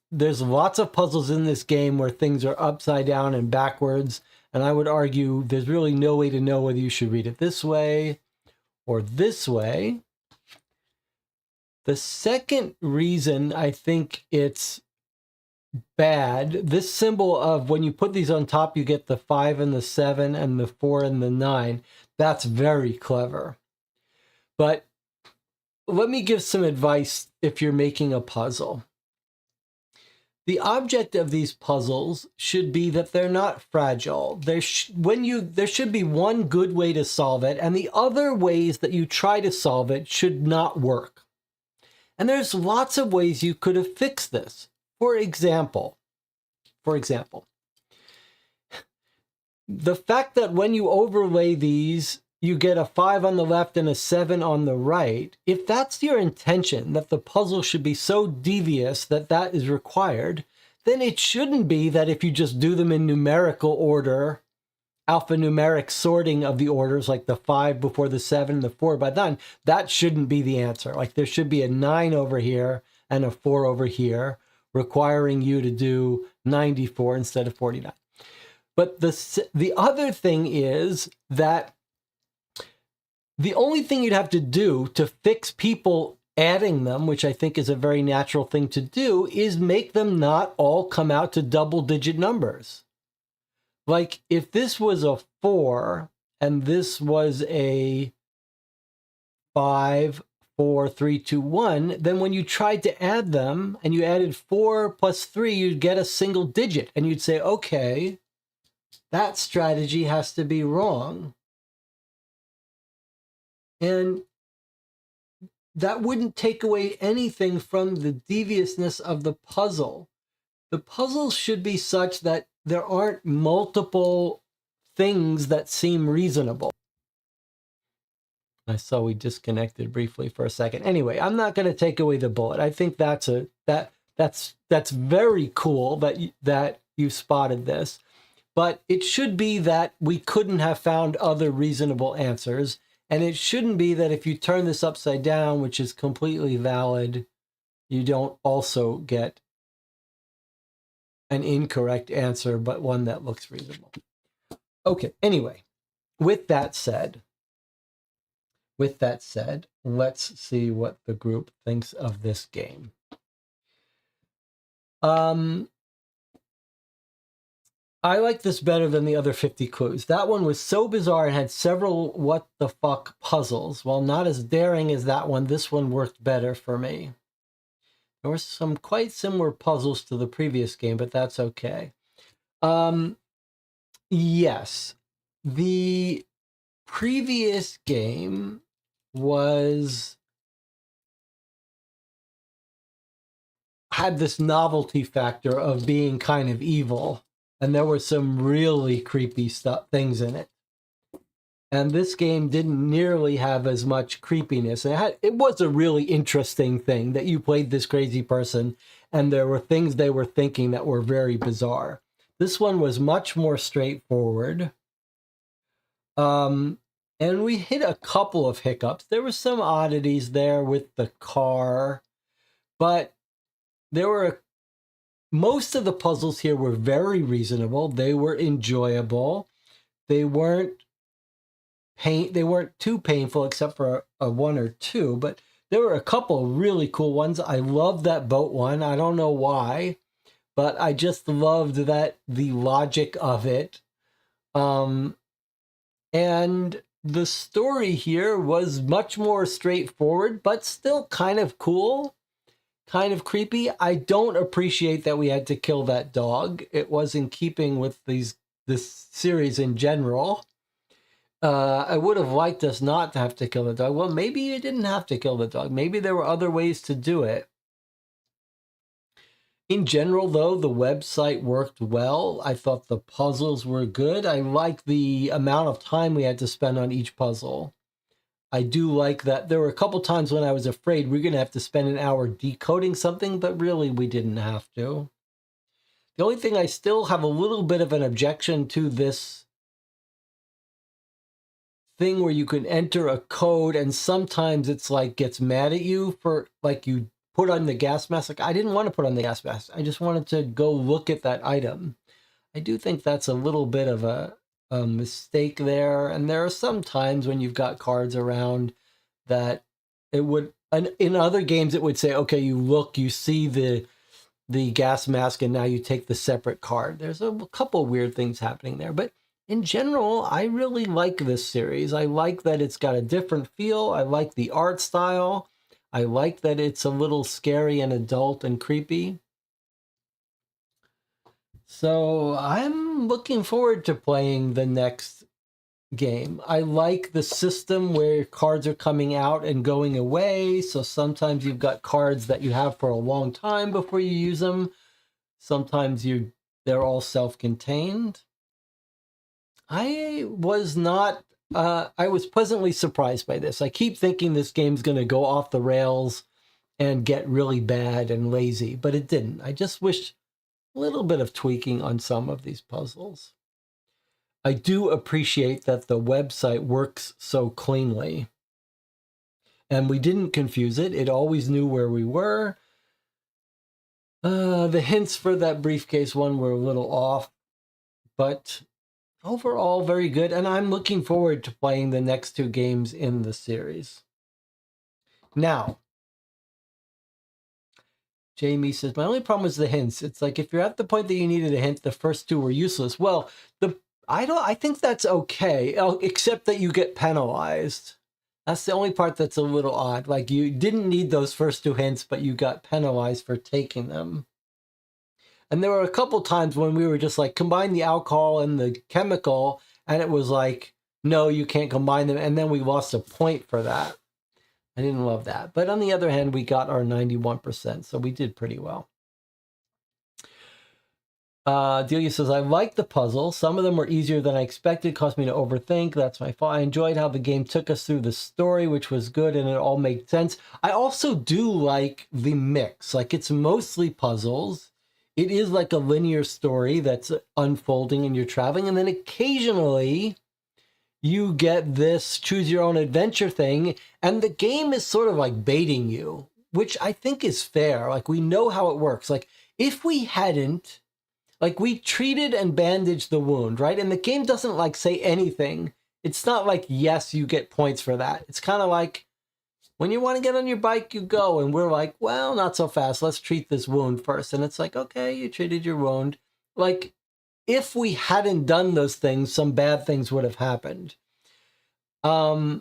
puzzles in this game where things are upside down and backwards, and I would argue there's really no way to know whether you should read it this way or this way. The second reason I think it's bad, this symbol of when you put these on top, you get the 5 and the 7 and the 4 and the 9. That's very clever. But let me give some advice if you're making a puzzle. The object of these puzzles should be that they're not fragile. There should be one good way to solve it, and the other ways that you try to solve it should not work. And there's lots of ways you could have fixed this. For example, the fact that when you overlay these, you get a 5 on the left and a 7 on the right, if that's your intention, that the puzzle should be so devious that that is required, then it shouldn't be that if you just do them in numerical order, alphanumeric sorting of the orders, like the 5 before the 7 and the 4 by 9, that shouldn't be the answer. Like there should be a 9 over here and a 4 over here, requiring you to do 94 instead of 49. But the other thing is that the only thing you'd have to do to fix people adding them, which I think is a very natural thing to do, is make them not all come out to double-digit numbers. Like if this was a 4 and this was a 5, 4, 3, 2, 1, then when you tried to add them and you added 4 plus 3, you'd get a single digit. And you'd say, okay, that strategy has to be wrong. And that wouldn't take away anything from the deviousness of the puzzle. The puzzle should be such that there aren't multiple things that seem reasonable. I saw we disconnected briefly for a second. Anyway, I'm not going to take away the bullet. I think that's very cool that you spotted this. But it should be that we couldn't have found other reasonable answers. And it shouldn't be that if you turn this upside down, which is completely valid, you don't also get an incorrect answer, but one that looks reasonable. Okay, anyway, with that said, let's see what the group thinks of this game. I like this better than the other 50 clues. That one was so bizarre and had several what the fuck puzzles. While not as daring as that one, this one worked better for me. There were some quite similar puzzles to the previous game, but that's okay. Yes, the previous game had this novelty factor of being kind of evil. And there were some really creepy things in it. And this game didn't nearly have as much creepiness. It was a really interesting thing that you played this crazy person and there were things they were thinking that were very bizarre. This one was much more straightforward. And we hit a couple of hiccups. There were some oddities there with the car, but most of the puzzles here were very reasonable. They were enjoyable. They weren't too painful except for a 1 or 2, but there were a couple of really cool ones. I loved that boat one. I don't know why, but I just loved the logic of it. And the story here was much more straightforward, but still kind of cool. Kind of creepy. I don't appreciate that we had to kill that dog. It was in keeping with this series in general. I would have liked us not to have to kill the dog. Well, maybe you didn't have to kill the dog. Maybe there were other ways to do it. In general, though, the website worked well. I thought the puzzles were good. I liked the amount of time we had to spend on each puzzle. I do like that. There were a couple times when I was afraid we're going to have to spend an hour decoding something, but really we didn't have to. The only thing I still have a little bit of an objection to this thing where you can enter a code and sometimes it's like gets mad at you for like you put on the gas mask. Like I didn't want to put on the gas mask. I just wanted to go look at that item. I do think that's a little bit of a mistake there. And there are some times when you've got cards around that it would, and in other games it would say, okay, you look, you see the gas mask, and now you take the separate card. There's a couple weird things happening there, but in general, I really like this series. I like that it's got a different feel. I like the art style. I like that it's a little scary and adult and creepy. So I'm looking forward to playing the next game. I like the system where cards are coming out and going away. So sometimes you've got cards that you have for a long time before you use them. Sometimes they're all self-contained. I was pleasantly surprised by this. I keep thinking this game's going to go off the rails and get really bad and lazy, but it didn't. I just wish a little bit of tweaking on some of these puzzles. I do appreciate that the website works so cleanly. And we didn't confuse it. It always knew where we were. The hints for that briefcase one were a little off, but overall very good. And I'm looking forward to playing the next two games in the series. Now, Jamie says, my only problem is the hints. It's like if you're at the point that you needed a hint, the first two were useless. Well, I think that's okay, except that you get penalized. That's the only part that's a little odd. Like you didn't need those first two hints, but you got penalized for taking them. And there were a couple times when we were just like, combine the alcohol and the chemical, and it was like, no, you can't combine them. And then we lost a point for that. I didn't love that. But on the other hand, we got our 91%, so we did pretty well. Delia says, I like the puzzle. Some of them were easier than I expected. Caused me to overthink. That's my fault. I enjoyed how the game took us through the story, which was good, and it all made sense. I also do like the mix. Like, it's mostly puzzles. It is like a linear story that's unfolding and you're traveling. And then occasionally you get this choose your own adventure thing. And the game is sort of like baiting you, which I think is fair. Like, we know how it works. Like, if we hadn't, like, we treated and bandaged the wound, right? And the game doesn't, like, say anything. It's not like, yes, you get points for that. It's kind of like, when you want to get on your bike, you go. And we're like, well, not so fast. Let's treat this wound first. And it's like, okay, you treated your wound. Like, if we hadn't done those things, some bad things would have happened. I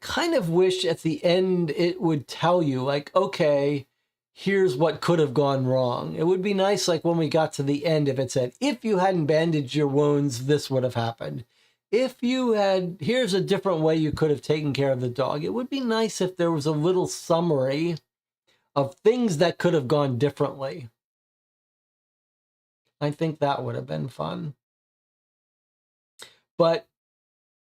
kind of wish at the end it would tell you, like, okay, here's what could have gone wrong. It would be nice, like, when we got to the end, if it said, if you hadn't bandaged your wounds, this would have happened. If you had, here's a different way you could have taken care of the dog. It would be nice if there was a little summary of things that could have gone differently. I think that would have been fun. But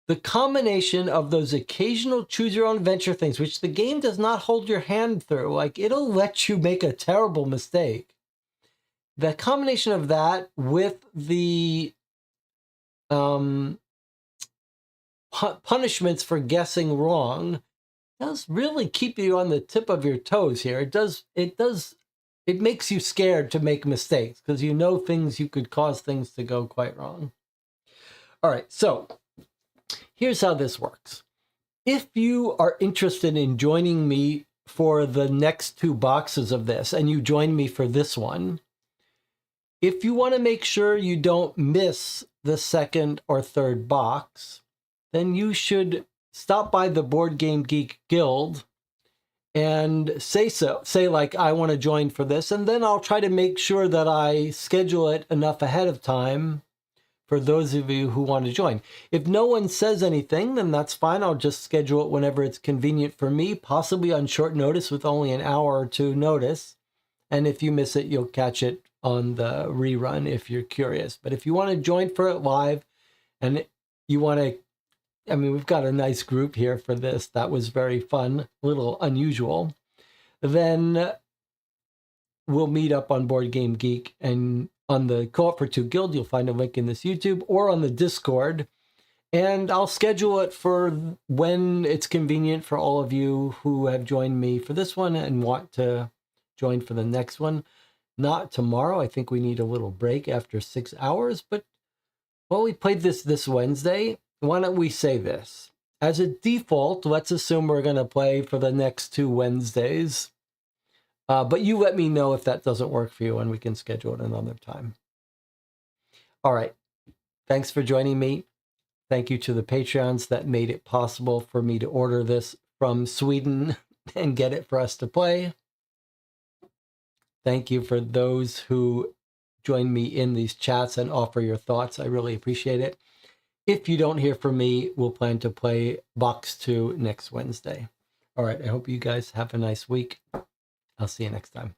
the combination of those occasional choose your own adventure things, which the game does not hold your hand through, like it'll let you make a terrible mistake. The combination of that with the punishments for guessing wrong does really keep you on the tip of your toes here. It makes you scared to make mistakes because you know you could cause things to go quite wrong. All right, so here's how this works. If you are interested in joining me for the next two boxes of this, and you join me for this one, if you want to make sure you don't miss the second or third box, then you should stop by the Board Game Geek Guild and say so. Say, like, I want to join for this, and then I'll try to make sure that I schedule it enough ahead of time for those of you who want to join. If no one says anything, then that's fine. I'll just schedule it whenever it's convenient for me, possibly on short notice with only an hour or two notice. And if you miss it, you'll catch it on the rerun if you're curious. But if you want to join for it live and you want to I mean, we've got a nice group here for this. That was very fun, a little unusual. Then we'll meet up on Board Game Geek and on the Co-op for Two Guild. You'll find a link in this YouTube or on the Discord. And I'll schedule it for when it's convenient for all of you who have joined me for this one and want to join for the next one. Not tomorrow. I think we need a little break after 6 hours. But, well, we played this Wednesday. Why don't we say this? As a default, let's assume we're going to play for the next 2 Wednesdays. But you let me know if that doesn't work for you and we can schedule it another time. All right. Thanks for joining me. Thank you to the Patreons that made it possible for me to order this from Sweden and get it for us to play. Thank you for those who join me in these chats and offer your thoughts. I really appreciate it. If you don't hear from me, we'll plan to play Box 2 next Wednesday. All right, I hope you guys have a nice week. I'll see you next time.